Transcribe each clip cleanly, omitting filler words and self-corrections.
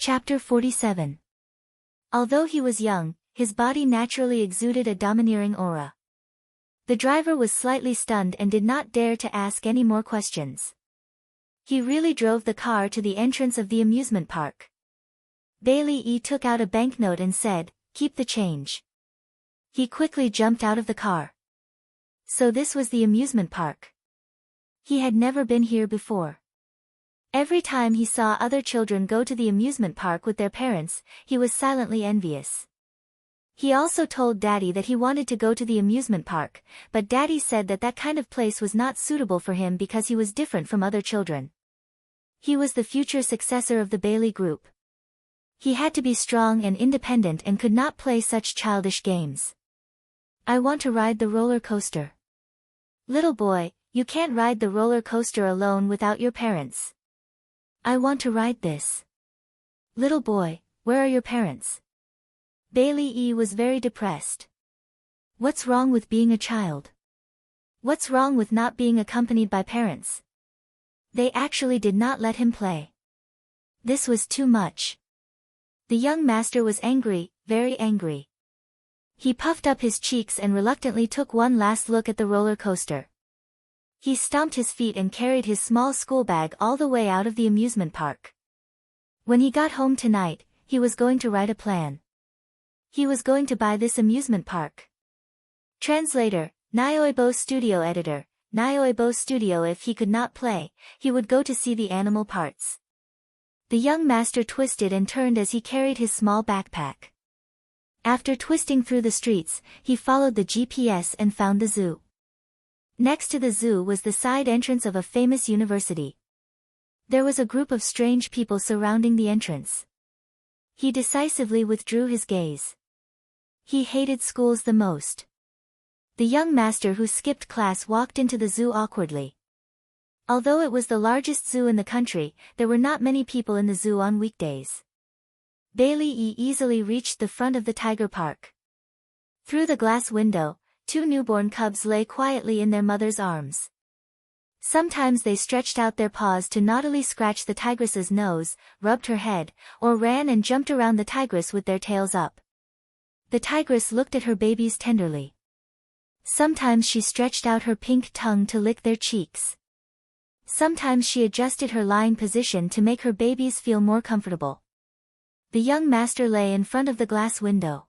Chapter 47. Although he was young, his body naturally exuded a domineering aura. The driver was slightly stunned and did not dare to ask any more questions. He really drove the car to the entrance of the amusement park. Bailey took out a banknote and said, "Keep the change." He quickly jumped out of the car. So this was the amusement park. He had never been here before. Every time he saw other children go to the amusement park with their parents, he was silently envious. He also told Daddy that he wanted to go to the amusement park, but Daddy said that that kind of place was not suitable for him because he was different from other children. He was the future successor of the Bailey group. He had to be strong and independent and could not play such childish games. "I want to ride the roller coaster." "Little boy, you can't ride the roller coaster alone without your parents." "I want to ride this." "Little boy, where are your parents?" Bailey was very depressed. What's wrong with being a child? What's wrong with not being accompanied by parents? They actually did not let him play. This was too much. The young master was angry, very angry. He puffed up his cheeks and reluctantly took one last look at the roller coaster. He stomped his feet and carried his small school bag all the way out of the amusement park. When he got home tonight, he was going to write a plan. He was going to buy this amusement park. Translator, Nyoibo Studio Editor, Nyoibo Studio. If he could not play, he would go to see the animal parts. The young master twisted and turned as he carried his small backpack. After twisting through the streets, he followed the GPS and found the zoo. Next to the zoo was the side entrance of a famous university. There was a group of strange people surrounding the entrance. He decisively withdrew his gaze. He hated schools the most. The young master who skipped class walked into the zoo awkwardly. Although it was the largest zoo in the country, there were not many people in the zoo on weekdays. Bailey easily reached the front of the tiger park. Through the glass window, 2 newborn cubs lay quietly in their mother's arms. Sometimes they stretched out their paws to naughtily scratch the tigress's nose, rubbed her head, or ran and jumped around the tigress with their tails up. The tigress looked at her babies tenderly. Sometimes she stretched out her pink tongue to lick their cheeks. Sometimes she adjusted her lying position to make her babies feel more comfortable. The young master lay in front of the glass window.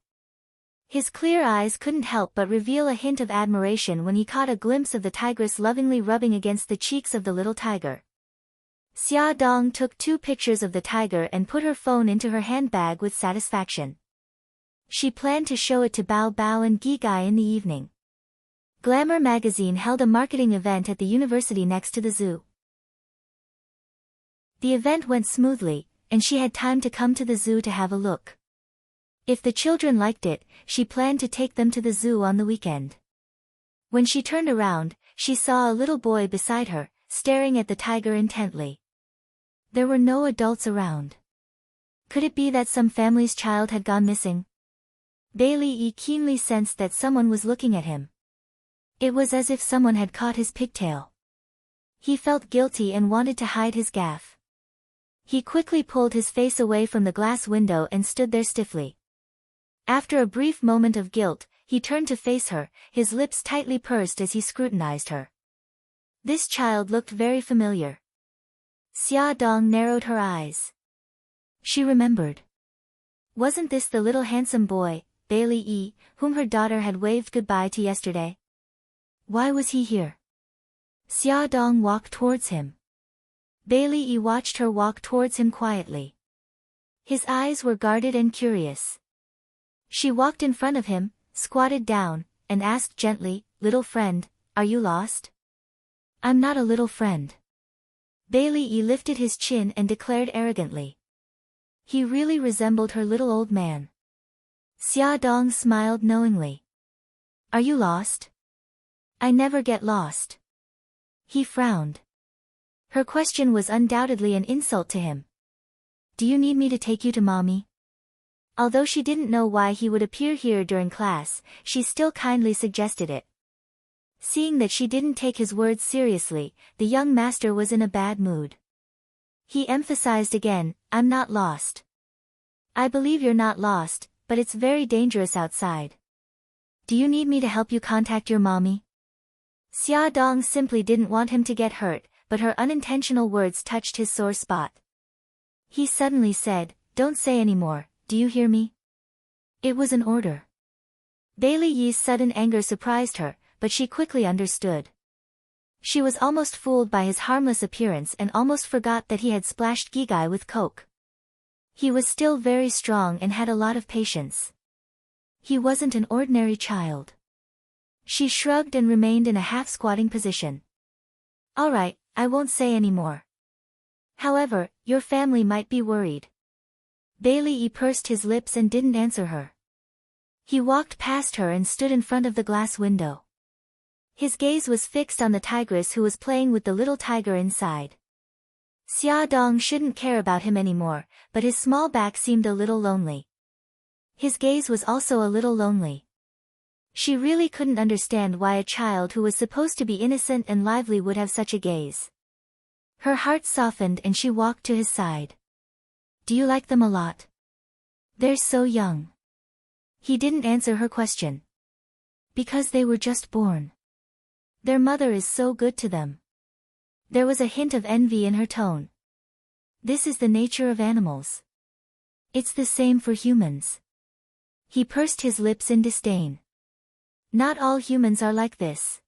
His clear eyes couldn't help but reveal a hint of admiration when he caught a glimpse of the tigress lovingly rubbing against the cheeks of the little tiger. Xia Dong took 2 pictures of the tiger and put her phone into her handbag with satisfaction. She planned to show it to Bao Bao and Gigai in the evening. Glamour magazine held a marketing event at the university next to the zoo. The event went smoothly, and she had time to come to the zoo to have a look. If the children liked it, she planned to take them to the zoo on the weekend. When she turned around, she saw a little boy beside her, staring at the tiger intently. There were no adults around. Could it be that some family's child had gone missing? Bailey keenly sensed that someone was looking at him. It was as if someone had caught his pigtail. He felt guilty and wanted to hide his gaffe. He quickly pulled his face away from the glass window and stood there stiffly. After a brief moment of guilt, he turned to face her, his lips tightly pursed as he scrutinized her. This child looked very familiar. Xia Dong narrowed her eyes. She remembered. Wasn't this the little handsome boy, Bailey whom her daughter had waved goodbye to yesterday? Why was he here? Xia Dong walked towards him. Bailey watched her walk towards him quietly. His eyes were guarded and curious. She walked in front of him, squatted down, and asked gently, "Little friend, are you lost?" "I'm not a little friend." Bailey lifted his chin and declared arrogantly. He really resembled her little old man. Xia Dong smiled knowingly. "Are you lost?" "I never get lost." He frowned. Her question was undoubtedly an insult to him. "Do you need me to take you to mommy?" Although she didn't know why he would appear here during class, she still kindly suggested it. Seeing that she didn't take his words seriously, the young master was in a bad mood. He emphasized again, "I'm not lost." I believe you're not lost, but it's very dangerous outside. Do you need me to help you contact your mommy? Xia Dong simply didn't want him to get hurt, but her unintentional words touched his sore spot. He suddenly said, "Don't say any more, do you hear me?" It was an order. Bailey Yi's sudden anger surprised her, but she quickly understood. She was almost fooled by his harmless appearance and almost forgot that he had splashed Gigai with coke. He was still very strong and had a lot of patience. He wasn't an ordinary child. She shrugged and remained in a half-squatting position. All right, I won't say any more. However, your family might be worried. Bailey Yi pursed his lips and didn't answer her. He walked past her and stood in front of the glass window. His gaze was fixed on the tigress who was playing with the little tiger inside. Xia Dong shouldn't care about him anymore, but his small back seemed a little lonely. His gaze was also a little lonely. She really couldn't understand why a child who was supposed to be innocent and lively would have such a gaze. Her heart softened and she walked to his side. Do you like them a lot? They're so young. He didn't answer her question. Because they were just born. Their mother is so good to them. There was a hint of envy in her tone. This is the nature of animals. It's the same for humans. He pursed his lips in disdain. Not all humans are like this.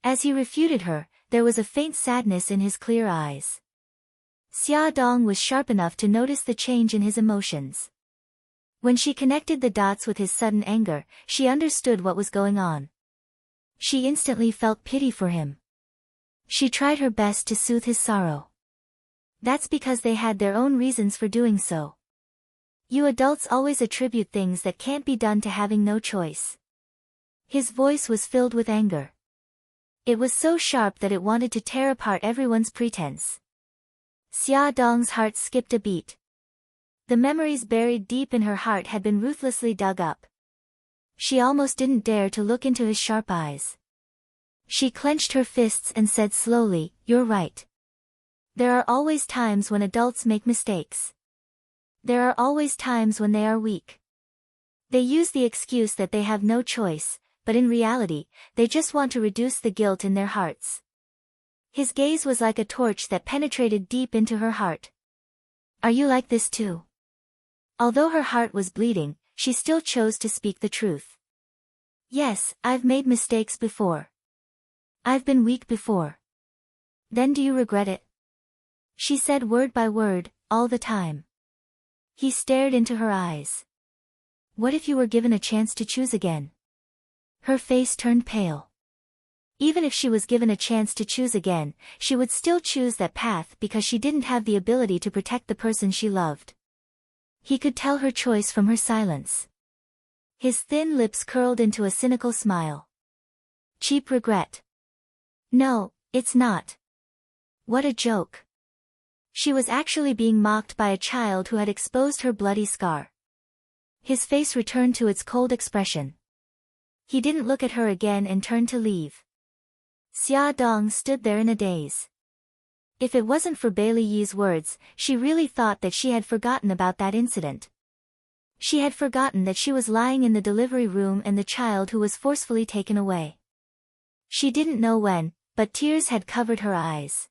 As he refuted her, there was a faint sadness in his clear eyes. Xia Dong was sharp enough to notice the change in his emotions. When she connected the dots with his sudden anger, she understood what was going on. She instantly felt pity for him. She tried her best to soothe his sorrow. That's because they had their own reasons for doing so. You adults always attribute things that can't be done to having no choice. His voice was filled with anger. It was so sharp that it wanted to tear apart everyone's pretense. Xia Dong's heart skipped a beat. The memories buried deep in her heart had been ruthlessly dug up. She almost didn't dare to look into his sharp eyes. She clenched her fists and said slowly, "You're right. There are always times when adults make mistakes. There are always times when they are weak. They use the excuse that they have no choice, but in reality, they just want to reduce the guilt in their hearts." His gaze was like a torch that penetrated deep into her heart. Are you like this too? Although her heart was bleeding, she still chose to speak the truth. Yes, I've made mistakes before. I've been weak before. Then do you regret it? She said word by word, all the time. He stared into her eyes. What if you were given a chance to choose again? Her face turned pale. Even if she was given a chance to choose again, she would still choose that path because she didn't have the ability to protect the person she loved. He could tell her choice from her silence. His thin lips curled into a cynical smile. Cheap regret. No, it's not. What a joke. She was actually being mocked by a child who had exposed her bloody scar. His face returned to its cold expression. He didn't look at her again and turned to leave. Xia Dong stood there in a daze. If it wasn't for Bailey Yi's words, she really thought that she had forgotten about that incident. She had forgotten that she was lying in the delivery room and the child who was forcefully taken away. She didn't know when, but tears had covered her eyes.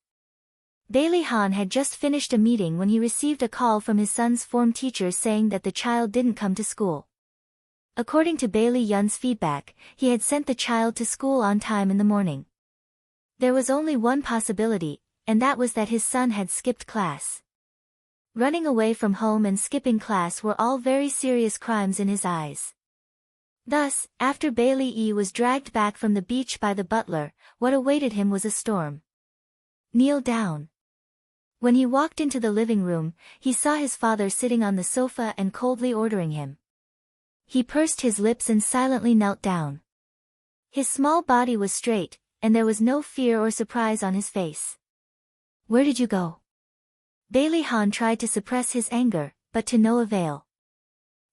Bailey Han had just finished a meeting when he received a call from his son's form teacher saying that the child didn't come to school. According to Bailey Yun's feedback, he had sent the child to school on time in the morning. There was only one possibility, and that was that his son had skipped class. Running away from home and skipping class were all very serious crimes in his eyes. Thus, after Bailey Yi was dragged back from the beach by the butler, what awaited him was a storm. Kneel down. When he walked into the living room, he saw his father sitting on the sofa and coldly ordering him. He pursed his lips and silently knelt down. His small body was straight, and there was no fear or surprise on his face. Where did you go? Bailey Han tried to suppress his anger, but to no avail.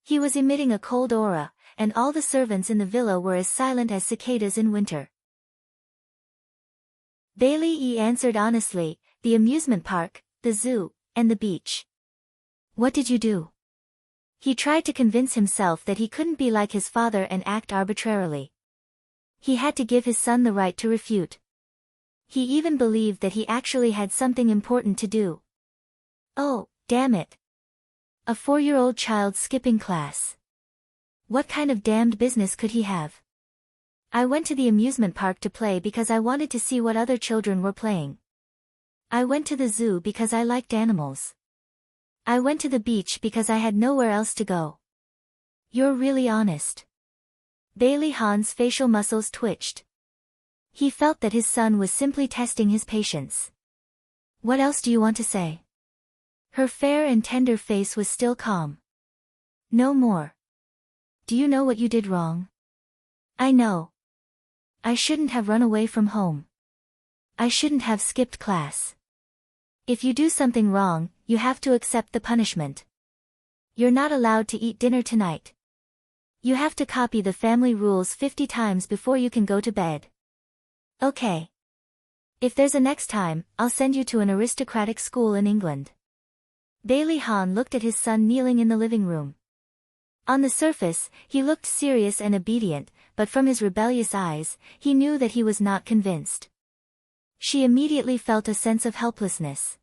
He was emitting a cold aura, and all the servants in the villa were as silent as cicadas in winter. Bailey Yi answered honestly, the amusement park, the zoo, and the beach. What did you do? He tried to convince himself that he couldn't be like his father and act arbitrarily. He had to give his son the right to refute. He even believed that he actually had something important to do. Oh, damn it. A 4-year-old child skipping class. What kind of damned business could he have? I went to the amusement park to play because I wanted to see what other children were playing. I went to the zoo because I liked animals. I went to the beach because I had nowhere else to go. You're really honest. Bailey Hahn's facial muscles twitched. He felt that his son was simply testing his patience. What else do you want to say? Her fair and tender face was still calm. No more. Do you know what you did wrong? I know. I shouldn't have run away from home. I shouldn't have skipped class. If you do something wrong, you have to accept the punishment. You're not allowed to eat dinner tonight. You have to copy the family rules 50 times before you can go to bed. Okay. If there's a next time, I'll send you to an aristocratic school in England. Bailey Hahn looked at his son kneeling in the living room. On the surface, he looked serious and obedient, but from his rebellious eyes, he knew that he was not convinced. She immediately felt a sense of helplessness.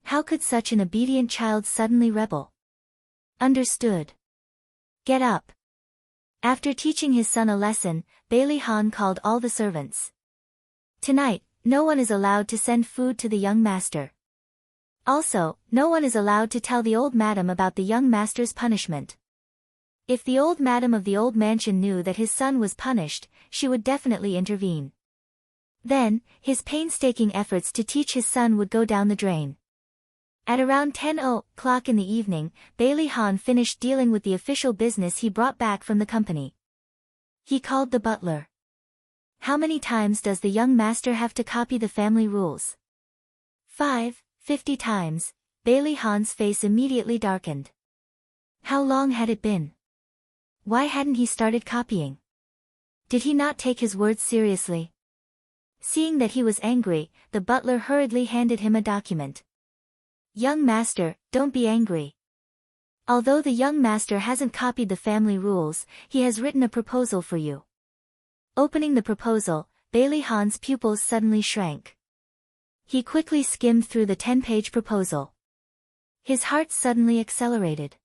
How could such an obedient child suddenly rebel? Understood. Get up. After teaching his son a lesson, Bailey Hahn called all the servants. Tonight, no one is allowed to send food to the young master. Also, no one is allowed to tell the old madam about the young master's punishment. If the old madam of the old mansion knew that his son was punished, she would definitely intervene. Then, his painstaking efforts to teach his son would go down the drain. At around 10 o'clock in the evening, Bailey Hahn finished dealing with the official business he brought back from the company. He called the butler. How many times does the young master have to copy the family rules? 50 times. Bailey Hahn's face immediately darkened. How long had it been? Why hadn't he started copying? Did he not take his words seriously? Seeing that he was angry, the butler hurriedly handed him a document. Young master, don't be angry. Although the young master hasn't copied the family rules, he has written a proposal for you. Opening the proposal, Bailey Hahn's pupils suddenly shrank. He quickly skimmed through the 10-page proposal. His heart suddenly accelerated.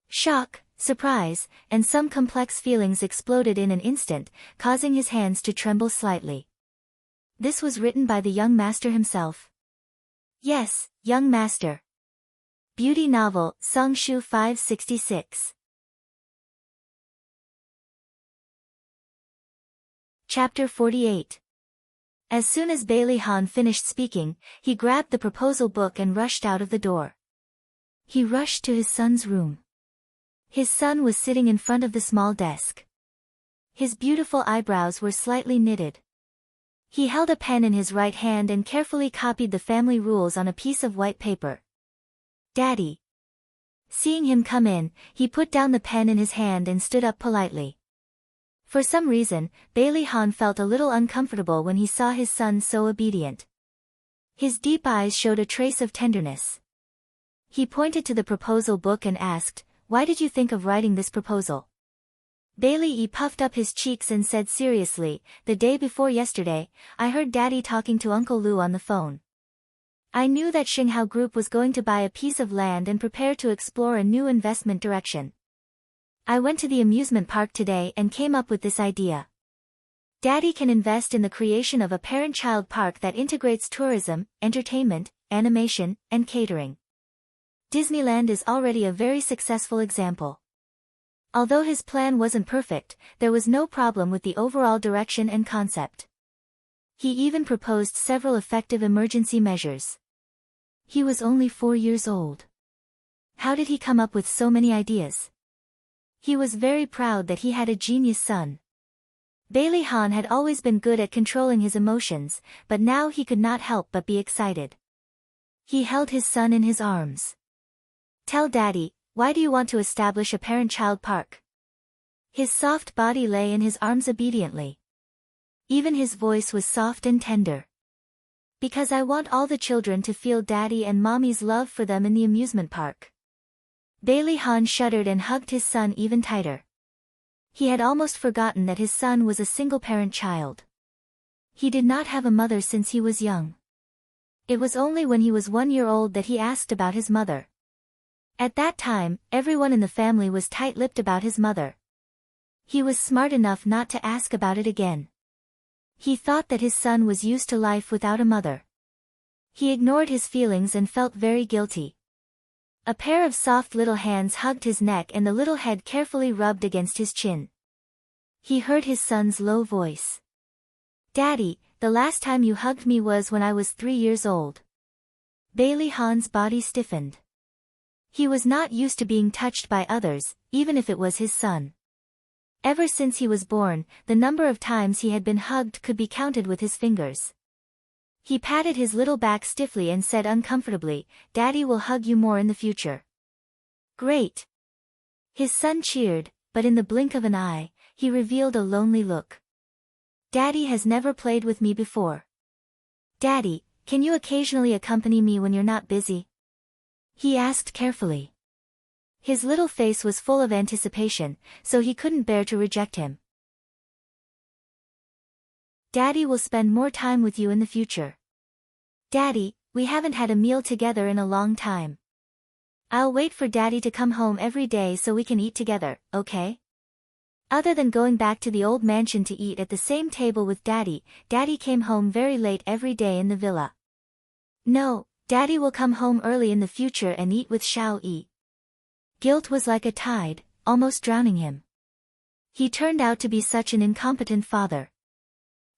Shock, surprise, and some complex feelings exploded in an instant, causing his hands to tremble slightly. This was written by the young master himself. Yes, young master. Beauty novel, Songshu 566. Chapter 48. As soon as Bailey Hahn finished speaking, he grabbed the proposal book and rushed out of the door. He rushed to his son's room. His son was sitting in front of the small desk. His beautiful eyebrows were slightly knitted. He held a pen in his right hand and carefully copied the family rules on a piece of white paper. Daddy. Seeing him come in, he put down the pen in his hand and stood up politely. For some reason, Bailey Hahn felt a little uncomfortable when he saw his son so obedient. His deep eyes showed a trace of tenderness. He pointed to the proposal book and asked, "Why did you think of writing this proposal?" Bailey puffed up his cheeks and said seriously, "The day before yesterday, I heard Daddy talking to Uncle Lou on the phone. I knew that Xinghao Group was going to buy a piece of land and prepare to explore a new investment direction. I went to the amusement park today and came up with this idea. Daddy can invest in the creation of a parent-child park that integrates tourism, entertainment, animation, and catering. Disneyland is already a very successful example. Although his plan wasn't perfect, there was no problem with the overall direction and concept. He even proposed several effective emergency measures. He was only 4 years old. How did he come up with so many ideas? He was very proud that he had a genius son. Bailey Hahn had always been good at controlling his emotions, but now he could not help but be excited. He held his son in his arms. Tell Daddy, why do you want to establish a parent-child park? His soft body lay in his arms obediently. Even his voice was soft and tender. Because I want all the children to feel Daddy and Mommy's love for them in the amusement park. Bailey Han shuddered and hugged his son even tighter. He had almost forgotten that his son was a single-parent child. He did not have a mother since he was young. It was only when he was 1 year old that he asked about his mother. At that time, everyone in the family was tight-lipped about his mother. He was smart enough not to ask about it again. He thought that his son was used to life without a mother. He ignored his feelings and felt very guilty. A pair of soft little hands hugged his neck and the little head carefully rubbed against his chin. He heard his son's low voice. "Daddy, the last time you hugged me was when I was 3 years old." Bailey Han's body stiffened. He was not used to being touched by others, even if it was his son. Ever since he was born, the number of times he had been hugged could be counted with his fingers. He patted his little back stiffly and said uncomfortably, "Daddy will hug you more in the future." "Great." His son cheered, but in the blink of an eye, he revealed a lonely look. "Daddy has never played with me before." "Daddy, can you occasionally accompany me when you're not busy?" he asked carefully. His little face was full of anticipation, so he couldn't bear to reject him. "Daddy will spend more time with you in the future." "Daddy, we haven't had a meal together in a long time. I'll wait for Daddy to come home every day so we can eat together, okay?" Other than going back to the old mansion to eat at the same table with Daddy, Daddy came home very late every day in the villa. "No, Daddy will come home early in the future and eat with Xiao Yi." Guilt was like a tide, almost drowning him. He turned out to be such an incompetent father.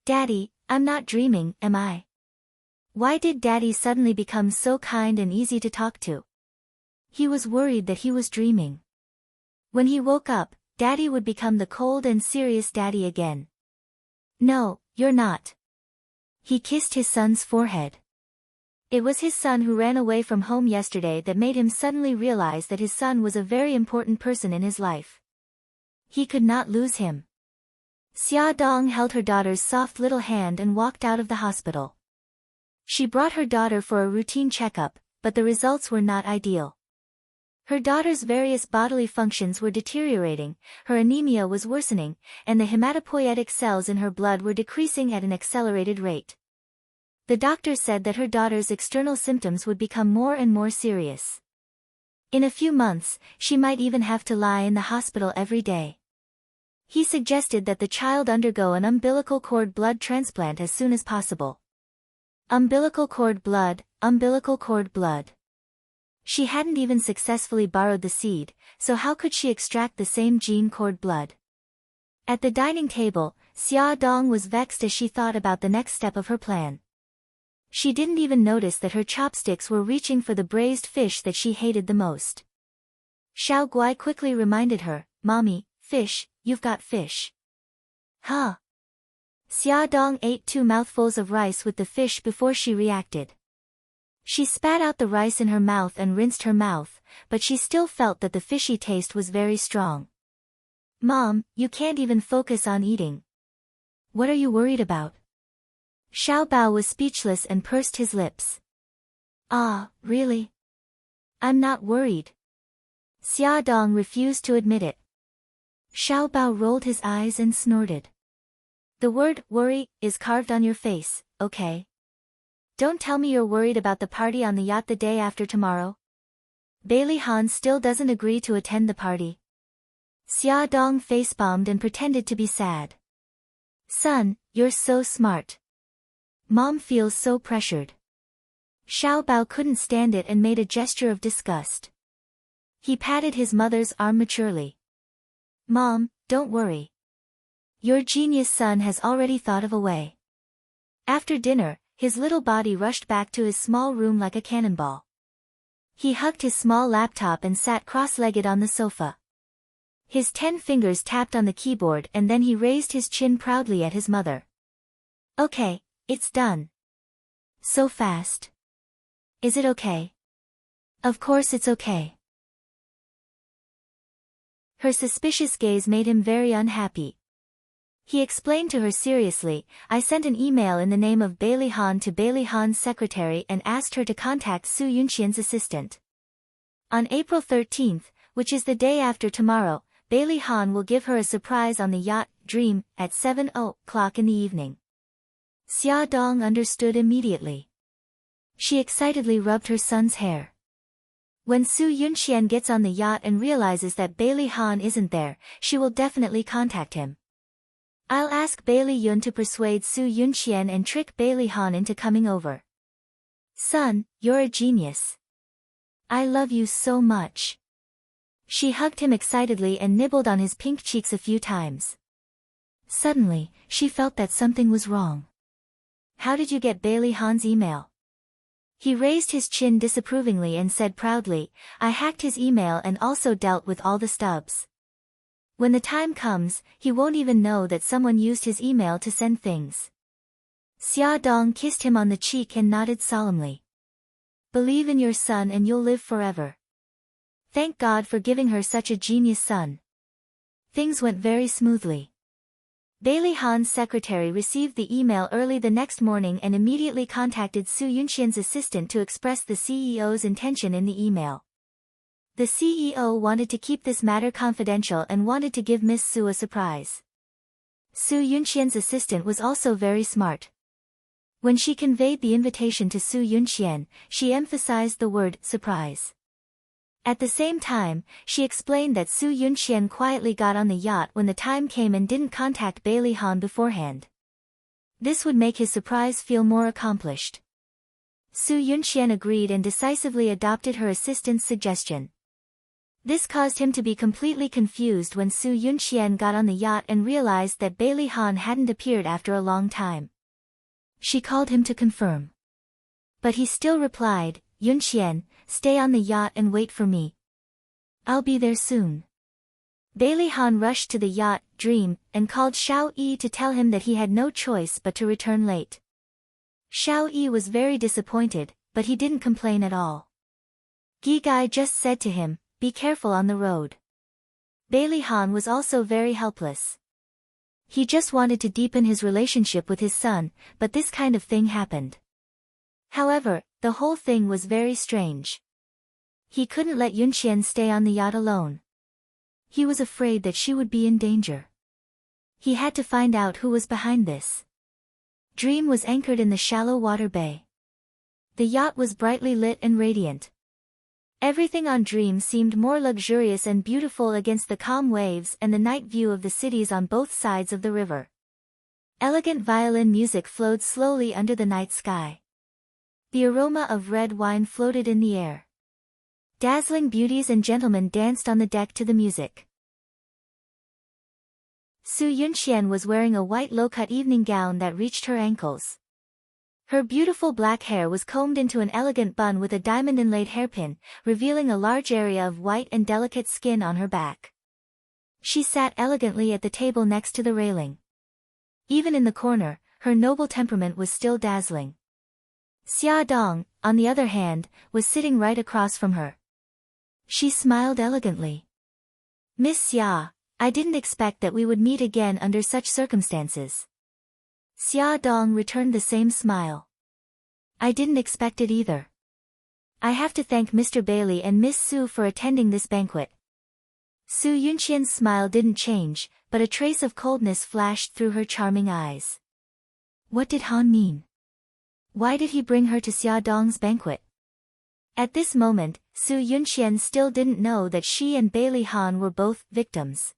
"Daddy, I'm not dreaming, am I?" Why did Daddy suddenly become so kind and easy to talk to? He was worried that he was dreaming. When he woke up, Daddy would become the cold and serious Daddy again. "No, you're not." He kissed his son's forehead. It was his son who ran away from home yesterday that made him suddenly realize that his son was a very important person in his life. He could not lose him. Xia Dong held her daughter's soft little hand and walked out of the hospital. She brought her daughter for a routine checkup, but the results were not ideal. Her daughter's various bodily functions were deteriorating, her anemia was worsening, and the hematopoietic cells in her blood were decreasing at an accelerated rate. The doctor said that her daughter's external symptoms would become more and more serious. In a few months, she might even have to lie in the hospital every day. He suggested that the child undergo an umbilical cord blood transplant as soon as possible. Umbilical cord blood, umbilical cord blood. She hadn't even successfully borrowed the seed, so how could she extract the same gene cord blood? At the dining table, Xia Dong was vexed as she thought about the next step of her plan. She didn't even notice that her chopsticks were reaching for the braised fish that she hated the most. Xiao Guai quickly reminded her, "Mommy, fish, you've got fish." "Huh?" Xia Dong ate 2 mouthfuls of rice with the fish before she reacted. She spat out the rice in her mouth and rinsed her mouth, but she still felt that the fishy taste was very strong. "Mom, you can't even focus on eating. What are you worried about?" Xiao Bao was speechless and pursed his lips. "Ah, really? I'm not worried." Xia Dong refused to admit it. Xiao Bao rolled his eyes and snorted. "The word, worry, is carved on your face, okay? Don't tell me you're worried about the party on the yacht the day after tomorrow." Bailey Han still doesn't agree to attend the party. Xia Dong facepalmed and pretended to be sad. "Son, you're so smart. Mom feels so pressured." Xiao Bao couldn't stand it and made a gesture of disgust. He patted his mother's arm maturely. "Mom, don't worry. Your genius son has already thought of a way." After dinner, his little body rushed back to his small room like a cannonball. He hugged his small laptop and sat cross-legged on the sofa. His 10 fingers tapped on the keyboard and then he raised his chin proudly at his mother. "Okay, it's done." "So fast. Is it okay?" "Of course it's okay." Her suspicious gaze made him very unhappy. He explained to her seriously, "I sent an email in the name of Bailey Han to Bailey Han's secretary and asked her to contact Su Yunxian's assistant." On April 13th, which is the day after tomorrow, Bailey Han will give her a surprise on the yacht, Dream, at 7:00 in the evening. Xia Dong understood immediately. She excitedly rubbed her son's hair. When Su Yunxian gets on the yacht and realizes that Bailey Han isn't there, she will definitely contact him. I'll ask Bailey Yun to persuade Su Yunxian and trick Bailey Han into coming over. Son, you're a genius. I love you so much. She hugged him excitedly and nibbled on his pink cheeks a few times. Suddenly, she felt that something was wrong. How did you get Bailey Han's email? He raised his chin disapprovingly and said proudly, I hacked his email and also dealt with all the stubs. When the time comes, he won't even know that someone used his email to send things. Xia Dong kissed him on the cheek and nodded solemnly. Believe in your son and you'll live forever. Thank God for giving her such a genius son. Things went very smoothly. Bailey Han's secretary received the email early the next morning and immediately contacted Su Yunxian's assistant to express the CEO's intention in the email. The CEO wanted to keep this matter confidential and wanted to give Miss Su a surprise. Su Yunxian's assistant was also very smart. When she conveyed the invitation to Su Yunxian, she emphasized the word surprise. At the same time, she explained that Su Yunxian quietly got on the yacht when the time came and didn't contact Bailey Han beforehand. This would make his surprise feel more accomplished. Su Yunxian agreed and decisively adopted her assistant's suggestion. This caused him to be completely confused when Su Yunxian got on the yacht and realized that Bailey Han hadn't appeared after a long time. She called him to confirm. But he still replied, Yunxian, stay on the yacht and wait for me. I'll be there soon. Bailey Han rushed to the yacht, Dream, and called Xiao Yi to tell him that he had no choice but to return late. Xiao Yi was very disappointed, but he didn't complain at all. Gi Gai just said to him, be careful on the road. Bailey Han was also very helpless. He just wanted to deepen his relationship with his son, but this kind of thing happened. However, the whole thing was very strange. He couldn't let Yunxian stay on the yacht alone. He was afraid that she would be in danger. He had to find out who was behind this. Dream was anchored in the shallow water bay. The yacht was brightly lit and radiant. Everything on Dream seemed more luxurious and beautiful against the calm waves and the night view of the cities on both sides of the river. Elegant violin music flowed slowly under the night sky. The aroma of red wine floated in the air. Dazzling beauties and gentlemen danced on the deck to the music. Su Yunxian was wearing a white low-cut evening gown that reached her ankles. Her beautiful black hair was combed into an elegant bun with a diamond-inlaid hairpin, revealing a large area of white and delicate skin on her back. She sat elegantly at the table next to the railing. Even in the corner, her noble temperament was still dazzling. Xia Dong, on the other hand, was sitting right across from her. She smiled elegantly. Miss Xia, I didn't expect that we would meet again under such circumstances. Xia Dong returned the same smile. I didn't expect it either. I have to thank Mr. Bailey and Miss Su for attending this banquet. Su Yunxian's smile didn't change, but a trace of coldness flashed through her charming eyes. What did Han mean? Why did he bring her to Xia Dong's banquet? At this moment, Su Yunxian still didn't know that she and Bailey Han were both victims.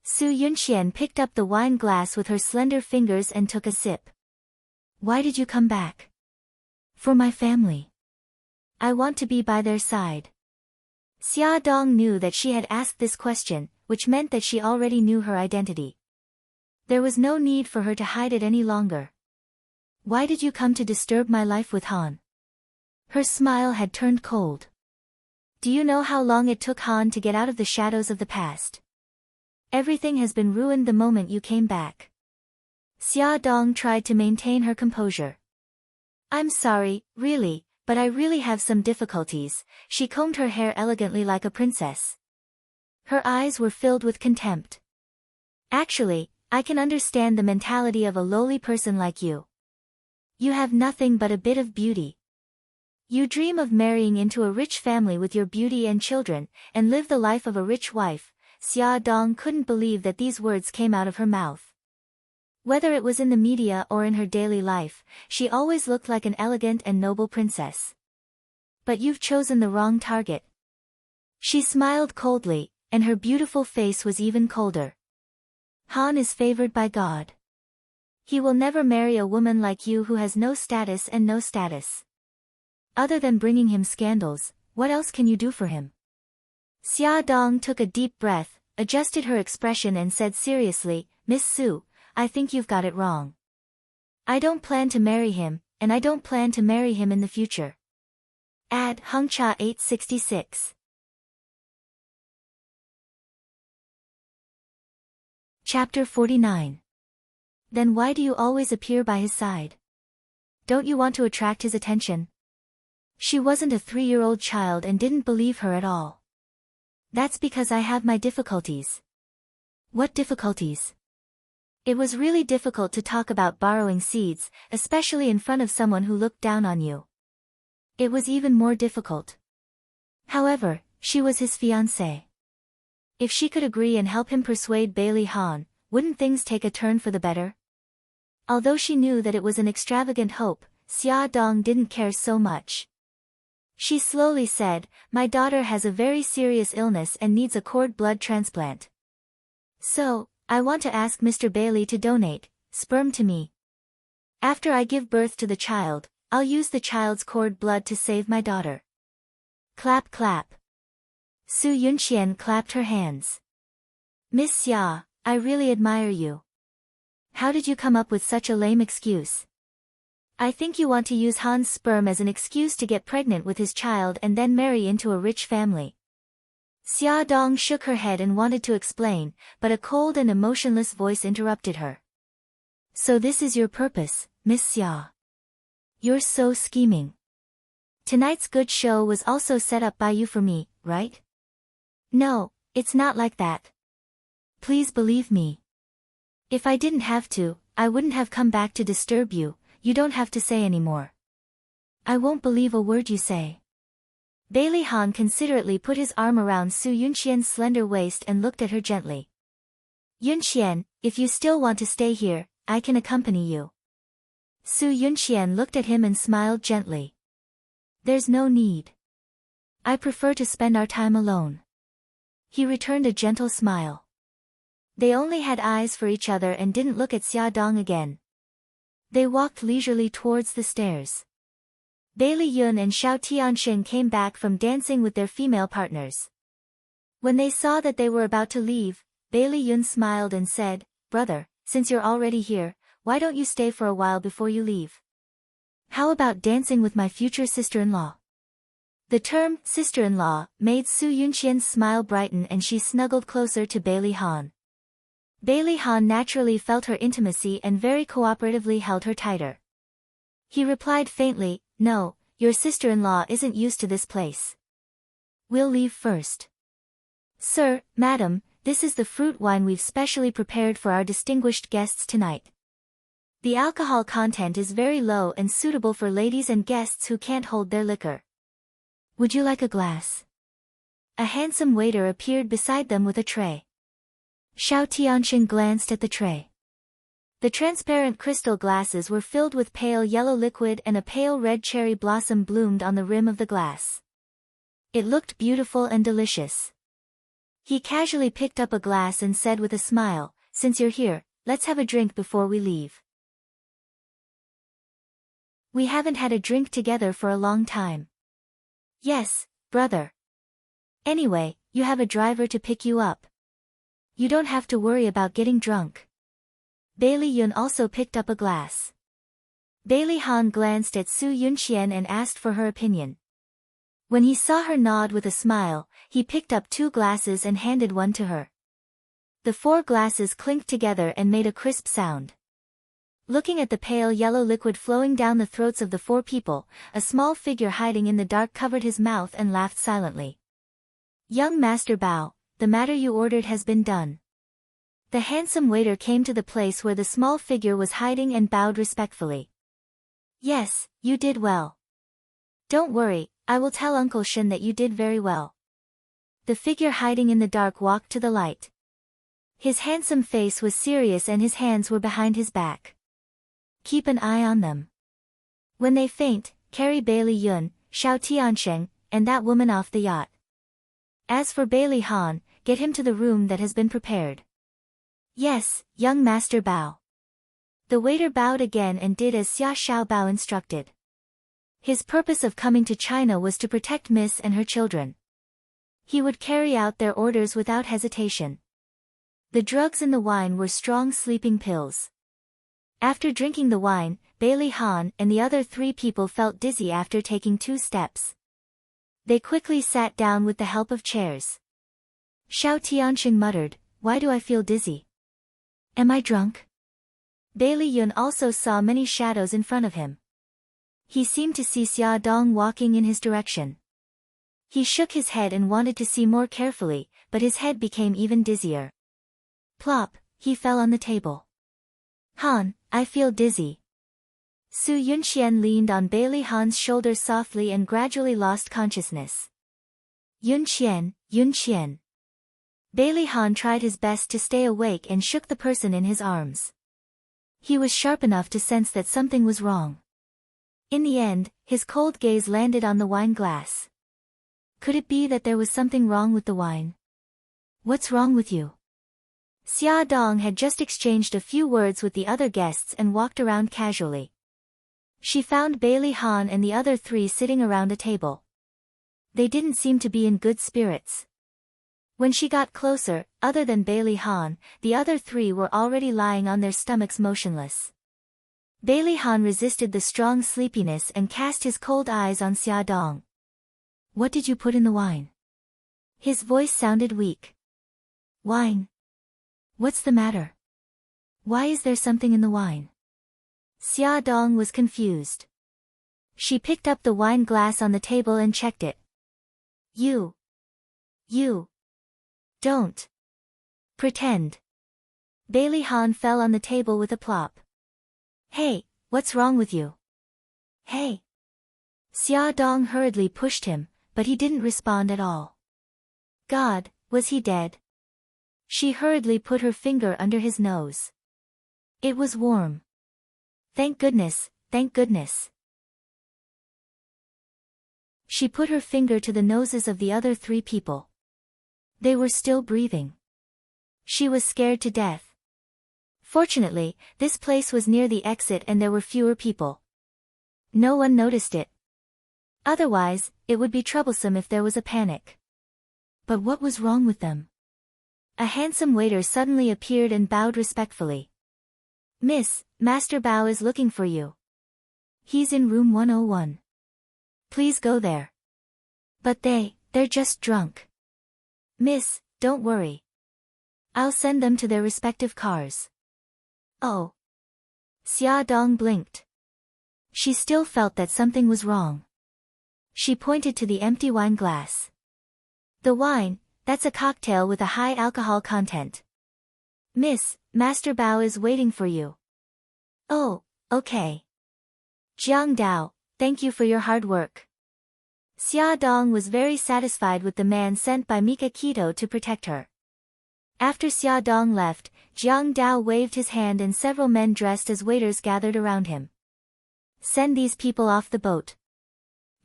Su Yunxian picked up the wine glass with her slender fingers and took a sip. Why did you come back? For my family. I want to be by their side. Xia Dong knew that she had asked this question, which meant that she already knew her identity. There was no need for her to hide it any longer. Why did you come to disturb my life with Han? Her smile had turned cold. Do you know how long it took Han to get out of the shadows of the past? Everything has been ruined the moment you came back. Xia Dong tried to maintain her composure. I'm sorry, really, but I really have some difficulties. She combed her hair elegantly like a princess. Her eyes were filled with contempt. Actually, I can understand the mentality of a lowly person like you. You have nothing but a bit of beauty. You dream of marrying into a rich family with your beauty and children, and live the life of a rich wife. Xia Dong couldn't believe that these words came out of her mouth. Whether it was in the media or in her daily life, she always looked like an elegant and noble princess. But you've chosen the wrong target. She smiled coldly, and her beautiful face was even colder. Han is favored by God. He will never marry a woman like you who has no status and no status. Other than bringing him scandals, what else can you do for him? Xia Dong took a deep breath, adjusted her expression and said seriously, Miss Su, I think you've got it wrong. I don't plan to marry him, and I don't plan to marry him in the future. Add Hungcha 866. Chapter 49. Then why do you always appear by his side? Don't you want to attract his attention? She wasn't a 3-year-old child and didn't believe her at all. That's because I have my difficulties. What difficulties? It was really difficult to talk about borrowing seeds, especially in front of someone who looked down on you. It was even more difficult. However, she was his fiancée. If she could agree and help him persuade Bailey Han, wouldn't things take a turn for the better? Although she knew that it was an extravagant hope, Xia Dong didn't care so much. She slowly said, My daughter has a very serious illness and needs a cord blood transplant. So, I want to ask Mr. Bailey to donate sperm to me. After I give birth to the child, I'll use the child's cord blood to save my daughter. Clap clap. Su Yunxian clapped her hands. Miss Xia, I really admire you. How did you come up with such a lame excuse? I think you want to use Han's sperm as an excuse to get pregnant with his child and then marry into a rich family. Xia Dong shook her head and wanted to explain, but a cold and emotionless voice interrupted her. So this is your purpose, Miss Xia. You're so scheming. Tonight's good show was also set up by you for me, right? No, it's not like that. Please believe me. If I didn't have to, I wouldn't have come back to disturb you. You don't have to say any more. I won't believe a word you say. Bailey Han considerately put his arm around Su Yunxian's slender waist and looked at her gently. Yunxian, if you still want to stay here, I can accompany you. Su Yunxian looked at him and smiled gently. There's no need. I prefer to spend our time alone. He returned a gentle smile. They only had eyes for each other and didn't look at Xia Dong again. They walked leisurely towards the stairs. Bailey Yun and Xiao Tianxin came back from dancing with their female partners. When they saw that they were about to leave, Bailey Yun smiled and said, Brother, since you're already here, why don't you stay for a while before you leave? How about dancing with my future sister-in-law? The term, sister-in-law, made Su Yunxian's smile brighten and she snuggled closer to Bailey Han. Bailey Han naturally felt her intimacy and very cooperatively held her tighter. He replied faintly, No, your sister-in-law isn't used to this place. We'll leave first. Sir, madam, this is the fruit wine we've specially prepared for our distinguished guests tonight. The alcohol content is very low and suitable for ladies and guests who can't hold their liquor. Would you like a glass? A handsome waiter appeared beside them with a tray. Xiao Tianxin glanced at the tray. The transparent crystal glasses were filled with pale yellow liquid and a pale red cherry blossom bloomed on the rim of the glass. It looked beautiful and delicious. He casually picked up a glass and said with a smile, Since you're here, let's have a drink before we leave. We haven't had a drink together for a long time. Yes, brother. Anyway, you have a driver to pick you up. You don't have to worry about getting drunk. Bailey Yun also picked up a glass. Bailey Han glanced at Su Yunxian and asked for her opinion. When he saw her nod with a smile, he picked up 2 glasses and handed one to her. The 4 glasses clinked together and made a crisp sound. Looking at the pale yellow liquid flowing down the throats of the 4 people, a small figure hiding in the dark covered his mouth and laughed silently. Young Master Bao, the matter you ordered has been done. The handsome waiter came to the place where the small figure was hiding and bowed respectfully. Yes, you did well. Don't worry, I will tell Uncle Shen that you did very well. The figure hiding in the dark walked to the light. His handsome face was serious and his hands were behind his back. Keep an eye on them. When they faint, carry Bailey Yun, Xiao Tiansheng, and that woman off the yacht. As for Bailey Han, get him to the room that has been prepared. Yes, young Master Bao. The waiter bowed again and did as Xia Xiao Bao instructed. His purpose of coming to China was to protect Miss and her children. He would carry out their orders without hesitation. The drugs in the wine were strong sleeping pills. After drinking the wine, Bailey Han and the other 3 people felt dizzy after taking 2 steps. They quickly sat down with the help of chairs. Xiao Tianxing muttered, "Why do I feel dizzy? Am I drunk?" Bailey Yun also saw many shadows in front of him. He seemed to see Xia Dong walking in his direction. He shook his head and wanted to see more carefully, but his head became even dizzier. Plop, he fell on the table. Han, I feel dizzy. Su Yunxian leaned on Bailey Han's shoulder softly and gradually lost consciousness. Yunxian, Yunxian. Bailey Han tried his best to stay awake and shook the person in his arms. He was sharp enough to sense that something was wrong. In the end, his cold gaze landed on the wine glass. Could it be that there was something wrong with the wine? What's wrong with you? Xia Dong had just exchanged a few words with the other guests and walked around casually. She found Bailey Han and the other 3 sitting around a table. They didn't seem to be in good spirits. When she got closer, other than Bailey Han, the other 3 were already lying on their stomachs motionless. Bailey Han resisted the strong sleepiness and cast his cold eyes on Xia Dong. What did you put in the wine? His voice sounded weak. Wine? What's the matter? Why is there something in the wine? Xia Dong was confused. She picked up the wine glass on the table and checked it. You don't pretend. Bailey Han fell on the table with a plop. Hey, what's wrong with you? Hey. Xia Dong hurriedly pushed him, but he didn't respond at all. God, was he dead? She hurriedly put her finger under his nose. It was warm. Thank goodness, thank goodness. She put her finger to the noses of the other 3 people. They were still breathing. She was scared to death. Fortunately, this place was near the exit and there were fewer people. No one noticed it. Otherwise, it would be troublesome if there was a panic. But what was wrong with them? A handsome waiter suddenly appeared and bowed respectfully. Miss, Master Bao is looking for you. He's in room 101. Please go there. But they're just drunk. Miss, don't worry. I'll send them to their respective cars. Oh. Xia Dong blinked. She still felt that something was wrong. She pointed to the empty wine glass. The wine, that's a cocktail with a high alcohol content. Miss, Master Bao is waiting for you. Oh, okay. Jiang Dao, thank you for your hard work. Xia Dong was very satisfied with the man sent by Mika Kito to protect her. After Xia Dong left, Jiang Dao waved his hand and several men dressed as waiters gathered around him. Send these people off the boat.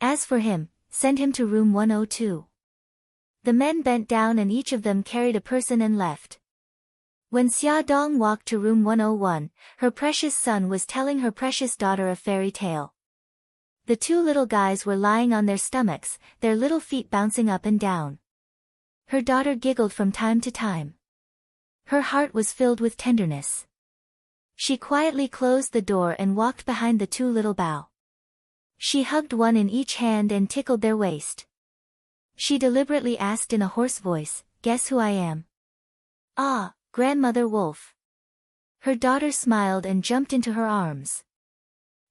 As for him, send him to room 102. The men bent down and each of them carried a person and left. When Xia Dong walked to room 101, her precious son was telling her precious daughter a fairy tale. The 2 little guys were lying on their stomachs, their little feet bouncing up and down. Her daughter giggled from time to time. Her heart was filled with tenderness. She quietly closed the door and walked behind the 2 little Bao. She hugged one in each hand and tickled their waist. She deliberately asked in a hoarse voice, "Guess who I am?" "Ah, Grandmother Wolf." Her daughter smiled and jumped into her arms.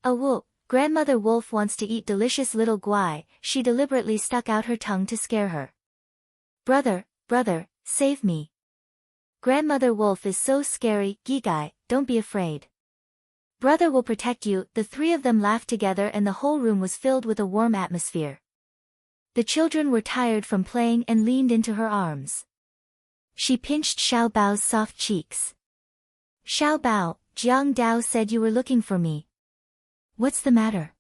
"A whoop, Grandmother Wolf wants to eat delicious little guai," she deliberately stuck out her tongue to scare her. Brother, save me. Grandmother Wolf is so scary, Gigai, don't be afraid. Brother will protect you." The three of them laughed together and the whole room was filled with a warm atmosphere. The children were tired from playing and leaned into her arms. She pinched Xiao Bao's soft cheeks. "Xiao Bao, Jiang Dao said you were looking for me. What's the matter?"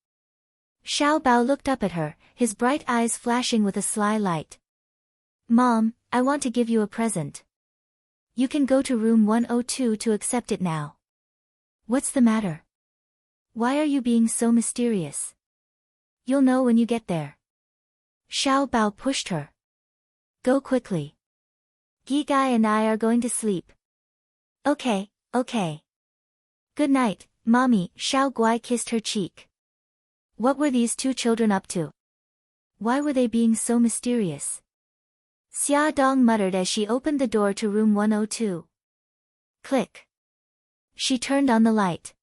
Xiao Bao looked up at her, his bright eyes flashing with a sly light. "Mom, I want to give you a present. You can go to room 102 to accept it now." "What's the matter? Why are you being so mysterious?" "You'll know when you get there." Xiao Bao pushed her. "Go quickly. Gigai and I are going to sleep." Okay. "Good night, Mommy." Xiao Guai kissed her cheek. What were these two children up to? Why were they being so mysterious? Xia Dong muttered as she opened the door to room 102. Click. She turned on the light.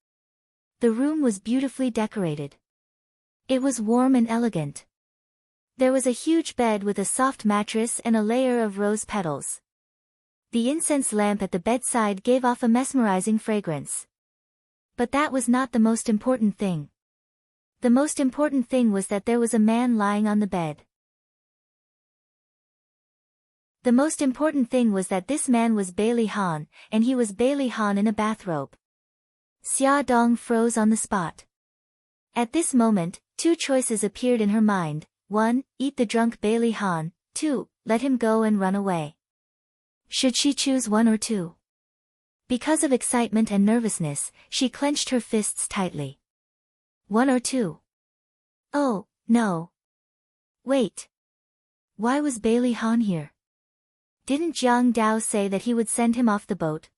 The room was beautifully decorated. It was warm and elegant. There was a huge bed with a soft mattress and a layer of rose petals. The incense lamp at the bedside gave off a mesmerizing fragrance. But that was not the most important thing. The most important thing was that there was a man lying on the bed. The most important thing was that this man was Bailey Han, and he was Bailey Han in a bathrobe. Xia Dong froze on the spot. At this moment, two choices appeared in her mind: 1. Eat the drunk Bailey Han, 2. Let him go and run away. Should she choose 1 or 2? Because of excitement and nervousness, she clenched her fists tightly. 1 or 2? Oh, no. Wait. Why was Bailey Han here? Didn't Jiang Dao say that he would send him off the boat?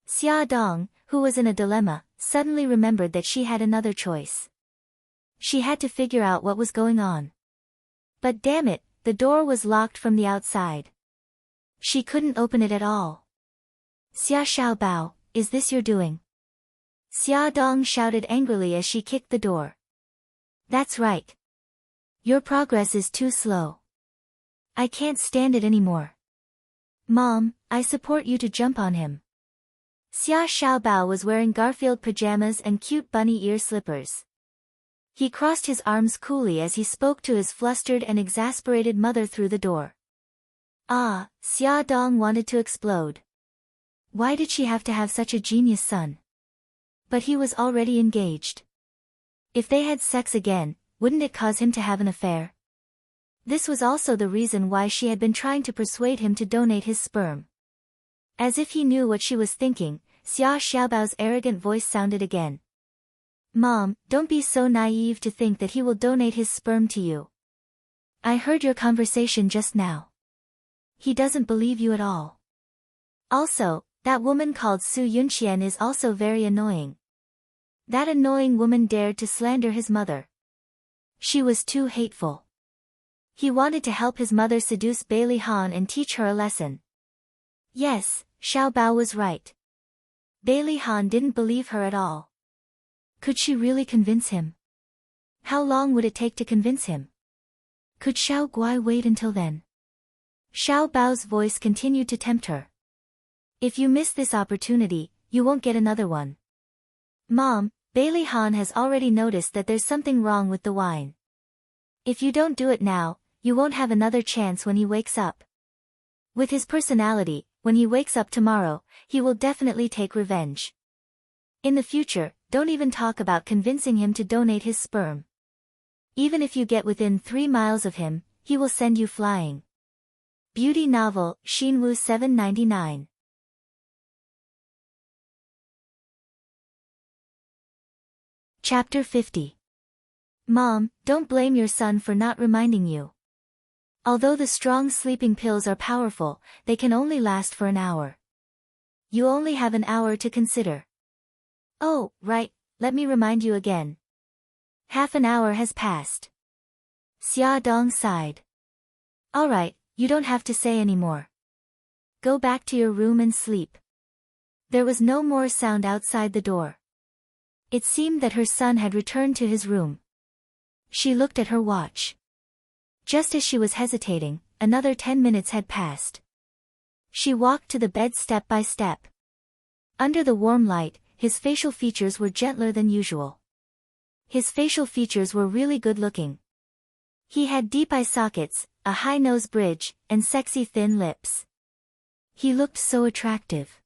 Xia Dong, who was in a dilemma, suddenly remembered that she had another choice. She had to figure out what was going on. But damn it, the door was locked from the outside. She couldn't open it at all. "Xia Xiao Bao, is this your doing?" Xia Dong shouted angrily as she kicked the door. "That's right. Your progress is too slow. I can't stand it anymore. Mom, I support you to jump on him." Xia Xiao Bao was wearing Garfield pajamas and cute bunny ear slippers. He crossed his arms coolly as he spoke to his flustered and exasperated mother through the door. Xia Dong wanted to explode. Why did she have to have such a genius son? But he was already engaged. If they had sex again, wouldn't it cause him to have an affair? This was also the reason why she had been trying to persuade him to donate his sperm. As if he knew what she was thinking, Xia Xiaobao's arrogant voice sounded again. "Mom, don't be so naive to think that he will donate his sperm to you. I heard your conversation just now. He doesn't believe you at all. Also, that woman called Su Yunqian is also very annoying. That annoying woman dared to slander his mother. She was too hateful. He wanted to help his mother seduce Bailey Han and teach her a lesson." Yes, Xiao Bao was right. Bailey Han didn't believe her at all. Could she really convince him? How long would it take to convince him? Could Xiao Guai wait until then? Xiao Bao's voice continued to tempt her. "If you miss this opportunity, you won't get another one. Mom, Bailey Han has already noticed that there's something wrong with the wine. If you don't do it now, you won't have another chance when he wakes up. With his personality, when he wakes up tomorrow, he will definitely take revenge. In the future, don't even talk about convincing him to donate his sperm. Even if you get within 3 miles of him, he will send you flying." Beauty novel, Xinwu 799. Chapter 50. Mom, don't blame your son for not reminding you. Although the strong sleeping pills are powerful, they can only last for an hour. You only have an hour to consider. Oh, right, let me remind you again. Half an hour has passed. Xia Dong sighed. All right. You don't have to say anymore. Go back to your room and sleep. There was no more sound outside the door. It seemed that her son had returned to his room. She looked at her watch. Just as she was hesitating, another 10 minutes had passed. She walked to the bed step by step. Under the warm light, his facial features were gentler than usual. His facial features were really good-looking. He had deep eye sockets, a high nose bridge, and sexy thin lips. He looked so attractive.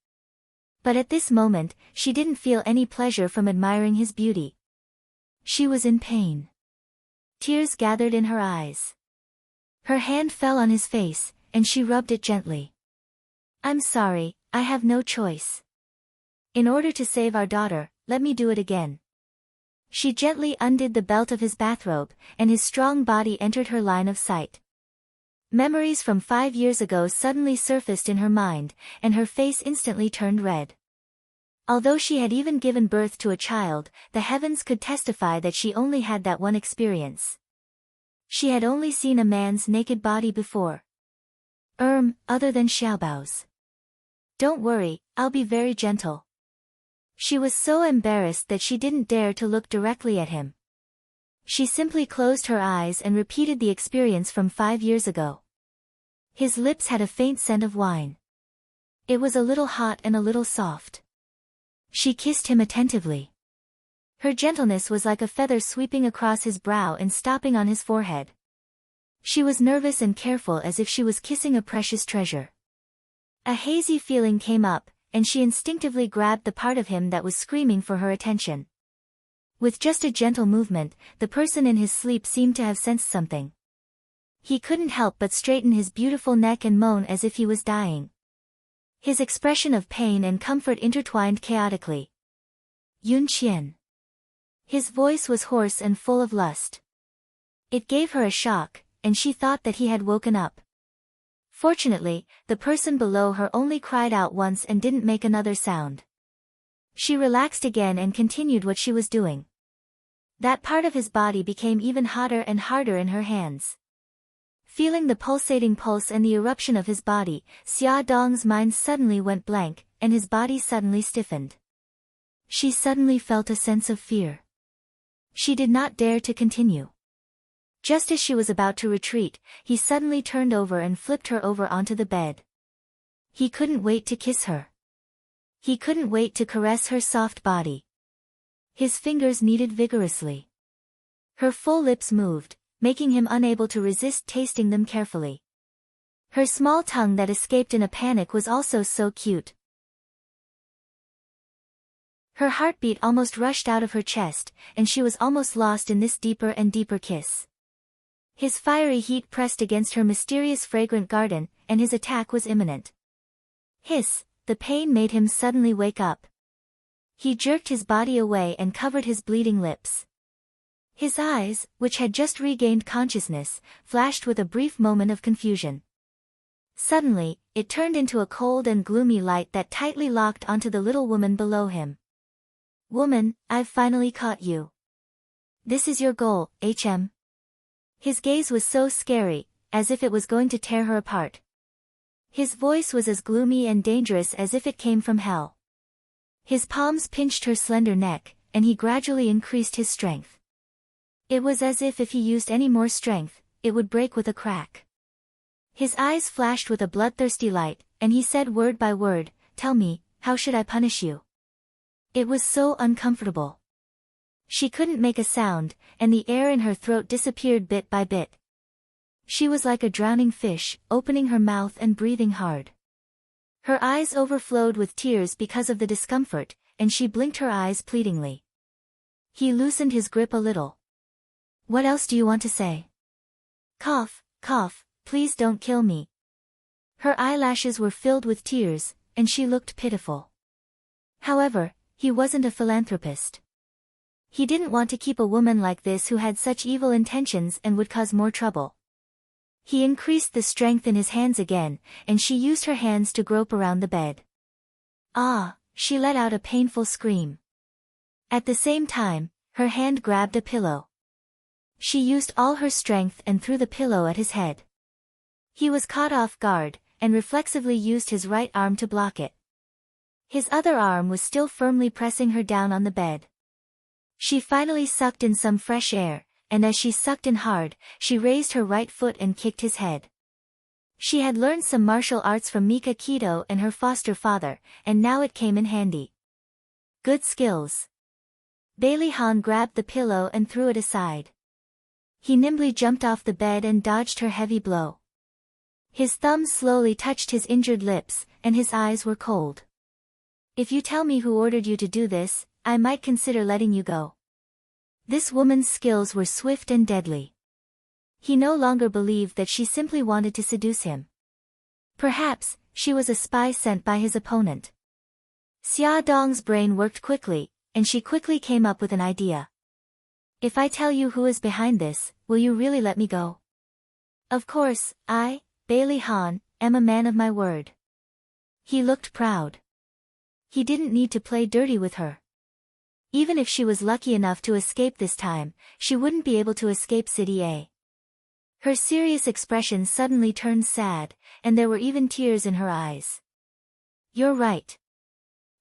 But at this moment, she didn't feel any pleasure from admiring his beauty. She was in pain. Tears gathered in her eyes. Her hand fell on his face, and she rubbed it gently. "I'm sorry, I have no choice. In order to save our daughter, let me do it again." She gently undid the belt of his bathrobe, and his strong body entered her line of sight. Memories from 5 years ago suddenly surfaced in her mind, and her face instantly turned red. Although she had even given birth to a child, the heavens could testify that she only had that one experience. She had only seen a man's naked body before. Other than Xiaobao's. "Don't worry, I'll be very gentle." She was so embarrassed that she didn't dare to look directly at him. She simply closed her eyes and repeated the experience from 5 years ago. His lips had a faint scent of wine. It was a little hot and a little soft. She kissed him attentively. Her gentleness was like a feather sweeping across his brow and stopping on his forehead. She was nervous and careful as if she was kissing a precious treasure. A hazy feeling came up, and she instinctively grabbed the part of him that was screaming for her attention. With just a gentle movement, the person in his sleep seemed to have sensed something. He couldn't help but straighten his beautiful neck and moan as if he was dying. His expression of pain and comfort intertwined chaotically. "Yun Qian." His voice was hoarse and full of lust. It gave her a shock, and she thought that he had woken up. Fortunately, the person below her only cried out once and didn't make another sound. She relaxed again and continued what she was doing. That part of his body became even hotter and harder in her hands. Feeling the pulsating pulse and the eruption of his body, Xia Dong's mind suddenly went blank, and his body suddenly stiffened. She suddenly felt a sense of fear. She did not dare to continue. Just as she was about to retreat, he suddenly turned over and flipped her over onto the bed. He couldn't wait to kiss her. He couldn't wait to caress her soft body. His fingers kneaded vigorously. Her full lips moved, making him unable to resist tasting them carefully. Her small tongue that escaped in a panic was also so cute. Her heartbeat almost rushed out of her chest, and she was almost lost in this deeper and deeper kiss. His fiery heat pressed against her mysterious fragrant garden, and his attack was imminent. Hiss, the pain made him suddenly wake up. He jerked his body away and covered his bleeding lips. His eyes, which had just regained consciousness, flashed with a brief moment of confusion. Suddenly, it turned into a cold and gloomy light that tightly locked onto the little woman below him. "Woman, I've finally caught you. This is your goal, HM." His gaze was so scary, as if it was going to tear her apart. His voice was as gloomy and dangerous as if it came from hell. His palms pinched her slender neck, and he gradually increased his strength. It was as if he used any more strength, it would break with a crack. His eyes flashed with a bloodthirsty light, and he said word by word, "Tell me, how should I punish you?" It was so uncomfortable. She couldn't make a sound, and the air in her throat disappeared bit by bit. She was like a drowning fish, opening her mouth and breathing hard. Her eyes overflowed with tears because of the discomfort, and she blinked her eyes pleadingly. He loosened his grip a little. "What else do you want to say?" "Cough, cough, please don't kill me." Her eyelashes were filled with tears, and she looked pitiful. However, he wasn't a philanthropist. He didn't want to keep a woman like this who had such evil intentions and would cause more trouble. He increased the strength in his hands again, and she used her hands to grope around the bed. "Ah!" She let out a painful scream. At the same time, her hand grabbed a pillow. She used all her strength and threw the pillow at his head. He was caught off guard, and reflexively used his right arm to block it. His other arm was still firmly pressing her down on the bed. She finally sucked in some fresh air, and as she sucked in hard, she raised her right foot and kicked his head. She had learned some martial arts from Mika Keto and her foster father, and now it came in handy. Good skills. Bailey Han grabbed the pillow and threw it aside. He nimbly jumped off the bed and dodged her heavy blow. His thumbs slowly touched his injured lips, and his eyes were cold. If you tell me who ordered you to do this, I might consider letting you go. This woman's skills were swift and deadly. He no longer believed that she simply wanted to seduce him. Perhaps, she was a spy sent by his opponent. Xia Dong's brain worked quickly, and she quickly came up with an idea. If I tell you who is behind this, will you really let me go? Of course, I, Bailey Han, am a man of my word. He looked proud. He didn't need to play dirty with her. Even if she was lucky enough to escape this time, she wouldn't be able to escape City A. Her serious expression suddenly turned sad, and there were even tears in her eyes. You're right.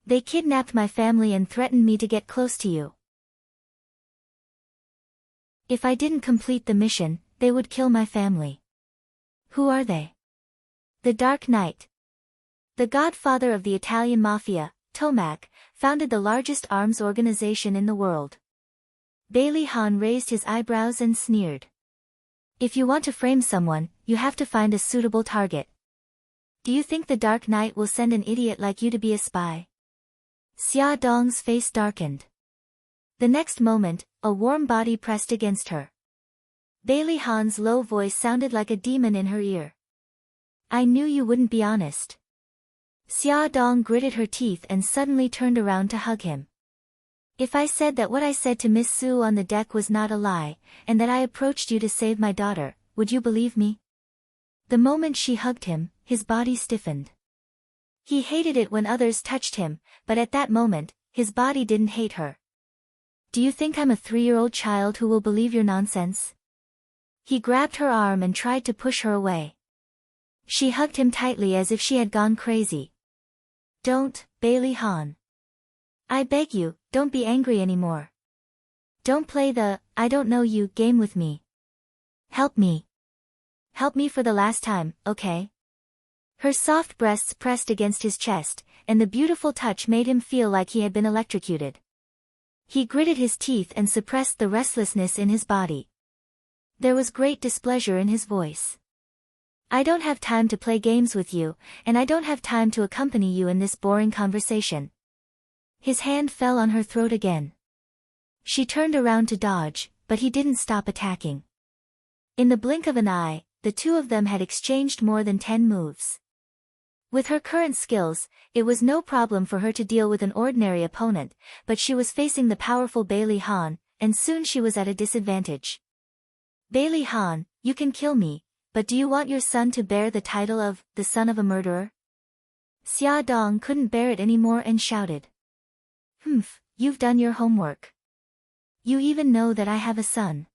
They kidnapped my family and threatened me to get close to you. If I didn't complete the mission, they would kill my family. Who are they? The Dark Knight. The godfather of the Italian mafia, Tomac, founded the largest arms organization in the world. Bailey Han raised his eyebrows and sneered. If you want to frame someone, you have to find a suitable target. Do you think the Dark Knight will send an idiot like you to be a spy? Xia Dong's face darkened. The next moment, a warm body pressed against her. Bailey Han's low voice sounded like a demon in her ear. I knew you wouldn't be honest. Xia Dong gritted her teeth and suddenly turned around to hug him. If I said that what I said to Miss Su on the deck was not a lie, and that I approached you to save my daughter, would you believe me? The moment she hugged him, his body stiffened. He hated it when others touched him, but at that moment, his body didn't hate her. Do you think I'm a 3-year-old child who will believe your nonsense? He grabbed her arm and tried to push her away. She hugged him tightly as if she had gone crazy. Don't, Bailey Han. I beg you, don't be angry anymore. Don't play the, I don't know you, game with me. Help me. Help me for the last time, okay? Her soft breasts pressed against his chest, and the beautiful touch made him feel like he had been electrocuted. He gritted his teeth and suppressed the restlessness in his body. There was great displeasure in his voice. I don't have time to play games with you, and I don't have time to accompany you in this boring conversation. His hand fell on her throat again. She turned around to dodge, but he didn't stop attacking. In the blink of an eye, the two of them had exchanged more than 10 moves. With her current skills, it was no problem for her to deal with an ordinary opponent, but she was facing the powerful Bailey Han, and soon she was at a disadvantage. Bailey Han, you can kill me, but do you want your son to bear the title of the son of a murderer? Xia Dong couldn't bear it anymore and shouted. Humph, you've done your homework. You even know that I have a son.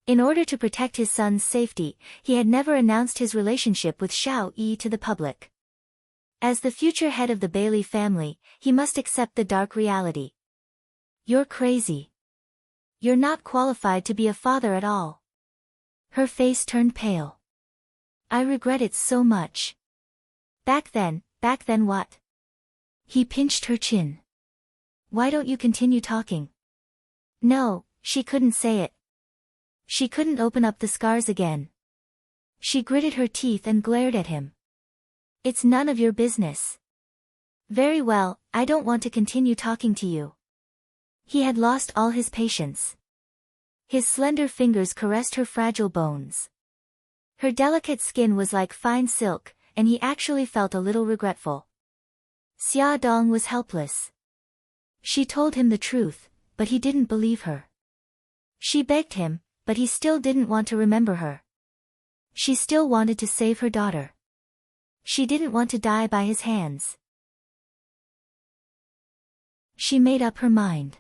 In order to protect his son's safety, he had never announced his relationship with Xiao Yi to the public. As the future head of the Bailey family, he must accept the dark reality. You're crazy. You're not qualified to be a father at all. Her face turned pale. I regret it so much. Back then what? He pinched her chin. Why don't you continue talking? No, she couldn't say it. She couldn't open up the scars again. She gritted her teeth and glared at him. It's none of your business. Very well, I don't want to continue talking to you. He had lost all his patience. His slender fingers caressed her fragile bones. Her delicate skin was like fine silk, and he actually felt a little regretful. Xia Dong was helpless. She told him the truth, but he didn't believe her. She begged him, but he still didn't want to remember her. She still wanted to save her daughter. She didn't want to die by his hands. She made up her mind.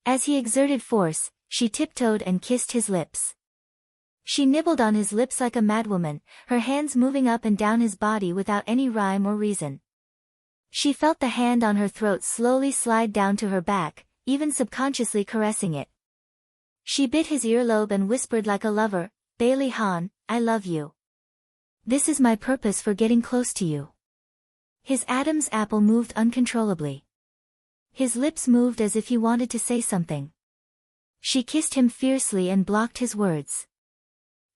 As he exerted force, she tiptoed and kissed his lips. She nibbled on his lips like a madwoman, her hands moving up and down his body without any rhyme or reason. She felt the hand on her throat slowly slide down to her back, even subconsciously caressing it. She bit his earlobe and whispered like a lover, Bailey Han, I love you. This is my purpose for getting close to you. His Adam's apple moved uncontrollably. His lips moved as if he wanted to say something. She kissed him fiercely and blocked his words.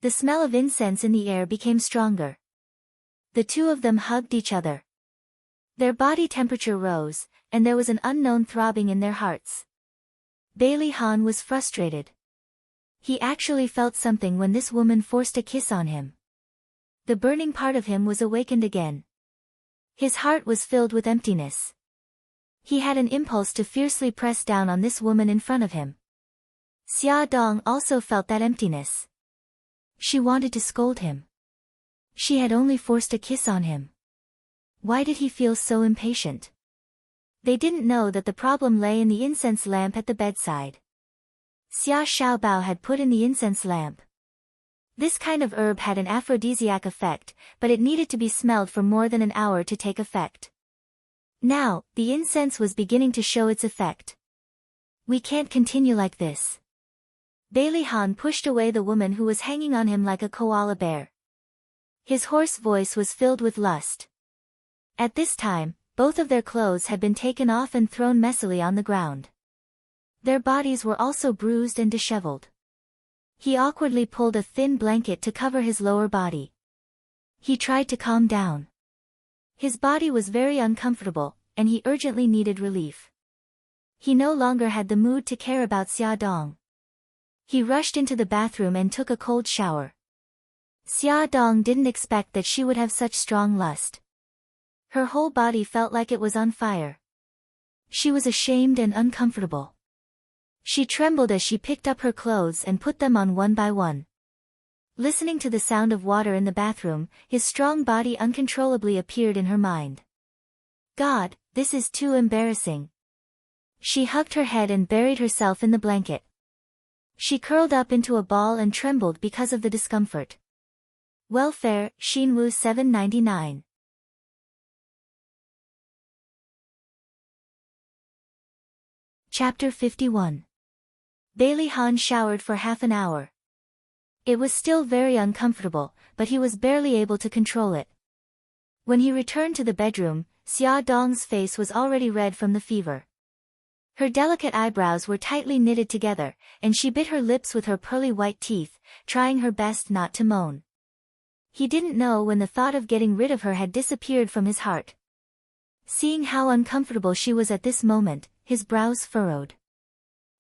The smell of incense in the air became stronger. The two of them hugged each other. Their body temperature rose, and there was an unknown throbbing in their hearts. Bailey Han was frustrated. He actually felt something when this woman forced a kiss on him. The burning part of him was awakened again. His heart was filled with emptiness. He had an impulse to fiercely press down on this woman in front of him. Xia Dong also felt that emptiness. She wanted to scold him. She had only forced a kiss on him. Why did he feel so impatient? They didn't know that the problem lay in the incense lamp at the bedside. Xia Xiaobao had put in the incense lamp. This kind of herb had an aphrodisiac effect, but it needed to be smelled for more than an hour to take effect. Now, the incense was beginning to show its effect. We can't continue like this. Bailey Han pushed away the woman who was hanging on him like a koala bear. His hoarse voice was filled with lust. At this time, both of their clothes had been taken off and thrown messily on the ground. Their bodies were also bruised and disheveled. He awkwardly pulled a thin blanket to cover his lower body. He tried to calm down. His body was very uncomfortable, and he urgently needed relief. He no longer had the mood to care about Xia Dong. He rushed into the bathroom and took a cold shower. Xia Dong didn't expect that she would have such strong lust. Her whole body felt like it was on fire. She was ashamed and uncomfortable. She trembled as she picked up her clothes and put them on one by one. Listening to the sound of water in the bathroom, his strong body uncontrollably appeared in her mind. God, this is too embarrassing. She hugged her head and buried herself in the blanket. She curled up into a ball and trembled because of the discomfort. Welfare, Xinwu 799. Chapter 51. Bailey Han showered for half an hour. It was still very uncomfortable, but he was barely able to control it. When he returned to the bedroom, Xia Dong's face was already red from the fever. Her delicate eyebrows were tightly knitted together, and she bit her lips with her pearly white teeth, trying her best not to moan. He didn't know when the thought of getting rid of her had disappeared from his heart. Seeing how uncomfortable she was at this moment, his brows furrowed.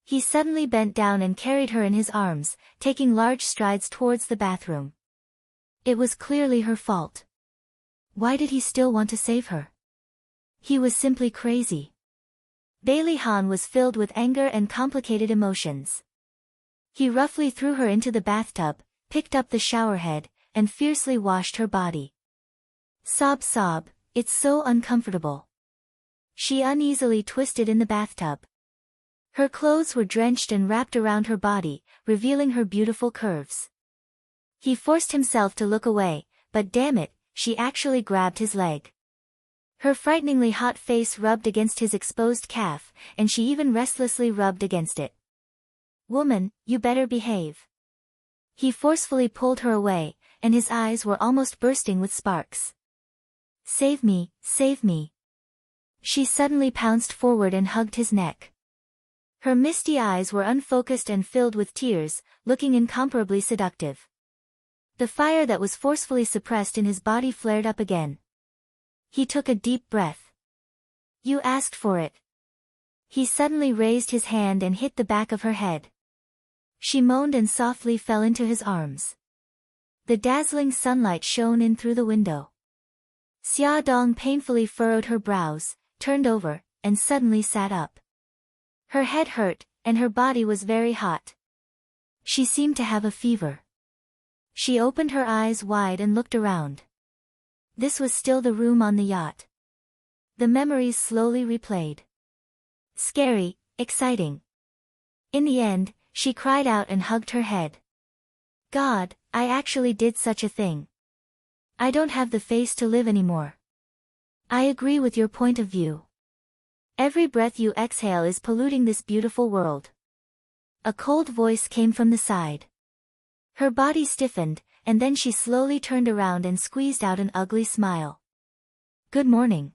He suddenly bent down and carried her in his arms, taking large strides towards the bathroom. It was clearly her fault. Why did he still want to save her? He was simply crazy. Bailey Han was filled with anger and complicated emotions. He roughly threw her into the bathtub, picked up the shower head, and fiercely washed her body. Sob sob, it's so uncomfortable. She uneasily twisted in the bathtub. Her clothes were drenched and wrapped around her body, revealing her beautiful curves. He forced himself to look away, but damn it, she actually grabbed his leg. Her frighteningly hot face rubbed against his exposed calf, and she even restlessly rubbed against it. Woman, you better behave. He forcefully pulled her away, and his eyes were almost bursting with sparks. Save me, save me. She suddenly pounced forward and hugged his neck. Her misty eyes were unfocused and filled with tears, looking incomparably seductive. The fire that was forcefully suppressed in his body flared up again. He took a deep breath. You asked for it. He suddenly raised his hand and hit the back of her head. She moaned and softly fell into his arms. The dazzling sunlight shone in through the window. Xia Dong painfully furrowed her brows, turned over, and suddenly sat up. Her head hurt, and her body was very hot. She seemed to have a fever. She opened her eyes wide and looked around. This was still the room on the yacht. The memories slowly replayed. Scary, exciting. In the end, she cried out and hugged her head. God, I actually did such a thing. I don't have the face to live anymore. I agree with your point of view. Every breath you exhale is polluting this beautiful world. A cold voice came from the side. Her body stiffened, and then she slowly turned around and squeezed out an ugly smile. Good morning.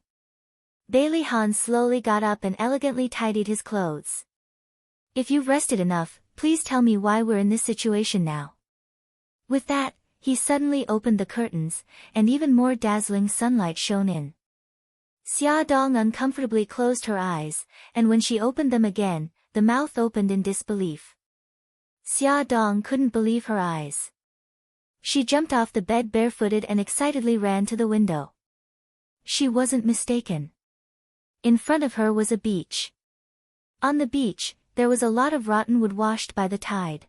Bailey Han slowly got up and elegantly tidied his clothes. If you've rested enough, please tell me why we're in this situation now. With that, he suddenly opened the curtains, and even more dazzling sunlight shone in. Xia Dong uncomfortably closed her eyes, and when she opened them again, the mouth opened in disbelief. Xia Dong couldn't believe her eyes. She jumped off the bed barefooted and excitedly ran to the window. She wasn't mistaken. In front of her was a beach. On the beach, there was a lot of rotten wood washed by the tide.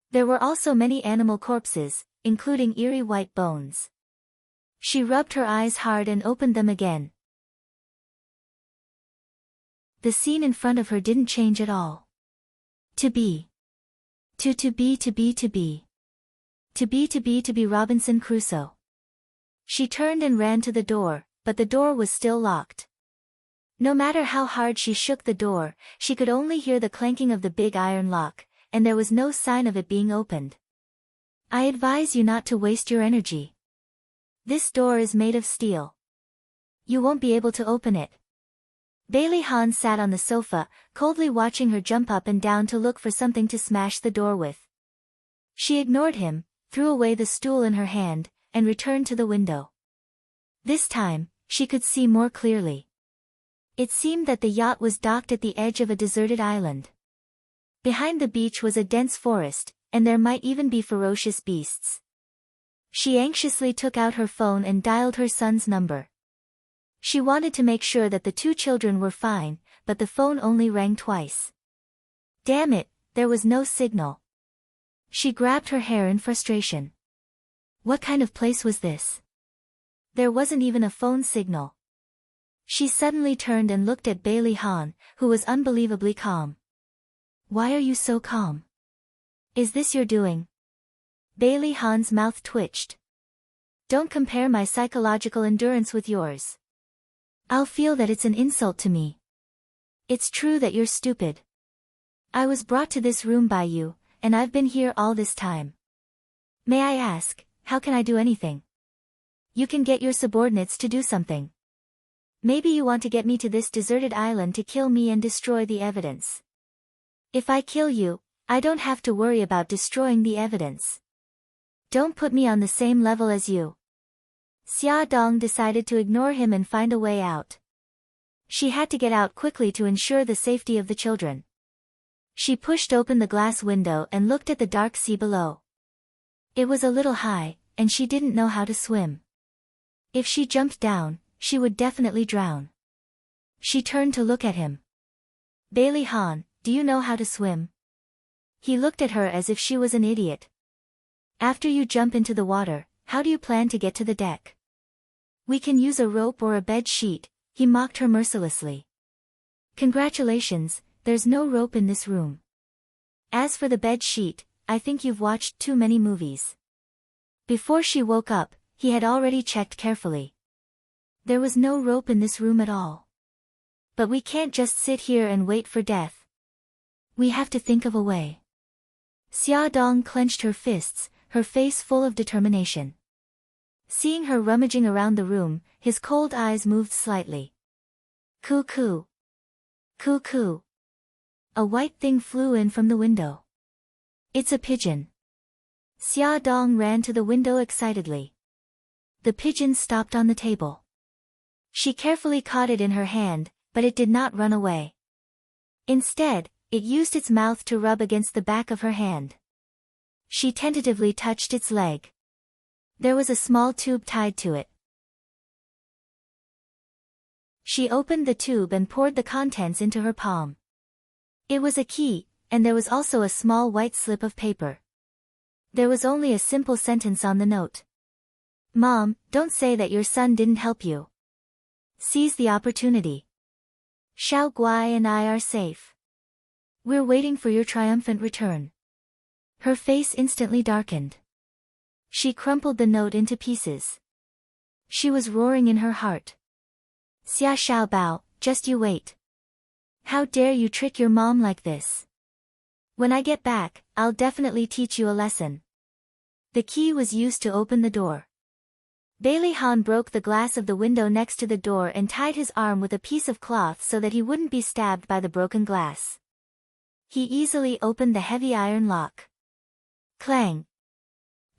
There were also many animal corpses, including eerie white bones. She rubbed her eyes hard and opened them again. The scene in front of her didn't change at all. To be Robinson Crusoe. She turned and ran to the door, but the door was still locked. No matter how hard she shook the door, she could only hear the clanking of the big iron lock, and there was no sign of it being opened. I advise you not to waste your energy. This door is made of steel. You won't be able to open it. Bailey Han sat on the sofa, coldly watching her jump up and down to look for something to smash the door with. She ignored him, threw away the stool in her hand, and returned to the window. This time, she could see more clearly. It seemed that the yacht was docked at the edge of a deserted island. Behind the beach was a dense forest, and there might even be ferocious beasts. She anxiously took out her phone and dialed her son's number. She wanted to make sure that the two children were fine, but the phone only rang twice. Damn it, there was no signal. She grabbed her hair in frustration. What kind of place was this? There wasn't even a phone signal. She suddenly turned and looked at Bailey Han, who was unbelievably calm. Why are you so calm? Is this your doing? Bailey Han's mouth twitched. Don't compare my psychological endurance with yours. I'll feel that it's an insult to me. It's true that you're stupid. I was brought to this room by you, and I've been here all this time. May I ask, how can I do anything? You can get your subordinates to do something. Maybe you want to get me to this deserted island to kill me and destroy the evidence. If I kill you, I don't have to worry about destroying the evidence. Don't put me on the same level as you. Xia Dong decided to ignore him and find a way out. She had to get out quickly to ensure the safety of the children. She pushed open the glass window and looked at the dark sea below. It was a little high, and she didn't know how to swim. If she jumped down, she would definitely drown. She turned to look at him. Bailey Han, do you know how to swim? He looked at her as if she was an idiot. After you jump into the water, how do you plan to get to the deck? We can use a rope or a bed sheet, he mocked her mercilessly. Congratulations, there's no rope in this room. As for the bed sheet, I think you've watched too many movies. Before she woke up, he had already checked carefully. There was no rope in this room at all. But we can't just sit here and wait for death. We have to think of a way. Xia Dong clenched her fists, her face full of determination. Seeing her rummaging around the room, his cold eyes moved slightly. Cuckoo. Cuckoo. A white thing flew in from the window. It's a pigeon. Xia Dong ran to the window excitedly. The pigeon stopped on the table. She carefully caught it in her hand, but it did not run away. Instead, it used its mouth to rub against the back of her hand. She tentatively touched its leg. There was a small tube tied to it. She opened the tube and poured the contents into her palm. It was a key, and there was also a small white slip of paper. There was only a simple sentence on the note. Mom, don't say that your son didn't help you. Seize the opportunity. Xiao Guai and I are safe. We're waiting for your triumphant return. Her face instantly darkened. She crumpled the note into pieces. She was roaring in her heart. Xia Xiaobao, just you wait. How dare you trick your mom like this? When I get back, I'll definitely teach you a lesson. The key was used to open the door. Bailey Han broke the glass of the window next to the door and tied his arm with a piece of cloth so that he wouldn't be stabbed by the broken glass. He easily opened the heavy iron lock. Clang!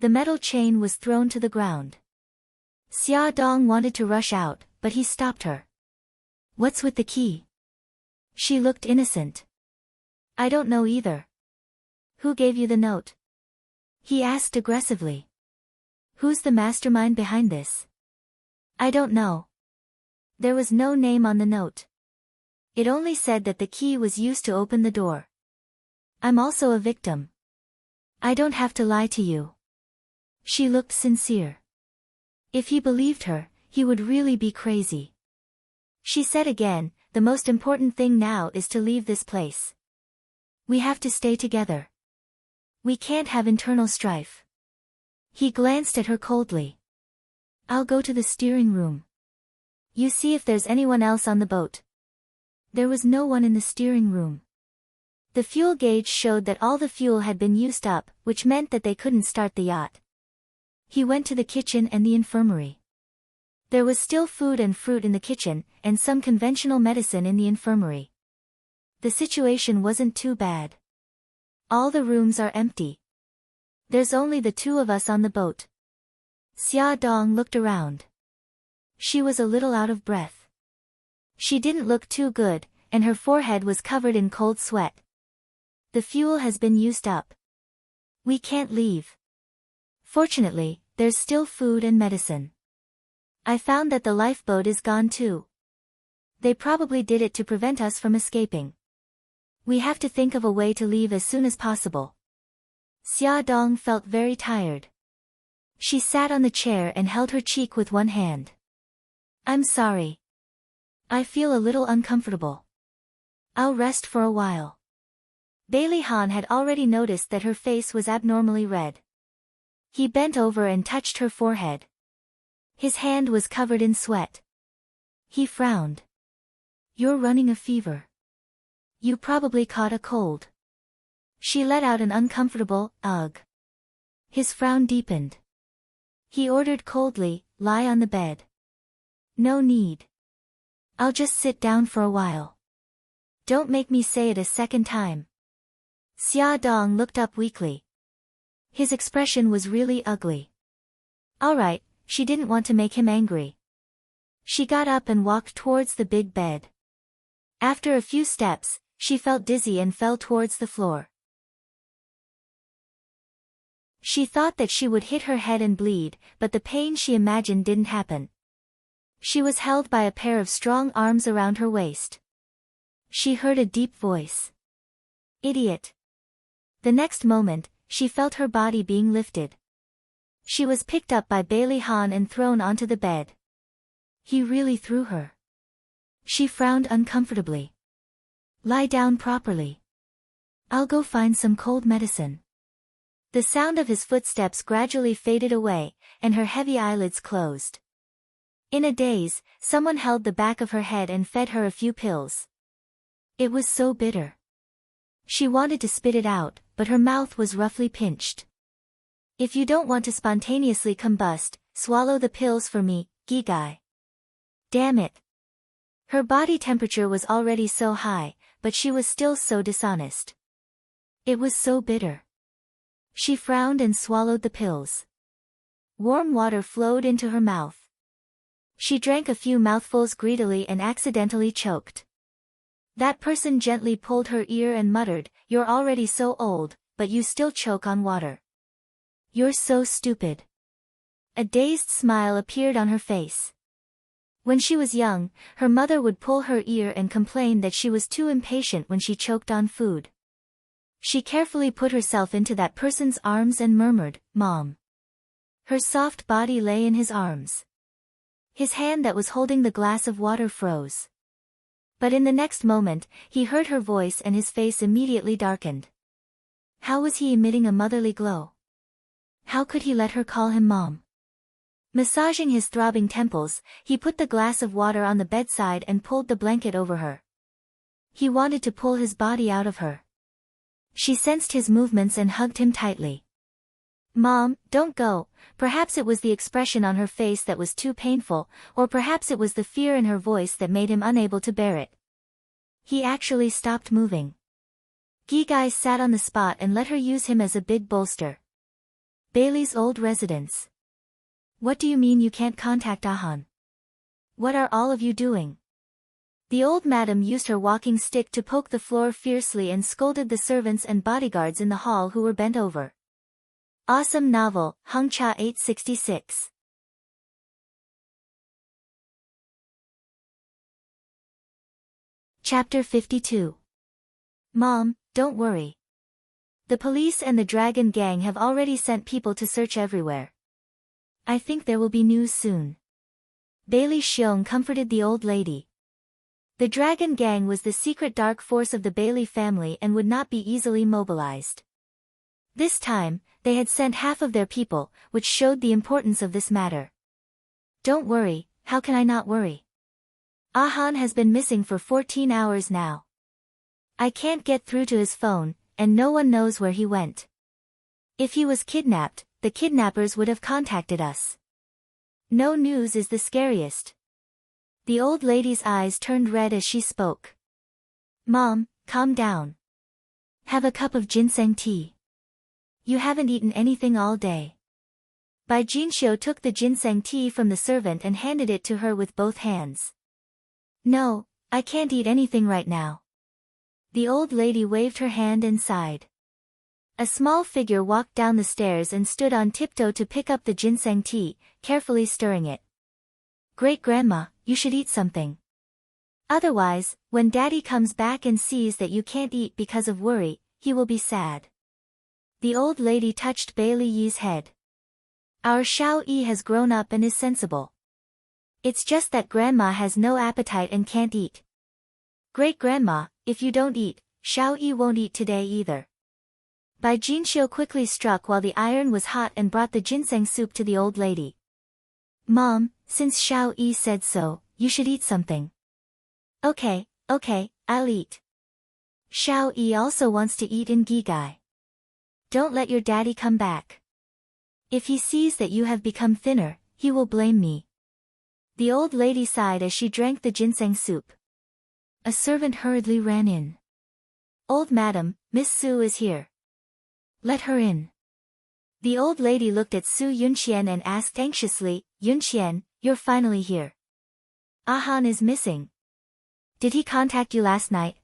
The metal chain was thrown to the ground. Xia Dong wanted to rush out, but he stopped her. What's with the key? She looked innocent. I don't know either. Who gave you the note? He asked aggressively. Who's the mastermind behind this? I don't know. There was no name on the note. It only said that the key was used to open the door. I'm also a victim. I don't have to lie to you. She looked sincere. If he believed her, he would really be crazy. She said again, the most important thing now is to leave this place. We have to stay together. We can't have internal strife. He glanced at her coldly. I'll go to the steering room. You see if there's anyone else on the boat. There was no one in the steering room. The fuel gauge showed that all the fuel had been used up, which meant that they couldn't start the yacht. He went to the kitchen and the infirmary. There was still food and fruit in the kitchen, and some conventional medicine in the infirmary. The situation wasn't too bad. All the rooms are empty. There's only the two of us on the boat. Xia Dong looked around. She was a little out of breath. She didn't look too good, and her forehead was covered in cold sweat. The fuel has been used up. We can't leave. Fortunately, there's still food and medicine. I found that the lifeboat is gone too. They probably did it to prevent us from escaping. We have to think of a way to leave as soon as possible. Xia Dong felt very tired. She sat on the chair and held her cheek with one hand. I'm sorry. I feel a little uncomfortable. I'll rest for a while. Bailey Han had already noticed that her face was abnormally red. He bent over and touched her forehead. His hand was covered in sweat. He frowned. You're running a fever. You probably caught a cold. She let out an uncomfortable, ugh. His frown deepened. He ordered coldly, lie on the bed. No need. I'll just sit down for a while. Don't make me say it a second time. Xia Dong looked up weakly. His expression was really ugly. All right, she didn't want to make him angry. She got up and walked towards the big bed. After a few steps, she felt dizzy and fell towards the floor. She thought that she would hit her head and bleed, but the pain she imagined didn't happen. She was held by a pair of strong arms around her waist. She heard a deep voice. Idiot. The next moment, she felt her body being lifted. She was picked up by Bailey Han and thrown onto the bed. He really threw her. She frowned uncomfortably. Lie down properly. I'll go find some cold medicine. The sound of his footsteps gradually faded away, and her heavy eyelids closed. In a daze, someone held the back of her head and fed her a few pills. It was so bitter. She wanted to spit it out, but her mouth was roughly pinched. If you don't want to spontaneously combust, swallow the pills for me, Gigai. Damn it. Her body temperature was already so high, but she was still so dishonest. It was so bitter. She frowned and swallowed the pills. Warm water flowed into her mouth. She drank a few mouthfuls greedily and accidentally choked. That person gently pulled her ear and muttered, "You're already so old, but you still choke on water. You're so stupid." A dazed smile appeared on her face. When she was young, her mother would pull her ear and complain that she was too impatient when she choked on food. She carefully put herself into that person's arms and murmured, "Mom." Her soft body lay in his arms. His hand that was holding the glass of water froze. But in the next moment, he heard her voice and his face immediately darkened. How was he emitting a motherly glow? How could he let her call him Mom? Massaging his throbbing temples, he put the glass of water on the bedside and pulled the blanket over her. He wanted to pull his body out of her. She sensed his movements and hugged him tightly. Mom, don't go. Perhaps it was the expression on her face that was too painful, or perhaps it was the fear in her voice that made him unable to bear it. He actually stopped moving. Gigai sat on the spot and let her use him as a big bolster. Bailey's old residence. What do you mean you can't contact Ahan? What are all of you doing? The old madam used her walking stick to poke the floor fiercely and scolded the servants and bodyguards in the hall who were bent over. Awesome novel, Hongcha 866. Chapter 52. Mom, don't worry. The police and the Dragon Gang have already sent people to search everywhere. I think there will be news soon. Bailey Xiong comforted the old lady. The Dragon Gang was the secret dark force of the Bailey family and would not be easily mobilized. This time, they had sent half of their people, which showed the importance of this matter. Don't worry, how can I not worry? Ahan has been missing for 14 hours now. I can't get through to his phone, and no one knows where he went. If he was kidnapped, the kidnappers would have contacted us. No news is the scariest. The old lady's eyes turned red as she spoke. Mom, calm down. Have a cup of ginseng tea. You haven't eaten anything all day. Bai Jinxiu took the ginseng tea from the servant and handed it to her with both hands. No, I can't eat anything right now. The old lady waved her hand and sighed. A small figure walked down the stairs and stood on tiptoe to pick up the ginseng tea, carefully stirring it. Great-grandma, you should eat something. Otherwise, when Daddy comes back and sees that you can't eat because of worry, he will be sad. The old lady touched Bailey Yi's head. Our Xiao Yi has grown up and is sensible. It's just that Grandma has no appetite and can't eat. Great-grandma, if you don't eat, Xiao Yi won't eat today either. Bai Jinxiu quickly struck while the iron was hot and brought the ginseng soup to the old lady. Mom, since Xiao Yi said so, you should eat something. Okay, I'll eat. Xiao Yi also wants to eat in Gigai. Don't let your daddy come back. If he sees that you have become thinner, he will blame me. The old lady sighed as she drank the ginseng soup. A servant hurriedly ran in. Old madam, Miss Su is here. Let her in. The old lady looked at Su Yunqian and asked anxiously, Yunqian, you're finally here. Ahan is missing. Did he contact you last night?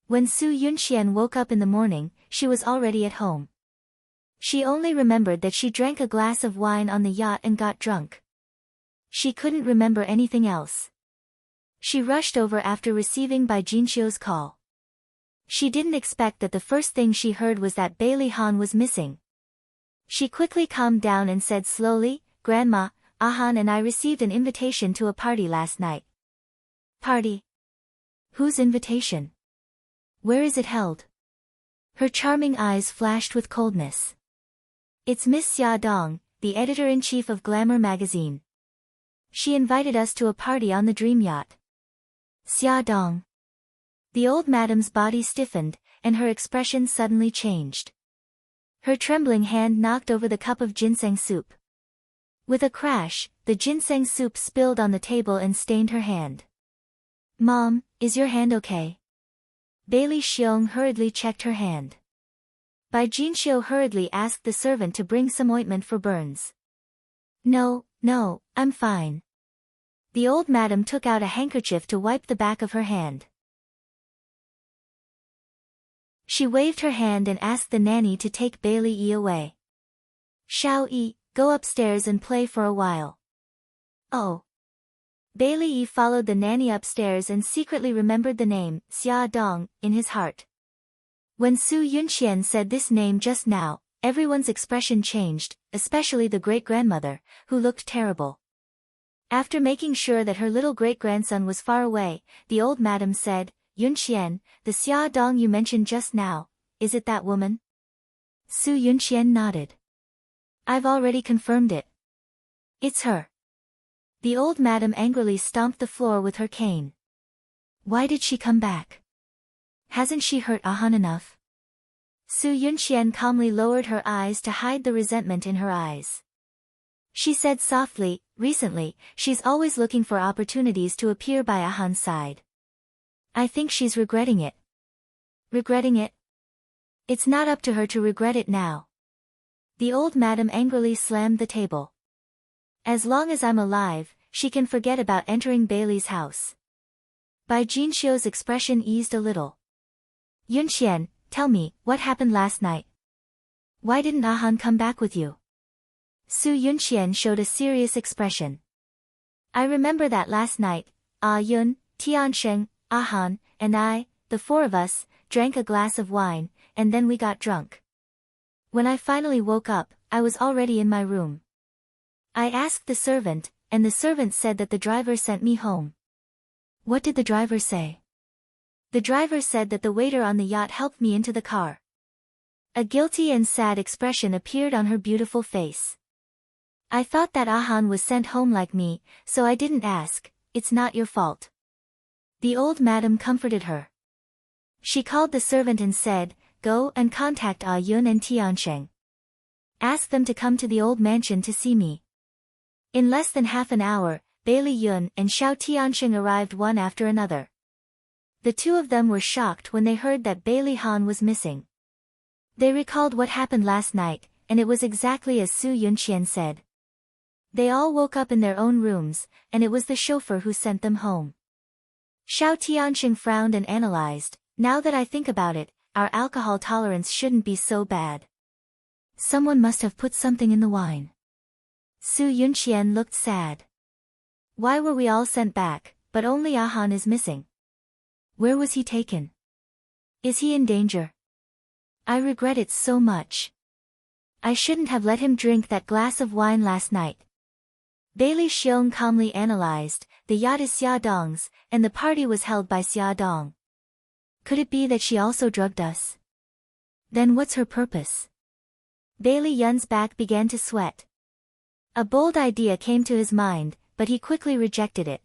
When Su Yunqian woke up in the morning, she was already at home. She only remembered that she drank a glass of wine on the yacht and got drunk. She couldn't remember anything else. She rushed over after receiving Bai Jinxiu's call. She didn't expect that the first thing she heard was that Bailey Han was missing. She quickly calmed down and said slowly, Grandma, Ahan and I received an invitation to a party last night. Party? Whose invitation? Where is it held? Her charming eyes flashed with coldness. It's Miss Xia Dong, the editor-in-chief of Glamour magazine. She invited us to a party on the dream yacht. Xia Dong. The old madam's body stiffened, and her expression suddenly changed. Her trembling hand knocked over the cup of ginseng soup. With a crash, the ginseng soup spilled on the table and stained her hand. Mom, is your hand okay? Bailey Xiong hurriedly checked her hand. Bai Jinxiu hurriedly asked the servant to bring some ointment for burns. No, I'm fine. The old madam took out a handkerchief to wipe the back of her hand. She waved her hand and asked the nanny to take Bailey Yi away. Xiao Yi, go upstairs and play for a while. Oh. Bailey Yi followed the nanny upstairs and secretly remembered the name, Xia Dong, in his heart. When Su Yunqian said this name just now, everyone's expression changed, especially the great-grandmother, who looked terrible. After making sure that her little great-grandson was far away, the old madam said, Yunqian, the Xia Dong you mentioned just now, is it that woman? Su Yunqian nodded. I've already confirmed it. It's her. The old madam angrily stomped the floor with her cane. Why did she come back? Hasn't she hurt Ahan enough? Su Yunxian calmly lowered her eyes to hide the resentment in her eyes. She said softly, recently, she's always looking for opportunities to appear by Ahan's side. I think she's regretting it. Regretting it? It's not up to her to regret it now. The old madam angrily slammed the table. As long as I'm alive, she can forget about entering Bailey's house. Bai Jinxiu's expression eased a little. Yunxian, tell me, what happened last night? Why didn't Ahan come back with you? Su Yunxian showed a serious expression. I remember that last night, Yun, Tiansheng, Ahan, and I, the four of us, drank a glass of wine, and then we got drunk. When I finally woke up, I was already in my room. I asked the servant, and the servant said that the driver sent me home. What did the driver say? The driver said that the waiter on the yacht helped me into the car. A guilty and sad expression appeared on her beautiful face. I thought that Ahan was sent home like me, so I didn't ask. It's not your fault. The old madam comforted her. She called the servant and said, go and contact Yun and Tiansheng. Ask them to come to the old mansion to see me. In less than half an hour, Bailey Yun and Xiao Tiansheng arrived one after another. The two of them were shocked when they heard that Bailey Han was missing. They recalled what happened last night, and it was exactly as Su Yunxian said. They all woke up in their own rooms, and it was the chauffeur who sent them home. Xiao Tiansheng frowned and analyzed, now that I think about it, our alcohol tolerance shouldn't be so bad. Someone must have put something in the wine. Su Yunxian looked sad. Why were we all sent back, but only Ahan is missing? Where was he taken? Is he in danger? I regret it so much. I shouldn't have let him drink that glass of wine last night. Bailey Xiong calmly analyzed, the yacht is Xia Dong's, and the party was held by Xia Dong. Could it be that she also drugged us? Then what's her purpose? Bailey Yun's back began to sweat. A bold idea came to his mind, but he quickly rejected it.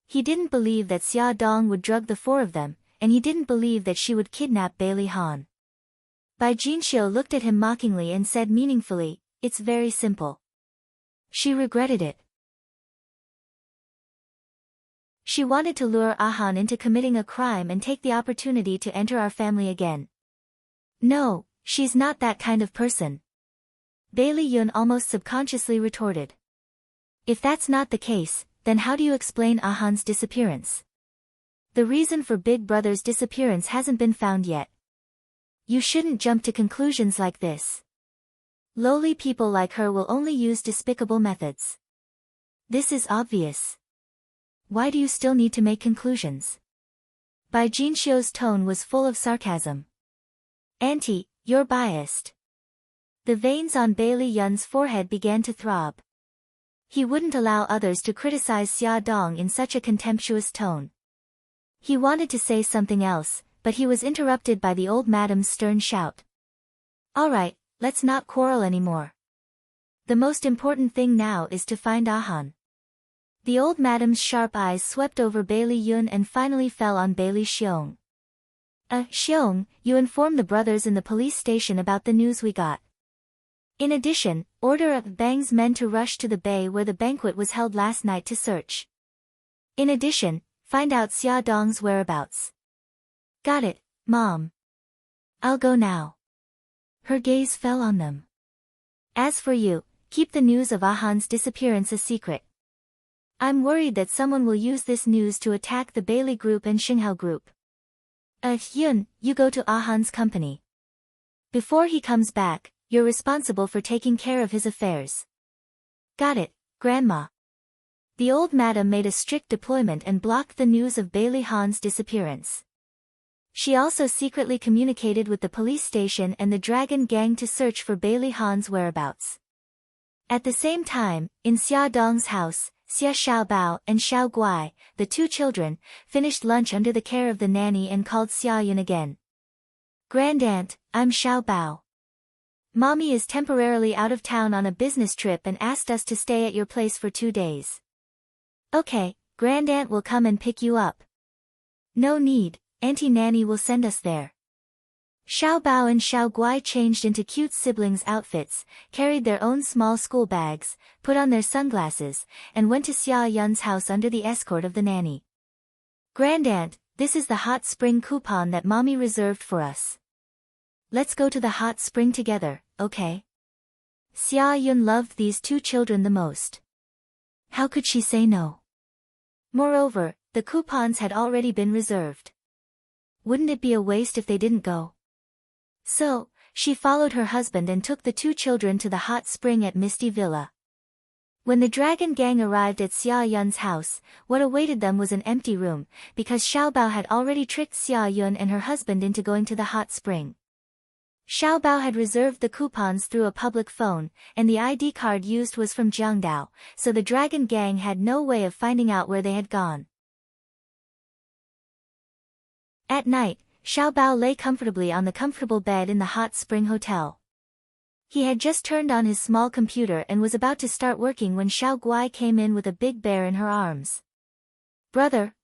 He didn't believe that Xia Dong would drug the four of them, and he didn't believe that she would kidnap Bailey Han. Bai Jinxiu looked at him mockingly and said meaningfully, it's very simple. She regretted it. She wanted to lure Ahan into committing a crime and take the opportunity to enter our family again. No, she's not that kind of person. Bailey Yun almost subconsciously retorted. If that's not the case, then how do you explain Ahan's disappearance? The reason for Big Brother's disappearance hasn't been found yet. You shouldn't jump to conclusions like this. Lowly people like her will only use despicable methods. This is obvious. Why do you still need to make conclusions? Bai Jinxiu's tone was full of sarcasm. Auntie, you're biased. The veins on Bailey Yun's forehead began to throb. He wouldn't allow others to criticize Xia Dong in such a contemptuous tone. He wanted to say something else, but he was interrupted by the old madam's stern shout. All right, let's not quarrel anymore. The most important thing now is to find Ahan. The old madam's sharp eyes swept over Bailey Yun and finally fell on Bailey Xiong. Xiong, you inform the brothers in the police station about the news we got. In addition, order Bang's men to rush to the bay where the banquet was held last night to search. In addition, find out Xia Dong's whereabouts. Got it, Mom. I'll go now. Her gaze fell on them. As for you, keep the news of Ahan's disappearance a secret. I'm worried that someone will use this news to attack the Bailey Group and Xinghao Group. Yun, you go to Ahan's company. Before he comes back, you're responsible for taking care of his affairs. Got it, Grandma. The old madam made a strict deployment and blocked the news of Bailey Han's disappearance. She also secretly communicated with the police station and the Dragon Gang to search for Bailey Han's whereabouts. At the same time, in Xia Dong's house, Xia Xiaobao and Xiao Guai, the two children, finished lunch under the care of the nanny and called Xia Yun again. Grandaunt, I'm Xiaobao. Mommy is temporarily out of town on a business trip and asked us to stay at your place for 2 days. Okay, Grandaunt will come and pick you up. No need, Auntie Nanny will send us there. Xiao Bao and Xiao Guai changed into cute siblings' outfits, carried their own small school bags, put on their sunglasses, and went to Xia Yun's house under the escort of the nanny. "Grandaunt, this is the hot spring coupon that Mommy reserved for us. Let's go to the hot spring together, okay?" Xia Yun loved these two children the most. How could she say no? Moreover, the coupons had already been reserved. Wouldn't it be a waste if they didn't go? So, she followed her husband and took the two children to the hot spring at Misty Villa. When the dragon gang arrived at Xia Yun's house, what awaited them was an empty room, because Xiao Bao had already tricked Xia Yun and her husband into going to the hot spring. Xiao Bao had reserved the coupons through a public phone, and the ID card used was from Jiangdao, so the dragon gang had no way of finding out where they had gone. At night, Xiao Bao lay comfortably on the comfortable bed in the hot spring hotel. He had just turned on his small computer and was about to start working when Xiao Guai came in with a big bear in her arms. Brother,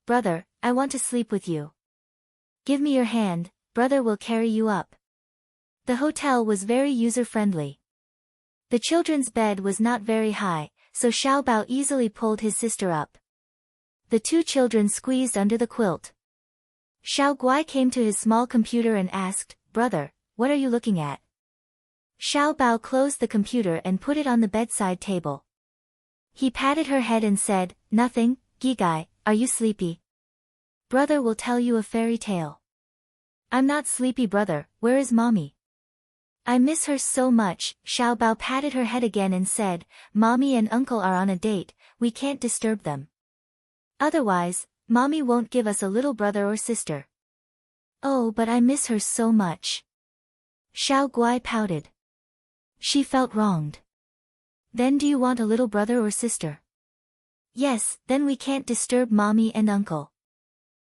I want to sleep with you. Give me your hand, brother will carry you up." The hotel was very user-friendly. The children's bed was not very high, so Xiao Bao easily pulled his sister up. The two children squeezed under the quilt. Xiao Guai came to his small computer and asked, "Brother, what are you looking at?" Xiao Bao closed the computer and put it on the bedside table. He patted her head and said, "Nothing, Gigai, are you sleepy? Brother will tell you a fairy tale." "I'm not sleepy brother, where is Mommy?" "I miss her so much." Xiao Bao patted her head again and said, "Mommy and Uncle are on a date, we can't disturb them. Otherwise, Mommy won't give us a little brother or sister." "Oh, but I miss her so much." Xiao Guai pouted. She felt wronged. "Then do you want a little brother or sister?" "Yes, then we can't disturb Mommy and Uncle."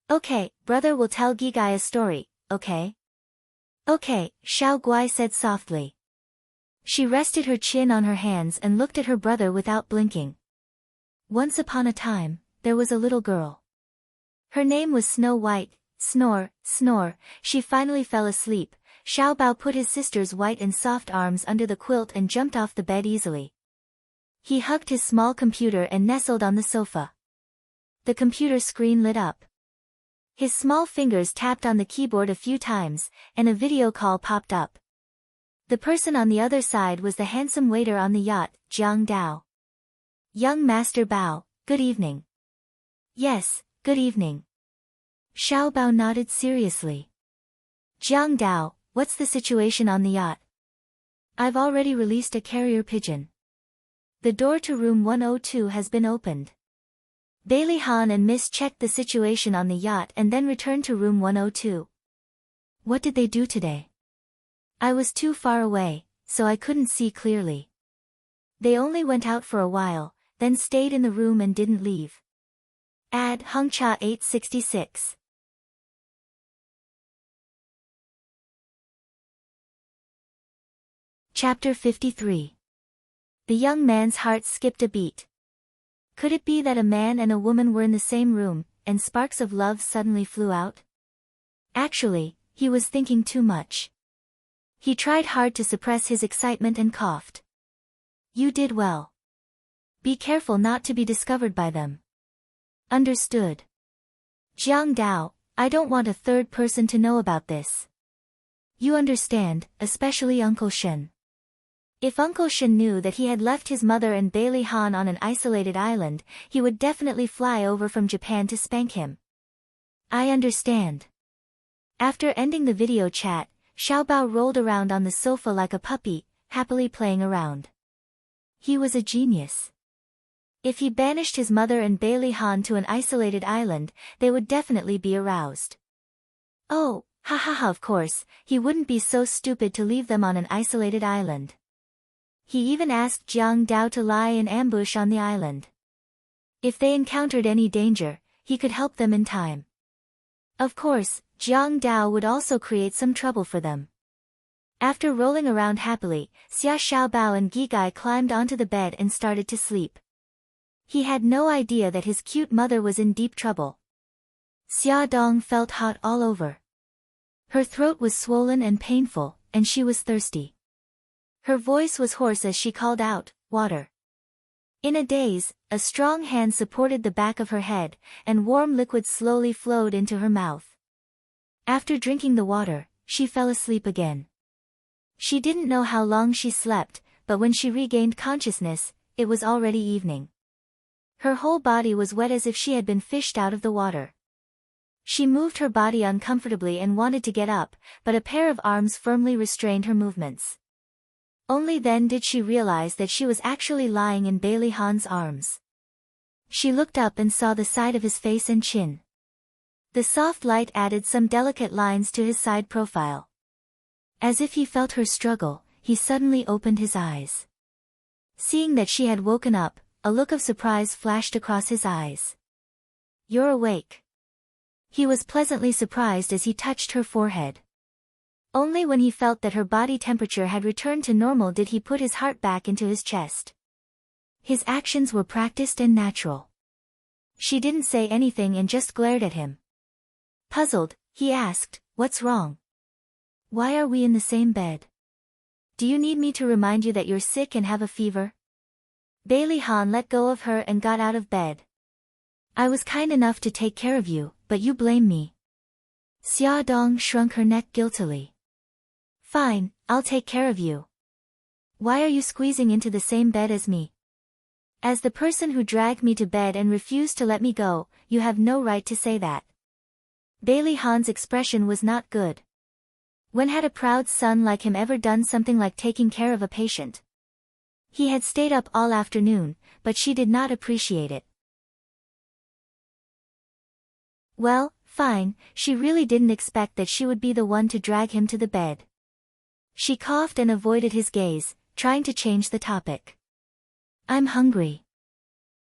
"Okay, brother will tell Gigai a story, okay?" "Okay," Xiao Guai said softly. She rested her chin on her hands and looked at her brother without blinking. Once upon a time, there was a little girl. Her name was Snow White. Snore, snore, she finally fell asleep. Xiao Bao put his sister's white and soft arms under the quilt and jumped off the bed easily. He hugged his small computer and nestled on the sofa. The computer screen lit up. His small fingers tapped on the keyboard a few times, and a video call popped up. The person on the other side was the handsome waiter on the yacht, Jiang Dao. "Young Master Bao, good evening." "Yes, good evening." Xiao Bao nodded seriously. "Jiang Dao, what's the situation on the yacht?" "I've already released a carrier pigeon. The door to room 102 has been opened." Bailey Han and Miss checked the situation on the yacht and then returned to room 102. "What did they do today?" "I was too far away, so I couldn't see clearly. They only went out for a while, then stayed in the room and didn't leave." Ad Hongcha 866. Chapter 53. The young man's heart skipped a beat. Could it be that a man and a woman were in the same room, and sparks of love suddenly flew out? Actually, he was thinking too much. He tried hard to suppress his excitement and coughed. "You did well. Be careful not to be discovered by them." "Understood. Jiang Dao, I don't want a third person to know about this. You understand, especially Uncle Shen. If Uncle Shen knew that he had left his mother and Bailey Han on an isolated island, he would definitely fly over from Japan to spank him." "I understand." After ending the video chat, Xiao Bao rolled around on the sofa like a puppy, happily playing around. He was a genius. If he banished his mother and Bailey Han to an isolated island, they would definitely be aroused. Oh, ha ha ha, of course, he wouldn't be so stupid to leave them on an isolated island. He even asked Jiang Dao to lie in ambush on the island. If they encountered any danger, he could help them in time. Of course, Jiang Dao would also create some trouble for them. After rolling around happily, Xia Xiaobao and Gigai climbed onto the bed and started to sleep. He had no idea that his cute mother was in deep trouble. Xia Dong felt hot all over. Her throat was swollen and painful, and she was thirsty. Her voice was hoarse as she called out, "Water." In a daze, a strong hand supported the back of her head, and warm liquid slowly flowed into her mouth. After drinking the water, she fell asleep again. She didn't know how long she slept, but when she regained consciousness, it was already evening. Her whole body was wet as if she had been fished out of the water. She moved her body uncomfortably and wanted to get up, but a pair of arms firmly restrained her movements. Only then did she realize that she was actually lying in Bailey Han's arms. She looked up and saw the side of his face and chin. The soft light added some delicate lines to his side profile. As if he felt her struggle, he suddenly opened his eyes. Seeing that she had woken up, a look of surprise flashed across his eyes. "You're awake." He was pleasantly surprised as he touched her forehead. Only when he felt that her body temperature had returned to normal did he put his heart back into his chest. His actions were practiced and natural. She didn't say anything and just glared at him. Puzzled, he asked, "What's wrong? Why are we in the same bed? Do you need me to remind you that you're sick and have a fever?" Bailey Han let go of her and got out of bed. "I was kind enough to take care of you, but you blame me." Xia Dong shrunk her neck guiltily. "Fine, I'll take care of you. Why are you squeezing into the same bed as me? As the person who dragged me to bed and refused to let me go, you have no right to say that." Bailey Han's expression was not good. When had a proud son like him ever done something like taking care of a patient? He had stayed up all afternoon, but she did not appreciate it. Well, fine, she really didn't expect that she would be the one to drag him to the bed. She coughed and avoided his gaze, trying to change the topic. "I'm hungry."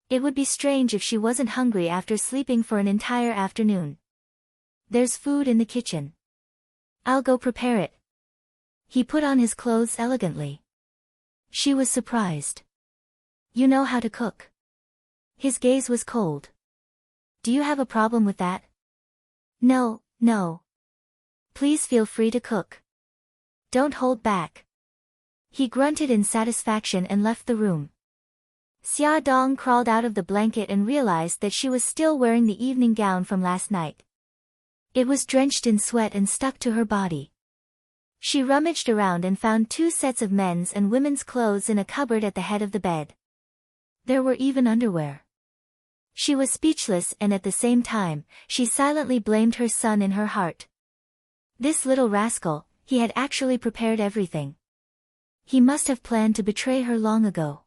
It would be strange if she wasn't hungry after sleeping for an entire afternoon. "There's food in the kitchen. I'll go prepare it." He put on his clothes elegantly. She was surprised. "You know how to cook?" His gaze was cold. "Do you have a problem with that?" "No, no. Please feel free to cook. Don't hold back." He grunted in satisfaction and left the room. Xia Dong crawled out of the blanket and realized that she was still wearing the evening gown from last night. It was drenched in sweat and stuck to her body. She rummaged around and found 2 sets of men's and women's clothes in a cupboard at the head of the bed. There were even underwear. She was speechless and at the same time, she silently blamed her son in her heart. This little rascal, he had actually prepared everything. He must have planned to betray her long ago.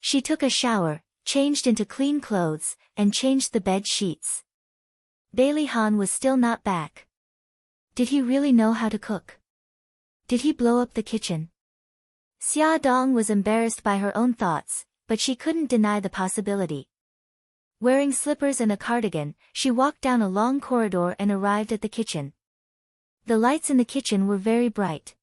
She took a shower, changed into clean clothes, and changed the bed sheets. Bailey Han was still not back. Did he really know how to cook? Did he blow up the kitchen? Xia Dong was embarrassed by her own thoughts, but she couldn't deny the possibility. Wearing slippers and a cardigan, she walked down a long corridor and arrived at the kitchen. The lights in the kitchen were very bright.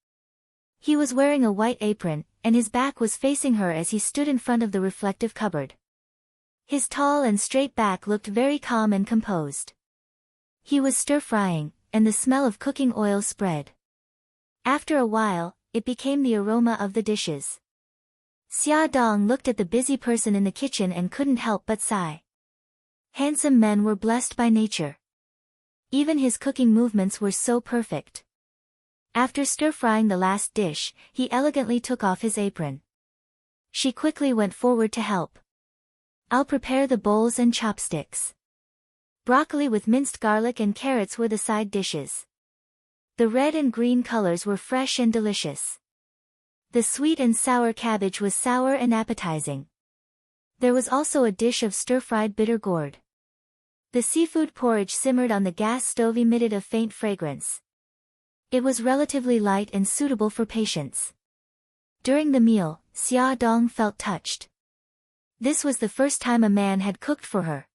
He was wearing a white apron, and his back was facing her as he stood in front of the reflective cupboard. His tall and straight back looked very calm and composed. He was stir-frying, and the smell of cooking oil spread. After a while, it became the aroma of the dishes. Xia Dong looked at the busy person in the kitchen and couldn't help but sigh. Handsome men were blessed by nature. Even his cooking movements were so perfect. After stir-frying the last dish, he elegantly took off his apron. She quickly went forward to help. "I'll prepare the bowls and chopsticks." Broccoli with minced garlic and carrots were the side dishes. The red and green colors were fresh and delicious. The sweet and sour cabbage was sour and appetizing. There was also a dish of stir-fried bitter gourd. The seafood porridge simmered on the gas stove emitted a faint fragrance. It was relatively light and suitable for patients. During the meal, Xia Dong felt touched. This was the first time a man had cooked for her.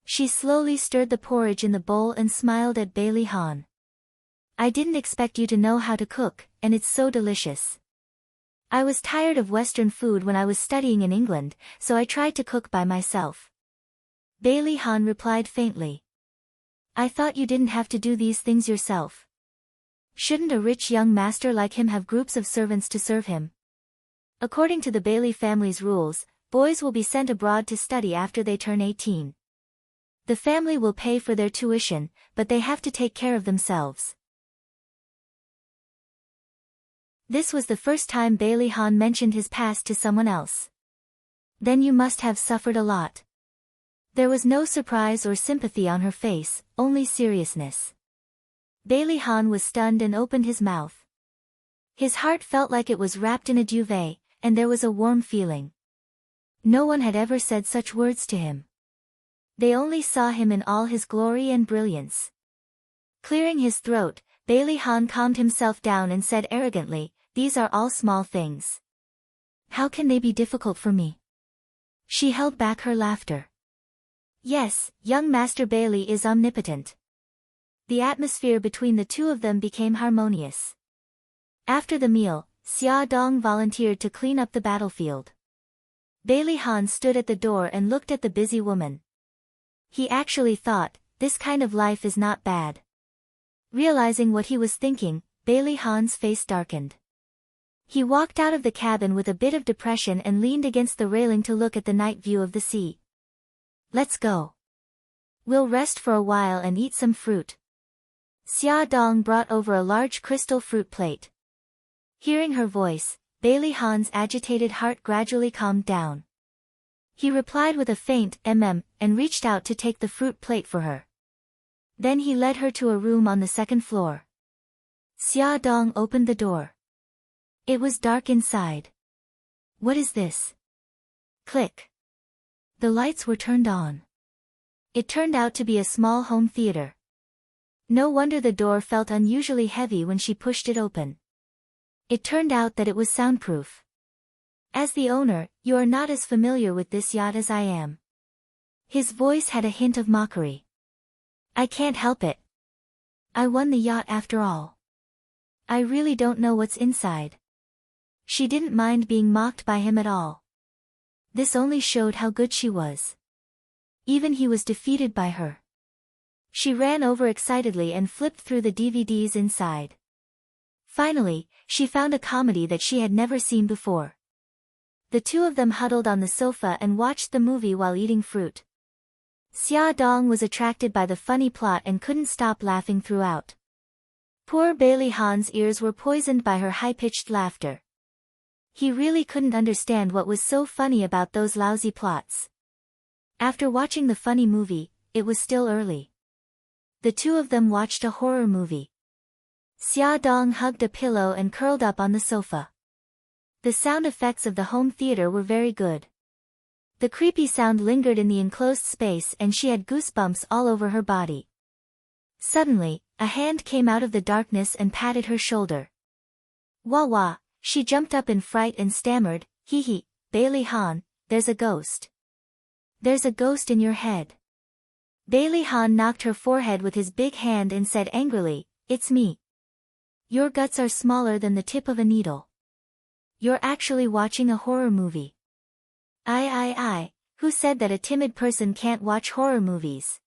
She slowly stirred the porridge in the bowl and smiled at Bailey Han. "I didn't expect you to know how to cook, and it's so delicious. I was tired of Western food when I was studying in England, so I tried to cook by myself." Bailey Han replied faintly. "I thought you didn't have to do these things yourself." Shouldn't a rich young master like him have groups of servants to serve him? According to the Bailey family's rules, boys will be sent abroad to study after they turn 18. The family will pay for their tuition, but they have to take care of themselves. This was the first time Bailey Han mentioned his past to someone else. Then you must have suffered a lot. There was no surprise or sympathy on her face, only seriousness. Bailey Han was stunned and opened his mouth. His heart felt like it was wrapped in a duvet, and there was a warm feeling. No one had ever said such words to him. They only saw him in all his glory and brilliance. Clearing his throat, Bailey Han calmed himself down and said arrogantly, "These are all small things. How can they be difficult for me?" She held back her laughter. Yes, young Master Bailey is omnipotent. The atmosphere between the two of them became harmonious. After the meal, Xia Dong volunteered to clean up the battlefield. Bailey Han stood at the door and looked at the busy woman. He actually thought, this kind of life is not bad. Realizing what he was thinking, Bailey Han's face darkened. He walked out of the cabin with a bit of depression and leaned against the railing to look at the night view of the sea. Let's go. We'll rest for a while and eat some fruit. Xia Dong brought over a large crystal fruit plate. Hearing her voice, Bailey Han's agitated heart gradually calmed down. He replied with a faint and reached out to take the fruit plate for her. Then he led her to a room on the second floor. Xia Dong opened the door. It was dark inside. What is this? Click. The lights were turned on. It turned out to be a small home theater. No wonder the door felt unusually heavy when she pushed it open. It turned out that it was soundproof. As the owner, you are not as familiar with this yacht as I am. His voice had a hint of mockery. I can't help it. I won the yacht after all. I really don't know what's inside. She didn't mind being mocked by him at all. This only showed how good she was. Even he was defeated by her. She ran over excitedly and flipped through the DVDs inside. Finally, she found a comedy that she had never seen before. The two of them huddled on the sofa and watched the movie while eating fruit. Xia Dong was attracted by the funny plot and couldn't stop laughing throughout. Poor Bailey Han's ears were poisoned by her high-pitched laughter. He really couldn't understand what was so funny about those lousy plots. After watching the funny movie, it was still early. The two of them watched a horror movie. Xia Dong hugged a pillow and curled up on the sofa. The sound effects of the home theater were very good. The creepy sound lingered in the enclosed space and she had goosebumps all over her body. Suddenly, a hand came out of the darkness and patted her shoulder. Wah wah, she jumped up in fright and stammered, hee hee, Bailey Han, there's a ghost. There's a ghost in your head. Bailey Han knocked her forehead with his big hand and said angrily, it's me. Your guts are smaller than the tip of a needle. You're actually watching a horror movie. I, who said that a timid person can't watch horror movies?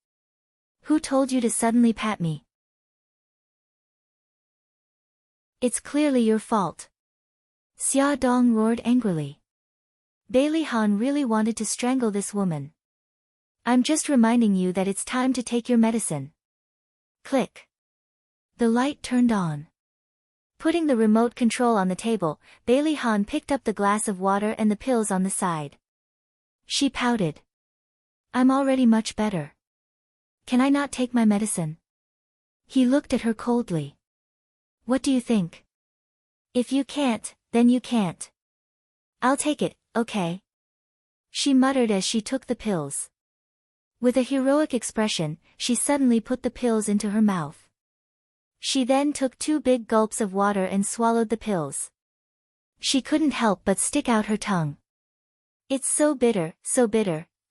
Who told you to suddenly pat me? It's clearly your fault. Xia Dong roared angrily. Bailey Han really wanted to strangle this woman. I'm just reminding you that it's time to take your medicine. Click. The light turned on. Putting the remote control on the table, Bailey Han picked up the glass of water and the pills on the side. She pouted. I'm already much better. Can I not take my medicine? He looked at her coldly. What do you think? If you can't, then you can't. I'll take it, okay? She muttered as she took the pills. With a heroic expression, she suddenly put the pills into her mouth. She then took 2 big gulps of water and swallowed the pills. She couldn't help but stick out her tongue. It's so bitter,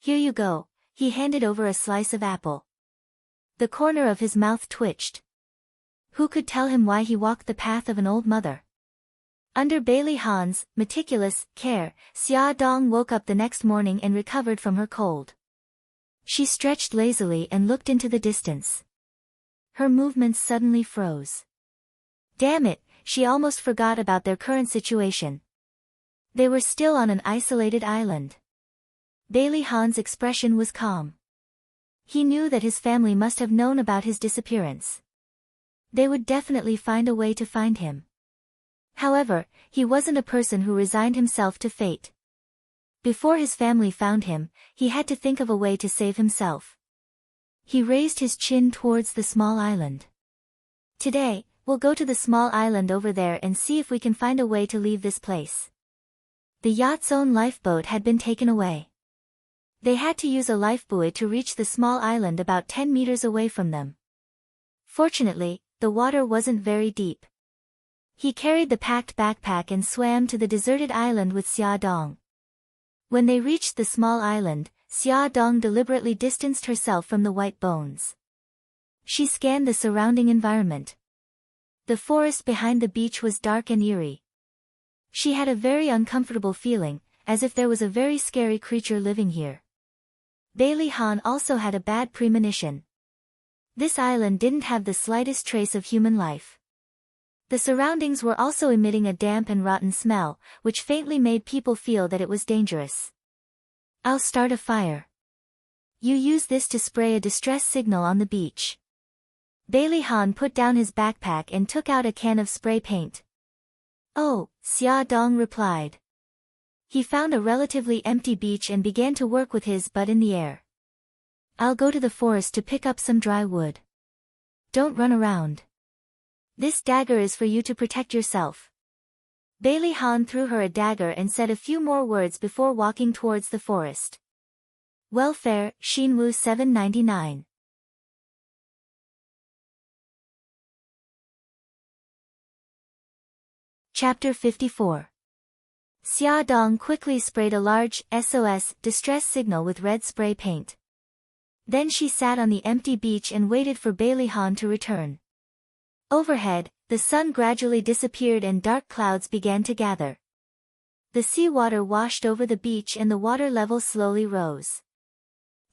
here you go, he handed over a slice of apple. The corner of his mouth twitched. Who could tell him why he walked the path of an old mother? Under Bailey Han's meticulous care, Xia Dong woke up the next morning and recovered from her cold. She stretched lazily and looked into the distance. Her movements suddenly froze. Damn it, she almost forgot about their current situation. They were still on an isolated island. Bailey Han's expression was calm. He knew that his family must have known about his disappearance. They would definitely find a way to find him. However, he wasn't a person who resigned himself to fate. Before his family found him, he had to think of a way to save himself. He raised his chin towards the small island. Today, we'll go to the small island over there and see if we can find a way to leave this place. The yacht's own lifeboat had been taken away. They had to use a lifebuoy to reach the small island about 10 meters away from them. Fortunately, the water wasn't very deep. He carried the packed backpack and swam to the deserted island with Xia Dong. When they reached the small island, Xia Dong deliberately distanced herself from the white bones. She scanned the surrounding environment. The forest behind the beach was dark and eerie. She had a very uncomfortable feeling, as if there was a very scary creature living here. Bailey Han also had a bad premonition. This island didn't have the slightest trace of human life. The surroundings were also emitting a damp and rotten smell, which faintly made people feel that it was dangerous. I'll start a fire. You use this to spray a distress signal on the beach. Bailey Han put down his backpack and took out a can of spray paint. Oh, Xia Dong replied. He found a relatively empty beach and began to work with his butt in the air. I'll go to the forest to pick up some dry wood. Don't run around. This dagger is for you to protect yourself. Bailey Han threw her a dagger and said a few more words before walking towards the forest. Welfare, Xinwu 799. Chapter 54. Xia Dong quickly sprayed a large SOS distress signal with red spray paint. Then she sat on the empty beach and waited for Bailey Han to return. Overhead, the sun gradually disappeared and dark clouds began to gather. The seawater washed over the beach and the water level slowly rose.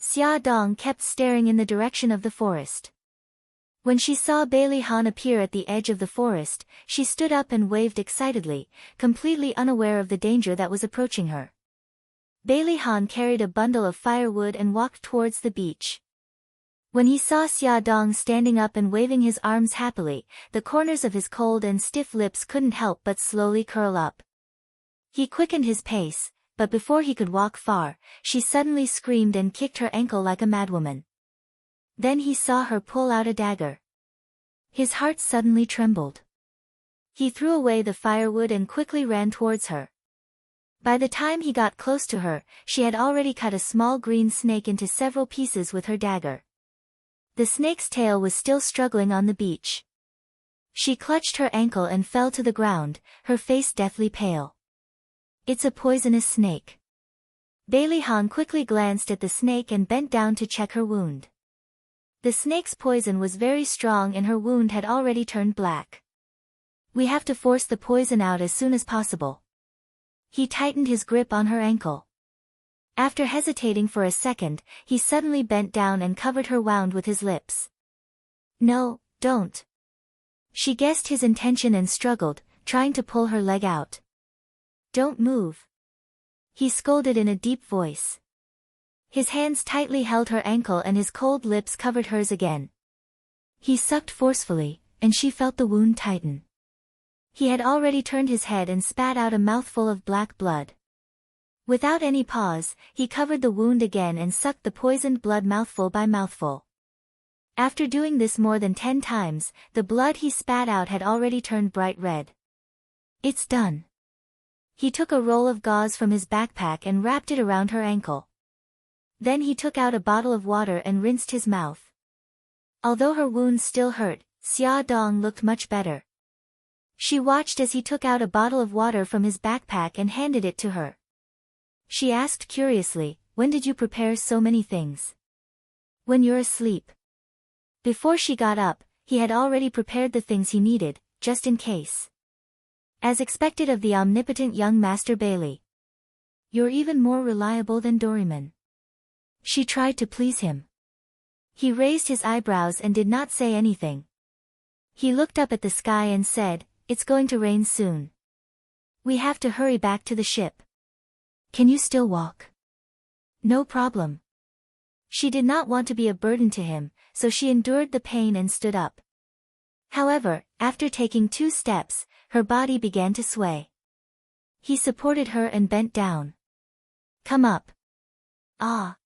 Xia Dong kept staring in the direction of the forest. When she saw Bailey Han appear at the edge of the forest, she stood up and waved excitedly, completely unaware of the danger that was approaching her. Bailey Han carried a bundle of firewood and walked towards the beach. When he saw Xia Dong standing up and waving his arms happily, the corners of his cold and stiff lips couldn't help but slowly curl up. He quickened his pace, but before he could walk far, she suddenly screamed and kicked her ankle like a madwoman. Then he saw her pull out a dagger. His heart suddenly trembled. He threw away the firewood and quickly ran towards her. By the time he got close to her, she had already cut a small green snake into several pieces with her dagger. The snake's tail was still struggling on the beach. She clutched her ankle and fell to the ground, her face deathly pale. It's a poisonous snake. Bailey Han quickly glanced at the snake and bent down to check her wound. The snake's poison was very strong and her wound had already turned black. We have to force the poison out as soon as possible. He tightened his grip on her ankle. After hesitating for a second, he suddenly bent down and covered her wound with his lips. No, don't. She guessed his intention and struggled, trying to pull her leg out. Don't move. He scolded in a deep voice. His hands tightly held her ankle and his cold lips covered hers again. He sucked forcefully, and she felt the wound tighten. He had already turned his head and spat out a mouthful of black blood. Without any pause, he covered the wound again and sucked the poisoned blood mouthful by mouthful. After doing this more than 10 times, the blood he spat out had already turned bright red. It's done. He took a roll of gauze from his backpack and wrapped it around her ankle. Then he took out a bottle of water and rinsed his mouth. Although her wounds still hurt, Xia Dong looked much better. She watched as he took out a bottle of water from his backpack and handed it to her. She asked curiously, "When did you prepare so many things?" "When you're asleep." Before she got up, he had already prepared the things he needed, just in case. As expected of the omnipotent young Master Bailey. "You're even more reliable than Doraemon." She tried to please him. He raised his eyebrows and did not say anything. He looked up at the sky and said, "It's going to rain soon. We have to hurry back to the ship. Can you still walk?" "No problem." She did not want to be a burden to him, so she endured the pain and stood up. However, after taking 2 steps, her body began to sway. He supported her and bent down. "Come up." "Ah."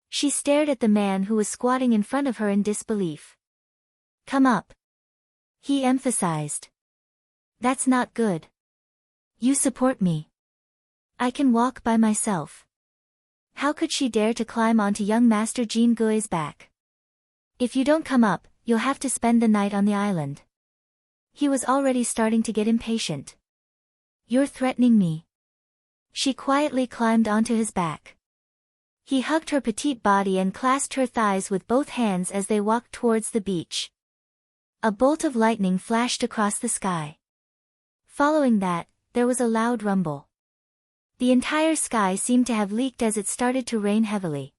She stared at the man who was squatting in front of her in disbelief. "Come up," he emphasized. "That's not good. You support me. I can walk by myself." How could she dare to climb onto young Master Jean Gui's back? "If you don't come up, you'll have to spend the night on the island." He was already starting to get impatient. "You're threatening me." She quietly climbed onto his back. He hugged her petite body and clasped her thighs with both hands as they walked towards the beach. A bolt of lightning flashed across the sky. Following that, there was a loud rumble. The entire sky seemed to have leaked as it started to rain heavily.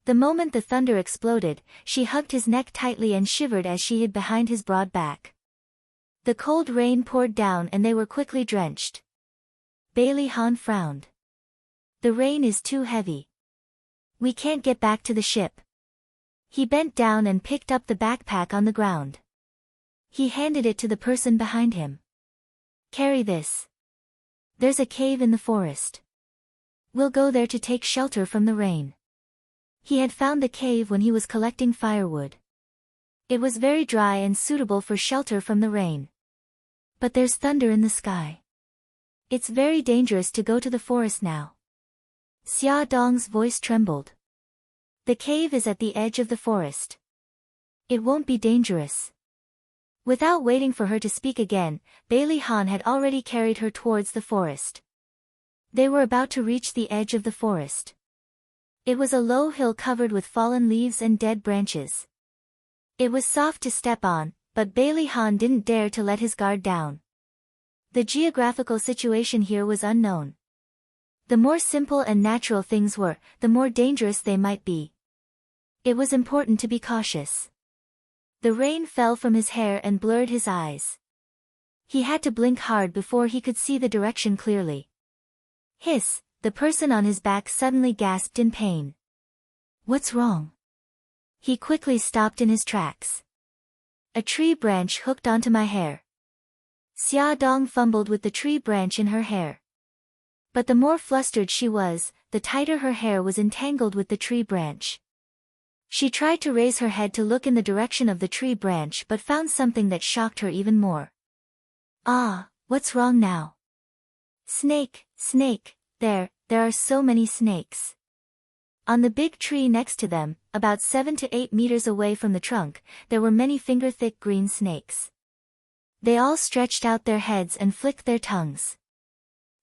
The moment the thunder exploded, she hugged his neck tightly and shivered as she hid behind his broad back. The cold rain poured down and they were quickly drenched. Bailey Han frowned. "The rain is too heavy. We can't get back to the ship." He bent down and picked up the backpack on the ground. He handed it to the person behind him. "Carry this. There's a cave in the forest. We'll go there to take shelter from the rain." He had found the cave when he was collecting firewood. It was very dry and suitable for shelter from the rain. "But there's thunder in the sky. It's very dangerous to go to the forest now." Xia Dong's voice trembled. "The cave is at the edge of the forest. It won't be dangerous." Without waiting for her to speak again, Bailey Han had already carried her towards the forest. They were about to reach the edge of the forest. It was a low hill covered with fallen leaves and dead branches. It was soft to step on, but Bailey Han didn't dare to let his guard down. The geographical situation here was unknown. The more simple and natural things were, the more dangerous they might be. It was important to be cautious. The rain fell from his hair and blurred his eyes. He had to blink hard before he could see the direction clearly. Hiss, the person on his back suddenly gasped in pain. "What's wrong?" He quickly stopped in his tracks. "A tree branch hooked onto my hair." Xia Dong fumbled with the tree branch in her hair. But the more flustered she was, the tighter her hair was entangled with the tree branch. She tried to raise her head to look in the direction of the tree branch but found something that shocked her even more. "Ah, what's wrong now?" "Snake, snake, there are so many snakes." On the big tree next to them, about 7 to 8 meters away from the trunk, there were many finger-thick green snakes. They all stretched out their heads and flicked their tongues.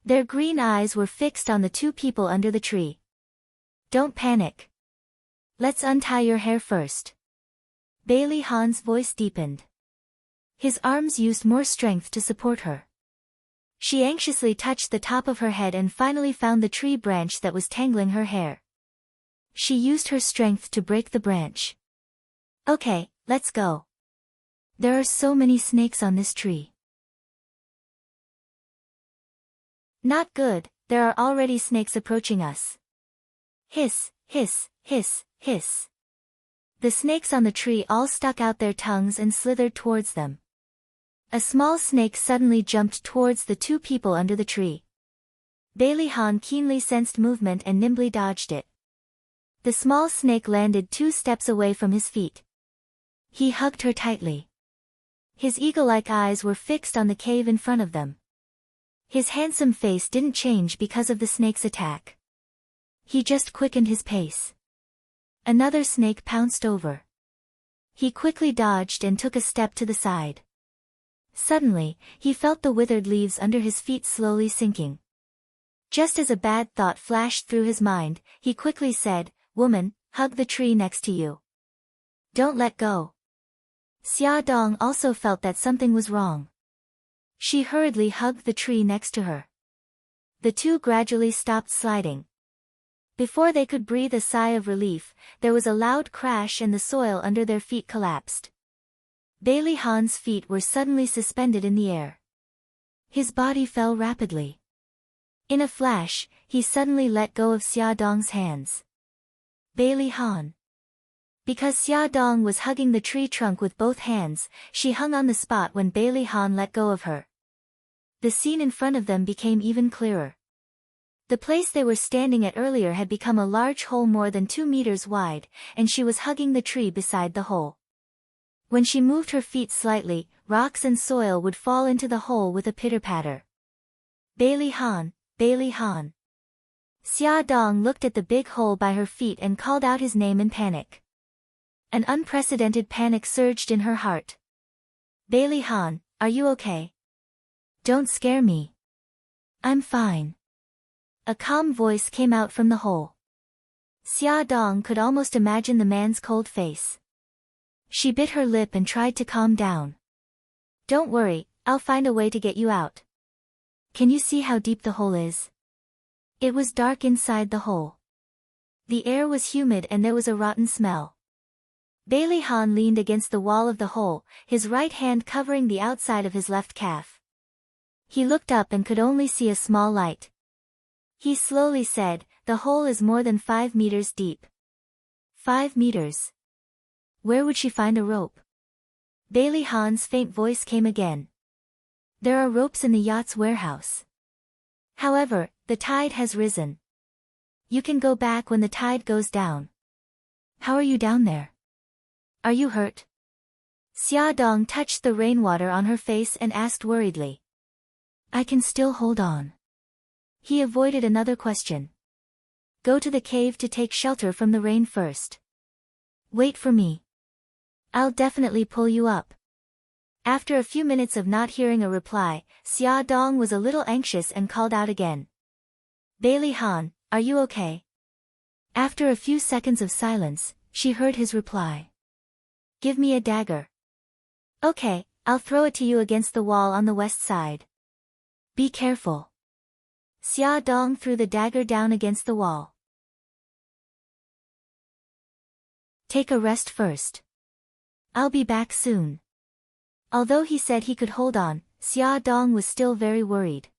Their green eyes were fixed on the 2 people under the tree. "Don't panic. Let's untie your hair first." Bailey Han's voice deepened. His arms used more strength to support her. She anxiously touched the top of her head and finally found the tree branch that was tangling her hair. She used her strength to break the branch. "Okay, let's go. There are so many snakes on this tree." "Not good, there are already snakes approaching us." Hiss, hiss, hiss, hiss. The snakes on the tree all stuck out their tongues and slithered towards them. A small snake suddenly jumped towards the 2 people under the tree. Bailey Han keenly sensed movement and nimbly dodged it. The small snake landed 2 steps away from his feet. He hugged her tightly. His eagle-like eyes were fixed on the cave in front of them. His handsome face didn't change because of the snake's attack. He just quickened his pace. Another snake pounced over. He quickly dodged and took a step to the side. Suddenly, he felt the withered leaves under his feet slowly sinking. Just as a bad thought flashed through his mind, he quickly said, "Woman, hug the tree next to you. Don't let go." Xia Dong also felt that something was wrong. She hurriedly hugged the tree next to her. The 2 gradually stopped sliding. Before they could breathe a sigh of relief, there was a loud crash and the soil under their feet collapsed. Bailey Han's feet were suddenly suspended in the air. His body fell rapidly. In a flash, he suddenly let go of Xia Dong's hands. Bailey Han. Because Xia Dong was hugging the tree trunk with both hands, she hung on the spot when Bailey Han let go of her. The scene in front of them became even clearer. The place they were standing at earlier had become a large hole more than 2 meters wide, and she was hugging the tree beside the hole. When she moved her feet slightly, rocks and soil would fall into the hole with a pitter-patter. Bailey Han, Bailey Han. Xia Dong looked at the big hole by her feet and called out his name in panic. An unprecedented panic surged in her heart. Bailey Han, are you okay? Don't scare me. I'm fine. A calm voice came out from the hole. Xia Dong could almost imagine the man's cold face. She bit her lip and tried to calm down. Don't worry, I'll find a way to get you out. Can you see how deep the hole is? It was dark inside the hole. The air was humid and there was a rotten smell. Bailey Han leaned against the wall of the hole, his right hand covering the outside of his left calf. He looked up and could only see a small light. He slowly said, "The hole is more than 5 meters deep." 5 meters. Where would she find a rope? Bailey Han's faint voice came again. There are ropes in the yacht's warehouse. However, the tide has risen. You can go back when the tide goes down. How are you down there? Are you hurt? Xia Dong touched the rainwater on her face and asked worriedly. I can still hold on. He avoided another question. Go to the cave to take shelter from the rain first. Wait for me. I'll definitely pull you up. After a few minutes of not hearing a reply, Xia Dong was a little anxious and called out again. Bailey Han, are you okay? After a few seconds of silence, she heard his reply. Give me a dagger. Okay, I'll throw it to you against the wall on the west side. Be careful. Xia Dong threw the dagger down against the wall. Take a rest first. I'll be back soon. Although he said he could hold on, Xia Dong was still very worried.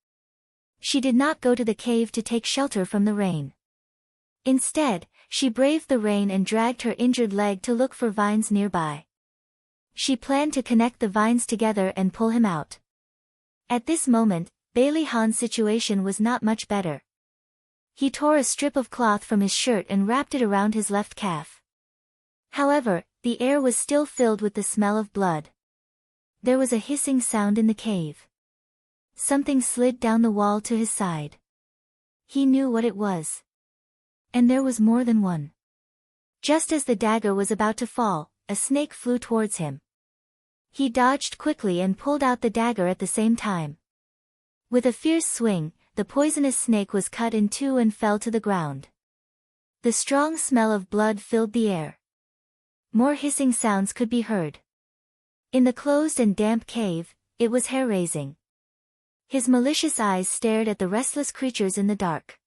She did not go to the cave to take shelter from the rain. Instead, she braved the rain and dragged her injured leg to look for vines nearby. She planned to connect the vines together and pull him out. At this moment, Bailey Han's situation was not much better. He tore a strip of cloth from his shirt and wrapped it around his left calf. However, the air was still filled with the smell of blood. There was a hissing sound in the cave. Something slid down the wall to his side. He knew what it was. And there was more than one. Just as the dagger was about to fall, a snake flew towards him. He dodged quickly and pulled out the dagger at the same time. With a fierce swing, the poisonous snake was cut in two and fell to the ground. The strong smell of blood filled the air. More hissing sounds could be heard. In the closed and damp cave, it was hair-raising. His malicious eyes stared at the restless creatures in the dark.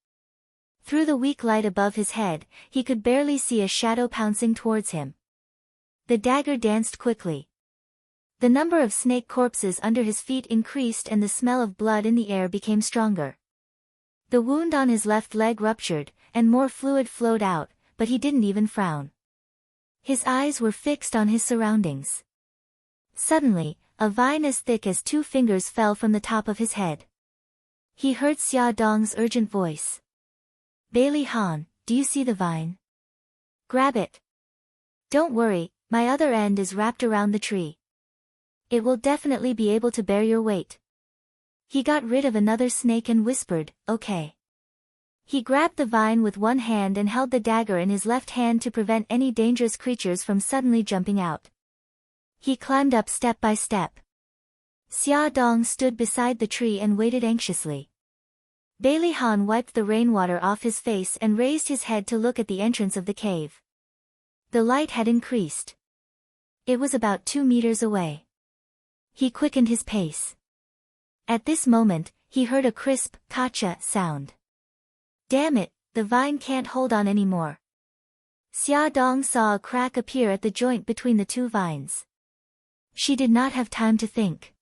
Through the weak light above his head, he could barely see a shadow pouncing towards him. The dagger danced quickly. The number of snake corpses under his feet increased and the smell of blood in the air became stronger. The wound on his left leg ruptured, and more fluid flowed out, but he didn't even frown. His eyes were fixed on his surroundings. Suddenly, a vine as thick as 2 fingers fell from the top of his head. He heard Xia Dong's urgent voice. Bailey Han, do you see the vine? Grab it. Don't worry, my other end is wrapped around the tree. It will definitely be able to bear your weight. He got rid of another snake and whispered, okay. He grabbed the vine with one hand and held the dagger in his left hand to prevent any dangerous creatures from suddenly jumping out. He climbed up step by step. Xia Dong stood beside the tree and waited anxiously. Bailey Han wiped the rainwater off his face and raised his head to look at the entrance of the cave. The light had increased. It was about 2 meters away. He quickened his pace. At this moment, he heard a crisp, "Gotcha" sound. Damn it, The vine can't hold on anymore. Xia Dong saw a crack appear at the joint between the two vines. She did not have time to think.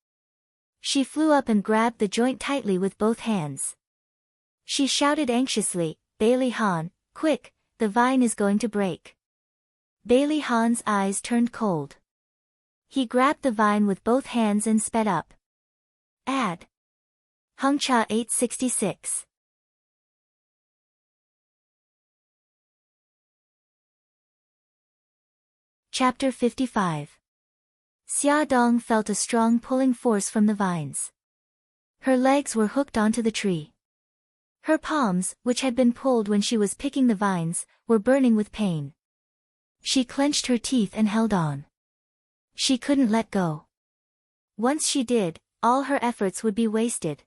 She flew up and grabbed the joint tightly with both hands. She shouted anxiously, "Bailey Han, quick, the vine is going to break." Bailey Han's eyes turned cold. He grabbed the vine with both hands and sped up. Ad. Hungcha 866. Chapter 55. Xia Dong felt a strong pulling force from the vines. Her legs were hooked onto the tree. Her palms, which had been pulled when she was picking the vines, were burning with pain. She clenched her teeth and held on. She couldn't let go. Once she did, all her efforts would be wasted.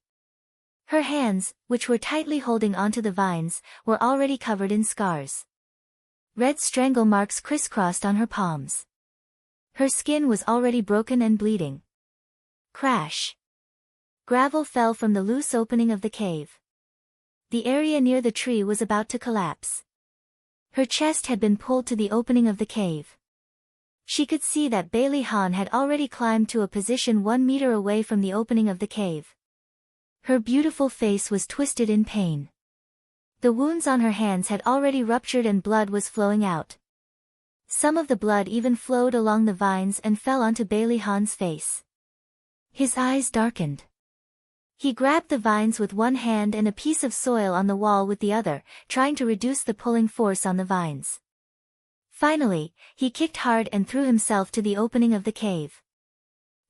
Her hands, which were tightly holding onto the vines, were already covered in scars. Red strangle marks crisscrossed on her palms. Her skin was already broken and bleeding. Crash. Gravel fell from the loose opening of the cave. The area near the tree was about to collapse. Her chest had been pulled to the opening of the cave. She could see that Bailey Han had already climbed to a position 1 meter away from the opening of the cave. Her beautiful face was twisted in pain. The wounds on her hands had already ruptured and blood was flowing out. Some of the blood even flowed along the vines and fell onto Bailey Han's face. His eyes darkened. He grabbed the vines with one hand and a piece of soil on the wall with the other, trying to reduce the pulling force on the vines. Finally, he kicked hard and threw himself to the opening of the cave.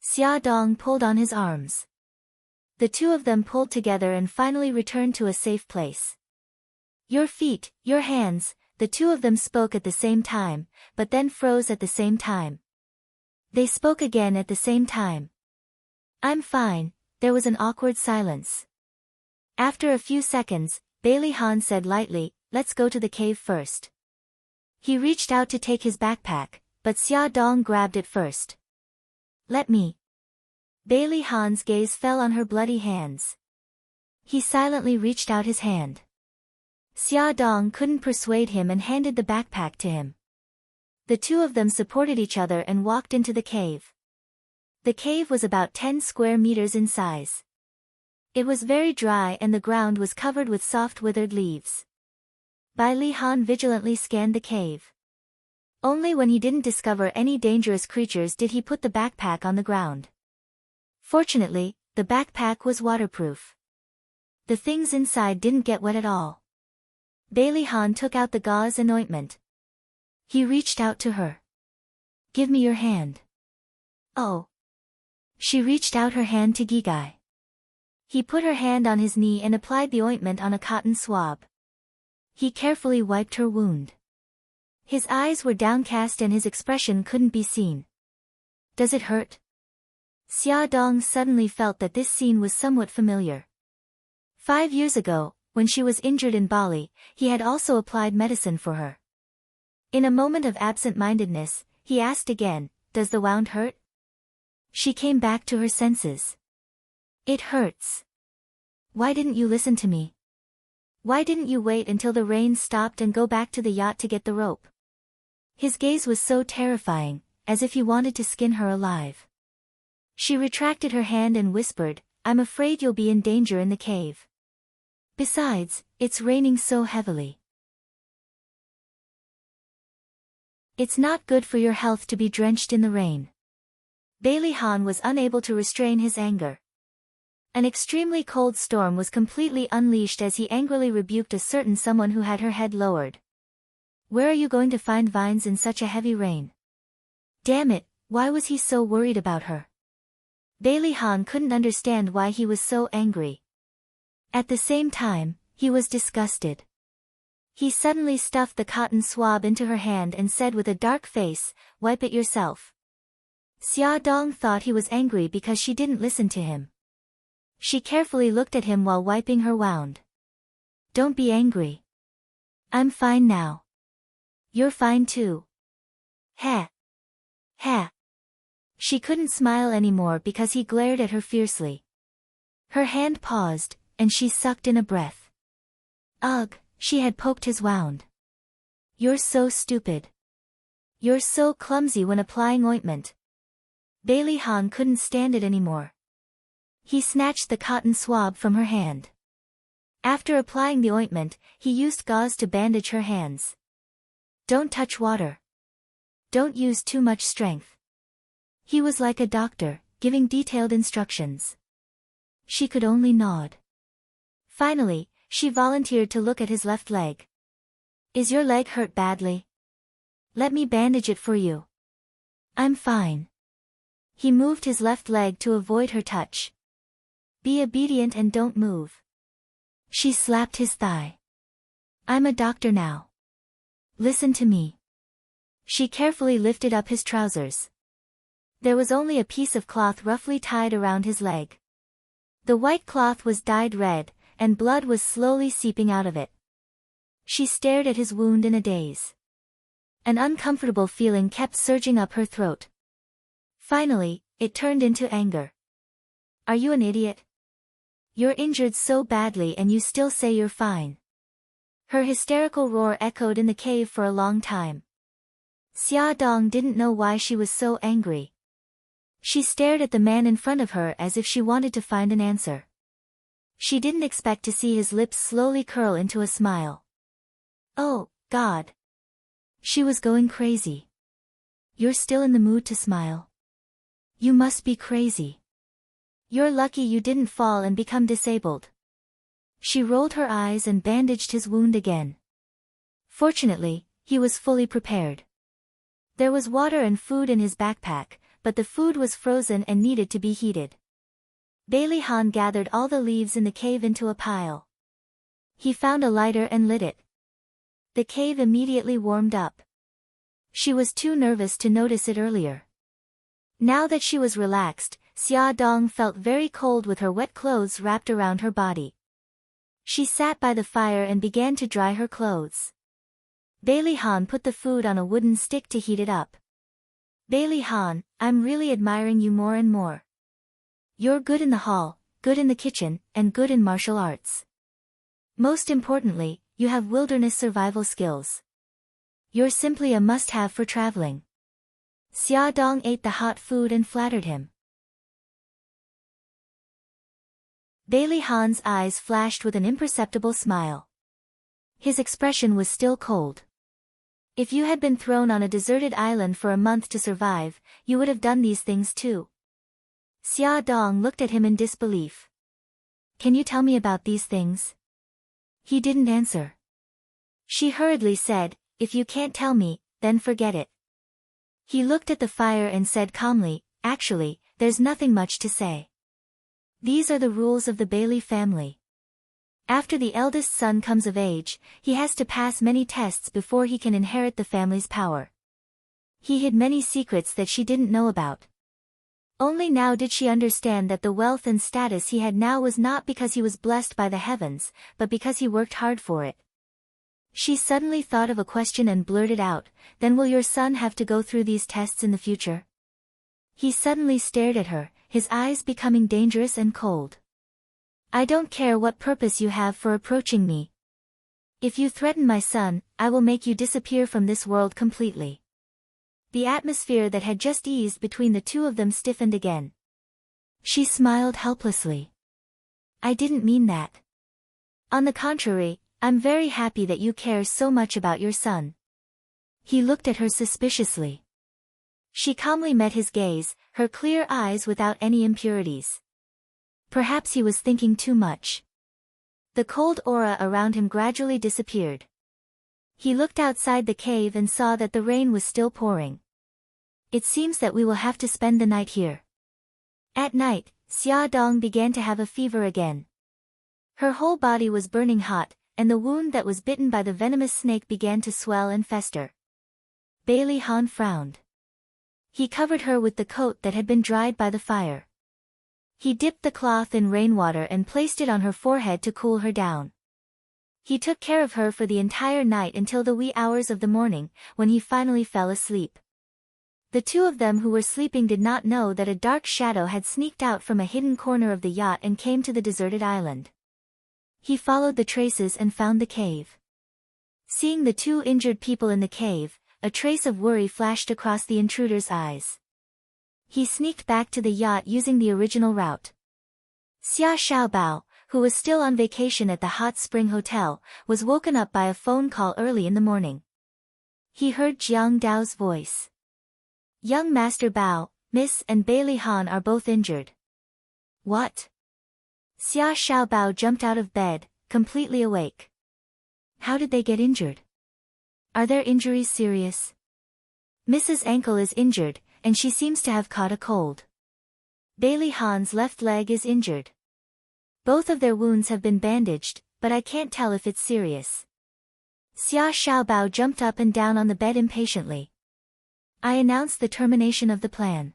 Xia Dong pulled on his arms. The two of them pulled together and finally returned to a safe place. "Your feet, your hands," the two of them spoke at the same time, but then froze at the same time. They spoke again at the same time. "I'm fine." There was an awkward silence. After a few seconds, Bailey Han said lightly, "Let's go to the cave first." He reached out to take his backpack, but Xia Dong grabbed it first. "Let me." Bailey Han's gaze fell on her bloody hands. He silently reached out his hand. Xia Dong couldn't persuade him and handed the backpack to him. The two of them supported each other and walked into the cave. The cave was about 10 square meters in size. It was very dry and the ground was covered with soft withered leaves. Bailey Han vigilantly scanned the cave. Only when he didn't discover any dangerous creatures did he put the backpack on the ground. Fortunately, the backpack was waterproof. The things inside didn't get wet at all. Bailey Han took out the gauze and ointment. He reached out to her. "Give me your hand." "Oh." She reached out her hand to Gigai. He put her hand on his knee and applied the ointment on a cotton swab. He carefully wiped her wound. His eyes were downcast and his expression couldn't be seen. "Does it hurt?" Xia Dong suddenly felt that this scene was somewhat familiar. 5 years ago, when she was injured in Bali, he had also applied medicine for her. In a moment of absent-mindedness, he asked again, "Does the wound hurt?" She came back to her senses. "It hurts. Why didn't you listen to me? Why didn't you wait until the rain stopped and go back to the yacht to get the rope?" His gaze was so terrifying, as if he wanted to skin her alive. She retracted her hand and whispered, "I'm afraid you'll be in danger in the cave. Besides, it's raining so heavily. It's not good for your health to be drenched in the rain." Bailey Han was unable to restrain his anger. An extremely cold storm was completely unleashed as he angrily rebuked a certain someone who had her head lowered. "Where are you going to find vines in such a heavy rain?" Damn it, why was he so worried about her? Bailey Han couldn't understand why he was so angry. At the same time, he was disgusted. He suddenly stuffed the cotton swab into her hand and said with a dark face, "Wipe it yourself." Xia Dong thought he was angry because she didn't listen to him. She carefully looked at him while wiping her wound. "Don't be angry. I'm fine now. You're fine too." "Heh. Heh." She couldn't smile anymore because he glared at her fiercely. Her hand paused, and she sucked in a breath. "Ugh, She had poked his wound. You're so stupid. You're so clumsy when applying ointment. Bailey Han couldn't stand it anymore. He snatched the cotton swab from her hand. After applying the ointment, he used gauze to bandage her hands. Don't touch water. Don't use too much strength. He was like a doctor, giving detailed instructions. She could only nod. Finally, she volunteered to look at his left leg. Is your leg hurt badly? Let me bandage it for you. I'm fine. He moved his left leg to avoid her touch. Be obedient and don't move. She slapped his thigh. I'm a doctor now. Listen to me. She carefully lifted up his trousers. There was only a piece of cloth roughly tied around his leg. The white cloth was dyed red, and blood was slowly seeping out of it. She stared at his wound in a daze. An uncomfortable feeling kept surging up her throat. Finally, it turned into anger. Are you an idiot? You're injured so badly and you still say you're fine. Her hysterical roar echoed in the cave for a long time. Xia Dong didn't know why she was so angry. She stared at the man in front of her as if she wanted to find an answer. She didn't expect to see his lips slowly curl into a smile. Oh, God. She was going crazy. You're still in the mood to smile? You must be crazy. You're lucky you didn't fall and become disabled. She rolled her eyes and bandaged his wound again. Fortunately, he was fully prepared. There was water and food in his backpack, but the food was frozen and needed to be heated. Bailey Han gathered all the leaves in the cave into a pile. He found a lighter and lit it. The cave immediately warmed up. She was too nervous to notice it earlier. Now that she was relaxed, Xia Dong felt very cold with her wet clothes wrapped around her body. She sat by the fire and began to dry her clothes. Bailey Han put the food on a wooden stick to heat it up. Bailey Han, I'm really admiring you more and more. You're good in the hall, good in the kitchen, and good in martial arts. Most importantly, you have wilderness survival skills. You're simply a must-have for traveling. Xia Dong ate the hot food and flattered him. Bailey Han's eyes flashed with an imperceptible smile. His expression was still cold. If you had been thrown on a deserted island for a month to survive, you would have done these things too. Xia Dong looked at him in disbelief. Can you tell me about these things? He didn't answer. She hurriedly said, if you can't tell me, then forget it. He looked at the fire and said calmly, actually, there's nothing much to say. These are the rules of the Bailey family. After the eldest son comes of age, he has to pass many tests before he can inherit the family's power. He hid many secrets that she didn't know about. Only now did she understand that the wealth and status he had now was not because he was blessed by the heavens, but because he worked hard for it. She suddenly thought of a question and blurted out, then will your son have to go through these tests in the future? He suddenly stared at her, his eyes becoming dangerous and cold. I don't care what purpose you have for approaching me. If you threaten my son, I will make you disappear from this world completely. The atmosphere that had just eased between the two of them stiffened again. She smiled helplessly. I didn't mean that. On the contrary, I'm very happy that you care so much about your son. He looked at her suspiciously. She calmly met his gaze, her clear eyes without any impurities. Perhaps he was thinking too much. The cold aura around him gradually disappeared. He looked outside the cave and saw that the rain was still pouring. It seems that we will have to spend the night here. At night, Xia Dong began to have a fever again. Her whole body was burning hot, and the wound that was bitten by the venomous snake began to swell and fester. Bailey Han frowned. He covered her with the coat that had been dried by the fire. He dipped the cloth in rainwater and placed it on her forehead to cool her down. He took care of her for the entire night until the wee hours of the morning, when he finally fell asleep. The two of them who were sleeping did not know that a dark shadow had sneaked out from a hidden corner of the yacht and came to the deserted island. He followed the traces and found the cave. Seeing the two injured people in the cave, a trace of worry flashed across the intruder's eyes. He sneaked back to the yacht using the original route. Xia Xiaobao, who was still on vacation at the Hot Spring Hotel, was woken up by a phone call early in the morning. He heard Jiang Dao's voice. Young Master Bao, Miss and Bailey Han are both injured. What? Xia Xiaobao jumped out of bed, completely awake. How did they get injured? Are their injuries serious? Mrs. Ankle is injured, and she seems to have caught a cold. Bailey Han's left leg is injured. Both of their wounds have been bandaged, but I can't tell if it's serious. Xia Xiaobao jumped up and down on the bed impatiently. I announced the termination of the plan.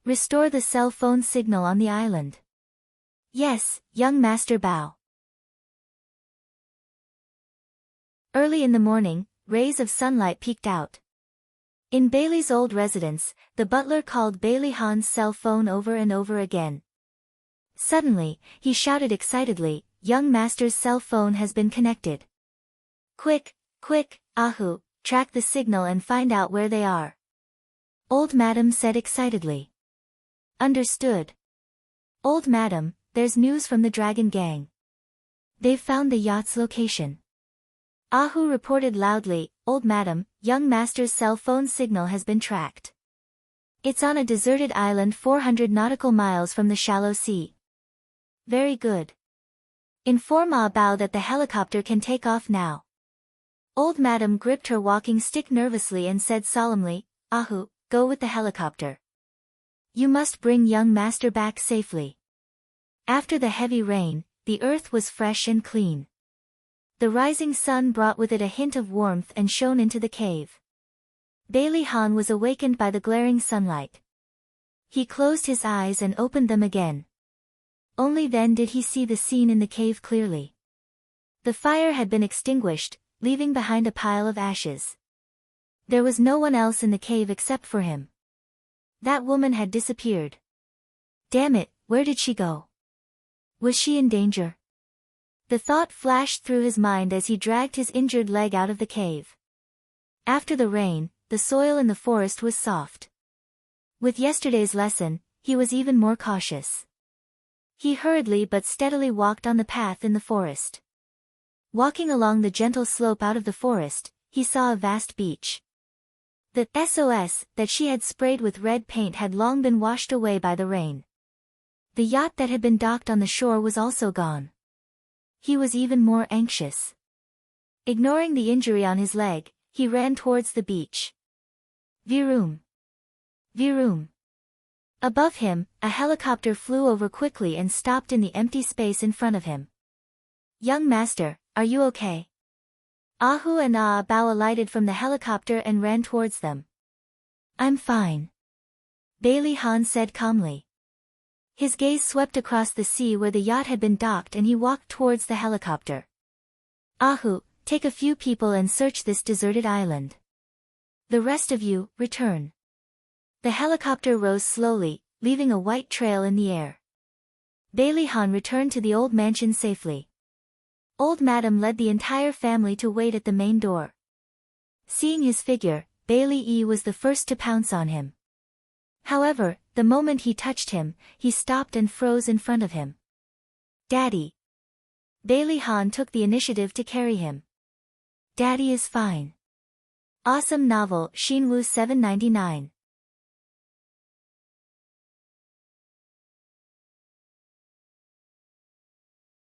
Restore the cell phone signal on the island. Yes, young Master Bao. Early in the morning, rays of sunlight peeked out. In Bailey's old residence, the butler called Bailey Han's cell phone over and over again. Suddenly, he shouted excitedly, young master's cell phone has been connected. Quick, quick, Ahu, track the signal and find out where they are. Old Madam said excitedly. Understood. Old Madam, there's news from the Dragon Gang. They've found the yacht's location. Ahu reported loudly, Old Madam, young master's cell phone signal has been tracked. It's on a deserted island 400 nautical miles from the shallow sea. Very good. Inform Ah Bao that the helicopter can take off now. Old Madam gripped her walking stick nervously and said solemnly, Ahu, go with the helicopter. You must bring young master back safely. After the heavy rain, the earth was fresh and clean. The rising sun brought with it a hint of warmth and shone into the cave. Bailey Han was awakened by the glaring sunlight. He closed his eyes and opened them again. Only then did he see the scene in the cave clearly. The fire had been extinguished, leaving behind a pile of ashes. There was no one else in the cave except for him. That woman had disappeared. Damn it, where did she go? Was she in danger? The thought flashed through his mind as he dragged his injured leg out of the cave. After the rain, the soil in the forest was soft. With yesterday's lesson, he was even more cautious. He hurriedly but steadily walked on the path in the forest. Walking along the gentle slope out of the forest, he saw a vast beach. The SOS that she had sprayed with red paint had long been washed away by the rain. The yacht that had been docked on the shore was also gone. He was even more anxious. Ignoring the injury on his leg, he ran towards the beach. Viroom. Viroom. Above him, a helicopter flew over quickly and stopped in the empty space in front of him. Young master, are you okay? Ahu and Ah Bao alighted from the helicopter and ran towards them. I'm fine. Bailey Han said calmly. His gaze swept across the sea where the yacht had been docked and he walked towards the helicopter. Ahu, take a few people and search this deserted island. The rest of you, return. The helicopter rose slowly, leaving a white trail in the air. Bailey Han returned to the old mansion safely. Old Madam led the entire family to wait at the main door. Seeing his figure, Bailey Yi was the first to pounce on him. However, the moment he touched him, he stopped and froze in front of him. Daddy. Bailey Han took the initiative to carry him. Daddy is fine. Awesome novel, Xinwu 799.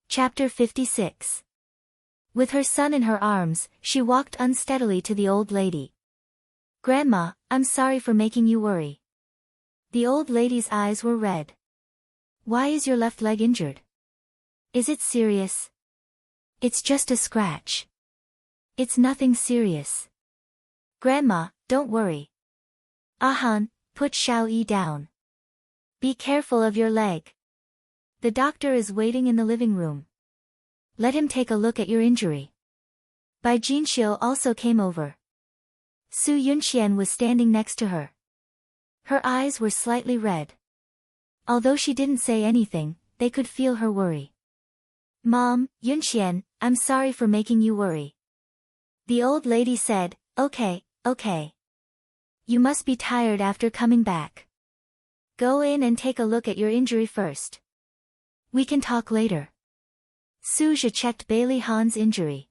Chapter 56. With her son in her arms, she walked unsteadily to the old lady. Grandma, I'm sorry for making you worry. The old lady's eyes were red. Why is your left leg injured? Is it serious? It's just a scratch. It's nothing serious. Grandma, don't worry. Ahan, put Xiao Yi down. Be careful of your leg. The doctor is waiting in the living room. Let him take a look at your injury. Bai Jinxiu also came over. Su Yunxian was standing next to her. Her eyes were slightly red. Although she didn't say anything, they could feel her worry. Mom, Yunxian, I'm sorry for making you worry. The old lady said, "Okay, okay. You must be tired after coming back. Go in and take a look at your injury first. We can talk later." Suja checked Bailey Han's injury.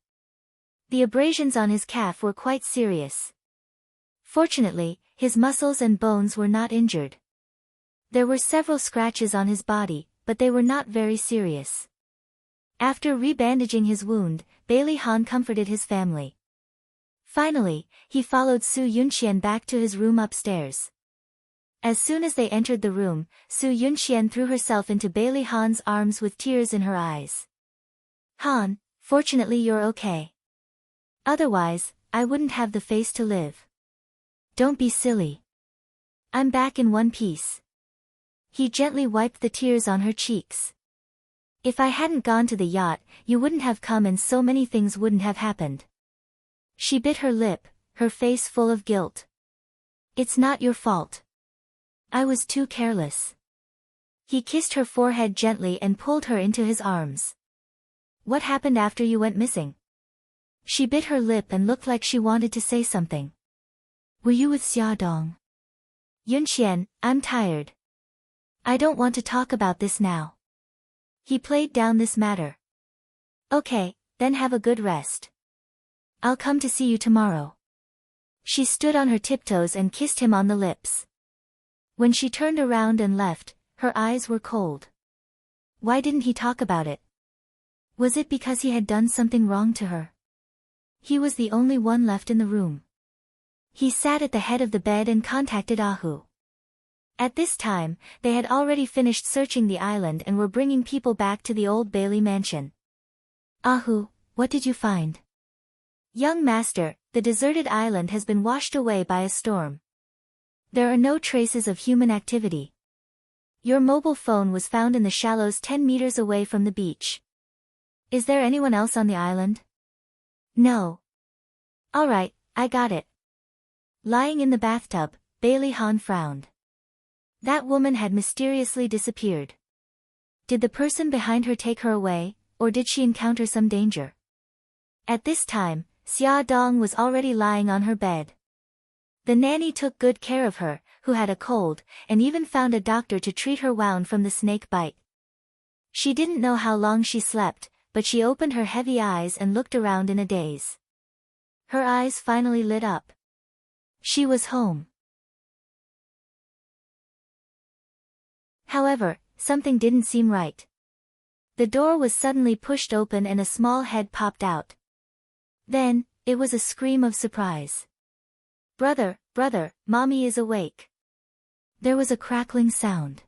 The abrasions on his calf were quite serious. Fortunately, his muscles and bones were not injured. There were several scratches on his body, but they were not very serious. After rebandaging his wound, Bailey Han comforted his family. Finally, he followed Su Yunxian back to his room upstairs. As soon as they entered the room, Su Yunxian threw herself into Bailey Han's arms with tears in her eyes. "Han, fortunately you're okay. Otherwise, I wouldn't have the face to live. Don't be silly. I'm back in one piece." He gently wiped the tears on her cheeks. "If I hadn't gone to the yacht, you wouldn't have come and so many things wouldn't have happened." She bit her lip, her face full of guilt. "It's not your fault. I was too careless." He kissed her forehead gently and pulled her into his arms. "What happened after you went missing?" She bit her lip and looked like she wanted to say something. "Were you with Xiaodong?" "Yunxian, I'm tired. I don't want to talk about this now." He played down this matter. "Okay, then have a good rest. I'll come to see you tomorrow." She stood on her tiptoes and kissed him on the lips. When she turned around and left, her eyes were cold. Why didn't he talk about it? Was it because he had done something wrong to her? He was the only one left in the room. He sat at the head of the bed and contacted Ahu. At this time, they had already finished searching the island and were bringing people back to the old Bailey mansion. "Ahu, what did you find?" "Young master, the deserted island has been washed away by a storm. There are no traces of human activity. Your mobile phone was found in the shallows 10 meters away from the beach. Is there anyone else on the island?" "No." "All right, I got it." Lying in the bathtub, Bailey Han frowned. That woman had mysteriously disappeared. Did the person behind her take her away, or did she encounter some danger? At this time, Xia Dong was already lying on her bed. The nanny took good care of her, who had a cold, and even found a doctor to treat her wound from the snake bite. She didn't know how long she slept, but she opened her heavy eyes and looked around in a daze. Her eyes finally lit up. She was home. However, something didn't seem right. The door was suddenly pushed open and a small head popped out. Then, it was a scream of surprise. "Brother, brother, mommy is awake." There was a crackling sound.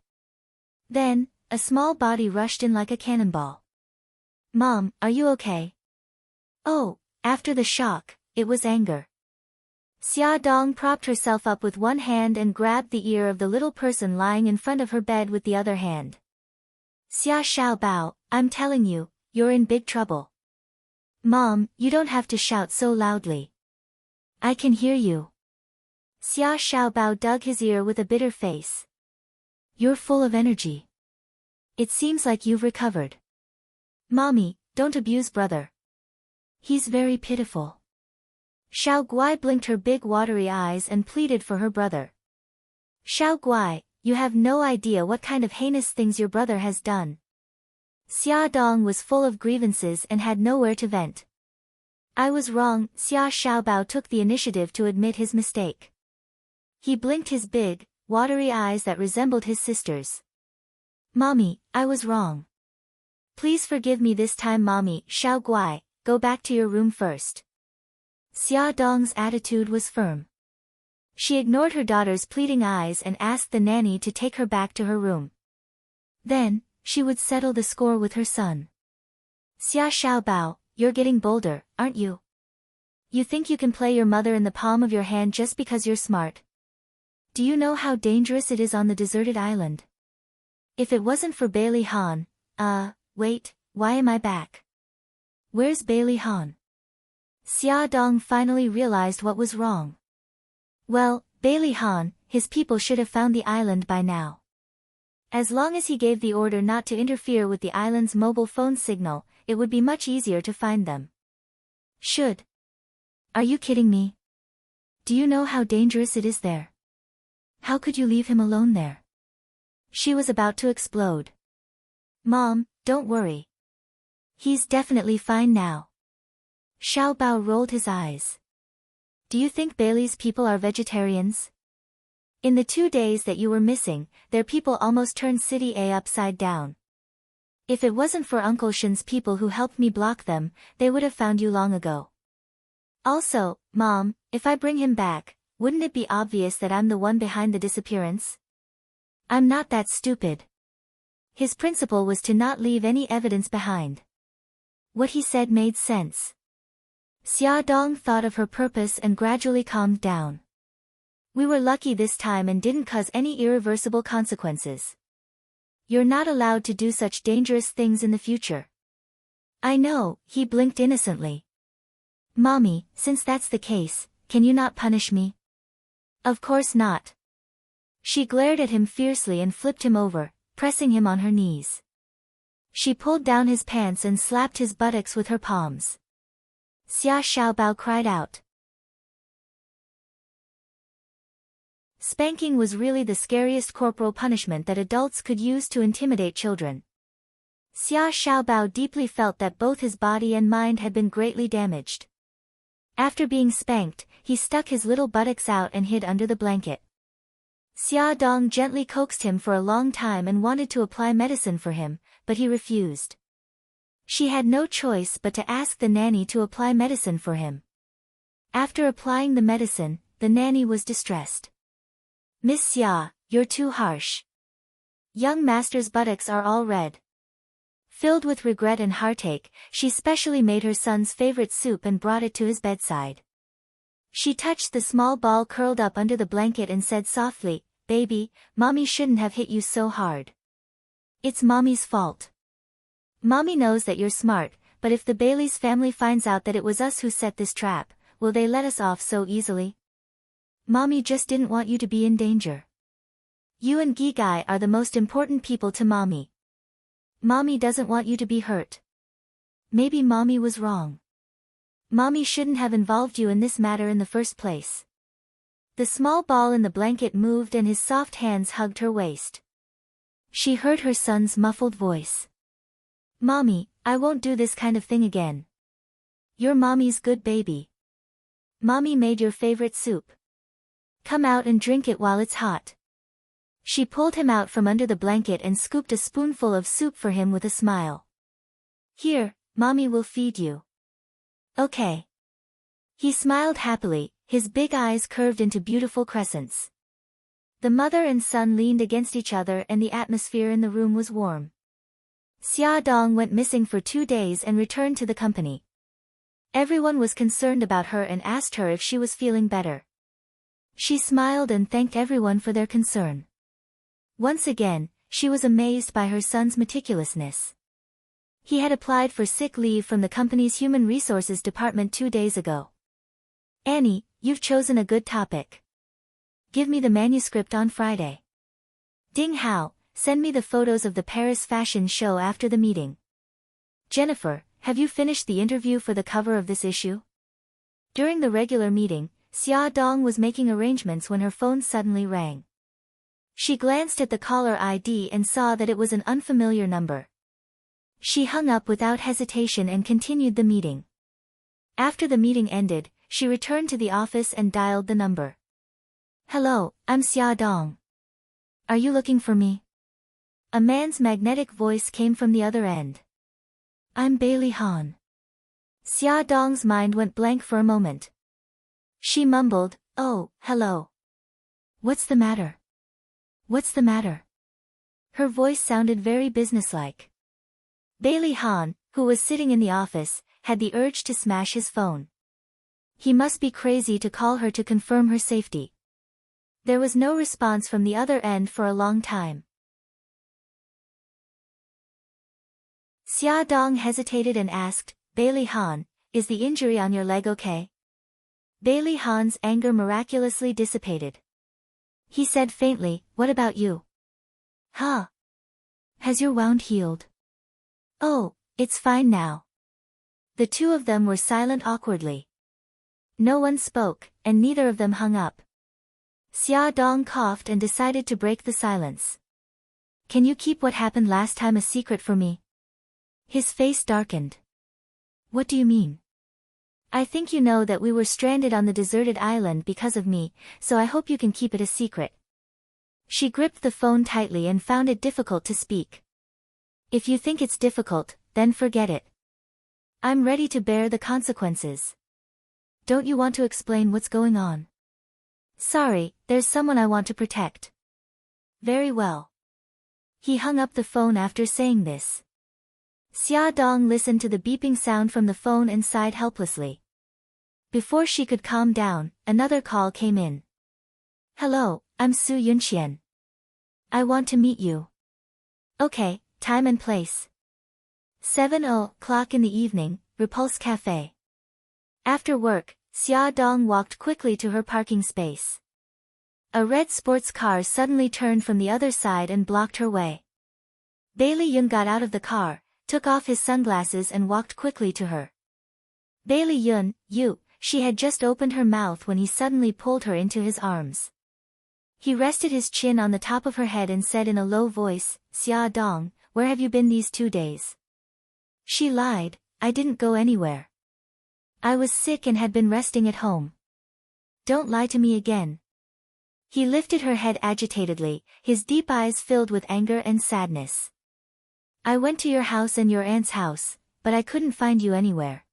Then, a small body rushed in like a cannonball. "Mom, are you okay?" Oh, after the shock, it was anger. Xia Dong propped herself up with one hand and grabbed the ear of the little person lying in front of her bed with the other hand. "Xia Xiaobao, I'm telling you, you're in big trouble." "Mom, you don't have to shout so loudly. I can hear you." Xia Xiaobao dug his ear with a bitter face. "You're full of energy. It seems like you've recovered." "Mommy, don't abuse brother. He's very pitiful." Xiao Guai blinked her big watery eyes and pleaded for her brother. "Xiao Guai, you have no idea what kind of heinous things your brother has done." Xia Dong was full of grievances and had nowhere to vent. "I was wrong." Xia Xiaobao took the initiative to admit his mistake. He blinked his big, watery eyes that resembled his sister's. "Mommy, I was wrong. Please forgive me this time." "Mommy." "Xiao Guai, go back to your room first." Xia Dong's attitude was firm. She ignored her daughter's pleading eyes and asked the nanny to take her back to her room. Then, she would settle the score with her son. "Xia Xiaobao, you're getting bolder, aren't you? You think you can play your mother in the palm of your hand just because you're smart? Do you know how dangerous it is on the deserted island? If it wasn't for Bailey Han, wait, why am I back? Where's Bailey Han?" Xia Dong finally realized what was wrong. Well, Bailey Han, his people should have found the island by now. As long as he gave the order not to interfere with the island's mobile phone signal, it would be much easier to find them. Should Are you kidding me? Do you know how dangerous it is there? How could you leave him alone there? She was about to explode. Mom, don't worry. He's definitely fine now. Xiao Bao rolled his eyes. Do you think Bailey's people are vegetarians? In the 2 days that you were missing, their people almost turned City A upside down. If it wasn't for Uncle Shin's people who helped me block them, they would have found you long ago. Also, Mom, if I bring him back, wouldn't it be obvious that I'm the one behind the disappearance? I'm not that stupid. His principle was to not leave any evidence behind. What he said made sense. Xia Dong thought of her purpose and gradually calmed down. We were lucky this time and didn't cause any irreversible consequences. You're not allowed to do such dangerous things in the future. I know, he blinked innocently. Mommy, since that's the case, can you not punish me? Of course not. She glared at him fiercely and flipped him over, pressing him on her knees. She pulled down his pants and slapped his buttocks with her palms. Xia Xiaobao cried out. Spanking was really the scariest corporal punishment that adults could use to intimidate children. Xia Xiaobao deeply felt that both his body and mind had been greatly damaged. After being spanked, he stuck his little buttocks out and hid under the blanket. Xia Dong gently coaxed him for a long time and wanted to apply medicine for him, but he refused. She had no choice but to ask the nanny to apply medicine for him. After applying the medicine, the nanny was distressed. Miss Xia, you're too harsh. Young master's buttocks are all red. Filled with regret and heartache, she specially made her son's favorite soup and brought it to his bedside. She touched the small ball curled up under the blanket and said softly, "Baby, Mommy shouldn't have hit you so hard. It's Mommy's fault. Mommy knows that you're smart, but if the Bailey's family finds out that it was us who set this trap, will they let us off so easily? Mommy just didn't want you to be in danger. You and Gigai are the most important people to Mommy. Mommy doesn't want you to be hurt. Maybe Mommy was wrong. Mommy shouldn't have involved you in this matter in the first place." The small ball in the blanket moved and his soft hands hugged her waist. She heard her son's muffled voice. "Mommy, I won't do this kind of thing again. You're Mommy's good baby. Mommy made your favorite soup. Come out and drink it while it's hot." She pulled him out from under the blanket and scooped a spoonful of soup for him with a smile. "Here, Mommy will feed you." "Okay." He smiled happily, his big eyes curved into beautiful crescents. The mother and son leaned against each other and the atmosphere in the room was warm. Xia Dong went missing for 2 days and returned to the company. Everyone was concerned about her and asked her if she was feeling better. She smiled and thanked everyone for their concern. Once again, she was amazed by her son's meticulousness. He had applied for sick leave from the company's Human Resources Department 2 days ago. "Annie, you've chosen a good topic. Give me the manuscript on Friday. Ding Hao, send me the photos of the Paris fashion show after the meeting. Jennifer, have you finished the interview for the cover of this issue?" During the regular meeting, Xia Dong was making arrangements when her phone suddenly rang. She glanced at the caller ID and saw that it was an unfamiliar number. She hung up without hesitation and continued the meeting. After the meeting ended, she returned to the office and dialed the number. "Hello, I'm Xia Dong. Are you looking for me?" A man's magnetic voice came from the other end. "I'm Bailey Han." Xia Dong's mind went blank for a moment. She mumbled, "Oh, hello. What's the matter? What's the matter?" Her voice sounded very businesslike. Bailey Han, who was sitting in the office, had the urge to smash his phone. He must be crazy to call her to confirm her safety. There was no response from the other end for a long time. Xia Dong hesitated and asked, "Bailey Han, is the injury on your leg okay?" Bailey Han's anger miraculously dissipated. He said faintly, "What about you? Huh? Has your wound healed?" "Oh, it's fine now." The two of them were silent awkwardly. No one spoke, and neither of them hung up. Xia Dong coughed and decided to break the silence. Can you keep what happened last time a secret for me? His face darkened. What do you mean? I think you know that we were stranded on the deserted island because of me, so I hope you can keep it a secret. She gripped the phone tightly and found it difficult to speak. If you think it's difficult, then forget it. I'm ready to bear the consequences. Don't you want to explain what's going on? Sorry, there's someone I want to protect. Very well. He hung up the phone after saying this. Xia Dong listened to the beeping sound from the phone and sighed helplessly. Before she could calm down, another call came in. Hello, I'm Su Yunqian. I want to meet you. Okay, time and place. 7:00 in the evening, Repulse Cafe. After work, Xia Dong walked quickly to her parking space. A red sports car suddenly turned from the other side and blocked her way. Bailey Yun got out of the car, took off his sunglasses and walked quickly to her. Bailey Yun, you, she had just opened her mouth when he suddenly pulled her into his arms. He rested his chin on the top of her head and said in a low voice, Xia Dong, where have you been these 2 days? She lied, I didn't go anywhere. I was sick and had been resting at home. Don't lie to me again. He lifted her head agitatedly, his deep eyes filled with anger and sadness. I went to your house and your aunt's house, but I couldn't find you anywhere.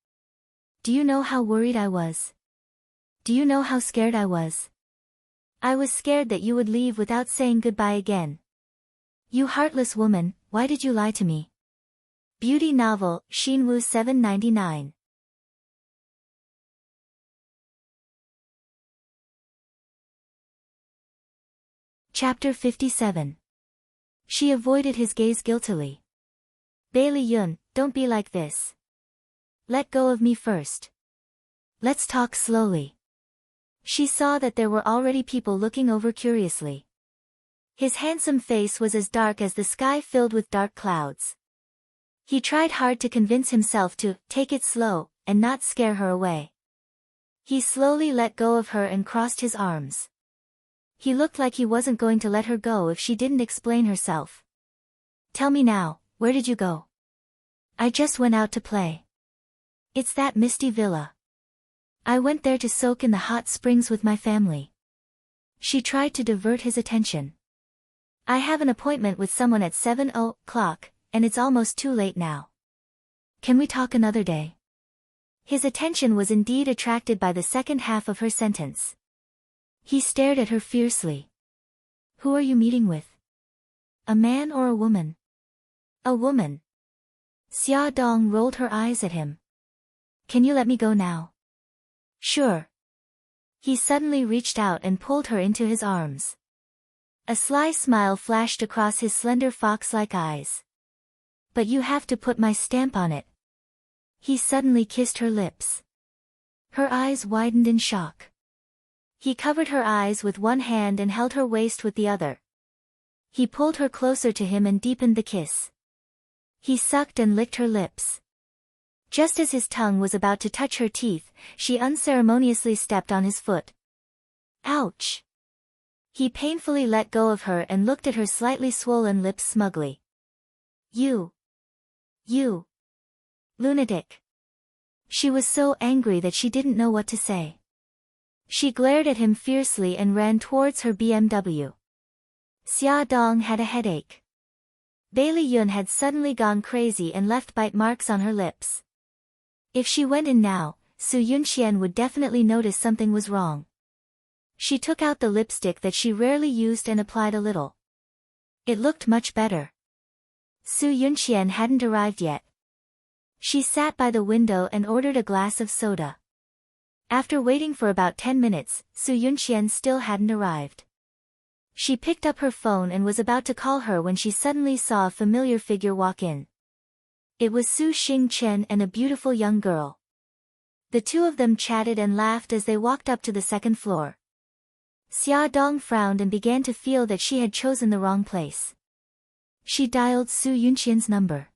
Do you know how worried I was? Do you know how scared I was? I was scared that you would leave without saying goodbye again. You heartless woman, why did you lie to me? Beauty novel, Xinwu 799. Chapter 57. She avoided his gaze guiltily. Bailey Yun, don't be like this. Let go of me first. Let's talk slowly. She saw that there were already people looking over curiously. His handsome face was as dark as the sky filled with dark clouds. He tried hard to convince himself to take it slow and not scare her away. He slowly let go of her and crossed his arms. He looked like he wasn't going to let her go if she didn't explain herself. Tell me now, where did you go? I just went out to play. It's that misty villa. I went there to soak in the hot springs with my family. She tried to divert his attention. I have an appointment with someone at 7:00, and it's almost too late now. Can we talk another day? His attention was indeed attracted by the second half of her sentence. He stared at her fiercely. Who are you meeting with? A man or a woman? A woman. Xia Dong rolled her eyes at him. Can you let me go now? Sure. He suddenly reached out and pulled her into his arms. A sly smile flashed across his slender fox-like eyes. But you have to put my stamp on it. He suddenly kissed her lips. Her eyes widened in shock. He covered her eyes with one hand and held her waist with the other. He pulled her closer to him and deepened the kiss. He sucked and licked her lips. Just as his tongue was about to touch her teeth, she unceremoniously stepped on his foot. Ouch! He painfully let go of her and looked at her slightly swollen lips smugly. You! Lunatic! She was so angry that she didn't know what to say. She glared at him fiercely and ran towards her BMW. Xia Dong had a headache. Bailey Yun had suddenly gone crazy and left bite marks on her lips. If she went in now, Su Yunqian would definitely notice something was wrong. She took out the lipstick that she rarely used and applied a little. It looked much better. Su Yunqian hadn't arrived yet. She sat by the window and ordered a glass of soda. After waiting for about 10 minutes, Su Yunqian still hadn't arrived. She picked up her phone and was about to call her when she suddenly saw a familiar figure walk in. It was Su Xingchen and a beautiful young girl. The two of them chatted and laughed as they walked up to the second floor. Xia Dong frowned and began to feel that she had chosen the wrong place. She dialed Su Yunqian's number.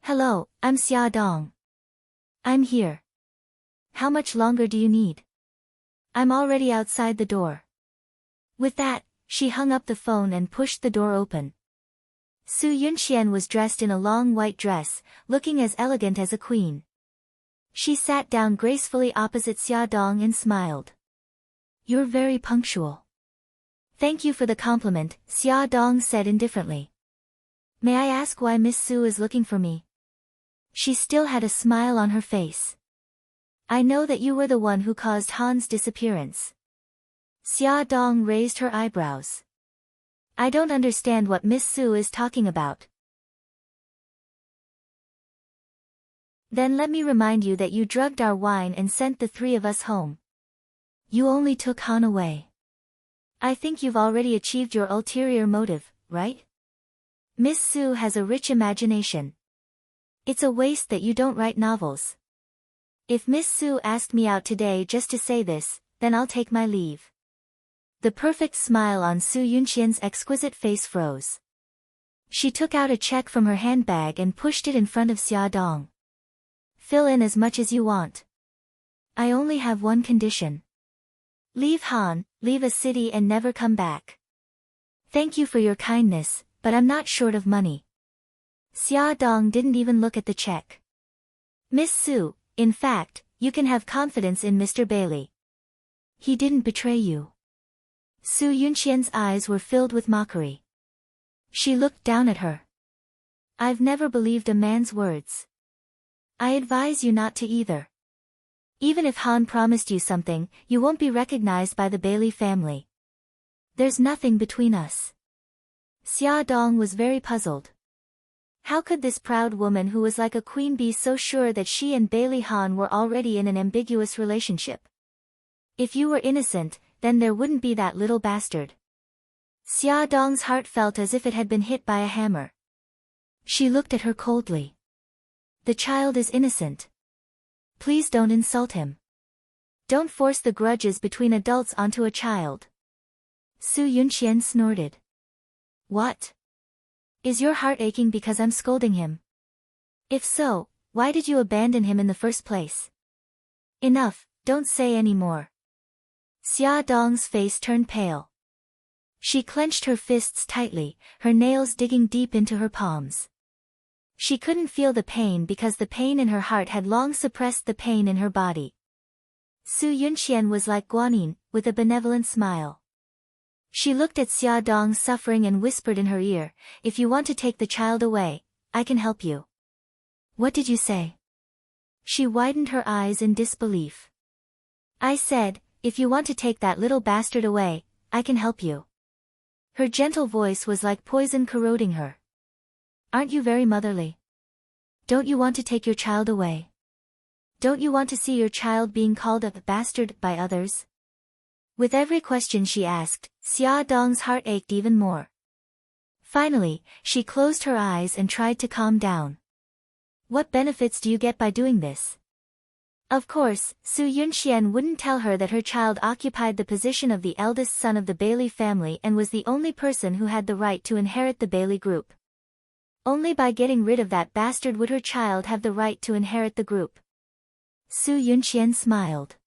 Hello, I'm Xia Dong. I'm here. How much longer do you need? I'm already outside the door. With that, she hung up the phone and pushed the door open. Su Yunxian was dressed in a long white dress, looking as elegant as a queen. She sat down gracefully opposite Xia Dong and smiled. You're very punctual. Thank you for the compliment, Xia Dong said indifferently. May I ask why Miss Su is looking for me? She still had a smile on her face. I know that you were the one who caused Han's disappearance. Xia Dong raised her eyebrows. I don't understand what Miss Su is talking about. Then let me remind you that you drugged our wine and sent the three of us home. You only took Han away. I think you've already achieved your ulterior motive, right? Miss Su has a rich imagination. It's a waste that you don't write novels. If Miss Su asked me out today just to say this, then I'll take my leave. The perfect smile on Su Yunxian's exquisite face froze. She took out a check from her handbag and pushed it in front of Xia Dong. Fill in as much as you want. I only have one condition. Leave Han, leave a city and never come back. Thank you for your kindness, but I'm not short of money. Xia Dong didn't even look at the check. Miss Su, in fact, you can have confidence in Mr. Bailey. He didn't betray you. Su Yunxian's eyes were filled with mockery. She looked down at her. I've never believed a man's words. I advise you not to either. Even if Han promised you something, you won't be recognized by the Bailey family. There's nothing between us. Xia Dong was very puzzled. How could this proud woman who was like a queen be so sure that she and Bailey Han were already in an ambiguous relationship? If you were innocent, then there wouldn't be that little bastard. Xia Dong's heart felt as if it had been hit by a hammer. She looked at her coldly. The child is innocent. Please don't insult him. Don't force the grudges between adults onto a child. Su Yunxian snorted. What? Is your heart aching because I'm scolding him? If so, why did you abandon him in the first place? Enough, don't say any more. Xia Dong's face turned pale. She clenched her fists tightly, her nails digging deep into her palms. She couldn't feel the pain because the pain in her heart had long suppressed the pain in her body. Su Yunxian was like Guanyin, with a benevolent smile. She looked at Xia Dong's suffering and whispered in her ear, if you want to take the child away, I can help you. What did you say? She widened her eyes in disbelief. I said, if you want to take that little bastard away, I can help you. Her gentle voice was like poison corroding her. Aren't you very motherly? Don't you want to take your child away? Don't you want to see your child being called a bastard by others? With every question she asked, Xia Dong's heart ached even more. Finally, she closed her eyes and tried to calm down. What benefits do you get by doing this? Of course, Su Yunxian wouldn't tell her that her child occupied the position of the eldest son of the Bailey family and was the only person who had the right to inherit the Bailey group. Only by getting rid of that bastard would her child have the right to inherit the group. Su Yunxian smiled.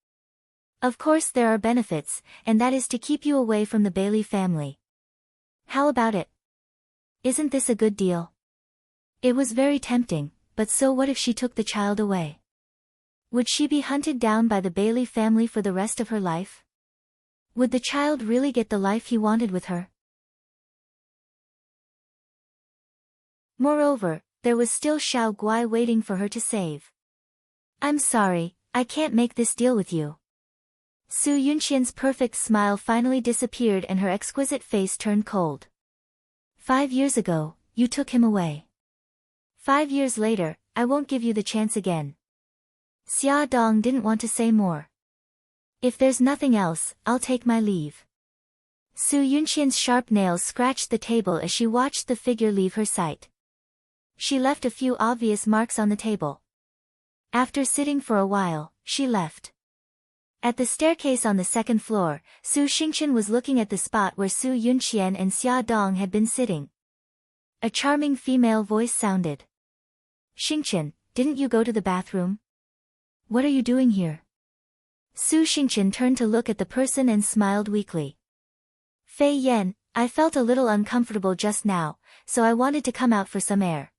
Of course there are benefits, and that is to keep you away from the Bailey family. How about it? Isn't this a good deal? It was very tempting, but so what if she took the child away? Would she be hunted down by the Bailey family for the rest of her life? Would the child really get the life he wanted with her? Moreover, there was still Xiao Guai waiting for her to save. I'm sorry, I can't make this deal with you. Su Yunxian's perfect smile finally disappeared and her exquisite face turned cold. 5 years ago, you took him away. 5 years later, I won't give you the chance again. Xia Dong didn't want to say more. If there's nothing else, I'll take my leave. Su Yunxian's sharp nails scratched the table as she watched the figure leave her sight. She left a few obvious marks on the table. After sitting for a while, she left. At the staircase on the second floor, Su Xingqian was looking at the spot where Su Yunxian and Xia Dong had been sitting. A charming female voice sounded. Xingqian, didn't you go to the bathroom? What are you doing here? Su Xingchen turned to look at the person and smiled weakly. Fei Yan, I felt a little uncomfortable just now, so I wanted to come out for some air.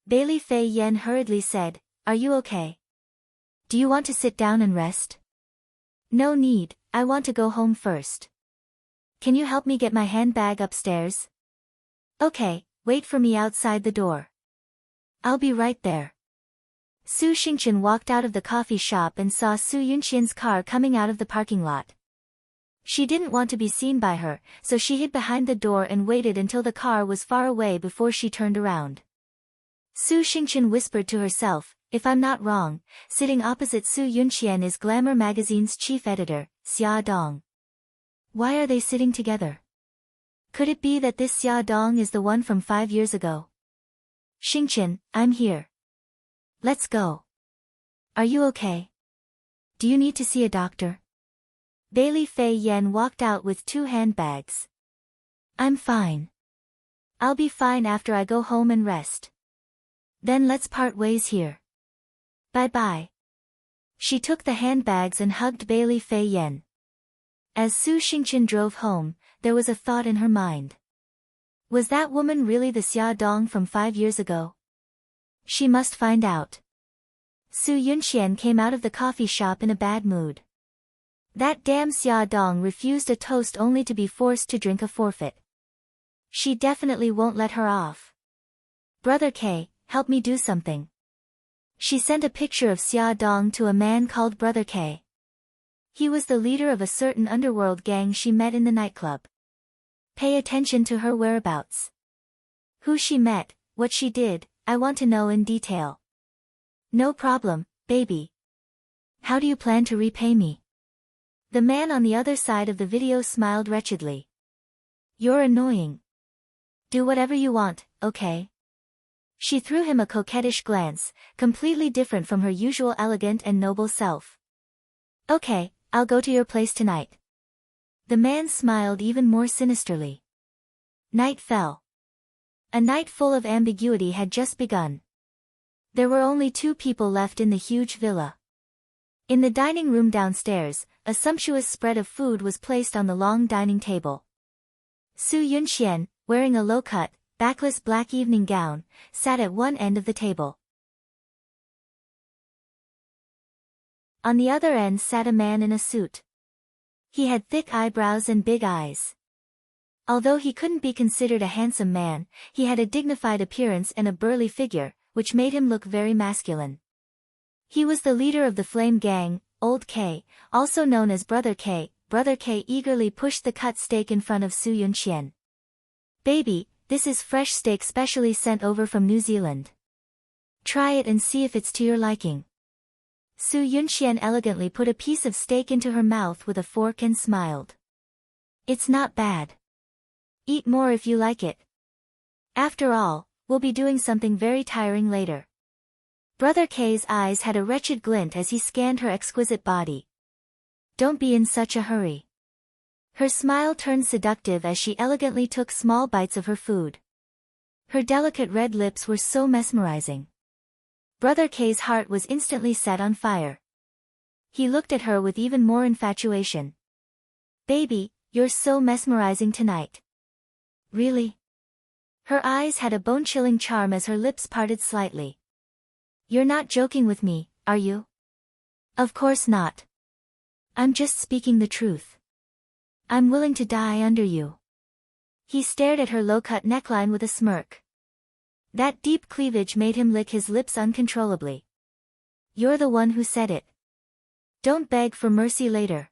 Bailey Fei Yan hurriedly said, Are you okay? Do you want to sit down and rest? No need, I want to go home first. Can you help me get my handbag upstairs? Okay, wait for me outside the door. I'll be right there. Su Xingchen walked out of the coffee shop and saw Su Yunqian's car coming out of the parking lot. She didn't want to be seen by her, so she hid behind the door and waited until the car was far away before she turned around. Su Xingchen whispered to herself, if I'm not wrong, sitting opposite Su Yunqian is Glamour magazine's chief editor, Xia Dong. Why are they sitting together? Could it be that this Xia Dong is the one from 5 years ago? Xingchen, I'm here. Let's go. Are you okay? Do you need to see a doctor? Bailey Fei Yan walked out with 2 handbags. I'm fine. I'll be fine after I go home and rest. Then let's part ways here. Bye-bye. She took the handbags and hugged Bailey Fei Yan. As Su Xingchen drove home, there was a thought in her mind. Was that woman really the Xia Dong from 5 years ago? She must find out. Su Yunqian came out of the coffee shop in a bad mood. That damn Xia Dong refused a toast only to be forced to drink a forfeit. She definitely won't let her off. Brother K, help me do something. She sent a picture of Xia Dong to a man called Brother K. He was the leader of a certain underworld gang she met in the nightclub. Pay attention to her whereabouts. Who she met, what she did, I want to know in detail. No problem, baby. How do you plan to repay me? The man on the other side of the video smiled wretchedly. You're annoying. Do whatever you want, okay? She threw him a coquettish glance, completely different from her usual elegant and noble self. Okay, I'll go to your place tonight. The man smiled even more sinisterly. Night fell. A night full of ambiguity had just begun. There were only 2 people left in the huge villa. In the dining room downstairs, a sumptuous spread of food was placed on the long dining table. Su Yunqian, wearing a low-cut, backless black evening gown, sat at one end of the table. On the other end sat a man in a suit. He had thick eyebrows and big eyes. Although he couldn't be considered a handsome man, he had a dignified appearance and a burly figure, which made him look very masculine. He was the leader of the Flame Gang, Old K, also known as Brother K. Brother K eagerly pushed the cut steak in front of Su Yunqian. Baby, this is fresh steak specially sent over from New Zealand. Try it and see if it's to your liking. Su Yunqian elegantly put a piece of steak into her mouth with a fork and smiled. It's not bad. Eat more if you like it. After all, we'll be doing something very tiring later. Brother K's eyes had a wretched glint as he scanned her exquisite body. Don't be in such a hurry. Her smile turned seductive as she elegantly took small bites of her food. Her delicate red lips were so mesmerizing. Brother K's heart was instantly set on fire. He looked at her with even more infatuation. Baby, you're so mesmerizing tonight. Really? Her eyes had a bone-chilling charm as her lips parted slightly. You're not joking with me, are you? Of course not. I'm just speaking the truth. I'm willing to die under you. He stared at her low-cut neckline with a smirk. That deep cleavage made him lick his lips uncontrollably. You're the one who said it. Don't beg for mercy later.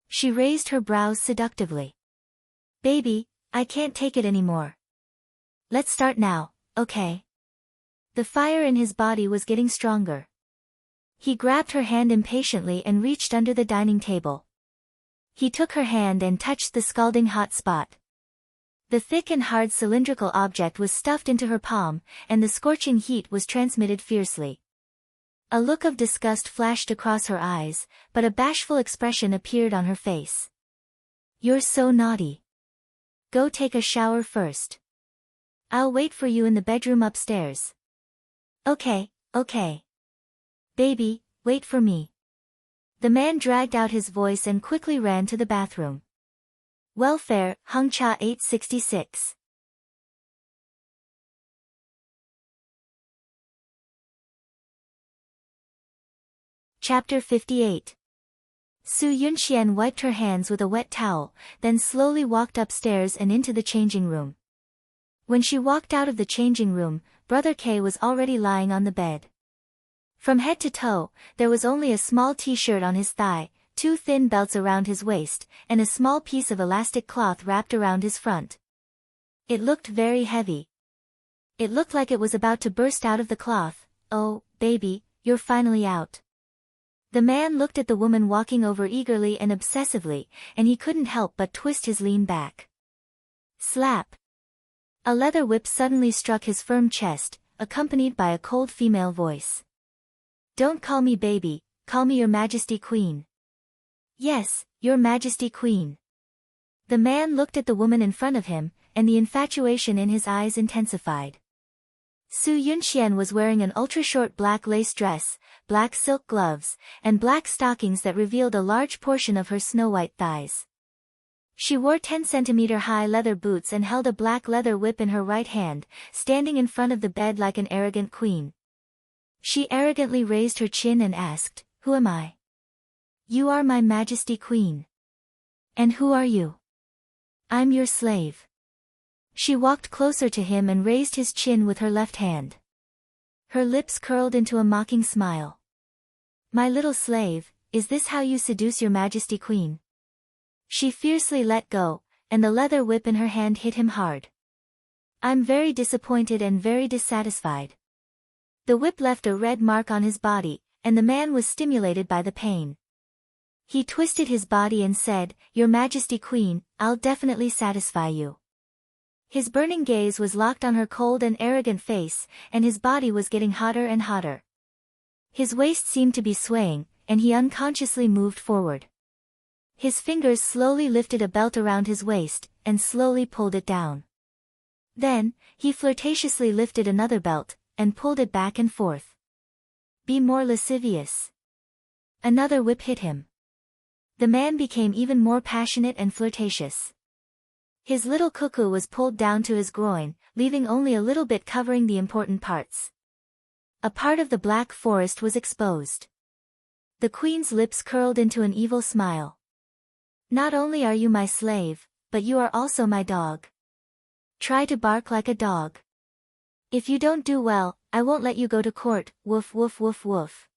She raised her brows seductively. Baby, I can't take it anymore. Let's start now, okay? The fire in his body was getting stronger. He grabbed her hand impatiently and reached under the dining table. He took her hand and touched the scalding hot spot. The thick and hard cylindrical object was stuffed into her palm, and the scorching heat was transmitted fiercely. A look of disgust flashed across her eyes, but a bashful expression appeared on her face. You're so naughty. Go take a shower first. I'll wait for you in the bedroom upstairs. Okay, okay. Baby, wait for me. The man dragged out his voice and quickly ran to the bathroom. Welfare, Hung Cha 866. Chapter 58. Su Yunxian wiped her hands with a wet towel, then slowly walked upstairs and into the changing room. When she walked out of the changing room, Brother K was already lying on the bed. From head to toe, there was only a small t-shirt on his thigh, 2 thin belts around his waist, and a small piece of elastic cloth wrapped around his front. It looked very heavy. It looked like it was about to burst out of the cloth. "Oh, baby, you're finally out." The man looked at the woman walking over eagerly and obsessively, and he couldn't help but twist his lean back. Slap! A leather whip suddenly struck his firm chest, accompanied by a cold female voice. "Don't call me baby, call me Your Majesty Queen." "Yes, Your Majesty Queen." The man looked at the woman in front of him, and the infatuation in his eyes intensified. Su Yunxian was wearing an ultra-short black lace dress, black silk gloves, and black stockings that revealed a large portion of her snow-white thighs. She wore 10-centimeter-high leather boots and held a black leather whip in her right hand, standing in front of the bed like an arrogant queen. She arrogantly raised her chin and asked, "Who am I?" "You are my Majesty Queen." "And who are you?" "I'm your slave." She walked closer to him and raised his chin with her left hand. Her lips curled into a mocking smile. "My little slave, is this how you seduce Your Majesty Queen?" She fiercely let go, and the leather whip in her hand hit him hard. "I'm very disappointed and very dissatisfied." The whip left a red mark on his body, and the man was stimulated by the pain. He twisted his body and said, "Your Majesty Queen, I'll definitely satisfy you." His burning gaze was locked on her cold and arrogant face, and his body was getting hotter and hotter. His waist seemed to be swaying, and he unconsciously moved forward. His fingers slowly lifted a belt around his waist, and slowly pulled it down. Then, he flirtatiously lifted another belt, and pulled it back and forth. "Be more lascivious." Another whip hit him. The man became even more passionate and flirtatious. His little cuckoo was pulled down to his groin, leaving only a little bit covering the important parts. A part of the black forest was exposed. The queen's lips curled into an evil smile. "Not only are you my slave, but you are also my dog. Try to bark like a dog. If you don't do well, I won't let you go to court, woof woof woof woof."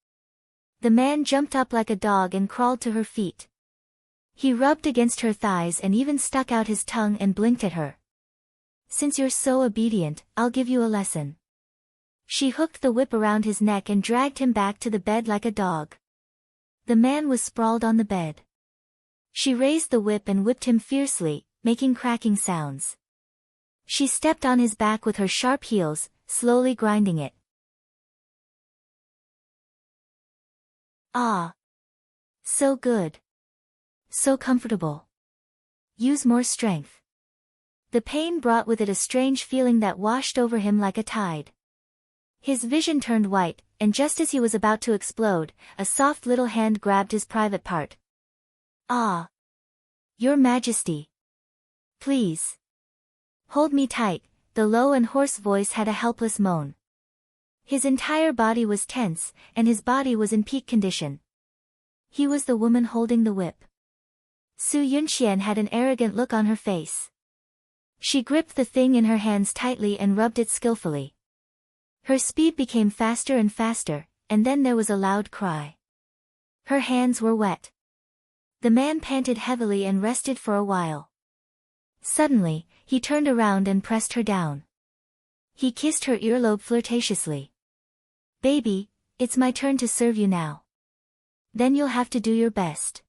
The man jumped up like a dog and crawled to her feet. He rubbed against her thighs and even stuck out his tongue and blinked at her. "Since you're so obedient, I'll give you a lesson." She hooked the whip around his neck and dragged him back to the bed like a dog. The man was sprawled on the bed. She raised the whip and whipped him fiercely, making cracking sounds. She stepped on his back with her sharp heels, slowly grinding it. "Ah! So good. So comfortable. Use more strength." The pain brought with it a strange feeling that washed over him like a tide. His vision turned white, and just as he was about to explode, a soft little hand grabbed his private part. "Ah! Your Majesty. Please. Hold me tight." The low and hoarse voice had a helpless moan. His entire body was tense, and his body was in peak condition. He was the woman holding the whip. Su Yunxian had an arrogant look on her face. She gripped the thing in her hands tightly and rubbed it skillfully. Her speed became faster and faster, and then there was a loud cry. Her hands were wet. The man panted heavily and rested for a while. Suddenly, he turned around and pressed her down. He kissed her earlobe flirtatiously. "Baby, it's my turn to serve you now. Then you'll have to do your best."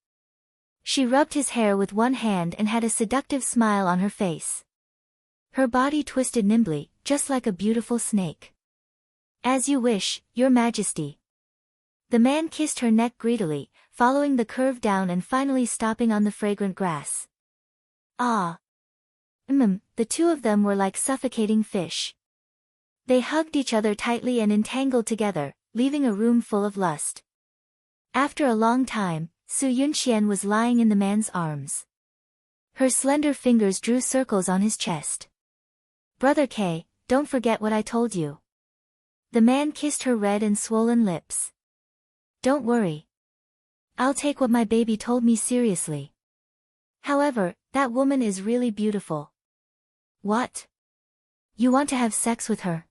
She rubbed his hair with one hand and had a seductive smile on her face. Her body twisted nimbly, just like a beautiful snake. "As you wish, Your Majesty." The man kissed her neck greedily, following the curve down and finally stopping on the fragrant grass. "Ah! The two of them were like suffocating fish. They hugged each other tightly and entangled together, leaving a room full of lust. After a long time, Su Yunxian was lying in the man's arms. Her slender fingers drew circles on his chest. Brother K, don't forget what I told you. The man kissed her red and swollen lips. Don't worry. I'll take what my baby told me seriously. However, that woman is really beautiful. What? You want to have sex with her?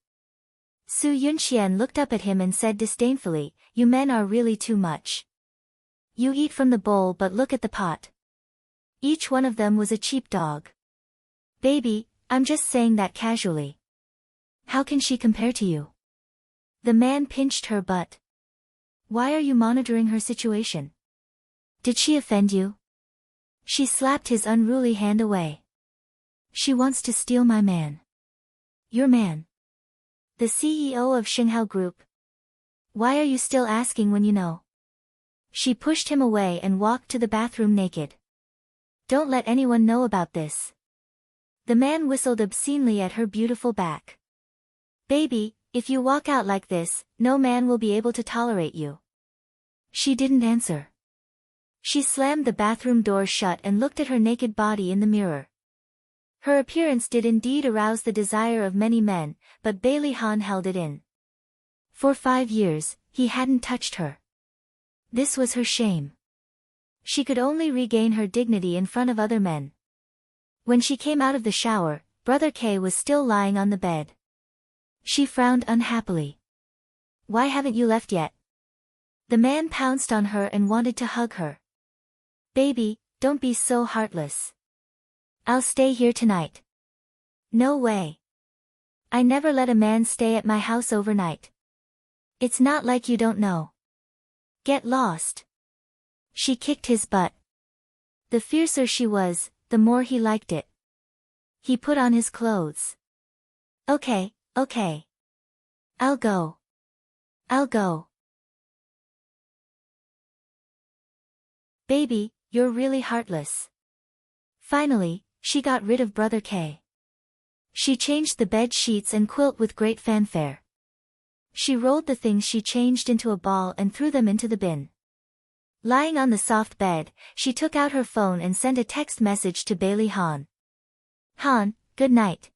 Su Yunxian looked up at him and said disdainfully, you men are really too much. You eat from the bowl but look at the pot. Each one of them was a cheap dog. Baby, I'm just saying that casually. How can she compare to you? The man pinched her butt. Why are you monitoring her situation? Did she offend you? She slapped his unruly hand away. She wants to steal my man. Your man? The CEO of Xinghao Group. Why are you still asking when you know? She pushed him away and walked to the bathroom naked. Don't let anyone know about this. The man whistled obscenely at her beautiful back. Baby, if you walk out like this, no man will be able to tolerate you. She didn't answer. She slammed the bathroom door shut and looked at her naked body in the mirror. Her appearance did indeed arouse the desire of many men, but Bailey Han held it in. For 5 years, he hadn't touched her. This was her shame. She could only regain her dignity in front of other men. When she came out of the shower, Brother K was still lying on the bed. She frowned unhappily. Why haven't you left yet? The man pounced on her and wanted to hug her. Baby, don't be so heartless. I'll stay here tonight. No way. I never let a man stay at my house overnight. It's not like you don't know. Get lost. She kicked his butt. The fiercer she was, the more he liked it. He put on his clothes. Okay. I'll go. Baby, you're really heartless. Finally, she got rid of Brother K. She changed the bed sheets and quilt with great fanfare. She rolled the things she changed into a ball and threw them into the bin. Lying on the soft bed, she took out her phone and sent a text message to Bailey Han. Han, good night.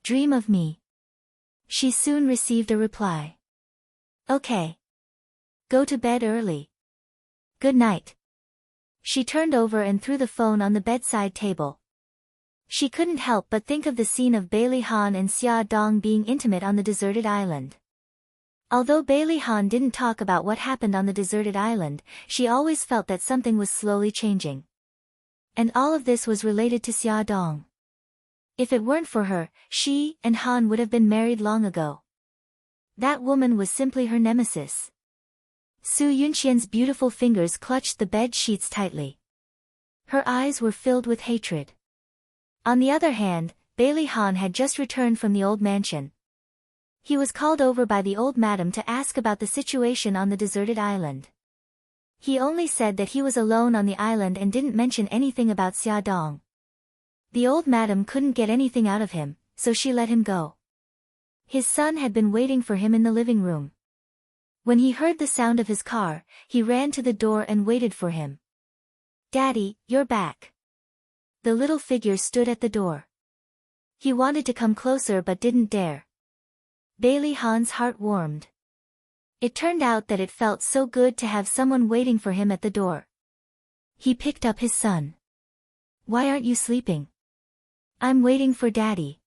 Dream of me. She soon received a reply. Okay. Go to bed early. Good night. She turned over and threw the phone on the bedside table. She couldn't help but think of the scene of Bailey Han and Xia Dong being intimate on the deserted island. Although Bailey Han didn't talk about what happened on the deserted island, she always felt that something was slowly changing. And all of this was related to Xia Dong. If it weren't for her, she and Han would have been married long ago. That woman was simply her nemesis. Su Yunxian's beautiful fingers clutched the bed sheets tightly. Her eyes were filled with hatred. On the other hand, Bailey Han had just returned from the old mansion. He was called over by the old madam to ask about the situation on the deserted island. He only said that he was alone on the island and didn't mention anything about Xia Dong. The old madam couldn't get anything out of him, so she let him go. His son had been waiting for him in the living room. When he heard the sound of his car, he ran to the door and waited for him. Daddy, you're back. The little figure stood at the door. He wanted to come closer but didn't dare. Bailey Han's heart warmed. It turned out that it felt so good to have someone waiting for him at the door. He picked up his son. Why aren't you sleeping? I'm waiting for Daddy.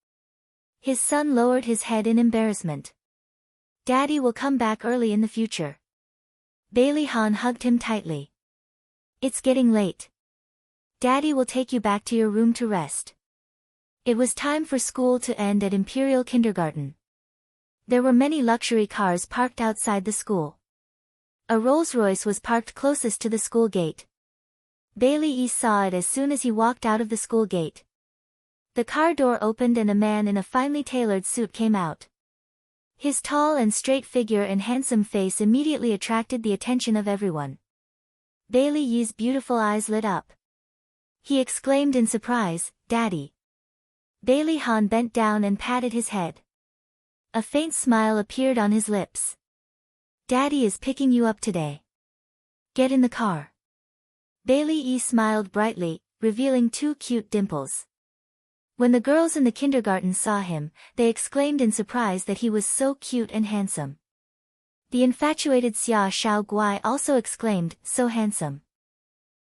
His son lowered his head in embarrassment. Daddy will come back early in the future. Bailey Han hugged him tightly. It's getting late. Daddy will take you back to your room to rest. It was time for school to end at Imperial Kindergarten. There were many luxury cars parked outside the school. A Rolls-Royce was parked closest to the school gate. Bailey saw it as soon as he walked out of the school gate. The car door opened and a man in a finely tailored suit came out. His tall and straight figure and handsome face immediately attracted the attention of everyone. Bailey Yi's beautiful eyes lit up. He exclaimed in surprise, Daddy. Bailey Han bent down and patted his head. A faint smile appeared on his lips. Daddy is picking you up today. Get in the car. Bailey E smiled brightly, revealing 2 cute dimples. When the girls in the kindergarten saw him, they exclaimed in surprise that he was so cute and handsome. The infatuated Xia Xiaoguai also exclaimed, so handsome.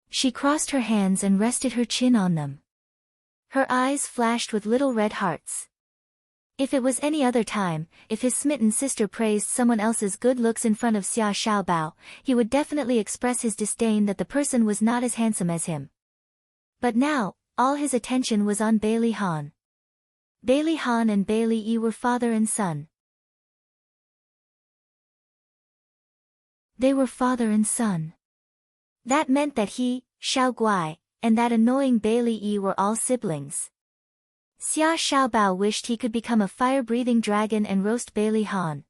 She crossed her hands and rested her chin on them. Her eyes flashed with little red hearts. If it was any other time, if his smitten sister praised someone else's good looks in front of Xia Xiaobao, he would definitely express his disdain that the person was not as handsome as him. But now, all his attention was on Bailey Han. Bailey Han and Bailey Yi were father and son. They were father and son. That meant that he, Xiao Guai, and that annoying Bailey Yi were all siblings. Xia Xiaobao wished he could become a fire-breathing dragon and roast Bailey Han.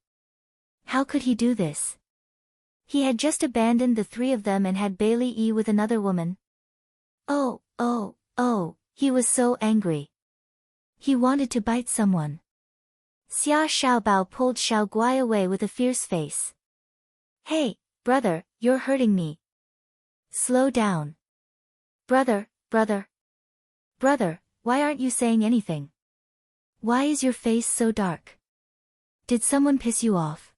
How could he do this? He had just abandoned the 3 of them and had Bailey Yi with another woman. Oh, he was so angry. He wanted to bite someone. Xia Xiaobao pulled Xiao Guai away with a fierce face. Hey, brother, you're hurting me. Slow down. Brother, why aren't you saying anything? Why is your face so dark? Did someone piss you off?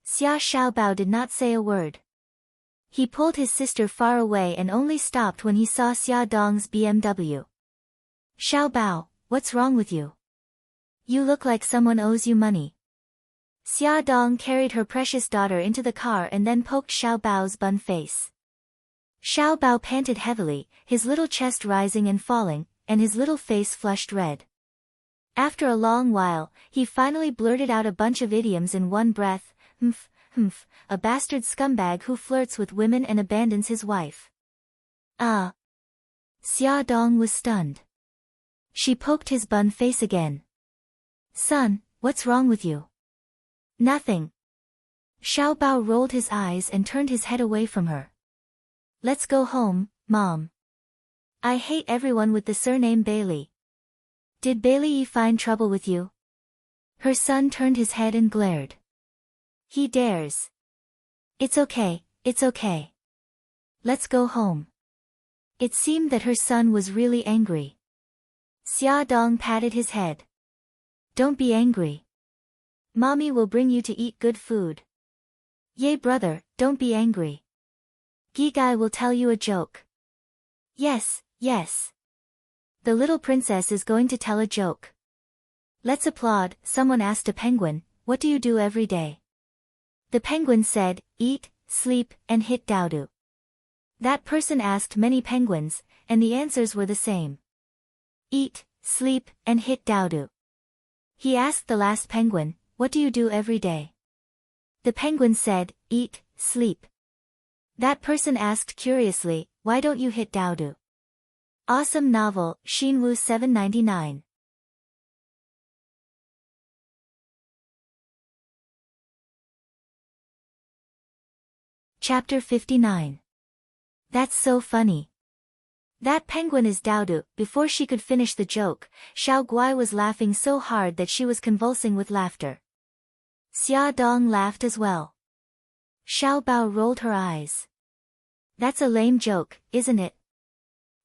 Xia Xiaobao did not say a word. He pulled his sister far away and only stopped when he saw Xia Dong's BMW. Xiaobao, what's wrong with you? You look like someone owes you money. Xia Dong carried her precious daughter into the car and then poked Xiaobao's bun face. Xiaobao panted heavily, his little chest rising and falling, and his little face flushed red. After a long while, he finally blurted out a bunch of idioms in one breath, humph, a bastard scumbag who flirts with women and abandons his wife. Ah! Xia Dong was stunned. She poked his bun face again. Son, what's wrong with you? Nothing. Xiaobao rolled his eyes and turned his head away from her. Let's go home, Mom. I hate everyone with the surname Bailey. Did Bailey Yi find trouble with you? Her son turned his head and glared. He dares. It's okay. Let's go home. It seemed that her son was really angry. Xia Dong patted his head. Don't be angry. Mommy will bring you to eat good food. Yay brother, don't be angry. Gigai will tell you a joke. Yes. The little princess is going to tell a joke. Let's applaud. Someone asked a penguin, what do you do every day? The penguin said, eat, sleep, and hit dao-do. That person asked many penguins, and the answers were the same. Eat, sleep, and hit dao-do. He asked the last penguin, what do you do every day? The penguin said, eat, sleep. That person asked curiously, why don't you hit dao-do? Awesome novel, Xinwu 799. Chapter 59. That's so funny. That penguin is dao-do. Before she could finish the joke, Xiao Guai was laughing so hard that she was convulsing with laughter. Xia Dong laughed as well. Xiao Bao rolled her eyes. That's a lame joke, isn't it?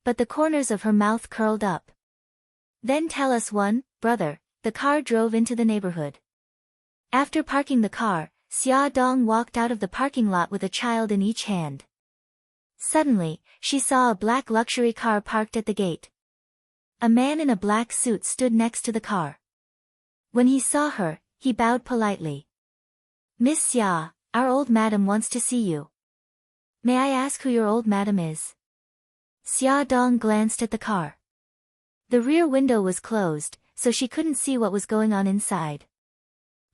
But the corners of her mouth curled up. Then tell us one, brother. The car drove into the neighborhood. After parking the car, Xia Dong walked out of the parking lot with a child in each hand. Suddenly, she saw a black luxury car parked at the gate. A man in a black suit stood next to the car. When he saw her, he bowed politely. Miss Xia, our old madam wants to see you. May I ask who your old madam is? Xia Dong glanced at the car. The rear window was closed, so she couldn't see what was going on inside.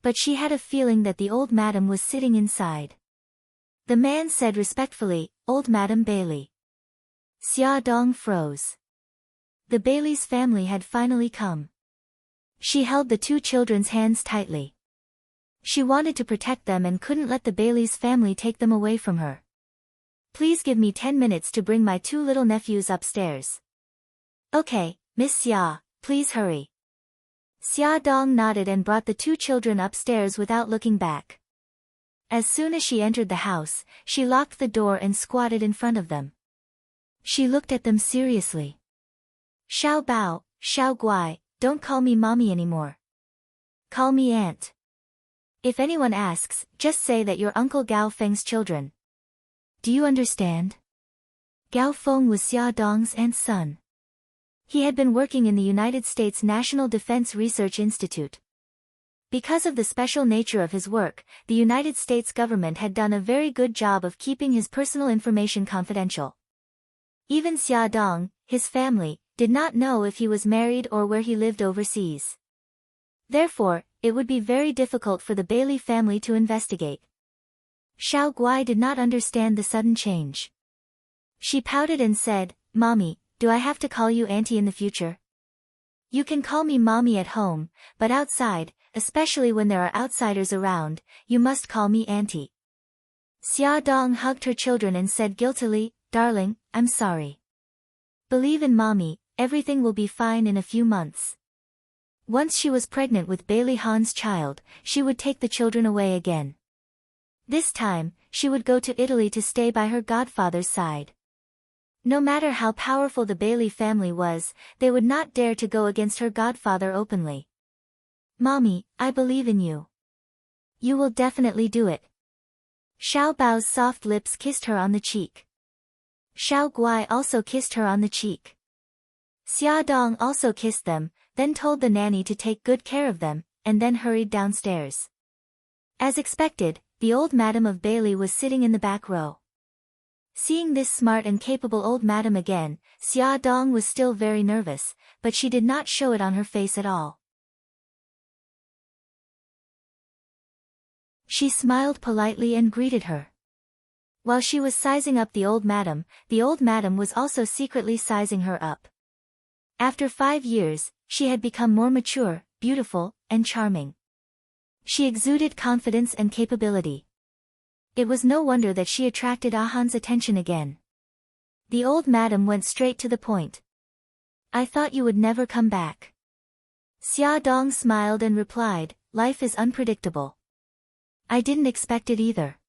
But she had a feeling that the old madam was sitting inside. The man said respectfully, Old Madam Bailey. Xia Dong froze. The Bailey's family had finally come. She held the 2 children's hands tightly. She wanted to protect them and couldn't let the Bailey's family take them away from her. Please give me 10 minutes to bring my 2 little nephews upstairs. Okay, Miss Xia, please hurry. Xia Dong nodded and brought the 2 children upstairs without looking back. As soon as she entered the house, she locked the door and squatted in front of them. She looked at them seriously. Xiao Bao, Xiao Guai, don't call me mommy anymore. Call me aunt. If anyone asks, just say that you're Uncle Gao Feng's children. Do you understand? Gao Feng was Xia Dong's aunt's son. He had been working in the United States National Defense Research Institute. Because of the special nature of his work, the United States government had done a very good job of keeping his personal information confidential. Even Xia Dong, his family, did not know if he was married or where he lived overseas. Therefore, it would be very difficult for the Bailey family to investigate. Xiao Guai did not understand the sudden change. She pouted and said, Mommy, do I have to call you auntie in the future? You can call me mommy at home, but outside, especially when there are outsiders around, you must call me auntie. Xia Dong hugged her children and said guiltily, Darling, I'm sorry. Believe in mommy, everything will be fine in a few months. Once she was pregnant with Bailey Han's child, she would take the children away again. This time, she would go to Italy to stay by her godfather's side. No matter how powerful the Bailey family was, they would not dare to go against her godfather openly. Mommy, I believe in you. You will definitely do it. Xiao Bao's soft lips kissed her on the cheek. Xiao Guai also kissed her on the cheek. Xia Dong also kissed them, then told the nanny to take good care of them, and then hurried downstairs. As expected, the old madam of Bailey was sitting in the back row. Seeing this smart and capable old madam again, Xia Dong was still very nervous, but she did not show it on her face at all. She smiled politely and greeted her. While she was sizing up the old madam was also secretly sizing her up. After 5 years, she had become more mature, beautiful, and charming. She exuded confidence and capability. It was no wonder that she attracted Ahan's attention again. The old madam went straight to the point. I thought you would never come back. Xia Dong smiled and replied, Life is unpredictable. I didn't expect it either.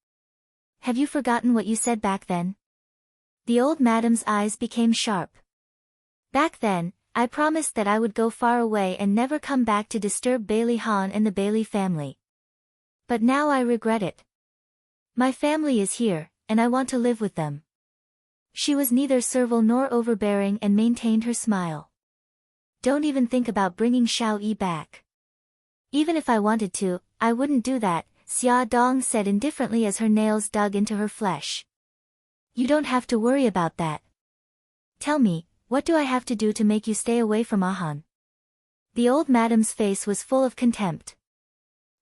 Have you forgotten what you said back then? The old madam's eyes became sharp. Back then, I promised that I would go far away and never come back to disturb Bailey Han and the Bailey family. But now I regret it. My family is here, and I want to live with them. She was neither servile nor overbearing and maintained her smile. Don't even think about bringing Xiao Yi back. Even if I wanted to, I wouldn't do that, Xia Dong said indifferently as her nails dug into her flesh. You don't have to worry about that. Tell me, what do I have to do to make you stay away from Ahan? The old madam's face was full of contempt.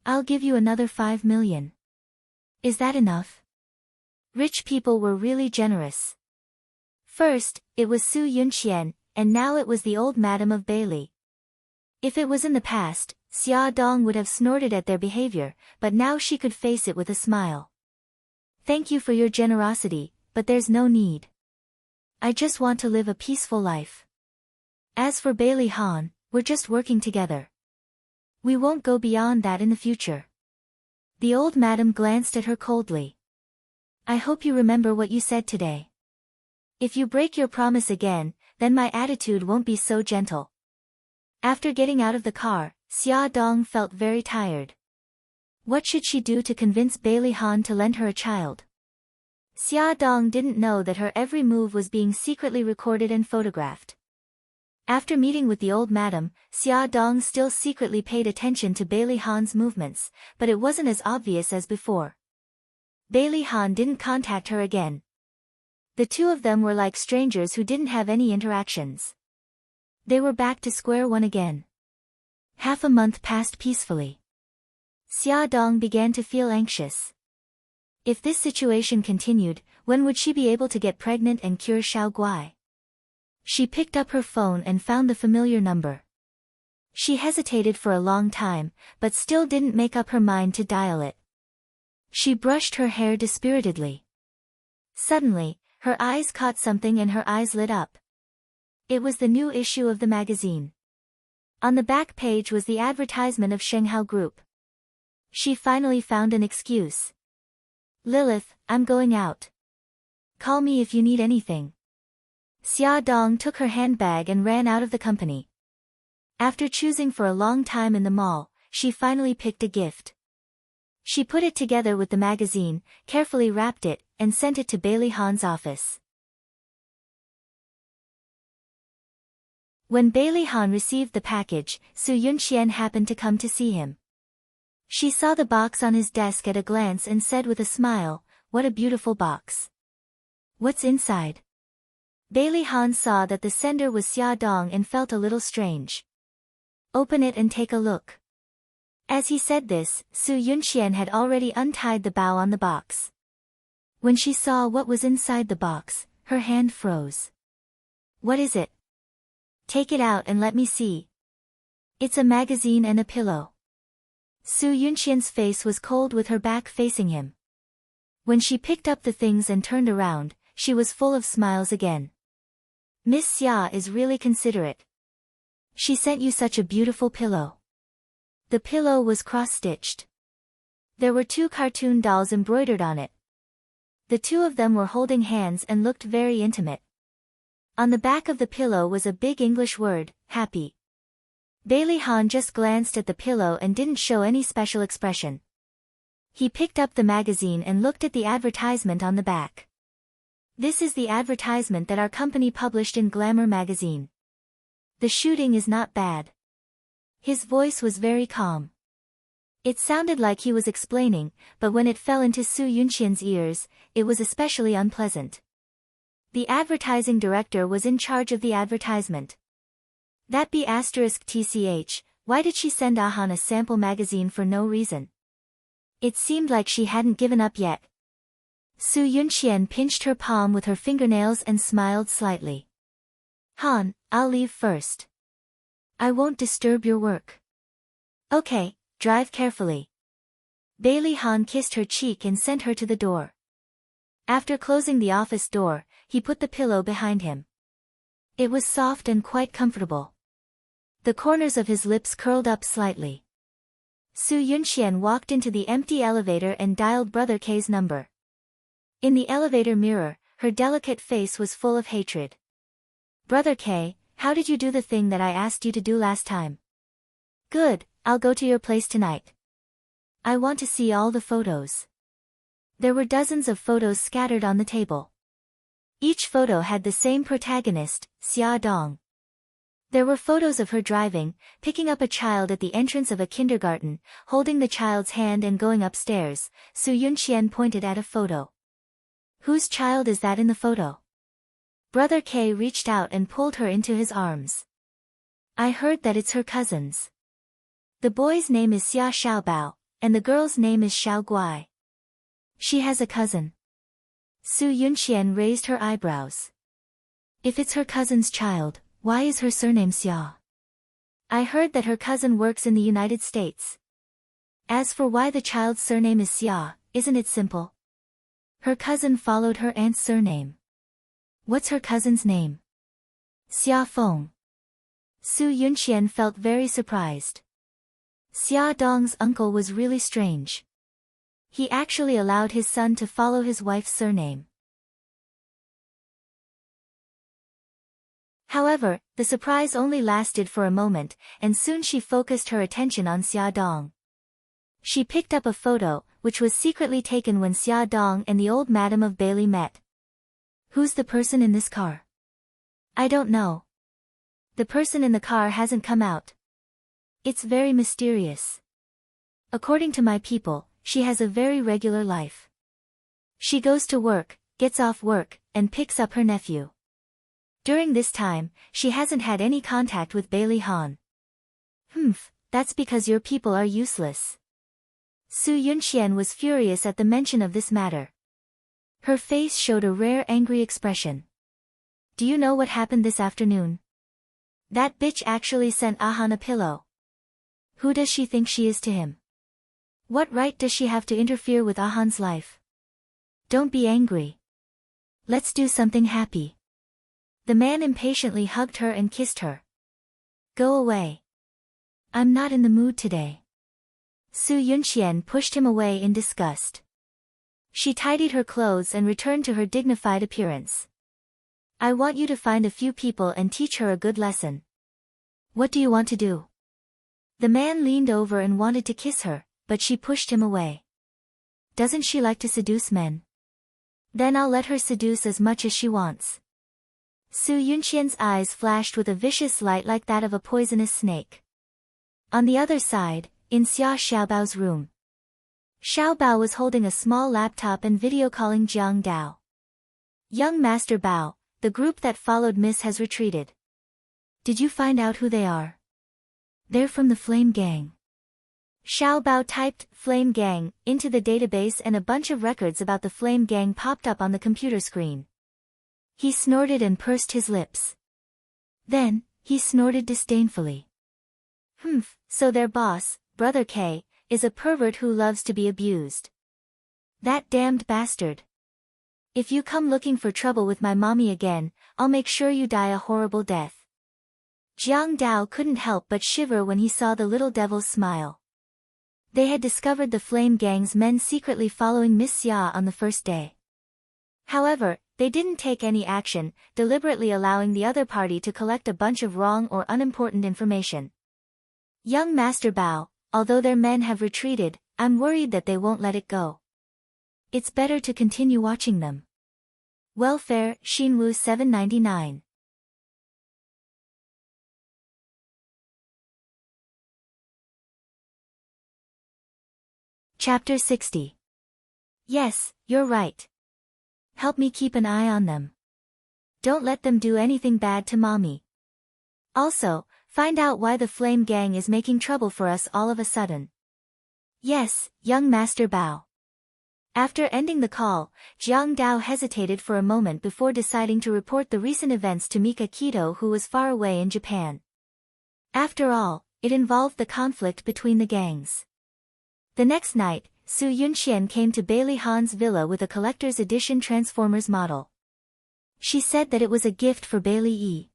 I'll give you another 5 million. Is that enough? Rich people were really generous. First, it was Su Yunqian, and now it was the old madam of Bailey. If it was in the past, Xia Dong would have snorted at their behavior, but now she could face it with a smile. Thank you for your generosity, but there's no need. I just want to live a peaceful life. As for Bailey Han, we're just working together. We won't go beyond that in the future. The old madam glanced at her coldly. I hope you remember what you said today. If you break your promise again, then my attitude won't be so gentle. After getting out of the car, Xia Dong felt very tired. What should she do to convince Bailey Han to lend her a child? Xia Dong didn't know that her every move was being secretly recorded and photographed. After meeting with the old madam, Xia Dong still secretly paid attention to Bailey Han's movements, but it wasn't as obvious as before. Bailey Han didn't contact her again. The two of them were like strangers who didn't have any interactions. They were back to square one again. Half a month passed peacefully. Xia Dong began to feel anxious. If this situation continued, when would she be able to get pregnant and cure Xiao Guai? She picked up her phone and found the familiar number. She hesitated for a long time, but still didn't make up her mind to dial it. She brushed her hair dispiritedly. Suddenly, her eyes caught something and her eyes lit up. It was the new issue of the magazine. On the back page was the advertisement of Shenghao Group. She finally found an excuse. Lilith, I'm going out. Call me if you need anything. Xia Dong took her handbag and ran out of the company. After choosing for a long time in the mall, she finally picked a gift. She put it together with the magazine, carefully wrapped it, and sent it to Bailey Han's office. When Bailey Han received the package, Su Yunxian happened to come to see him. She saw the box on his desk at a glance and said with a smile, "What a beautiful box. What's inside?" Bailey Han saw that the sender was Xia Dong and felt a little strange. "Open it and take a look." As he said this, Su Yunxian had already untied the bow on the box. When she saw what was inside the box, her hand froze. "What is it? Take it out and let me see." "It's a magazine and a pillow." Su Yunxian's face was cold with her back facing him. When she picked up the things and turned around, she was full of smiles again. "Miss Xia is really considerate. She sent you such a beautiful pillow." The pillow was cross-stitched. There were 2 cartoon dolls embroidered on it. The 2 of them were holding hands and looked very intimate. On the back of the pillow was a big English word, happy. Bailey Han just glanced at the pillow and didn't show any special expression. He picked up the magazine and looked at the advertisement on the back. "This is the advertisement that our company published in Glamour magazine. The shooting is not bad." His voice was very calm. It sounded like he was explaining, but when it fell into Su Yunxian's ears, it was especially unpleasant. The advertising director was in charge of the advertisement. That be *tch, why did she send Han a sample magazine for no reason? It seemed like she hadn't given up yet. Su Yunxian pinched her palm with her fingernails and smiled slightly. "Han, I'll leave first. I won't disturb your work." "Okay, drive carefully." Bailey Han kissed her cheek and sent her to the door. After closing the office door, he put the pillow behind him. It was soft and quite comfortable. The corners of his lips curled up slightly. Su Yunxian walked into the empty elevator and dialed Brother K's number. In the elevator mirror, her delicate face was full of hatred. "Brother K, how did you do the thing that I asked you to do last time?" "Good, I'll go to your place tonight. I want to see all the photos." There were dozens of photos scattered on the table. Each photo had the same protagonist, Xia Dong. There were photos of her driving, picking up a child at the entrance of a kindergarten, holding the child's hand and going upstairs. Su Yunxian pointed at a photo. "Whose child is that in the photo?" Brother K reached out and pulled her into his arms. "I heard that it's her cousin's. The boy's name is Xia Xiaobao, and the girl's name is Xiao Guai. She has a cousin." Su Yunxian raised her eyebrows. "If it's her cousin's child, why is her surname Xia?" "I heard that her cousin works in the United States. As for why the child's surname is Xia, isn't it simple? Her cousin followed her aunt's surname." "What's her cousin's name?" "Xia Feng." Su Yunxian felt very surprised. Xia Dong's uncle was really strange. He actually allowed his son to follow his wife's surname. However, the surprise only lasted for a moment, and soon she focused her attention on Xia Dong. She picked up a photo, which was secretly taken when Xia Dong and the old madam of Bailey met. "Who's the person in this car?" "I don't know. The person in the car hasn't come out. It's very mysterious. According to my people, she has a very regular life. She goes to work, gets off work, and picks up her nephew. During this time, she hasn't had any contact with Bailey Han." That's because your people are useless." Su Yunxian was furious at the mention of this matter. Her face showed a rare angry expression. "Do you know what happened this afternoon? That bitch actually sent Han a pillow. Who does she think she is to him? What right does she have to interfere with Han's life? Don't be angry. Let's do something happy." The man impatiently hugged her and kissed her. "Go away. I'm not in the mood today." Su Yunxian pushed him away in disgust. She tidied her clothes and returned to her dignified appearance. I want you to find a few people and teach her a good lesson. What do you want to do? The man leaned over and wanted to kiss her, but she pushed him away. Doesn't she like to seduce men? Then I'll let her seduce as much as she wants. Su Yunqian's eyes flashed with a vicious light like that of a poisonous snake. On the other side, in Xia Xiaobao's room, Xiaobao was holding a small laptop and video calling Jiang Dao. Young Master Bao, the group that followed Miss has retreated. Did you find out who they are? They're from the Flame Gang. Xiaobao typed Flame Gang into the database and a bunch of records about the Flame Gang popped up on the computer screen. He snorted and pursed his lips. Then, he snorted disdainfully. So their boss, Brother K, is a pervert who loves to be abused. That damned bastard. If you come looking for trouble with my mommy again, I'll make sure you die a horrible death. Jiang Dao couldn't help but shiver when he saw the little devil's smile. They had discovered the Flame Gang's men secretly following Miss Xia on the first day. However, they didn't take any action, deliberately allowing the other party to collect a bunch of wrong or unimportant information. Young Master Bao, although their men have retreated, I'm worried that they won't let it go. It's better to continue watching them. Welfare, Xinwu 799. Chapter 60. Yes, you're right. Help me keep an eye on them. Don't let them do anything bad to mommy. Also, find out why the Flame Gang is making trouble for us all of a sudden. Yes, young Master Bao. After ending the call, Jiang Dao hesitated for a moment before deciding to report the recent events to Mika Kito, who was far away in Japan. After all, it involved the conflict between the gangs. The next night, Su Yunqian came to Bailey Han's villa with a collector's edition Transformers model. She said that it was a gift for Bailey Yi.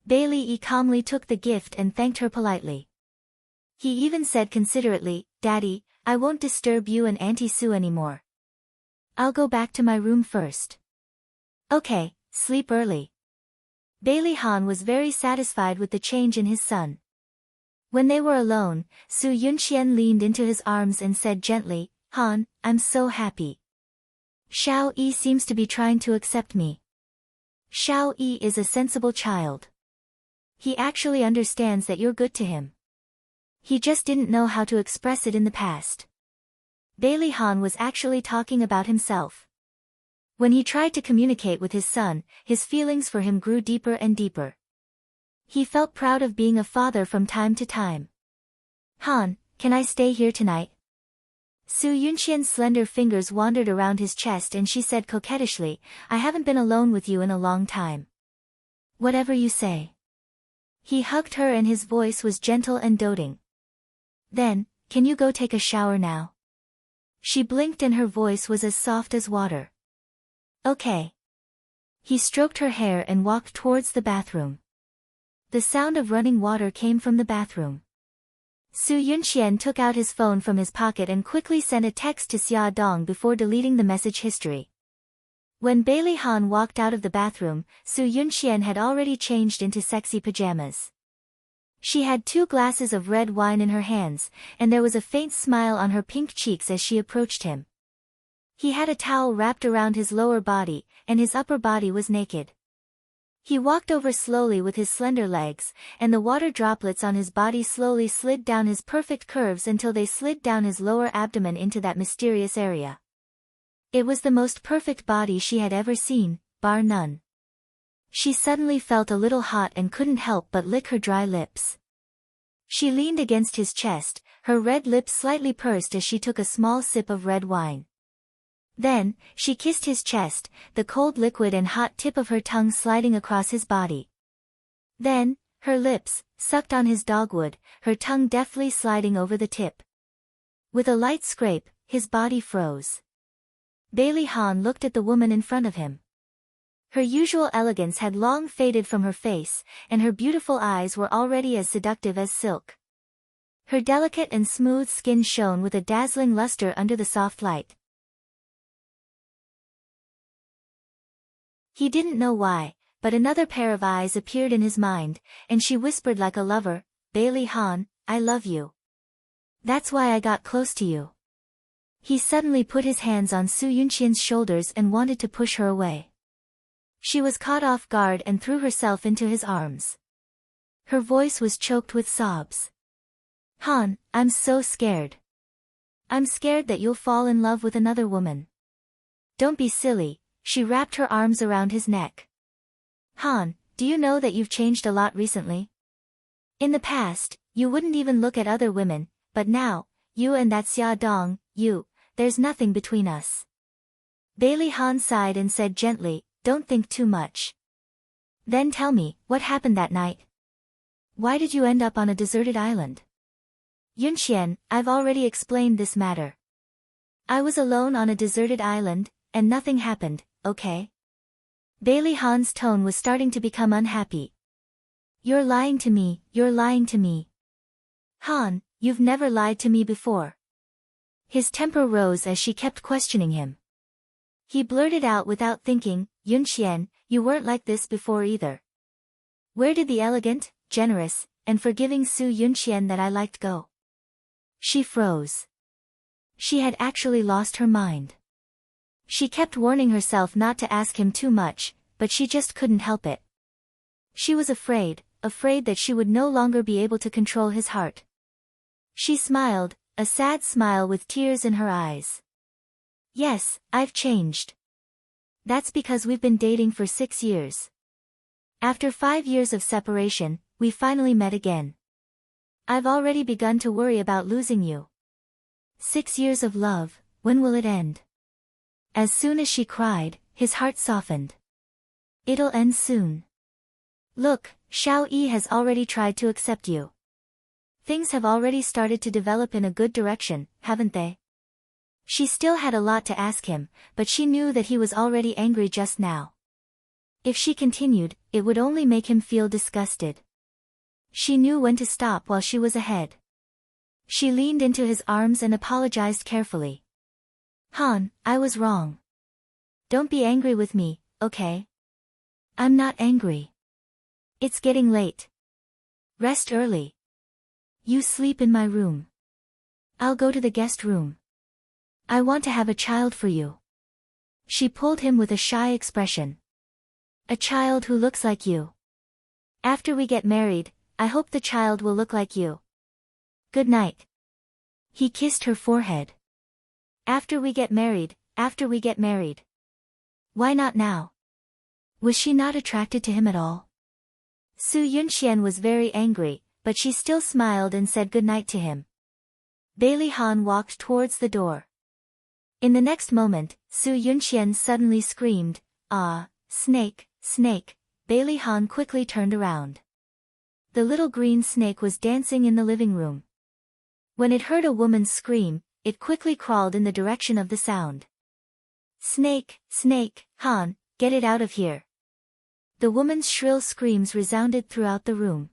Bailey Yi calmly took the gift and thanked her politely. He even said considerately, Daddy, I won't disturb you and Auntie Sue anymore. I'll go back to my room first. Okay, sleep early. Bailey Han was very satisfied with the change in his son. When they were alone, Su Yunqian leaned into his arms and said gently, Han, I'm so happy. Xiao Yi seems to be trying to accept me. Xiao Yi is a sensible child. He actually understands that you're good to him. He just didn't know how to express it in the past. Bailey Han was actually talking about himself. When he tried to communicate with his son, his feelings for him grew deeper and deeper. He felt proud of being a father from time to time. Han, can I stay here tonight? Su Yunqian's slender fingers wandered around his chest and she said coquettishly, I haven't been alone with you in a long time. Whatever you say. He hugged her and his voice was gentle and doting. Then, can you go take a shower now? She blinked and her voice was as soft as water. Okay. He stroked her hair and walked towards the bathroom. The sound of running water came from the bathroom. Su Yunqian took out his phone from his pocket and quickly sent a text to Xia Dong before deleting the message history. When Bailey Han walked out of the bathroom, Su Yunqian had already changed into sexy pajamas. She had 2 glasses of red wine in her hands, and there was a faint smile on her pink cheeks as she approached him. He had a towel wrapped around his lower body, and his upper body was naked. He walked over slowly with his slender legs, and the water droplets on his body slowly slid down his perfect curves until they slid down his lower abdomen into that mysterious area. It was the most perfect body she had ever seen, bar none. She suddenly felt a little hot and couldn't help but lick her dry lips. She leaned against his chest, her red lips slightly pursed as she took a small sip of red wine. Then, she kissed his chest, the cold liquid and hot tip of her tongue sliding across his body. Then, her lips, sucked on his dogwood, her tongue deftly sliding over the tip. With a light scrape, his body froze. Bailey Han looked at the woman in front of him. Her usual elegance had long faded from her face, and her beautiful eyes were already as seductive as silk. Her delicate and smooth skin shone with a dazzling luster under the soft light. He didn't know why, but another pair of eyes appeared in his mind, and she whispered like a lover, Bailey Han, I love you. That's why I got close to you. He suddenly put his hands on Su Yunqian's shoulders and wanted to push her away. She was caught off guard and threw herself into his arms. Her voice was choked with sobs. Han, I'm so scared. I'm scared that you'll fall in love with another woman. Don't be silly, she wrapped her arms around his neck. Han, do you know that you've changed a lot recently? In the past, you wouldn't even look at other women, but now, you and that Xia Dong, there's nothing between us. Bailey Han sighed and said gently, don't think too much. Then tell me, what happened that night? Why did you end up on a deserted island? Yunqian, I've already explained this matter. I was alone on a deserted island, and nothing happened, okay? Bailey Han's tone was starting to become unhappy. You're lying to me, you're lying to me. Han, you've never lied to me before. His temper rose as she kept questioning him. He blurted out without thinking, Yunqian, you weren't like this before either. Where did the elegant, generous, and forgiving Su Yunqian that I liked go? She froze. She had actually lost her mind. She kept warning herself not to ask him too much, but she just couldn't help it. She was afraid that she would no longer be able to control his heart. She smiled, a sad smile with tears in her eyes. Yes, I've changed. That's because we've been dating for 6 years. After 5 years of separation, we finally met again. I've already begun to worry about losing you. 6 years of love, when will it end? As soon as she cried, his heart softened. It'll end soon. Look, Xiao Yi has already tried to accept you. Things have already started to develop in a good direction, haven't they? She still had a lot to ask him, but she knew that he was already angry just now. If she continued, it would only make him feel disgusted. She knew when to stop while she was ahead. She leaned into his arms and apologized carefully. Han, I was wrong. Don't be angry with me, okay? I'm not angry. It's getting late. Rest early. You sleep in my room. I'll go to the guest room. I want to have a child for you. She pulled him with a shy expression. A child who looks like you. After we get married, I hope the child will look like you. Good night. He kissed her forehead. After we get married. Why not now? Was she not attracted to him at all? Su Yunqian was very angry, but she still smiled and said good night to him. Bailey Han walked towards the door. In the next moment, Su Yunqian suddenly screamed, "Ah, snake, snake!" Bailey Han quickly turned around. The little green snake was dancing in the living room. When it heard a woman's scream, it quickly crawled in the direction of the sound. "Snake, snake, Han, get it out of here!" The woman's shrill screams resounded throughout the room.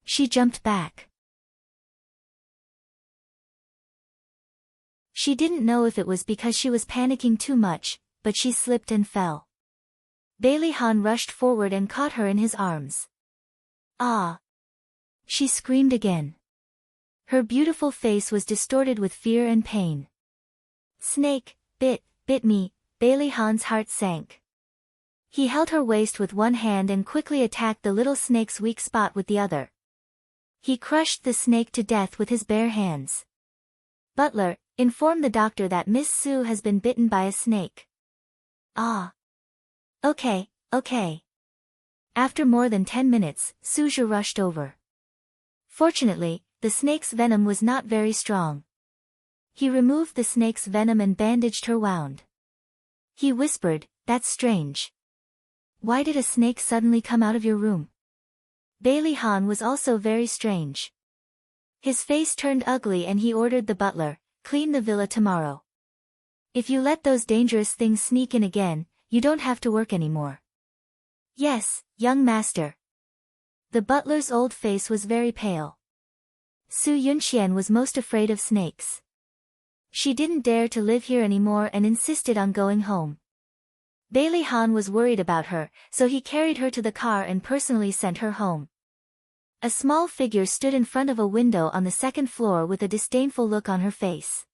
She jumped back. She didn't know if it was because she was panicking too much, but she slipped and fell. Bailey Han rushed forward and caught her in his arms. "Ah!" She screamed again. Her beautiful face was distorted with fear and pain. "Snake, bit me," Bailey Han's heart sank. He held her waist with one hand and quickly attacked the little snake's weak spot with the other. He crushed the snake to death with his bare hands. "Butler, inform the doctor that Miss Su has been bitten by a snake." "Ah. Okay. After more than 10 minutes, Suja rushed over. Fortunately, the snake's venom was not very strong. He removed the snake's venom and bandaged her wound. He whispered, "That's strange. Why did a snake suddenly come out of your room?" Bailey Han was also very strange. His face turned ugly and he ordered the butler, "Clean the villa tomorrow. If you let those dangerous things sneak in again, you don't have to work anymore." "Yes, young master." The butler's old face was very pale. Su Yunqian was most afraid of snakes. She didn't dare to live here anymore and insisted on going home. Bailey Han was worried about her, so he carried her to the car and personally sent her home. A small figure stood in front of a window on the second floor with a disdainful look on her face.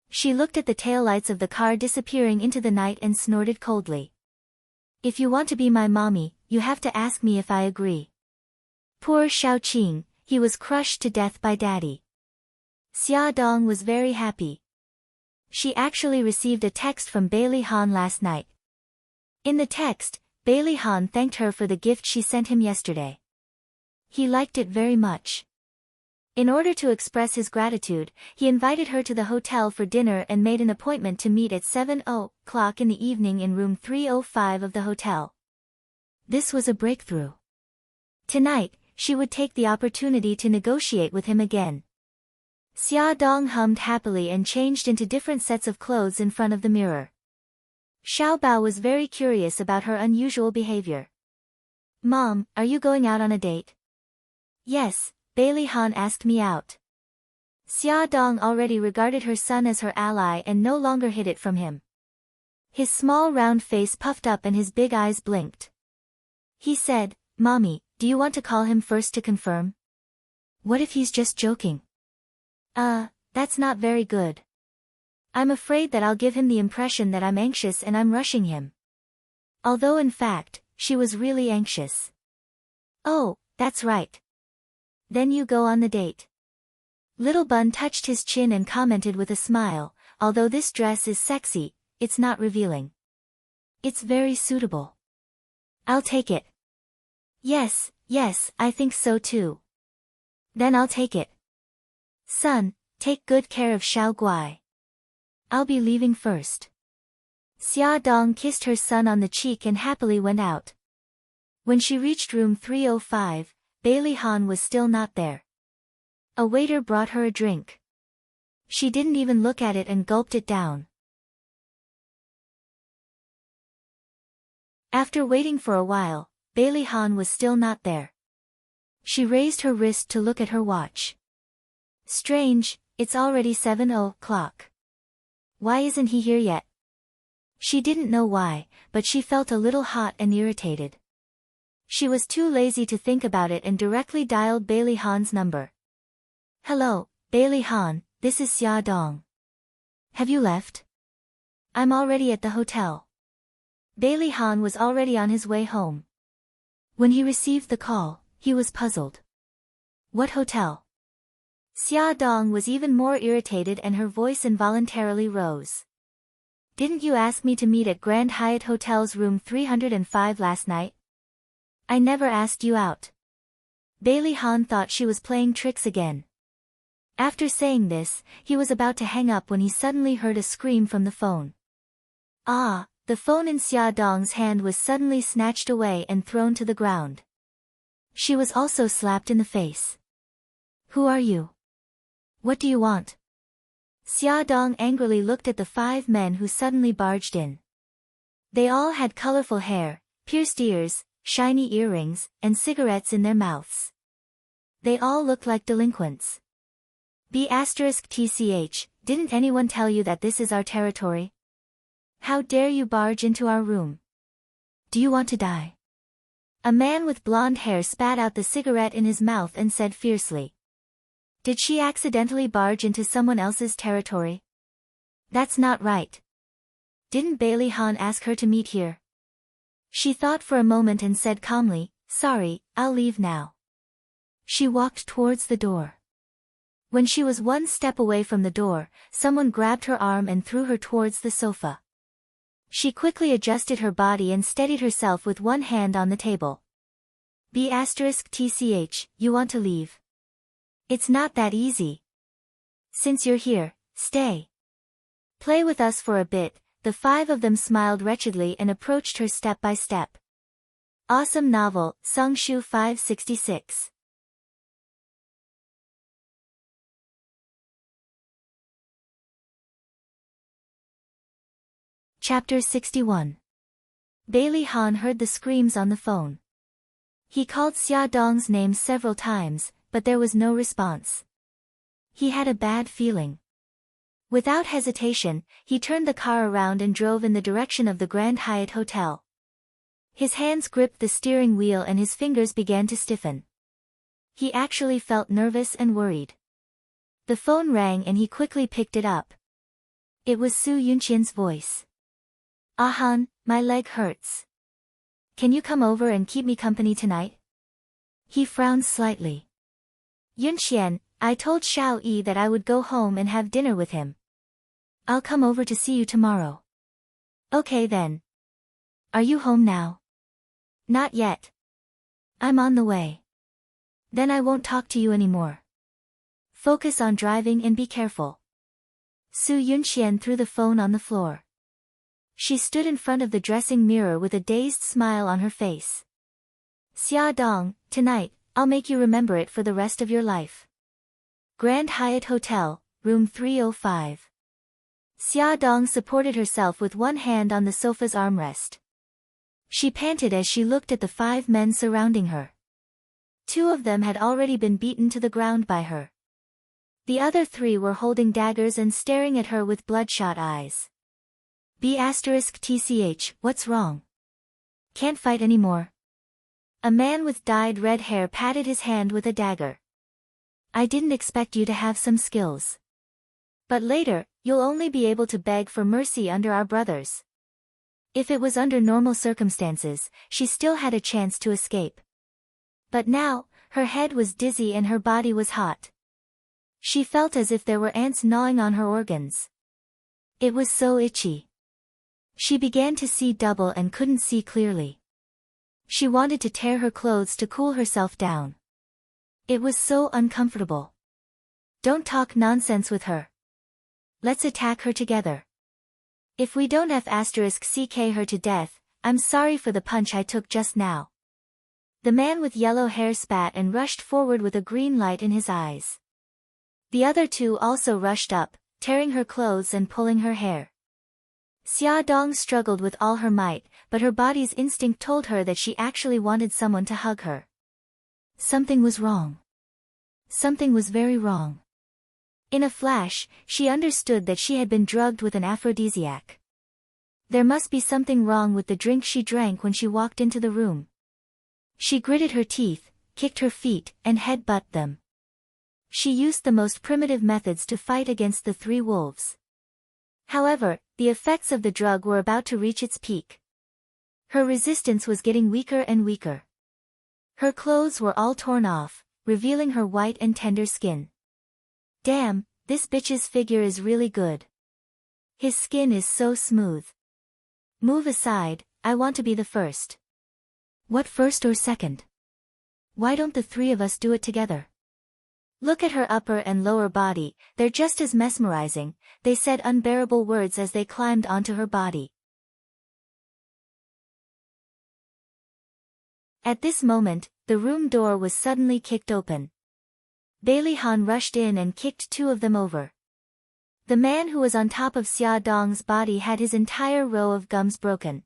She looked at the taillights of the car disappearing into the night and snorted coldly. "If you want to be my mommy, you have to ask me if I agree." Poor Xiaoqing, he was crushed to death by daddy. Xia Dong was very happy. She actually received a text from Bailey Han last night. In the text, Bailey Han thanked her for the gift she sent him yesterday. He liked it very much. In order to express his gratitude, he invited her to the hotel for dinner and made an appointment to meet at 7:00 in the evening in room 305 of the hotel. This was a breakthrough. Tonight, she would take the opportunity to negotiate with him again. Xia Dong hummed happily and changed into different sets of clothes in front of the mirror. Xiao Bao was very curious about her unusual behavior. "Mom, are you going out on a date?" "Yes, Bailey Han asked me out." Xia Dong already regarded her son as her ally and no longer hid it from him. His small round face puffed up and his big eyes blinked. He said, "Mommy, do you want to call him first to confirm?" "What if he's just joking?" That's not very good. I'm afraid that I'll give him the impression that I'm anxious and I'm rushing him." Although in fact, she was really anxious. "Oh, that's right. Then you go on the date." Little Bun touched his chin and commented with a smile, "Although this dress is sexy, it's not revealing. It's very suitable. I'll take it." Yes, I think so too." "Then I'll take it. Son, take good care of Xiao Guai. I'll be leaving first." Xia Dong kissed her son on the cheek and happily went out. When she reached room 305, Bailey Han was still not there. A waiter brought her a drink. She didn't even look at it and gulped it down. After waiting for a while, Bailey Han was still not there. She raised her wrist to look at her watch. Strange, it's already 7:00. Why isn't he here yet? She didn't know why, but she felt a little hot and irritated. She was too lazy to think about it and directly dialed Bailey Han's number. "Hello, Bailey Han, this is Xia Dong. Have you left? I'm already at the hotel." Bailey Han was already on his way home. When he received the call, he was puzzled. "What hotel?" Xia Dong was even more irritated and her voice involuntarily rose. "Didn't you ask me to meet at Grand Hyatt Hotel's room 305 last night? I never asked you out." Bailey Han thought she was playing tricks again. After saying this, he was about to hang up when he suddenly heard a scream from the phone. The phone in Xia Dong's hand was suddenly snatched away and thrown to the ground. She was also slapped in the face. "Who are you? What do you want?" Xia Dong angrily looked at the 5 men who suddenly barged in. They all had colorful hair, pierced ears, shiny earrings, and cigarettes in their mouths. They all looked like delinquents. *TCH, didn't anyone tell you that this is our territory? How dare you barge into our room? Do you want to die? A man with blonde hair spat out the cigarette in his mouth and said fiercely. Did she accidentally barge into someone else's territory? That's not right. Didn't Bailey Han ask her to meet here? She thought for a moment and said calmly, "Sorry, I'll leave now." She walked towards the door. When she was one step away from the door, someone grabbed her arm and threw her towards the sofa. She quickly adjusted her body and steadied herself with one hand on the table. *TCH, you want to leave? It's not that easy. Since you're here, stay. Play with us for a bit. The 5 of them smiled wretchedly and approached her step by step. Awesome novel, Sengshu 566. Chapter 61. Bailey Han heard the screams on the phone. He called Xia Dong's name several times, but there was no response. He had a bad feeling. Without hesitation, he turned the car around and drove in the direction of the Grand Hyatt Hotel. His hands gripped the steering wheel and his fingers began to stiffen. He actually felt nervous and worried. The phone rang and he quickly picked it up. It was Su Yunqian's voice. "Han, my leg hurts. Can you come over and keep me company tonight?" He frowned slightly. "Yunqian, I told Xiao Yi that I would go home and have dinner with him. I'll come over to see you tomorrow." "Okay then. Are you home now?" "Not yet. I'm on the way." "Then I won't talk to you anymore. Focus on driving and be careful." Su Yunqian threw the phone on the floor. She stood in front of the dressing mirror with a dazed smile on her face. "Xia Dong, tonight, I'll make you remember it for the rest of your life." Grand Hyatt Hotel, room 305. Xia Dong supported herself with one hand on the sofa's armrest. She panted as she looked at the 5 men surrounding her. 2 of them had already been beaten to the ground by her. The other 3 were holding daggers and staring at her with bloodshot eyes. B*TCH, what's wrong? Can't fight anymore? A man with dyed red hair patted his hand with a dagger. "I didn't expect you to have some skills. But later, you'll only be able to beg for mercy under our brothers." If it was under normal circumstances, she still had a chance to escape. But now, her head was dizzy and her body was hot. She felt as if there were ants gnawing on her organs. It was so itchy. She began to see double and couldn't see clearly. She wanted to tear her clothes to cool herself down. It was so uncomfortable. "Don't talk nonsense with her. Let's attack her together. If we don't F*CK her to death, I'm sorry for the punch I took just now." The man with yellow hair spat and rushed forward with a green light in his eyes. The other 2 also rushed up, tearing her clothes and pulling her hair. Xia Dong struggled with all her might, but her body's instinct told her that she actually wanted someone to hug her. Something was wrong. Something was very wrong. In a flash, she understood that she had been drugged with an aphrodisiac. There must be something wrong with the drink she drank when she walked into the room. She gritted her teeth, kicked her feet, and headbutted them. She used the most primitive methods to fight against the 3 wolves. However, the effects of the drug were about to reach its peak. Her resistance was getting weaker and weaker. Her clothes were all torn off, revealing her white and tender skin. "Damn, this bitch's figure is really good. His skin is so smooth. Move aside, I want to be the first." "What first or second? Why don't the 3 of us do it together?" "Look at her upper and lower body, they're just as mesmerizing," they said unbearable words as they climbed onto her body. At this moment, the room door was suddenly kicked open. Bailey Han rushed in and kicked 2 of them over. The man who was on top of Xia Dong's body had his entire row of gums broken.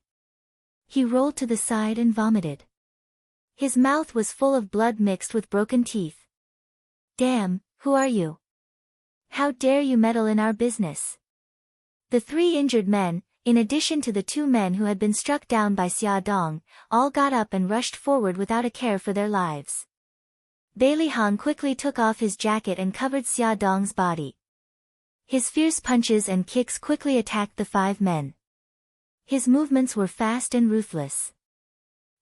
He rolled to the side and vomited. His mouth was full of blood mixed with broken teeth. "Damn, who are you? How dare you meddle in our business?" The 3 injured men, in addition to the 2 men who had been struck down by Xia Dong, all got up and rushed forward without a care for their lives. Bailey Han quickly took off his jacket and covered Xia Dong's body. His fierce punches and kicks quickly attacked the 5 men. His movements were fast and ruthless.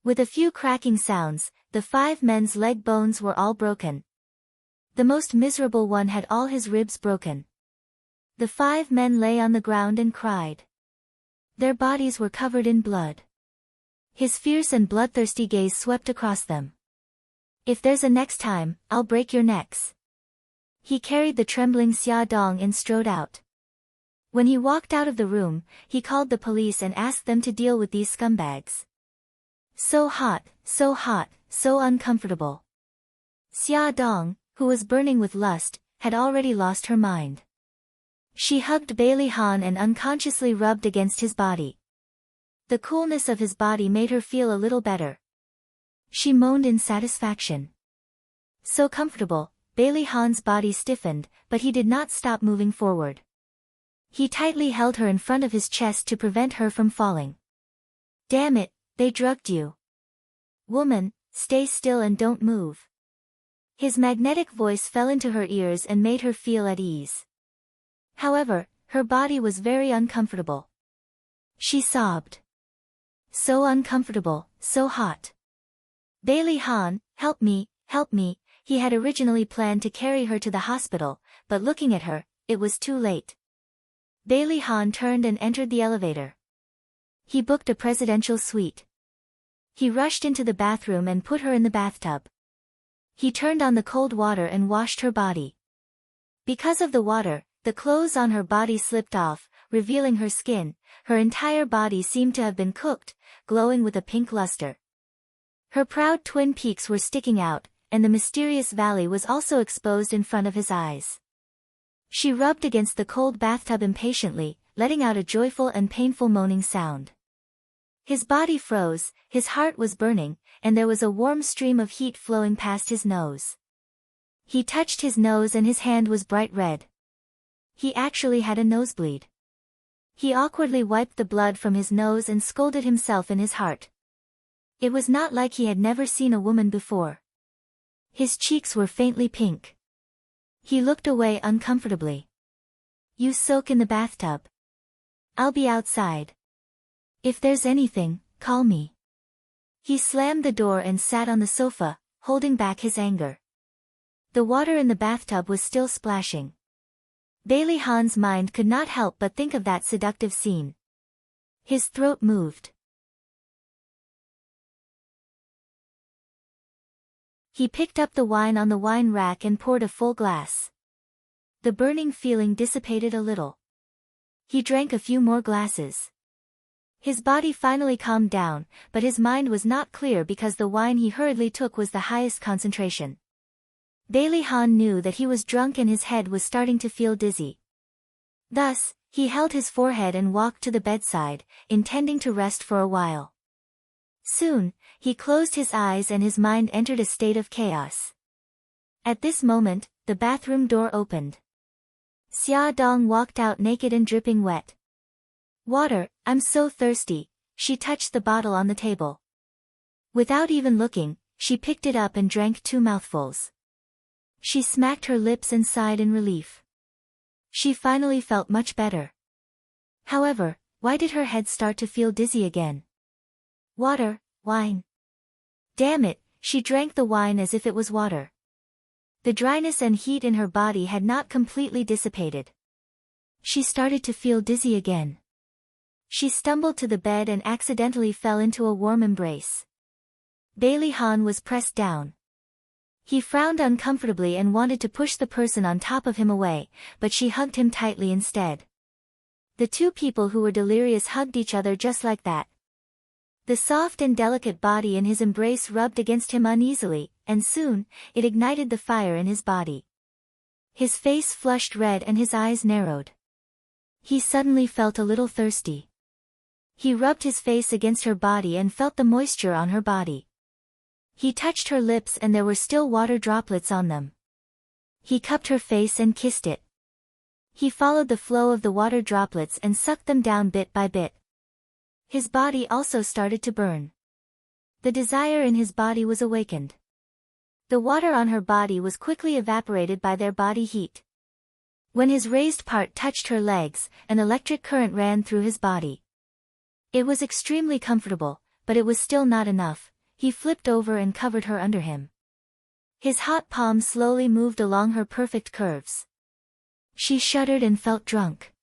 With a few cracking sounds, the 5 men's leg bones were all broken. The most miserable one had all his ribs broken. The 5 men lay on the ground and cried. Their bodies were covered in blood. His fierce and bloodthirsty gaze swept across them. "If there's a next time, I'll break your necks." He carried the trembling Xia Dong and strode out. When he walked out of the room, he called the police and asked them to deal with these scumbags. So hot, so uncomfortable. Xia Dong, who was burning with lust, had already lost her mind. She hugged Bailey Han and unconsciously rubbed against his body. The coolness of his body made her feel a little better. She moaned in satisfaction. So comfortable, Bailey Han's body stiffened, but he did not stop moving forward. He tightly held her in front of his chest to prevent her from falling. Damn it, they drugged you. Woman, stay still and don't move. His magnetic voice fell into her ears and made her feel at ease. However, her body was very uncomfortable. She sobbed. So uncomfortable, so hot. Bailey Han, help me, help me. He had originally planned to carry her to the hospital, but looking at her, it was too late. Bailey Han turned and entered the elevator. He booked a presidential suite. He rushed into the bathroom and put her in the bathtub. He turned on the cold water and washed her body. Because of the water, the clothes on her body slipped off, revealing her skin. Her entire body seemed to have been cooked, glowing with a pink luster. Her proud twin peaks were sticking out, and the mysterious valley was also exposed in front of his eyes. She rubbed against the cold bathtub impatiently, letting out a joyful and painful moaning sound. His body froze, his heart was burning, and there was a warm stream of heat flowing past his nose. He touched his nose and his hand was bright red. He actually had a nosebleed. He awkwardly wiped the blood from his nose and scolded himself in his heart. It was not like he had never seen a woman before. His cheeks were faintly pink. He looked away uncomfortably. You soak in the bathtub. I'll be outside. If there's anything, call me. He slammed the door and sat on the sofa, holding back his anger. The water in the bathtub was still splashing. Bailey Han's mind could not help but think of that seductive scene. His throat moved. He picked up the wine on the wine rack and poured a full glass. The burning feeling dissipated a little. He drank a few more glasses. His body finally calmed down, but his mind was not clear because the wine he hurriedly took was the highest concentration. Bailey Han knew that he was drunk and his head was starting to feel dizzy. Thus, he held his forehead and walked to the bedside, intending to rest for a while. Soon, he closed his eyes and his mind entered a state of chaos. At this moment, the bathroom door opened. Xia Dong walked out naked and dripping wet. Water, I'm so thirsty. She touched the bottle on the table. Without even looking, she picked it up and drank 2 mouthfuls. She smacked her lips and sighed in relief. She finally felt much better. However, why did her head start to feel dizzy again? Water, wine. Damn it, she drank the wine as if it was water. The dryness and heat in her body had not completely dissipated. She started to feel dizzy again. She stumbled to the bed and accidentally fell into a warm embrace. Bailey Han was pressed down. He frowned uncomfortably and wanted to push the person on top of him away, but she hugged him tightly instead. The two people who were delirious hugged each other just like that. The soft and delicate body in his embrace rubbed against him uneasily, and soon, it ignited the fire in his body. His face flushed red and his eyes narrowed. He suddenly felt a little thirsty. He rubbed his face against her body and felt the moisture on her body. He touched her lips and there were still water droplets on them. He cupped her face and kissed it. He followed the flow of the water droplets and sucked them down bit by bit. His body also started to burn. The desire in his body was awakened. The water on her body was quickly evaporated by their body heat. When his raised part touched her legs, an electric current ran through his body. It was extremely comfortable, but it was still not enough. He flipped over and covered her under him. His hot palm slowly moved along her perfect curves. She shuddered and felt drunk.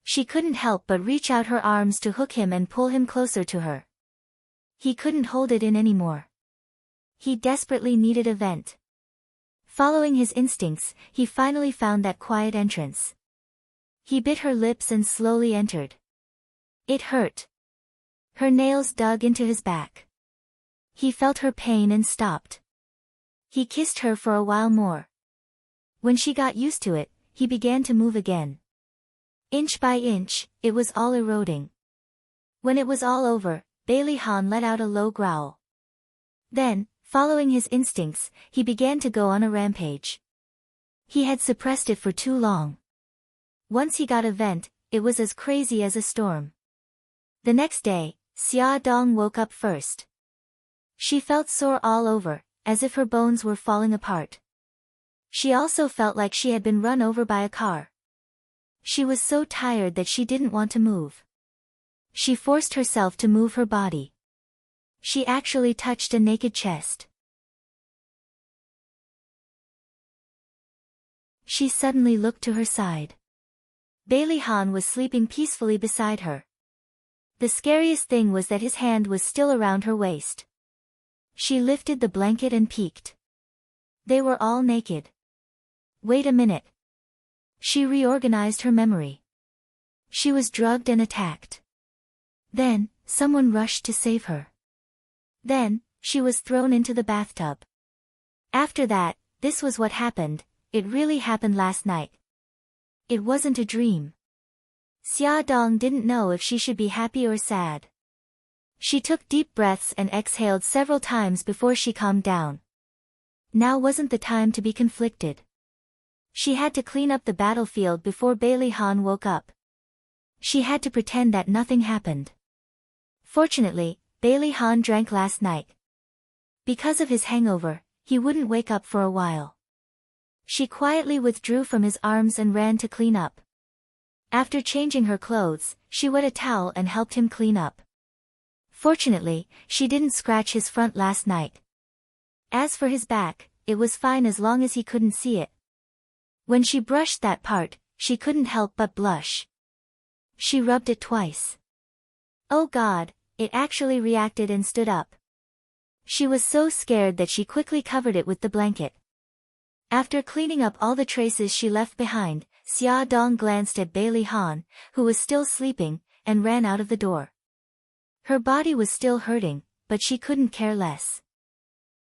She couldn't help but reach out her arms to hook him and pull him closer to her. He couldn't hold it in anymore. He desperately needed a vent. Following his instincts, he finally found that quiet entrance. He bit her lips and slowly entered. It hurt. Her nails dug into his back. He felt her pain and stopped. He kissed her for a while more. When she got used to it, he began to move again. Inch by inch, it was all eroding. When it was all over, Bailey Han let out a low growl. Then, following his instincts, he began to go on a rampage. He had suppressed it for too long. Once he got a vent, it was as crazy as a storm. The next day, Xia Dong woke up first. She felt sore all over, as if her bones were falling apart. She also felt like she had been run over by a car. She was so tired that she didn't want to move. She forced herself to move her body. She actually touched a naked chest. She suddenly looked to her side. Bailey Han was sleeping peacefully beside her. The scariest thing was that his hand was still around her waist. She lifted the blanket and peeked. They were all naked. Wait a minute. She reorganized her memory. She was drugged and attacked. Then, someone rushed to save her. Then, she was thrown into the bathtub. After that, this was what happened. It really happened last night. It wasn't a dream. Xia Dong didn't know if she should be happy or sad. She took deep breaths and exhaled several times before she calmed down. Now wasn't the time to be conflicted. She had to clean up the battlefield before Bailey Han woke up. She had to pretend that nothing happened. Fortunately, Bailey Han drank last night. Because of his hangover, he wouldn't wake up for a while. She quietly withdrew from his arms and ran to clean up. After changing her clothes, she wet a towel and helped him clean up. Fortunately, she didn't scratch his front last night. As for his back, it was fine as long as he couldn't see it. When she brushed that part, she couldn't help but blush. She rubbed it twice. Oh God, it actually reacted and stood up. She was so scared that she quickly covered it with the blanket. After cleaning up all the traces she left behind, Xia Dong glanced at Bailey Han, who was still sleeping, and ran out of the door. Her body was still hurting, but she couldn't care less.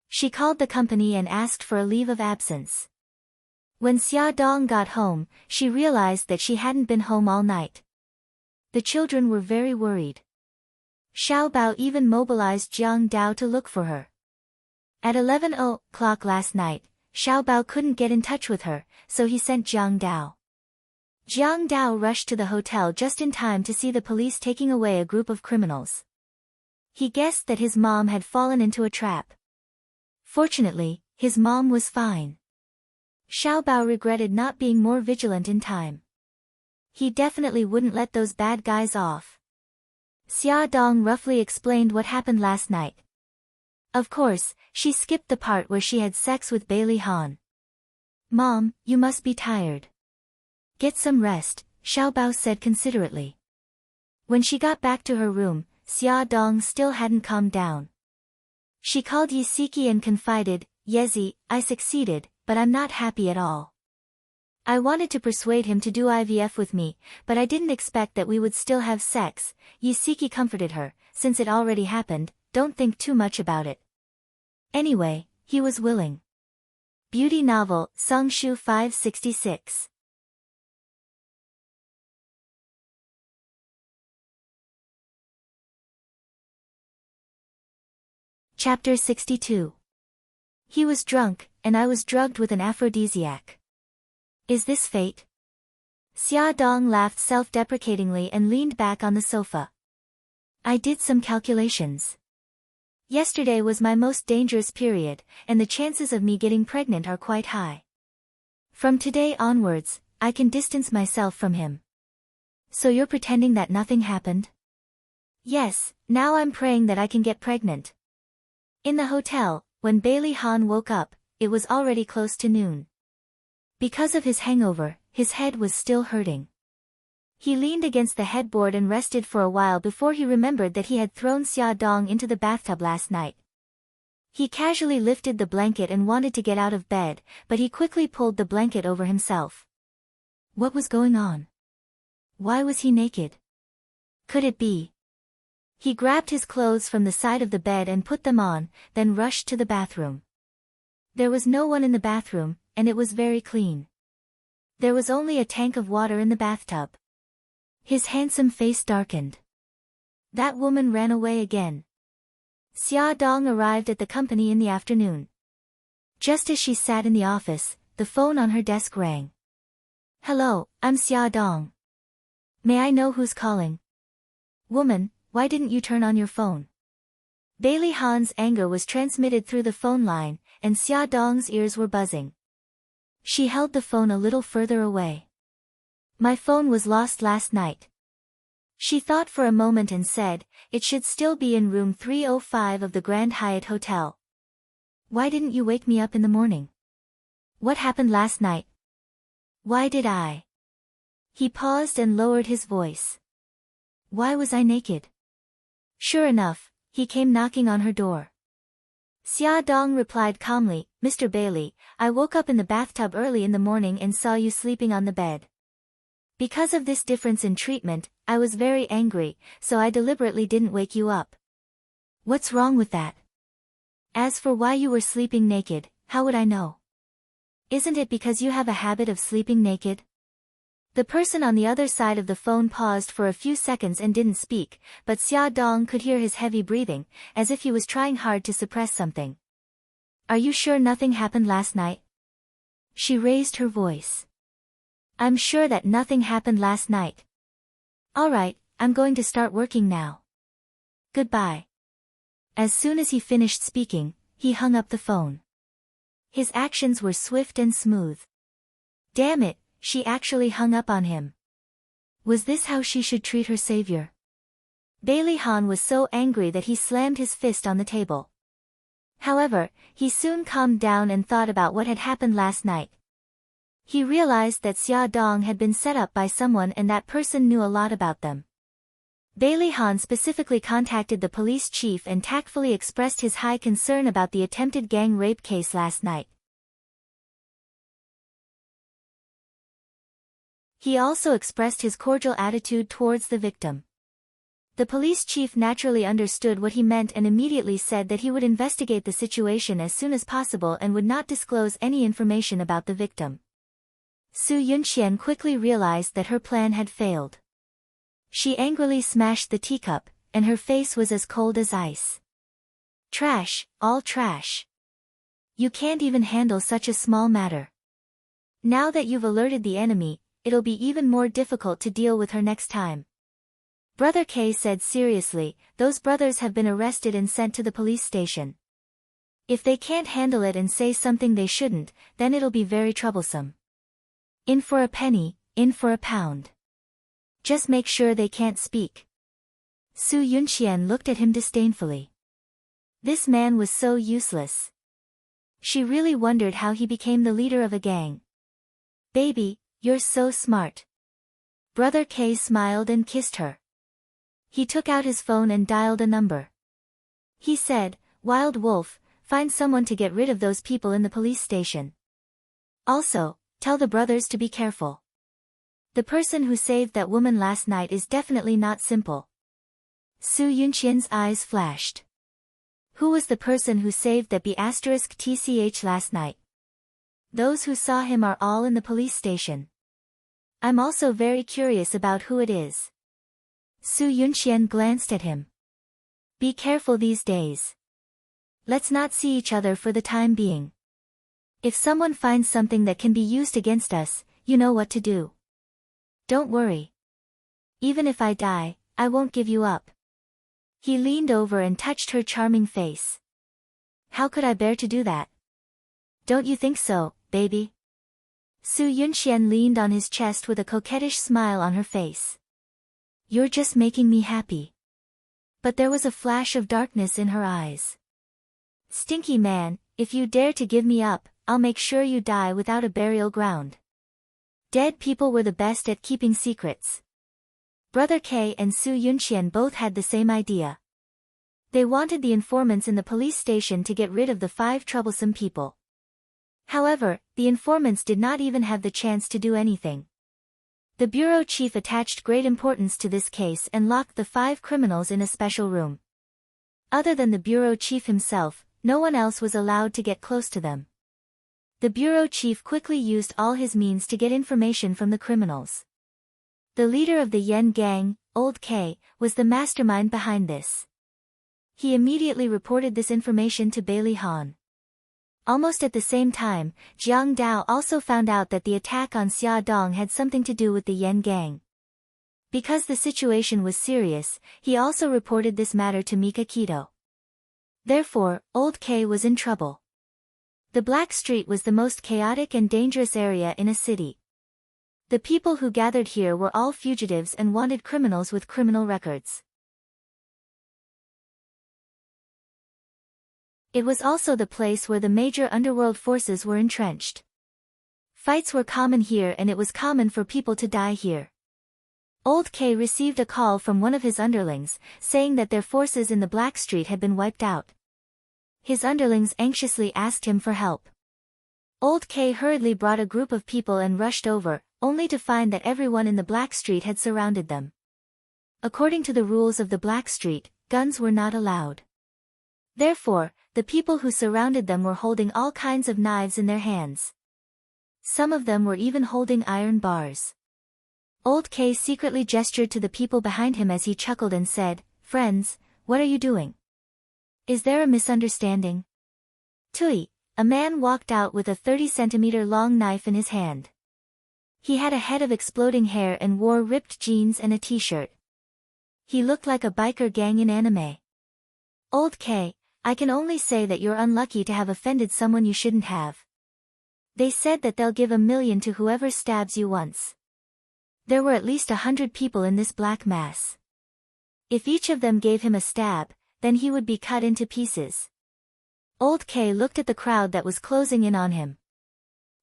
She called the company and asked for a leave of absence. When Xia Dong got home, she realized that she hadn't been home all night. The children were very worried. Xiao Bao even mobilized Jiang Dao to look for her. At 11 o'clock last night, Xiao Bao couldn't get in touch with her, so he sent Jiang Dao. Jiang Dao rushed to the hotel just in time to see the police taking away a group of criminals. He guessed that his mom had fallen into a trap. Fortunately, his mom was fine. Xiao Bao regretted not being more vigilant in time. He definitely wouldn't let those bad guys off. Xia Dong roughly explained what happened last night. Of course, she skipped the part where she had sex with Bailey Han. Mom, you must be tired. Get some rest, Xiao Bao said considerately. When she got back to her room, Xia Dong still hadn't calmed down. She called Yi Siki and confided, Yezi, I succeeded, but I'm not happy at all. I wanted to persuade him to do IVF with me, but I didn't expect that we would still have sex. Yi Siki comforted her, since it already happened, don't think too much about it. Anyway, he was willing. Beauty novel, Songshu 566. Chapter 62. He was drunk, and I was drugged with an aphrodisiac. Is this fate? Xia Dong laughed self-deprecatingly and leaned back on the sofa. I did some calculations. Yesterday was my most dangerous period, and the chances of me getting pregnant are quite high. From today onwards, I can distance myself from him. So you're pretending that nothing happened? Yes, now I'm praying that I can get pregnant. In the hotel, when Bailey Han woke up, it was already close to noon. Because of his hangover, his head was still hurting. He leaned against the headboard and rested for a while before he remembered that he had thrown Xia Dong into the bathtub last night. He casually lifted the blanket and wanted to get out of bed, but he quickly pulled the blanket over himself. What was going on? Why was he naked? Could it be? He grabbed his clothes from the side of the bed and put them on, then rushed to the bathroom. There was no one in the bathroom, and it was very clean. There was only a tank of water in the bathtub. His handsome face darkened. That woman ran away again. Xia Dong arrived at the company in the afternoon. Just as she sat in the office, the phone on her desk rang. Hello, I'm Xia Dong. May I know who's calling? Woman, why didn't you turn on your phone? Bailey Han's anger was transmitted through the phone line, and Xia Dong's ears were buzzing. She held the phone a little further away. My phone was lost last night. She thought for a moment and said, it should still be in room 305 of the Grand Hyatt Hotel. Why didn't you wake me up in the morning? What happened last night? Why did I? He paused and lowered his voice. Why was I naked? Sure enough, he came knocking on her door. Xia Dong replied calmly, Mr. Bailey, I woke up in the bathtub early in the morning and saw you sleeping on the bed. Because of this difference in treatment, I was very angry, so I deliberately didn't wake you up. What's wrong with that? As for why you were sleeping naked, how would I know? Isn't it because you have a habit of sleeping naked? The person on the other side of the phone paused for a few seconds and didn't speak, but Xia Dong could hear his heavy breathing, as if he was trying hard to suppress something. Are you sure nothing happened last night? She raised her voice. I'm sure that nothing happened last night. Alright, I'm going to start working now. Goodbye. As soon as he finished speaking, he hung up the phone. His actions were swift and smooth. Damn it, she actually hung up on him. Was this how she should treat her savior? Bailey Han was so angry that he slammed his fist on the table. However, he soon calmed down and thought about what had happened last night. He realized that Xia Dong had been set up by someone and that person knew a lot about them. Bailey Han specifically contacted the police chief and tactfully expressed his high concern about the attempted gang rape case last night. He also expressed his cordial attitude towards the victim. The police chief naturally understood what he meant and immediately said that he would investigate the situation as soon as possible and would not disclose any information about the victim. Su Yunqian quickly realized that her plan had failed. She angrily smashed the teacup, and her face was as cold as ice. Trash, all trash. You can't even handle such a small matter. Now that you've alerted the enemy, it'll be even more difficult to deal with her next time. Brother K said seriously, those brothers have been arrested and sent to the police station. If they can't handle it and say something they shouldn't, then it'll be very troublesome. In for a penny, in for a pound. Just make sure they can't speak. Su Yunqian looked at him disdainfully. This man was so useless. She really wondered how he became the leader of a gang. Baby, you're so smart. Brother K smiled and kissed her. He took out his phone and dialed a number. He said, Wild Wolf, find someone to get rid of those people in the police station. Also, tell the brothers to be careful. The person who saved that woman last night is definitely not simple. Su Yunqian's eyes flashed. Who was the person who saved that B*TCH last night? Those who saw him are all in the police station. I'm also very curious about who it is. Su Yunqian glanced at him. Be careful these days. Let's not see each other for the time being. If someone finds something that can be used against us, you know what to do. Don't worry. Even if I die, I won't give you up. He leaned over and touched her charming face. How could I bear to do that? Don't you think so, baby? Su Yunqian leaned on his chest with a coquettish smile on her face. You're just making me happy. But there was a flash of darkness in her eyes. Stinky man, if you dare to give me up, I'll make sure you die without a burial ground. Dead people were the best at keeping secrets. Brother K and Su Yunqian both had the same idea. They wanted the informants in the police station to get rid of the 5 troublesome people. However, the informants did not even have the chance to do anything. The bureau chief attached great importance to this case and locked the 5 criminals in a special room. Other than the bureau chief himself, no one else was allowed to get close to them. The bureau chief quickly used all his means to get information from the criminals. The leader of the Yen gang, Old K, was the mastermind behind this. He immediately reported this information to Bailey Han. Almost at the same time, Jiang Dao also found out that the attack on Xia Dong had something to do with the Yen gang. Because the situation was serious, he also reported this matter to Mikakito. Therefore, Old K was in trouble. The Black Street was the most chaotic and dangerous area in a city. The people who gathered here were all fugitives and wanted criminals with criminal records. It was also the place where the major underworld forces were entrenched. Fights were common here and it was common for people to die here. Old K received a call from one of his underlings, saying that their forces in the Black Street had been wiped out. His underlings anxiously asked him for help. Old K hurriedly brought a group of people and rushed over, only to find that everyone in the Black Street had surrounded them. According to the rules of the Black Street, guns were not allowed. Therefore, the people who surrounded them were holding all kinds of knives in their hands. Some of them were even holding iron bars. Old K secretly gestured to the people behind him as he chuckled and said, "Friends, what are you doing? Is there a misunderstanding?" Tui, a man walked out with a 30-centimeter long knife in his hand. He had a head of exploding hair and wore ripped jeans and a t-shirt. He looked like a biker gang in anime. "Old K, I can only say that you're unlucky to have offended someone you shouldn't have. They said that they'll give $1 million to whoever stabs you once." There were at least 100 people in this black mass. If each of them gave him a stab, then he would be cut into pieces. Old K looked at the crowd that was closing in on him.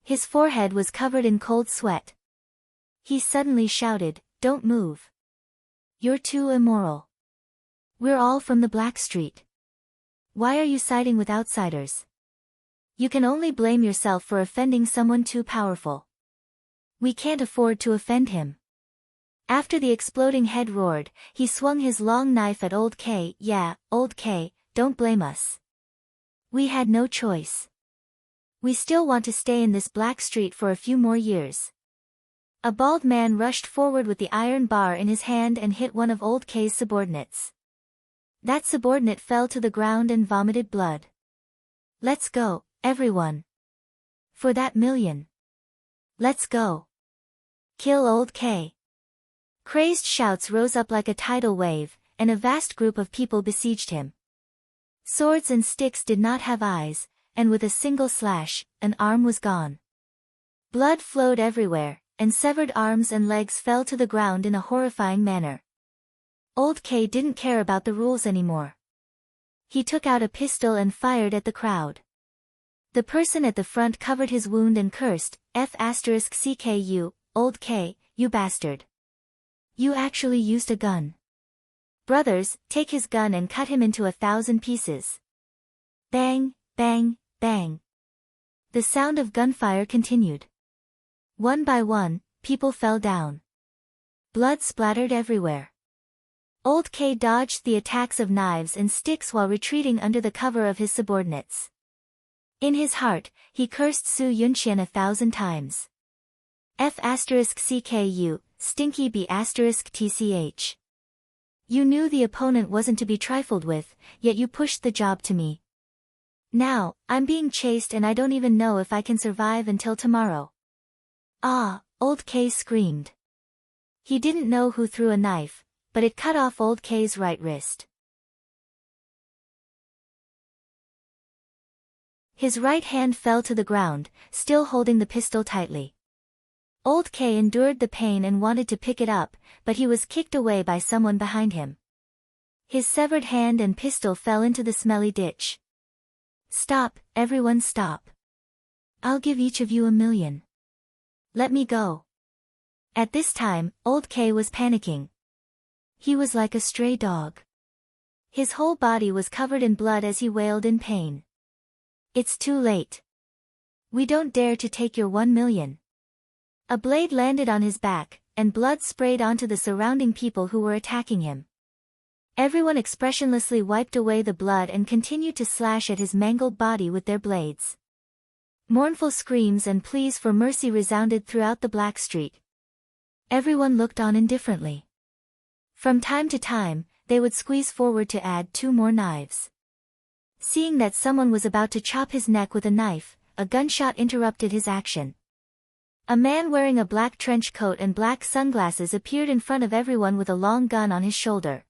His forehead was covered in cold sweat. He suddenly shouted, "Don't move. You're too immoral. We're all from the Black Street. Why are you siding with outsiders? You can only blame yourself for offending someone too powerful. We can't afford to offend him." After the exploding head roared, he swung his long knife at Old K. "Yeah, Old K, don't blame us. We had no choice. We still want to stay in this Black Street for a few more years." A bald man rushed forward with the iron bar in his hand and hit one of Old K's subordinates. That subordinate fell to the ground and vomited blood. "Let's go, everyone. For that $1 million. Let's go. Kill Old K." Crazed shouts rose up like a tidal wave, and a vast group of people besieged him. Swords and sticks did not have eyes, and with a single slash, an arm was gone. Blood flowed everywhere, and severed arms and legs fell to the ground in a horrifying manner. Old K didn't care about the rules anymore. He took out a pistol and fired at the crowd. The person at the front covered his wound and cursed, "F***CKU, Old K, you bastard. You actually used a gun. Brothers, take his gun and cut him into 1,000 pieces." Bang, bang, bang. The sound of gunfire continued. One by one, people fell down. Blood splattered everywhere. Old K dodged the attacks of knives and sticks while retreating under the cover of his subordinates. In his heart, he cursed Su Yunxian 1,000 times. F***CKU, stinky B***TCH. You knew the opponent wasn't to be trifled with, yet you pushed the job to me. Now, I'm being chased and I don't even know if I can survive until tomorrow. Ah, Old K screamed. He didn't know who threw a knife, but it cut off Old K's right wrist. His right hand fell to the ground, still holding the pistol tightly. Old K endured the pain and wanted to pick it up, but he was kicked away by someone behind him. His severed hand and pistol fell into the smelly ditch. "Stop, everyone stop. I'll give each of you $1 million. Let me go." At this time, Old K was panicking. He was like a stray dog. His whole body was covered in blood as he wailed in pain. "It's too late. We don't dare to take your $1 million." A blade landed on his back, and blood sprayed onto the surrounding people who were attacking him. Everyone expressionlessly wiped away the blood and continued to slash at his mangled body with their blades. Mournful screams and pleas for mercy resounded throughout the Black Street. Everyone looked on indifferently. From time to time, they would squeeze forward to add 2 more knives. Seeing that someone was about to chop his neck with a knife, a gunshot interrupted his action. A man wearing a black trench coat and black sunglasses appeared in front of everyone with a long gun on his shoulder.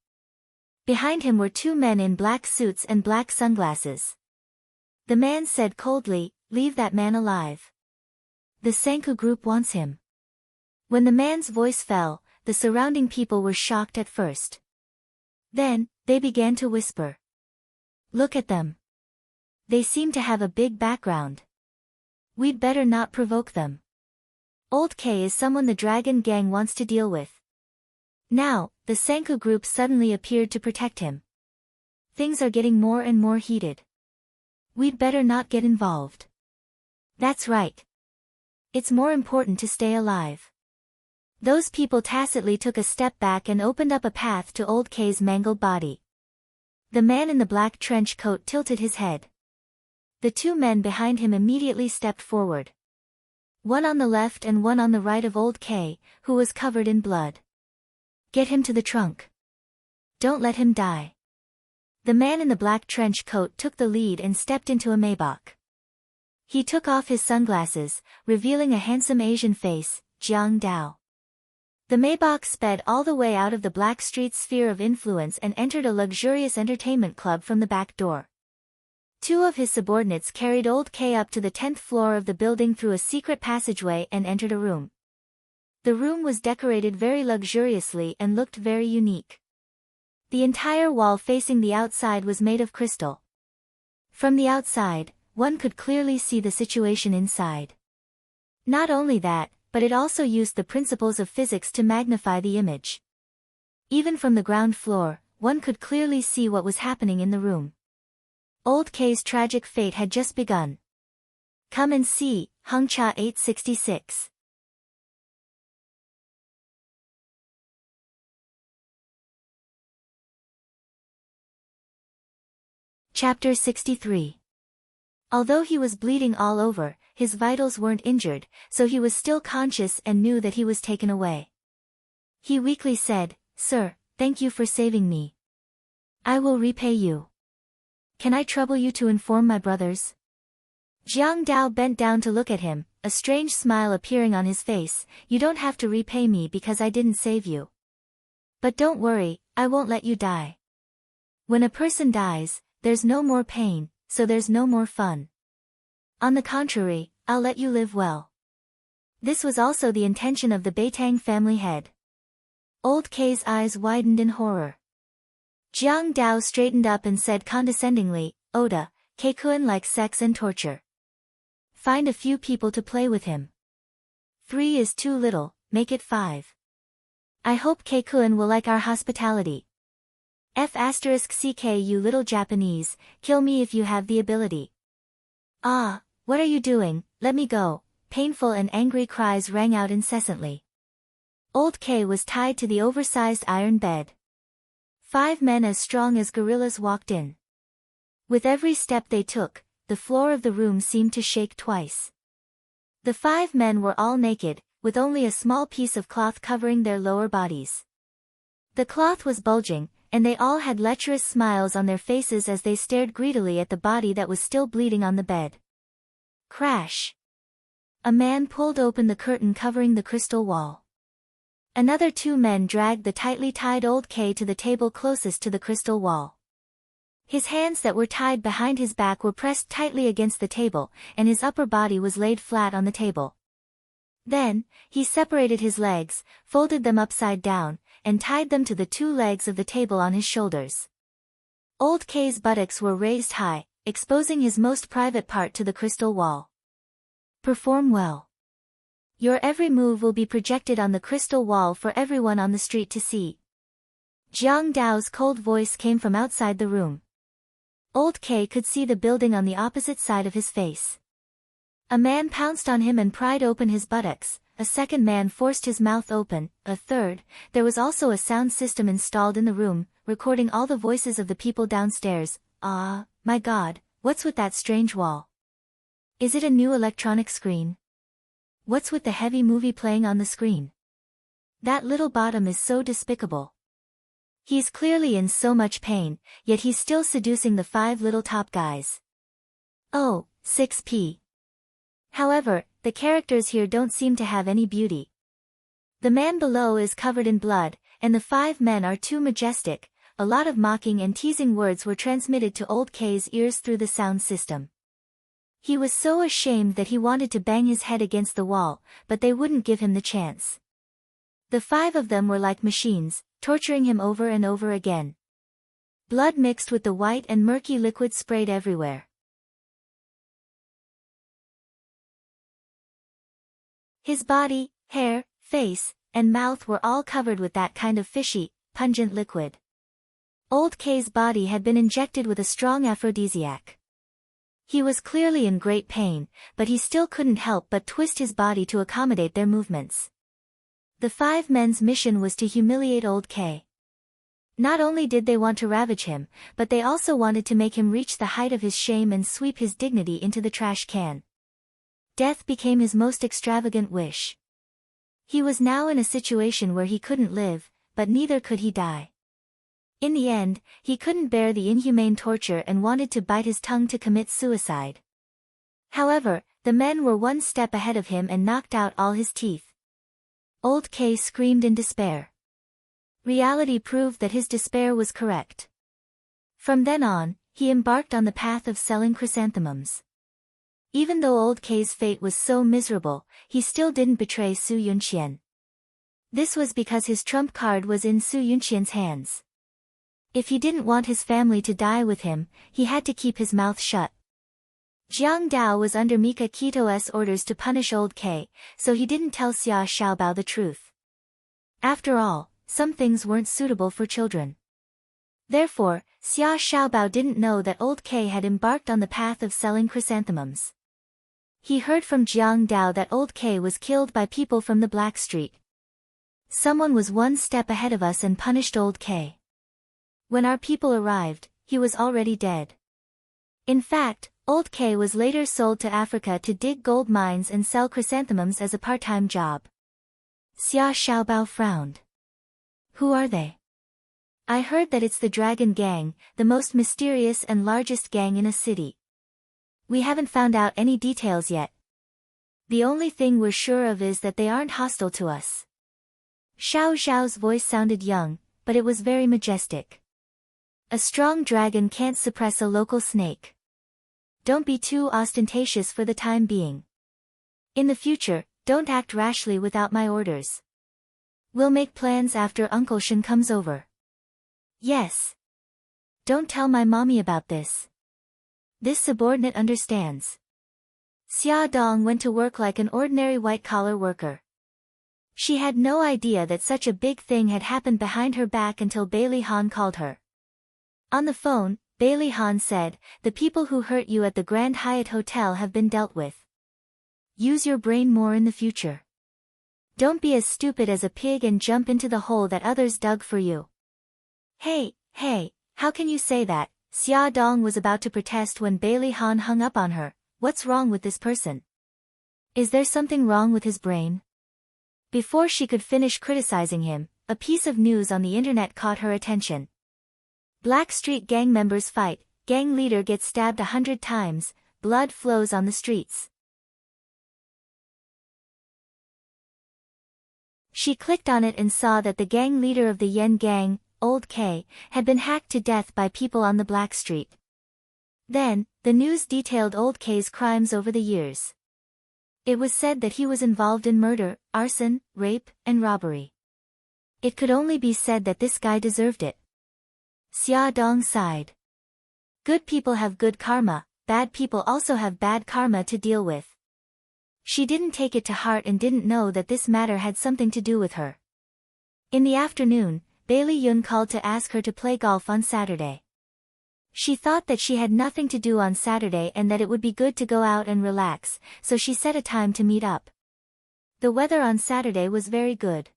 Behind him were two men in black suits and black sunglasses. The man said coldly, "Leave that man alive. The Sanku group wants him." When the man's voice fell, the surrounding people were shocked at first. Then, they began to whisper. "Look at them. They seem to have a big background. We'd better not provoke them. Old K is someone the Dragon Gang wants to deal with." Now, the Sanku group suddenly appeared to protect him. Things are getting more and more heated. We'd better not get involved. That's right. It's more important to stay alive. Those people tacitly took a step back and opened up a path to Old K's mangled body. The man in the black trench coat tilted his head. The two men behind him immediately stepped forward. One on the left and one on the right of Old K, who was covered in blood. "Get him to the trunk. Don't let him die." The man in the black trench coat took the lead and stepped into a Maybach. He took off his sunglasses, revealing a handsome Asian face, Jiang Dao. The Maybach sped all the way out of the Black Street sphere of influence and entered a luxurious entertainment club from the back door. Two of his subordinates carried Old K up to the 10th floor of the building through a secret passageway and entered a room. The room was decorated very luxuriously and looked very unique. The entire wall facing the outside was made of crystal. From the outside, one could clearly see the situation inside. Not only that, but it also used the principles of physics to magnify the image. Even from the ground floor, one could clearly see what was happening in the room. Old K's tragic fate had just begun. Come and see, Hungcha 866. Chapter 63. Although he was bleeding all over, his vitals weren't injured, so he was still conscious and knew that he was taken away. He weakly said, "Sir, thank you for saving me. I will repay you. Can I trouble you to inform my brothers?" Jiang Dao bent down to look at him, a strange smile appearing on his face. "You don't have to repay me because I didn't save you. But don't worry, I won't let you die. When a person dies, there's no more pain, so there's no more fun. On the contrary, I'll let you live well." This was also the intention of the Beitang family head. Old K's eyes widened in horror. Jiang Dao straightened up and said condescendingly, "Oda, Keikuan likes sex and torture. Find a few people to play with him. 3 is too little, make it 5. I hope Keikuan will like our hospitality. F*CK you little Japanese, kill me if you have the ability." "Ah, what are you doing, let me go," painful and angry cries rang out incessantly. Old K was tied to the oversized iron bed. 5 men as strong as gorillas walked in. With every step they took, the floor of the room seemed to shake twice. The 5 men were all naked, with only a small piece of cloth covering their lower bodies. The cloth was bulging, and they all had lecherous smiles on their faces as they stared greedily at the body that was still bleeding on the bed. Crash! A man pulled open the curtain covering the crystal wall. Another 2 men dragged the tightly tied Old K to the table closest to the crystal wall. His hands that were tied behind his back were pressed tightly against the table, and his upper body was laid flat on the table. Then, he separated his legs, folded them upside down, and tied them to the 2 legs of the table on his shoulders. Old K's buttocks were raised high, exposing his most private part to the crystal wall. Perform well. Your every move will be projected on the crystal wall for everyone on the street to see. Jiang Dao's cold voice came from outside the room. Old K could see the building on the opposite side of his face. A man pounced on him and pried open his buttocks, a second man forced his mouth open, a third. There was also a sound system installed in the room, recording all the voices of the people downstairs. Ah, my God, what's with that strange wall? Is it a new electronic screen? What's with the heavy movie playing on the screen? That little bottom is so despicable. He's clearly in so much pain, yet he's still seducing the 5 little top guys. Oh, 6p. However, the characters here don't seem to have any beauty. The man below is covered in blood, and the 5 men are too majestic. A lot of mocking and teasing words were transmitted to old K's ears through the sound system. He was so ashamed that he wanted to bang his head against the wall, but they wouldn't give him the chance. The 5 of them were like machines, torturing him over and over again. Blood mixed with the white and murky liquid sprayed everywhere. His body, hair, face, and mouth were all covered with that kind of fishy, pungent liquid. Old K's body had been injected with a strong aphrodisiac. He was clearly in great pain, but he still couldn't help but twist his body to accommodate their movements. The 5 men's mission was to humiliate Old K. Not only did they want to ravage him, but they also wanted to make him reach the height of his shame and sweep his dignity into the trash can. Death became his most extravagant wish. He was now in a situation where he couldn't live, but neither could he die. In the end, he couldn't bear the inhumane torture and wanted to bite his tongue to commit suicide. However, the men were one step ahead of him and knocked out all his teeth. Old K screamed in despair. Reality proved that his despair was correct. From then on, he embarked on the path of selling chrysanthemums. Even though Old K's fate was so miserable, he still didn't betray Su Yunqian. This was because his trump card was in Su Yunqian's hands. If he didn't want his family to die with him, he had to keep his mouth shut. Jiang Dao was under Mika Kito's orders to punish Old K, so he didn't tell Xia Xiaobao the truth. After all, some things weren't suitable for children. Therefore, Xia Xiaobao didn't know that Old K had embarked on the path of selling chrysanthemums. He heard from Jiang Dao that Old K was killed by people from the Black Street. Someone was one step ahead of us and punished Old K. When our people arrived, he was already dead. In fact, Old K was later sold to Africa to dig gold mines and sell chrysanthemums as a part-time job. Xia Xiaobao frowned. Who are they? I heard that it's the Dragon Gang, the most mysterious and largest gang in a city. We haven't found out any details yet. The only thing we're sure of is that they aren't hostile to us. Xiao Zhao's voice sounded young, but it was very majestic. A strong dragon can't suppress a local snake. Don't be too ostentatious for the time being. In the future, don't act rashly without my orders. We'll make plans after Uncle Shen comes over. Yes. Don't tell my mommy about this. This subordinate understands. Xia Dong went to work like an ordinary white-collar worker. She had no idea that such a big thing had happened behind her back until Bailey Han called her. On the phone, Bailey Han said, "The people who hurt you at the Grand Hyatt Hotel have been dealt with. Use your brain more in the future. Don't be as stupid as a pig and jump into the hole that others dug for you." Hey, how can you say that? Xia Dong was about to protest when Bailey Han hung up on her. What's wrong with this person? Is there something wrong with his brain? Before she could finish criticizing him, a piece of news on the internet caught her attention. Black Street gang members fight, gang leader gets stabbed 100 times, blood flows on the streets. She clicked on it and saw that the gang leader of the Yen gang, Old K, had been hacked to death by people on the Black Street. Then, the news detailed Old K's crimes over the years. It was said that he was involved in murder, arson, rape, and robbery. It could only be said that this guy deserved it. Xia Dong sighed. Good people have good karma, bad people also have bad karma to deal with. She didn't take it to heart and didn't know that this matter had something to do with her. In the afternoon, Bailey Yun called to ask her to play golf on Saturday. She thought that she had nothing to do on Saturday and that it would be good to go out and relax, so she set a time to meet up. The weather on Saturday was very good.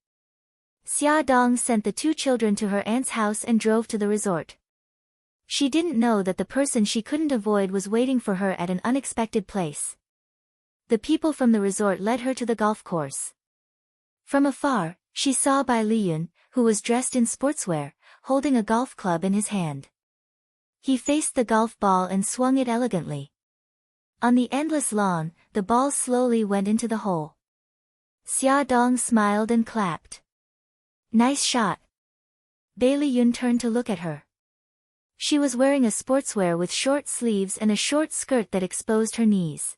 Xia Dong sent the 2 children to her aunt's house and drove to the resort. She didn't know that the person she couldn't avoid was waiting for her at an unexpected place. The people from the resort led her to the golf course. From afar, she saw Bai Liyun, who was dressed in sportswear, holding a golf club in his hand. He faced the golf ball and swung it elegantly. On the endless lawn, the ball slowly went into the hole. Xia Dong smiled and clapped. Nice shot. Bailey Yun turned to look at her. She was wearing a sportswear with short sleeves and a short skirt that exposed her knees.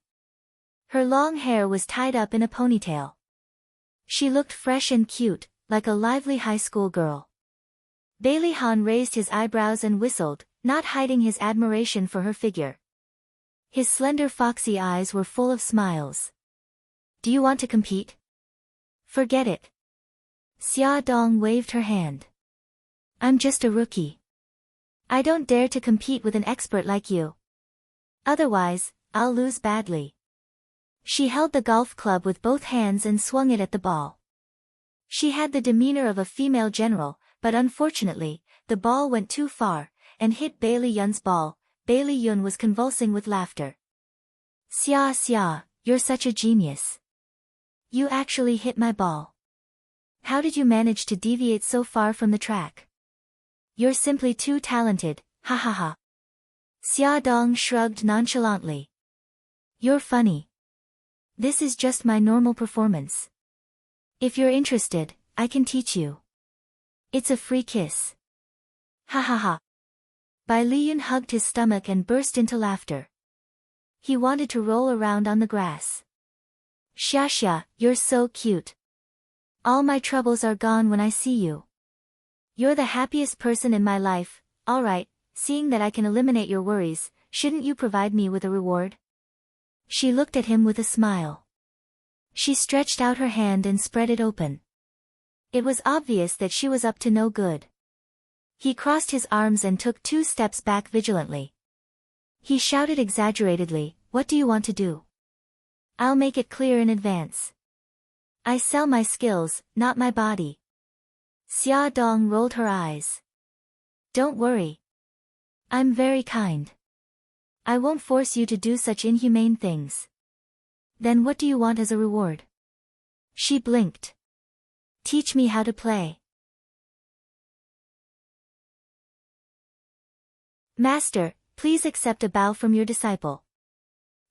Her long hair was tied up in a ponytail. She looked fresh and cute, like a lively high school girl. Bailey Han raised his eyebrows and whistled, not hiding his admiration for her figure. His slender foxy eyes were full of smiles. Do you want to compete? Forget it. Xia Dong waved her hand. I'm just a rookie. I don't dare to compete with an expert like you. Otherwise, I'll lose badly. She held the golf club with both hands and swung it at the ball. She had the demeanor of a female general, but unfortunately, the ball went too far, and hit Bailey Yun's ball. Bailey Yun was convulsing with laughter. Xia, you're such a genius. You actually hit my ball. How did you manage to deviate so far from the track? You're simply too talented, ha ha ha. Xia Dong shrugged nonchalantly. You're funny. This is just my normal performance. If you're interested, I can teach you. It's a free kiss. Ha ha ha. Bai Liyun hugged his stomach and burst into laughter. He wanted to roll around on the grass. Xia, you're so cute. All my troubles are gone when I see you. You're the happiest person in my life. Alright, seeing that I can eliminate your worries, shouldn't you provide me with a reward? She looked at him with a smile. She stretched out her hand and spread it open. It was obvious that she was up to no good. He crossed his arms and took 2 steps back vigilantly. He shouted exaggeratedly, "What do you want to do?" I'll make it clear in advance. I sell my skills, not my body. Xia Dong rolled her eyes. Don't worry. I'm very kind. I won't force you to do such inhumane things. Then what do you want as a reward? She blinked. Teach me how to play. Master, please accept a bow from your disciple.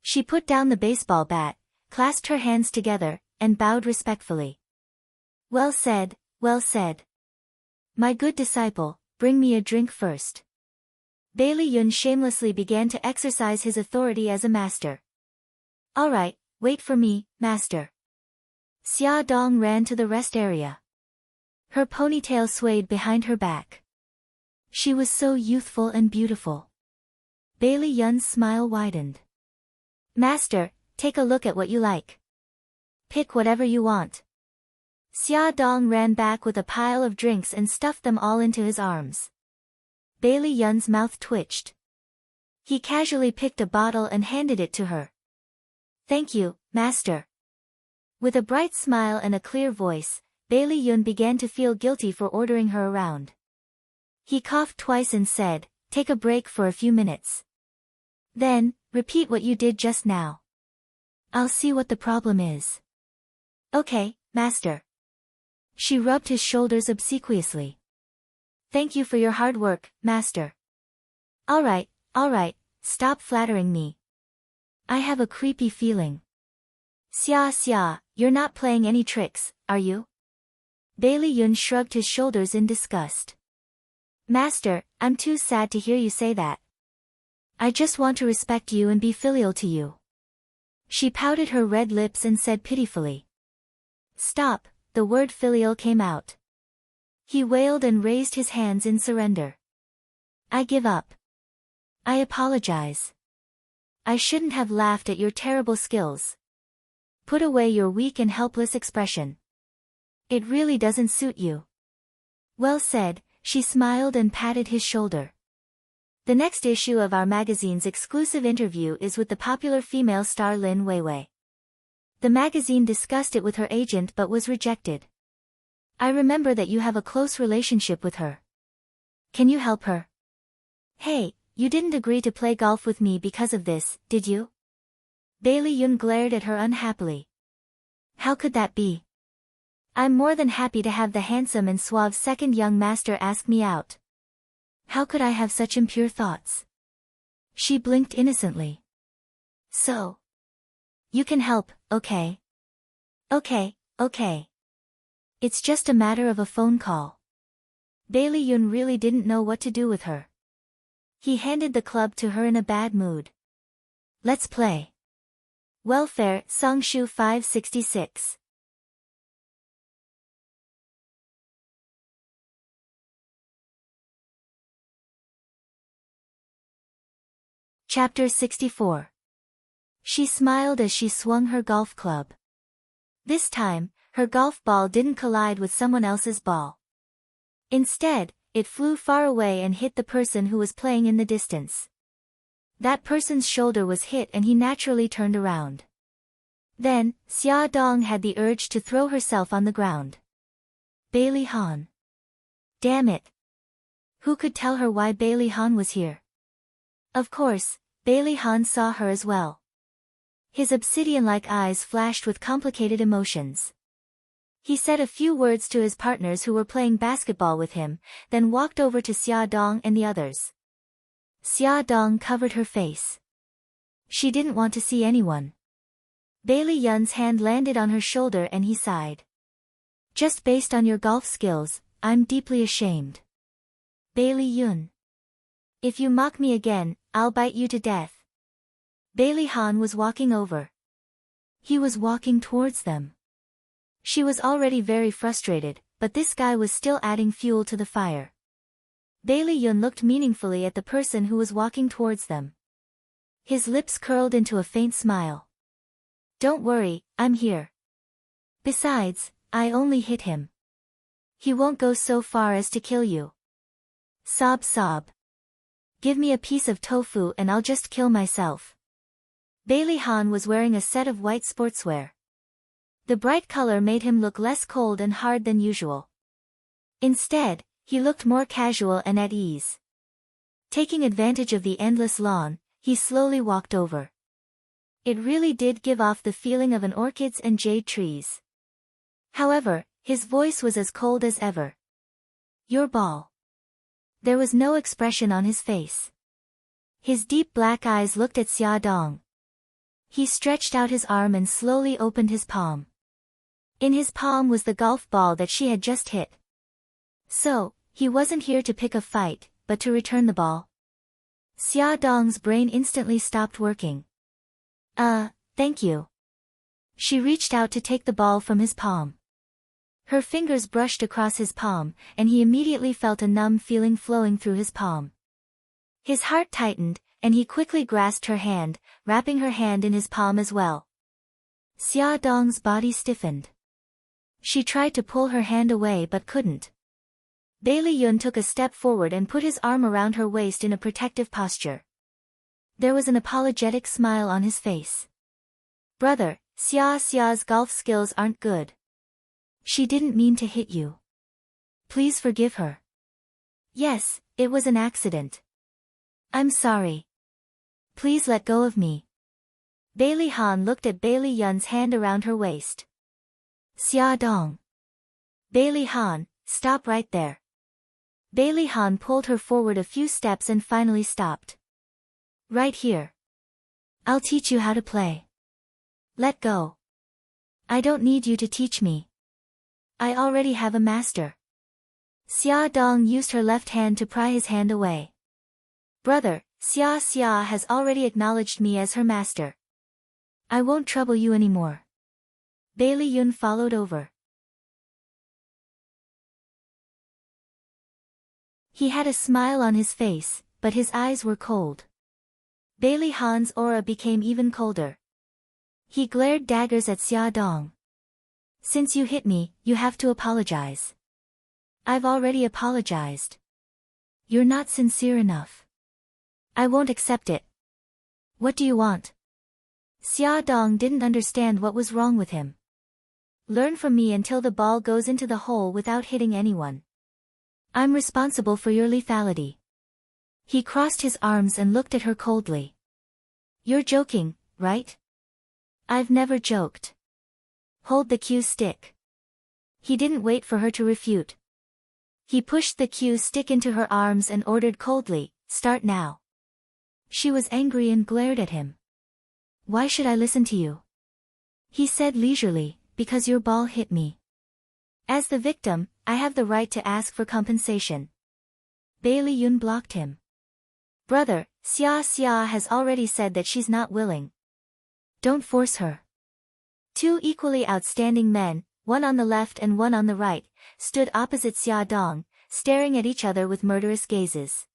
She put down the baseball bat, clasped her hands together, and bowed respectfully. Well said, well said. My good disciple, bring me a drink first. Bailey Yun shamelessly began to exercise his authority as a master. All right, wait for me, master. Xia Dong ran to the rest area. Her ponytail swayed behind her back. She was so youthful and beautiful. Bailey Yun's smile widened. Master, take a look at what you like. Pick whatever you want. Xia Dong ran back with a pile of drinks and stuffed them all into his arms. Bailey Yun's mouth twitched. He casually picked a bottle and handed it to her. Thank you, master. With a bright smile and a clear voice, Bailey Yun began to feel guilty for ordering her around. He coughed twice and said, take a break for a few minutes. Then, repeat what you did just now. I'll see what the problem is. Okay, master. She rubbed his shoulders obsequiously. Thank you for your hard work, master. All right, stop flattering me. I have a creepy feeling. Xia, you're not playing any tricks, are you? Bailey Yun shrugged his shoulders in disgust. Master, I'm too sad to hear you say that. I just want to respect you and be filial to you. She pouted her red lips and said pitifully. Stop, the word filial came out. He wailed and raised his hands in surrender. I give up. I apologize. I shouldn't have laughed at your terrible skills. Put away your weak and helpless expression. It really doesn't suit you. Well said, she smiled and patted his shoulder. The next issue of our magazine's exclusive interview is with the popular female star Lin Weiwei. The magazine discussed it with her agent but was rejected. I remember that you have a close relationship with her. Can you help her? Hey, you didn't agree to play golf with me because of this, did you? Bailey Yun glared at her unhappily. How could that be? I'm more than happy to have the handsome and suave second young master ask me out. How could I have such impure thoughts? She blinked innocently. So, You can help, okay? Okay. It's just a matter of a phone call. Bailey Yun really didn't know what to do with her. He handed the club to her in a bad mood. Let's play. Welfare, Songshu 566. Chapter 64. She smiled as she swung her golf club. This time, her golf ball didn't collide with someone else's ball. Instead, it flew far away and hit the person who was playing in the distance. That person's shoulder was hit and he naturally turned around. Then, Xia Dong had the urge to throw herself on the ground. Bailey Han. Damn it. Who could tell her why Bailey Han was here? Of course, Bailey Han saw her as well. His obsidian-like eyes flashed with complicated emotions. He said a few words to his partners who were playing basketball with him, then walked over to Xia Dong and the others. Xia Dong covered her face. She didn't want to see anyone. Bailey Yun's hand landed on her shoulder and he sighed. Just based on your golf skills, I'm deeply ashamed. Bailey Yun. If you mock me again, I'll bite you to death. Bailey Han was walking over. He was walking towards them. She was already very frustrated, but this guy was still adding fuel to the fire. Bailey Yun looked meaningfully at the person who was walking towards them. His lips curled into a faint smile. Don't worry, I'm here. Besides, I only hit him. He won't go so far as to kill you. Sob. Give me a piece of tofu and I'll just kill myself. Bailey Han was wearing a set of white sportswear. The bright color made him look less cold and hard than usual. Instead, he looked more casual and at ease. Taking advantage of the endless lawn, he slowly walked over. It really did give off the feeling of an orchids and jade trees. However, his voice was as cold as ever. Your ball. There was no expression on his face. His deep black eyes looked at Xia Dong. He stretched out his arm and slowly opened his palm. In his palm was the golf ball that she had just hit. So, he wasn't here to pick a fight, but to return the ball. Xia Dong's brain instantly stopped working. Thank you. She reached out to take the ball from his palm. Her fingers brushed across his palm, and he immediately felt a numb feeling flowing through his palm. His heart tightened, and he quickly grasped her hand, wrapping her hand in his palm as well. Xia Dong's body stiffened. She tried to pull her hand away but couldn't. Bailey Yun took a step forward and put his arm around her waist in a protective posture. There was an apologetic smile on his face. Brother, Xia's golf skills aren't good. She didn't mean to hit you. Please forgive her. Yes, it was an accident. I'm sorry. Please let go of me. Bailey Han looked at Bailey Yun's hand around her waist. Xia Dong. Bailey Han, stop right there. Bailey Han pulled her forward a few steps and finally stopped. Right here. I'll teach you how to play. Let go. I don't need you to teach me. I already have a master. Xia Dong used her left hand to pry his hand away. Brother, Xia has already acknowledged me as her master. I won't trouble you anymore. Bailey Yun followed over. He had a smile on his face, but his eyes were cold. Bailey Han's aura became even colder. He glared daggers at Xia Dong. Since you hit me, you have to apologize. I've already apologized. You're not sincere enough. I won't accept it. What do you want? Xia Dong didn't understand what was wrong with him. Learn from me until the ball goes into the hole without hitting anyone. I'm responsible for your lethality. He crossed his arms and looked at her coldly. You're joking, right? I've never joked. Hold the cue stick. He didn't wait for her to refute. He pushed the cue stick into her arms and ordered coldly, start now. She was angry and glared at him. Why should I listen to you? He said leisurely, because your ball hit me. As the victim, I have the right to ask for compensation. Bailey Yun blocked him. Brother, Xia has already said that she's not willing. Don't force her. Two equally outstanding men, one on the left and one on the right, stood opposite Xia Dong, staring at each other with murderous gazes.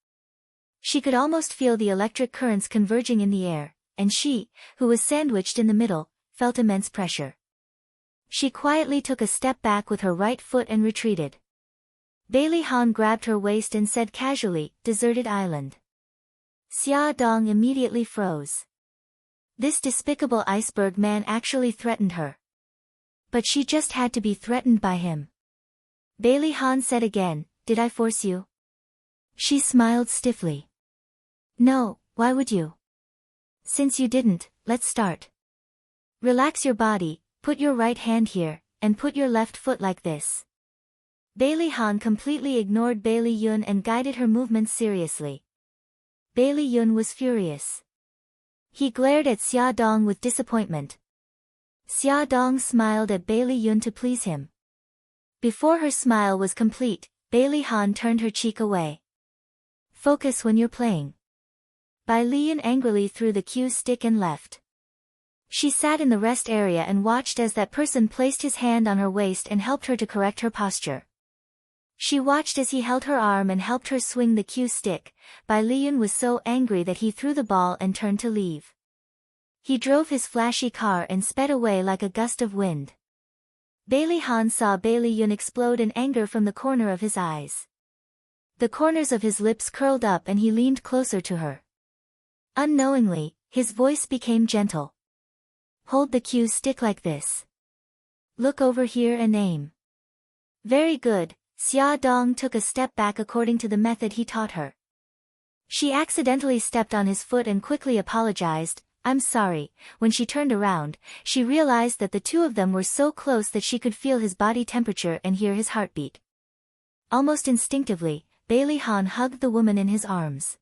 She could almost feel the electric currents converging in the air, and she, who was sandwiched in the middle, felt immense pressure. She quietly took a step back with her right foot and retreated. Bailey Han grabbed her waist and said casually, "Deserted island." Xia Dong immediately froze. This despicable iceberg man actually threatened her. But she just had to be threatened by him. Bailey Han said again, "Did I force you?" She smiled stiffly. "No, why would you? Since you didn't, let's start. Relax your body, put your right hand here, and put your left foot like this." Bailey Han completely ignored Bailey Yun and guided her movements seriously. Bailey Yun was furious. He glared at Xia Dong with disappointment. Xia Dong smiled at Bailey Yun to please him. Before her smile was complete, Bailey Han turned her cheek away. "Focus when you're playing." Bai Lian angrily threw the cue stick and left. She sat in the rest area and watched as that person placed his hand on her waist and helped her to correct her posture. She watched as he held her arm and helped her swing the cue stick. Bai Lian was so angry that he threw the ball and turned to leave. He drove his flashy car and sped away like a gust of wind. Bailey Han saw Bailey Yun explode in anger from the corner of his eyes. The corners of his lips curled up and he leaned closer to her. Unknowingly, his voice became gentle. "Hold the cue stick like this. Look over here and aim." "Very good." Xia Dong took a step back according to the method he taught her. She accidentally stepped on his foot and quickly apologized, "I'm sorry." When she turned around, she realized that the two of them were so close that she could feel his body temperature and hear his heartbeat. Almost instinctively, Bailey Han hugged the woman in his arms.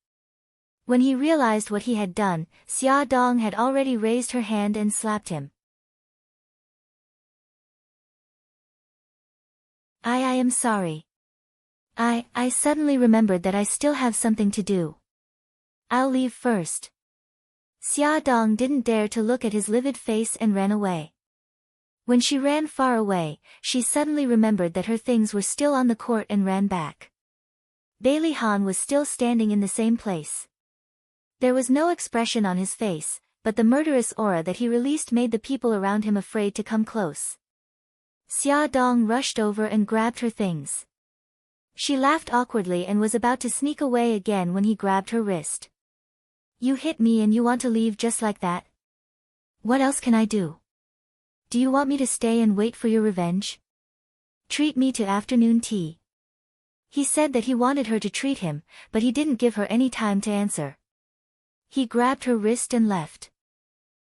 When he realized what he had done, Xia Dong had already raised her hand and slapped him. I am sorry. I suddenly remembered that I still have something to do. I'll leave first." Xia Dong didn't dare to look at his livid face and ran away. When she ran far away, she suddenly remembered that her things were still on the court and ran back. Bailey Han was still standing in the same place. There was no expression on his face, but the murderous aura that he released made the people around him afraid to come close. Xia Dong rushed over and grabbed her things. She laughed awkwardly and was about to sneak away again when he grabbed her wrist. "You hit me and you want to leave just like that? What else can I do? Do you want me to stay and wait for your revenge? Treat me to afternoon tea." He said that he wanted her to treat him, but he didn't give her any time to answer. He grabbed her wrist and left.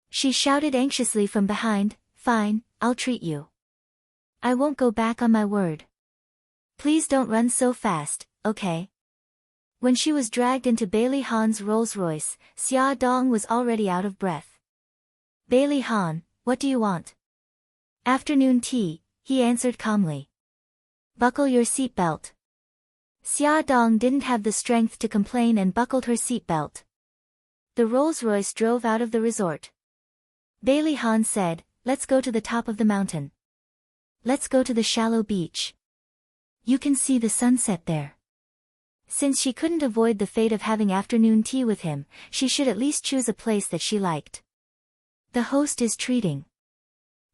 She shouted anxiously from behind, "Fine, I'll treat you. I won't go back on my word. Please don't run so fast, okay?" When she was dragged into Bailey Han's Rolls-Royce, Xia Dong was already out of breath. "Bailey Han, what do you want?" "Afternoon tea," he answered calmly. "Buckle your seatbelt." Xia Dong didn't have the strength to complain and buckled her seatbelt. The Rolls-Royce drove out of the resort. Bailey Han said, "Let's go to the top of the mountain. Let's go to the shallow beach. You can see the sunset there." Since she couldn't avoid the fate of having afternoon tea with him, she should at least choose a place that she liked. "The host is treating."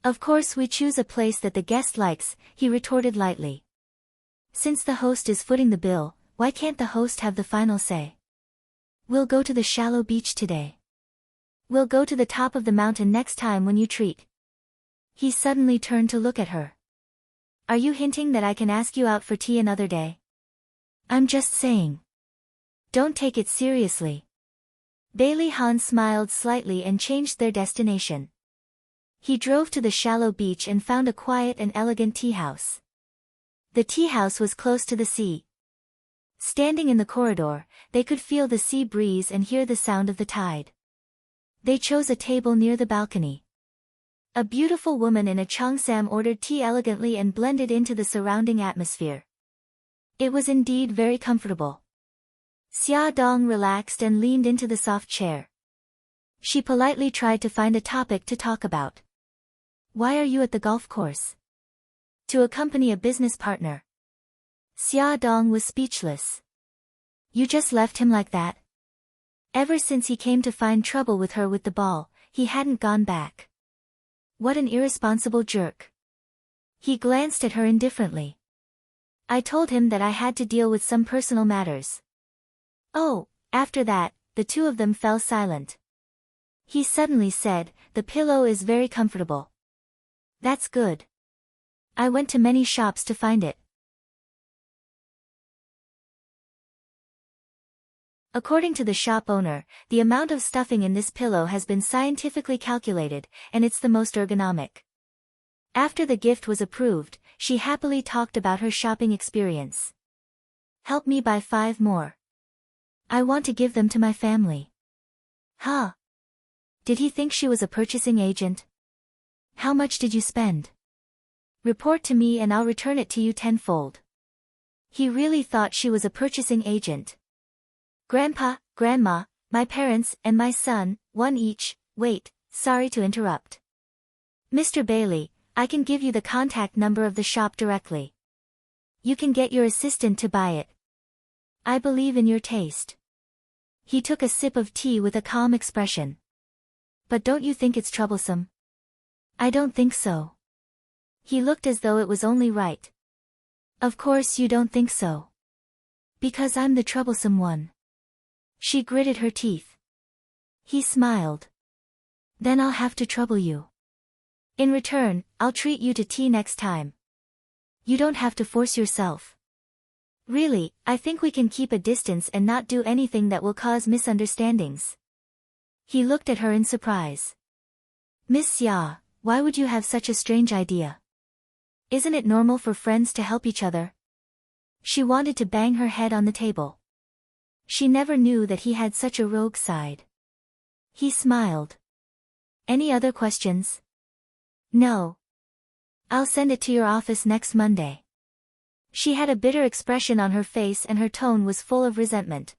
"Of course we choose a place that the guest likes," he retorted lightly. "Since the host is footing the bill, why can't the host have the final say? We'll go to the shallow beach today. We'll go to the top of the mountain next time when you treat." He suddenly turned to look at her. "Are you hinting that I can ask you out for tea another day?" "I'm just saying. Don't take it seriously." Bailey Han smiled slightly and changed their destination. He drove to the shallow beach and found a quiet and elegant tea house. The tea house was close to the sea. Standing in the corridor, they could feel the sea breeze and hear the sound of the tide. They chose a table near the balcony. A beautiful woman in a cheongsam ordered tea elegantly and blended into the surrounding atmosphere. It was indeed very comfortable. Xia Dong relaxed and leaned into the soft chair. She politely tried to find a topic to talk about. Why are you at the golf course? To accompany a business partner. Xia Dong was speechless. You just left him like that? Ever since he came to find trouble with her with the ball, he hadn't gone back. What an irresponsible jerk. He glanced at her indifferently. I told him that I had to deal with some personal matters. Oh, after that, the two of them fell silent. He suddenly said, the pillow is very comfortable. That's good. I went to many shops to find it. According to the shop owner, the amount of stuffing in this pillow has been scientifically calculated, and it's the most ergonomic. After the gift was approved, she happily talked about her shopping experience. Help me buy 5 more. I want to give them to my family. Huh? Did he think she was a purchasing agent? How much did you spend? Report to me and I'll return it to you tenfold. He really thought she was a purchasing agent. Grandpa, Grandma, my parents, and my son, one each. Wait, sorry to interrupt. Mr. Bailey, I can give you the contact number of the shop directly. You can get your assistant to buy it. I believe in your taste. He took a sip of tea with a calm expression. But don't you think it's troublesome? I don't think so. He looked as though it was only right. Of course you don't think so. Because I'm the troublesome one. She gritted her teeth. He smiled. Then I'll have to trouble you. In return, I'll treat you to tea next time. You don't have to force yourself. Really, I think we can keep a distance and not do anything that will cause misunderstandings. He looked at her in surprise. Miss Xia, why would you have such a strange idea? Isn't it normal for friends to help each other? She wanted to bang her head on the table. She never knew that he had such a rogue side. He smiled. Any other questions? No. I'll send it to your office next Monday. She had a bitter expression on her face and her tone was full of resentment.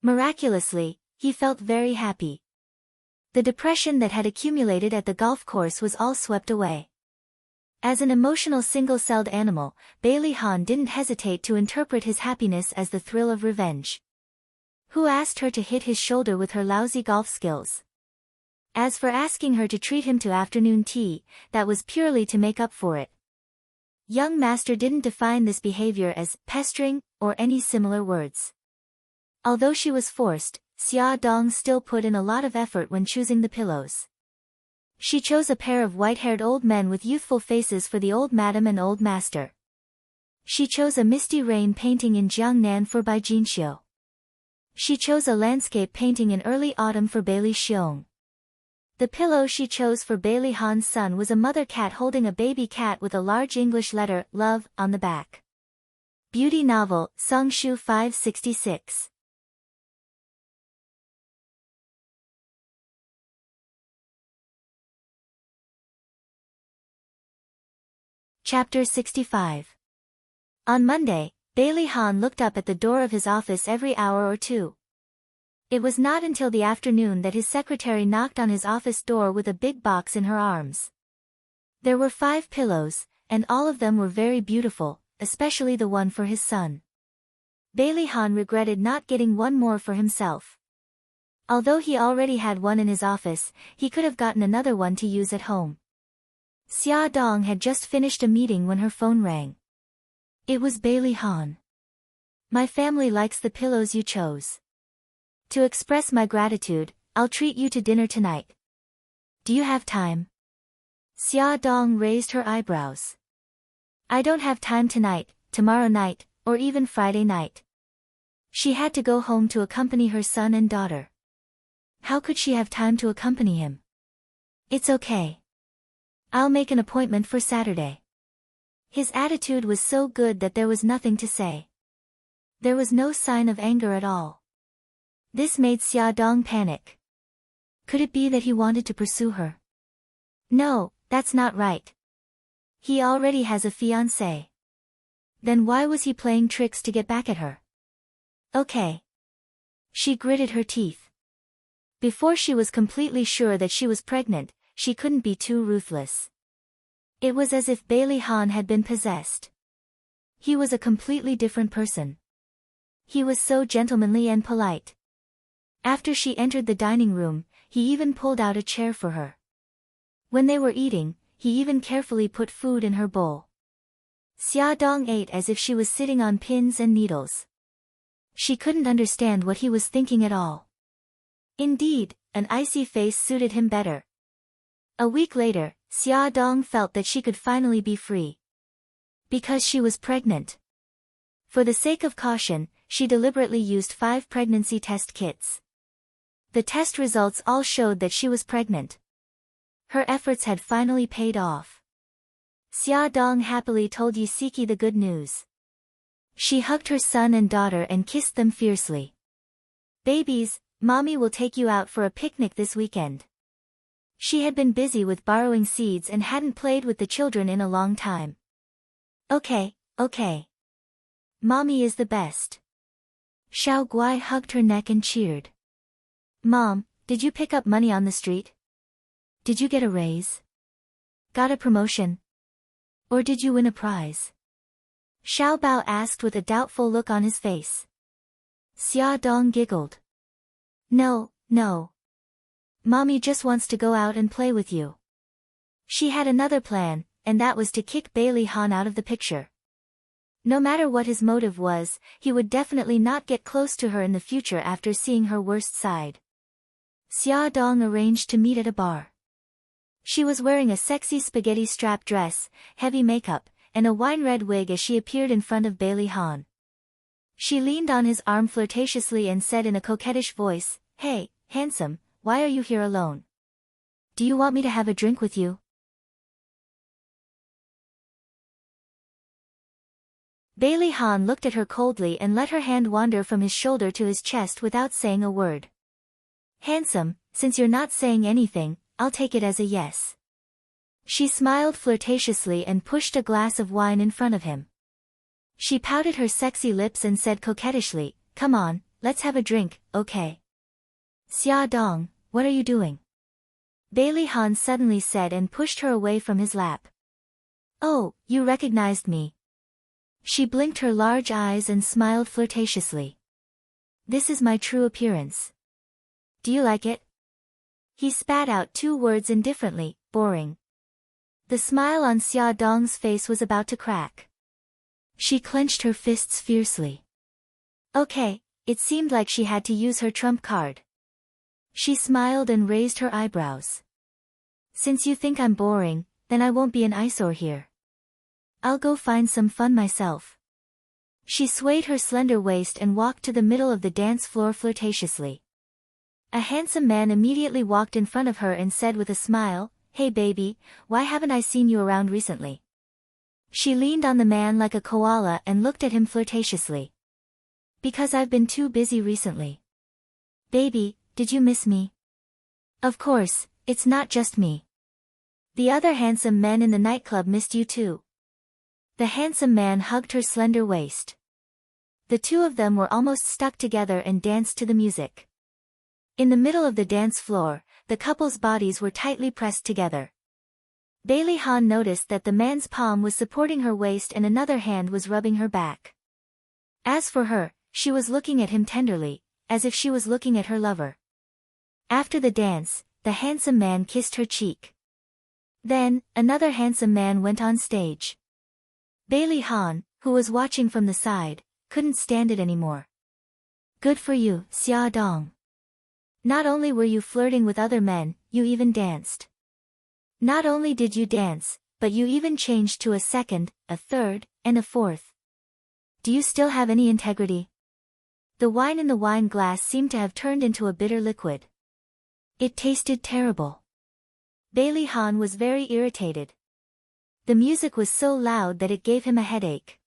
Miraculously, he felt very happy. The depression that had accumulated at the golf course was all swept away. As an emotional single-celled animal, Bailey Han didn't hesitate to interpret his happiness as the thrill of revenge. Who asked her to hit his shoulder with her lousy golf skills? As for asking her to treat him to afternoon tea, that was purely to make up for it. Young master didn't define this behavior as pestering or any similar words. Although she was forced, Xia Dong still put in a lot of effort when choosing the pillows. She chose a pair of white-haired old men with youthful faces for the old madam and old master. She chose a misty rain painting in Jiangnan for Bai Jinxiu. She chose a landscape painting in early autumn for Bailey Xiong. The pillow she chose for Bailey Han's son was a mother cat holding a baby cat with a large English letter, love, on the back. Beauty novel, Songshu 566. Chapter 65. On Monday, Bailey Han looked up at the door of his office every hour or two. It was not until the afternoon that his secretary knocked on his office door with a big box in her arms. There were 5 pillows, and all of them were very beautiful, especially the one for his son. Bailey Han regretted not getting one more for himself. Although he already had one in his office, he could have gotten another one to use at home. Xia Dong had just finished a meeting when her phone rang. It was Bailey Han. My family likes the pillows you chose. To express my gratitude, I'll treat you to dinner tonight. Do you have time? Xia Dong raised her eyebrows. I don't have time tonight, tomorrow night, or even Friday night. She had to go home to accompany her son and daughter. How could she have time to accompany him? It's okay. I'll make an appointment for Saturday. His attitude was so good that there was nothing to say. There was no sign of anger at all. This made Xia Dong panic. Could it be that he wanted to pursue her? No, that's not right. He already has a fiancée. Then why was he playing tricks to get back at her? Okay. She gritted her teeth. Before she was completely sure that she was pregnant, she couldn't be too ruthless. It was as if Bailey Han had been possessed. He was a completely different person. He was so gentlemanly and polite. After she entered the dining room, he even pulled out a chair for her. When they were eating, he even carefully put food in her bowl. Xia Dong ate as if she was sitting on pins and needles. She couldn't understand what he was thinking at all. Indeed, an icy face suited him better. A week later, Xia Dong felt that she could finally be free. Because she was pregnant. For the sake of caution, she deliberately used 5 pregnancy test kits. The test results all showed that she was pregnant. Her efforts had finally paid off. Xia Dong happily told Yisiki the good news. She hugged her son and daughter and kissed them fiercely. Babies, Mommy will take you out for a picnic this weekend. She had been busy with borrowing seeds and hadn't played with the children in a long time. Okay. Mommy is the best. Xiao Guai hugged her neck and cheered. Mom, did you pick up money on the street? Did you get a raise? Got a promotion? Or did you win a prize? Xiao Bao asked with a doubtful look on his face. Xia Dong giggled. No. Mommy just wants to go out and play with you. She had another plan, and that was to kick Bailey Han out of the picture. No matter what his motive was, he would definitely not get close to her in the future after seeing her worst side. Xia Dong arranged to meet at a bar. She was wearing a sexy spaghetti strap dress, heavy makeup, and a wine-red wig as she appeared in front of Bailey Han. She leaned on his arm flirtatiously and said in a coquettish voice, "Hey, handsome, why are you here alone? Do you want me to have a drink with you?" Bailey Han looked at her coldly and let her hand wander from his shoulder to his chest without saying a word. "Handsome, since you're not saying anything, I'll take it as a yes." She smiled flirtatiously and pushed a glass of wine in front of him. She pouted her sexy lips and said coquettishly, "Come on, let's have a drink, okay?" "Xia Dong, what are you doing?" Bailey Han suddenly said and pushed her away from his lap. "Oh, you recognized me." She blinked her large eyes and smiled flirtatiously. "This is my true appearance. Do you like it?" He spat out 2 words indifferently, boring. The smile on Xia Dong's face was about to crack. She clenched her fists fiercely. Okay, it seemed like she had to use her trump card. She smiled and raised her eyebrows. "Since you think I'm boring, then I won't be an eyesore here. I'll go find some fun myself." She swayed her slender waist and walked to the middle of the dance floor flirtatiously. A handsome man immediately walked in front of her and said with a smile, "Hey baby, why haven't I seen you around recently?" She leaned on the man like a koala and looked at him flirtatiously. "Because I've been too busy recently." "Baby, did you miss me?" "Of course, it's not just me. The other handsome men in the nightclub missed you too." The handsome man hugged her slender waist. The 2 of them were almost stuck together and danced to the music. In the middle of the dance floor, the couple's bodies were tightly pressed together. Bailey Han noticed that the man's palm was supporting her waist and another hand was rubbing her back. As for her, she was looking at him tenderly, as if she was looking at her lover. After the dance, the handsome man kissed her cheek. Then, another handsome man went on stage. Bailey Han, who was watching from the side, couldn't stand it anymore. "Good for you, Xia Dong. Not only were you flirting with other men, you even danced. Not only did you dance, but you even changed to a second, a third, and a fourth. Do you still have any integrity?" The wine in the wine glass seemed to have turned into a bitter liquid. It tasted terrible. Bailey Han was very irritated. The music was so loud that it gave him a headache.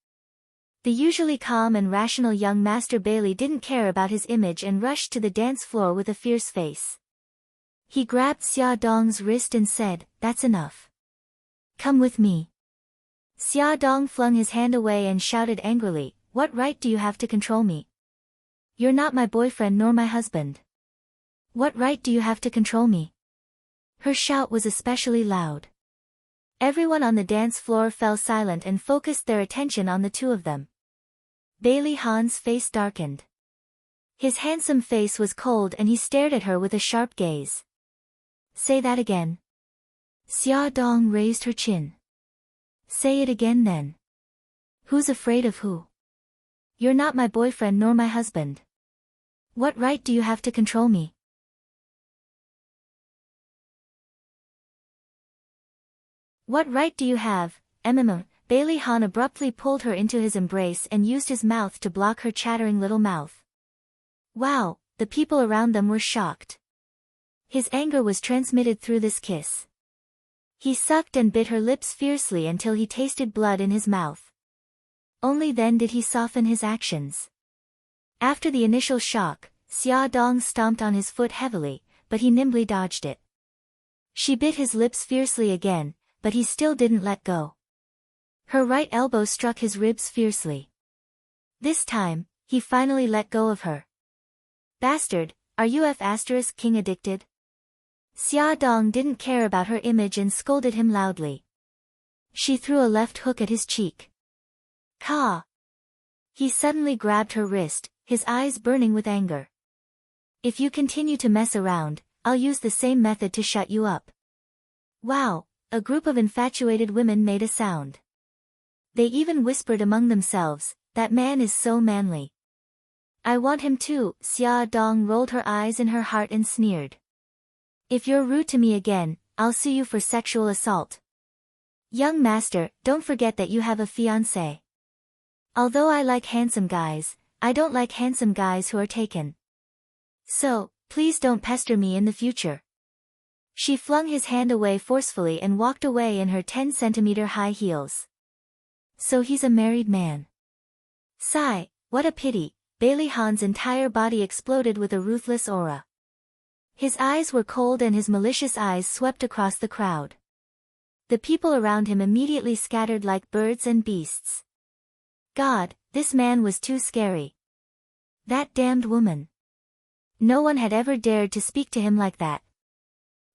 The usually calm and rational young Master Bailey didn't care about his image and rushed to the dance floor with a fierce face. He grabbed Xia Dong's wrist and said, "That's enough. Come with me." Xia Dong flung his hand away and shouted angrily, "What right do you have to control me? You're not my boyfriend nor my husband. What right do you have to control me?" Her shout was especially loud. Everyone on the dance floor fell silent and focused their attention on the two of them. Bailey Han's face darkened. His handsome face was cold and he stared at her with a sharp gaze. "Say that again." Xia Dong raised her chin. "Say it again then. Who's afraid of who? You're not my boyfriend nor my husband. What right do you have to control me?" "What right do you have, Bailey Han abruptly pulled her into his embrace and used his mouth to block her chattering little mouth. Wow, the people around them were shocked. His anger was transmitted through this kiss. He sucked and bit her lips fiercely until he tasted blood in his mouth. Only then did he soften his actions. After the initial shock, Xia Dong stomped on his foot heavily, but he nimbly dodged it. She bit his lips fiercely again, but he still didn't let go. Her right elbow struck his ribs fiercely. This time, he finally let go of her. "Bastard, are you king addicted?" Xia Dong didn't care about her image and scolded him loudly. She threw a left hook at his cheek. "Ka!" He suddenly grabbed her wrist, his eyes burning with anger. "If you continue to mess around, I'll use the same method to shut you up." Wow, a group of infatuated women made a sound. They even whispered among themselves, "That man is so manly. I want him too." Xia Dong rolled her eyes in her heart and sneered. "If you're rude to me again, I'll sue you for sexual assault. Young master, don't forget that you have a fiancé. Although I like handsome guys, I don't like handsome guys who are taken. So, please don't pester me in the future." She flung his hand away forcefully and walked away in her 10-centimeter high heels. "So he's a married man. Sigh, what a pity." Bailey Han's entire body exploded with a ruthless aura. His eyes were cold and his malicious eyes swept across the crowd. The people around him immediately scattered like birds and beasts. God, this man was too scary. That damned woman. No one had ever dared to speak to him like that.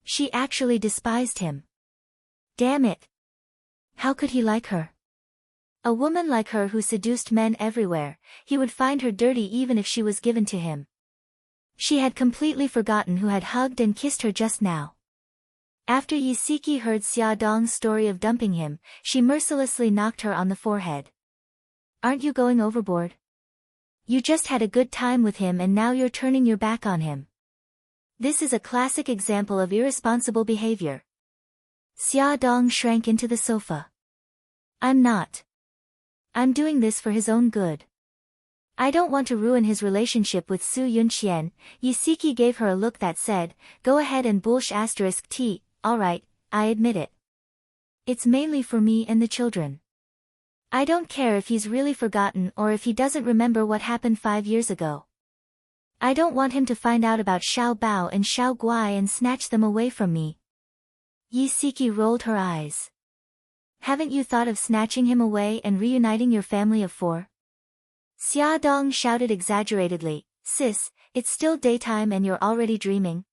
She actually despised him. Damn it. How could he like her? A woman like her who seduced men everywhere, he would find her dirty even if she was given to him. She had completely forgotten who had hugged and kissed her just now. After Yi Siki heard Xia Dong's story of dumping him, she mercilessly knocked her on the forehead. "Aren't you going overboard? You just had a good time with him and now you're turning your back on him. This is a classic example of irresponsible behavior." Xia Dong shrank into the sofa. "I'm not. I'm doing this for his own good. I don't want to ruin his relationship with Su Yunqian." Yi Siki gave her a look that said, "Go ahead and *T, alright, I admit it. It's mainly for me and the children. I don't care if he's really forgotten or if he doesn't remember what happened 5 years ago. I don't want him to find out about Xiao Bao and Xiao Guai and snatch them away from me." Yi Siki rolled her eyes. "Haven't you thought of snatching him away and reuniting your family of 4? Xia Dong shouted exaggeratedly, "Sis, it's still daytime and you're already dreaming.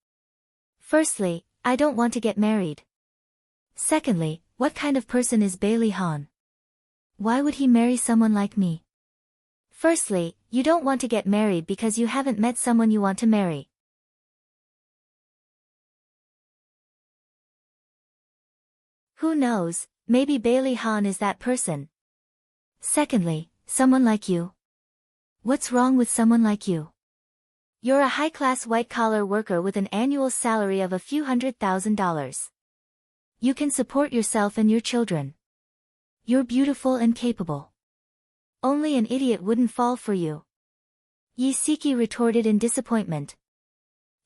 Firstly, I don't want to get married. Secondly, what kind of person is Bailey Han? Why would he marry someone like me? Firstly, you don't want to get married because you haven't met someone you want to marry. Who knows, maybe Bailey Han is that person. Secondly, someone like you. What's wrong with someone like you? You're a high-class white-collar worker with an annual salary of a few $100,000. You can support yourself and your children. You're beautiful and capable. Only an idiot wouldn't fall for you." Yi Siki retorted in disappointment.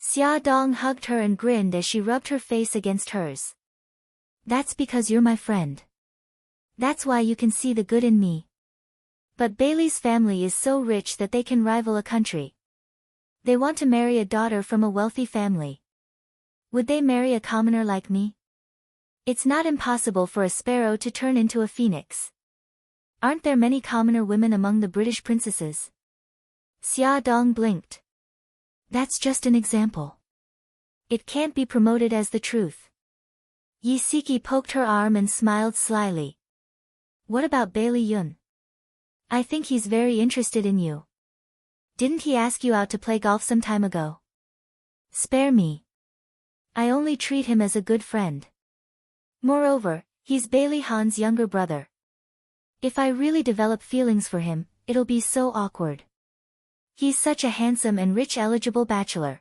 Xia Dong hugged her and grinned as she rubbed her face against hers. "That's because you're my friend. That's why you can see the good in me. But Bailey's family is so rich that they can rival a country. They want to marry a daughter from a wealthy family. Would they marry a commoner like me? It's not impossible for a sparrow to turn into a phoenix. Aren't there many commoner women among the British princesses? Xia Dong blinked. That's just an example. It can't be promoted as the truth. Yi Siki poked her arm and smiled slyly. What about Bailey Yun? I think he's very interested in you. Didn't he ask you out to play golf some time ago? Spare me. I only treat him as a good friend. Moreover, he's Bailey Han's younger brother. If I really develop feelings for him, it'll be so awkward. He's such a handsome and rich eligible bachelor.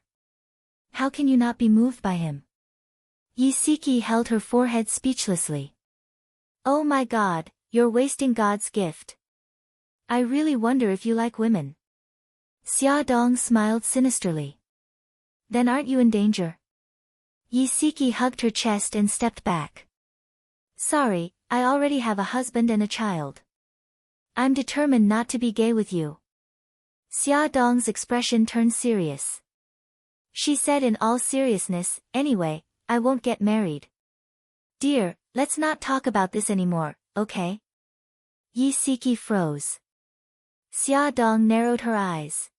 How can you not be moved by him? Yi Siki held her forehead speechlessly. Oh my God, you're wasting God's gift. I really wonder if you like women. Xia Dong smiled sinisterly. Then aren't you in danger? Yi Siki hugged her chest and stepped back. Sorry, I already have a husband and a child. I'm determined not to be gay with you. Xia Dong's expression turned serious. She said in all seriousness, anyway, I won't get married. Dear, let's not talk about this anymore, okay? Yi Siki froze. Xia Dong narrowed her eyes.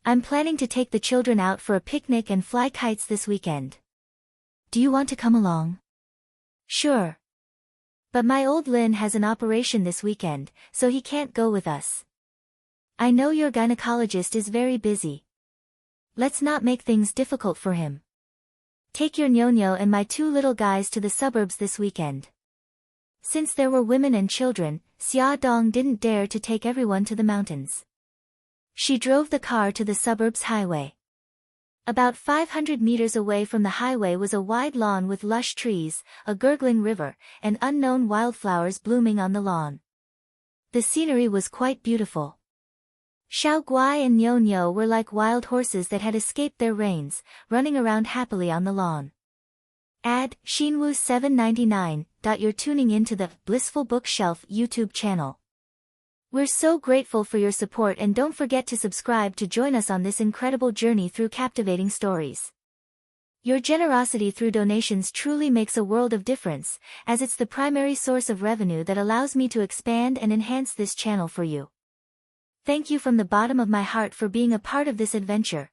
I'm planning to take the children out for a picnic and fly kites this weekend. Do you want to come along? Sure. But my old Lin has an operation this weekend, so he can't go with us. I know your gynecologist is very busy. Let's not make things difficult for him. Take your Nyonyo and my two little guys to the suburbs this weekend. Since there were women and children, Xia Dong didn't dare to take everyone to the mountains. She drove the car to the suburbs highway. About 500 meters away from the highway was a wide lawn with lush trees, a gurgling river, and unknown wildflowers blooming on the lawn. The scenery was quite beautiful. Xiao Guai and Nyonyo were like wild horses that had escaped their reins, running around happily on the lawn. Ad, Xinwu 799. You're tuning into the Blissful Bookshelf YouTube channel. We're so grateful for your support, and don't forget to subscribe to join us on this incredible journey through captivating stories. Your generosity through donations truly makes a world of difference, as it's the primary source of revenue that allows me to expand and enhance this channel for you. Thank you from the bottom of my heart for being a part of this adventure.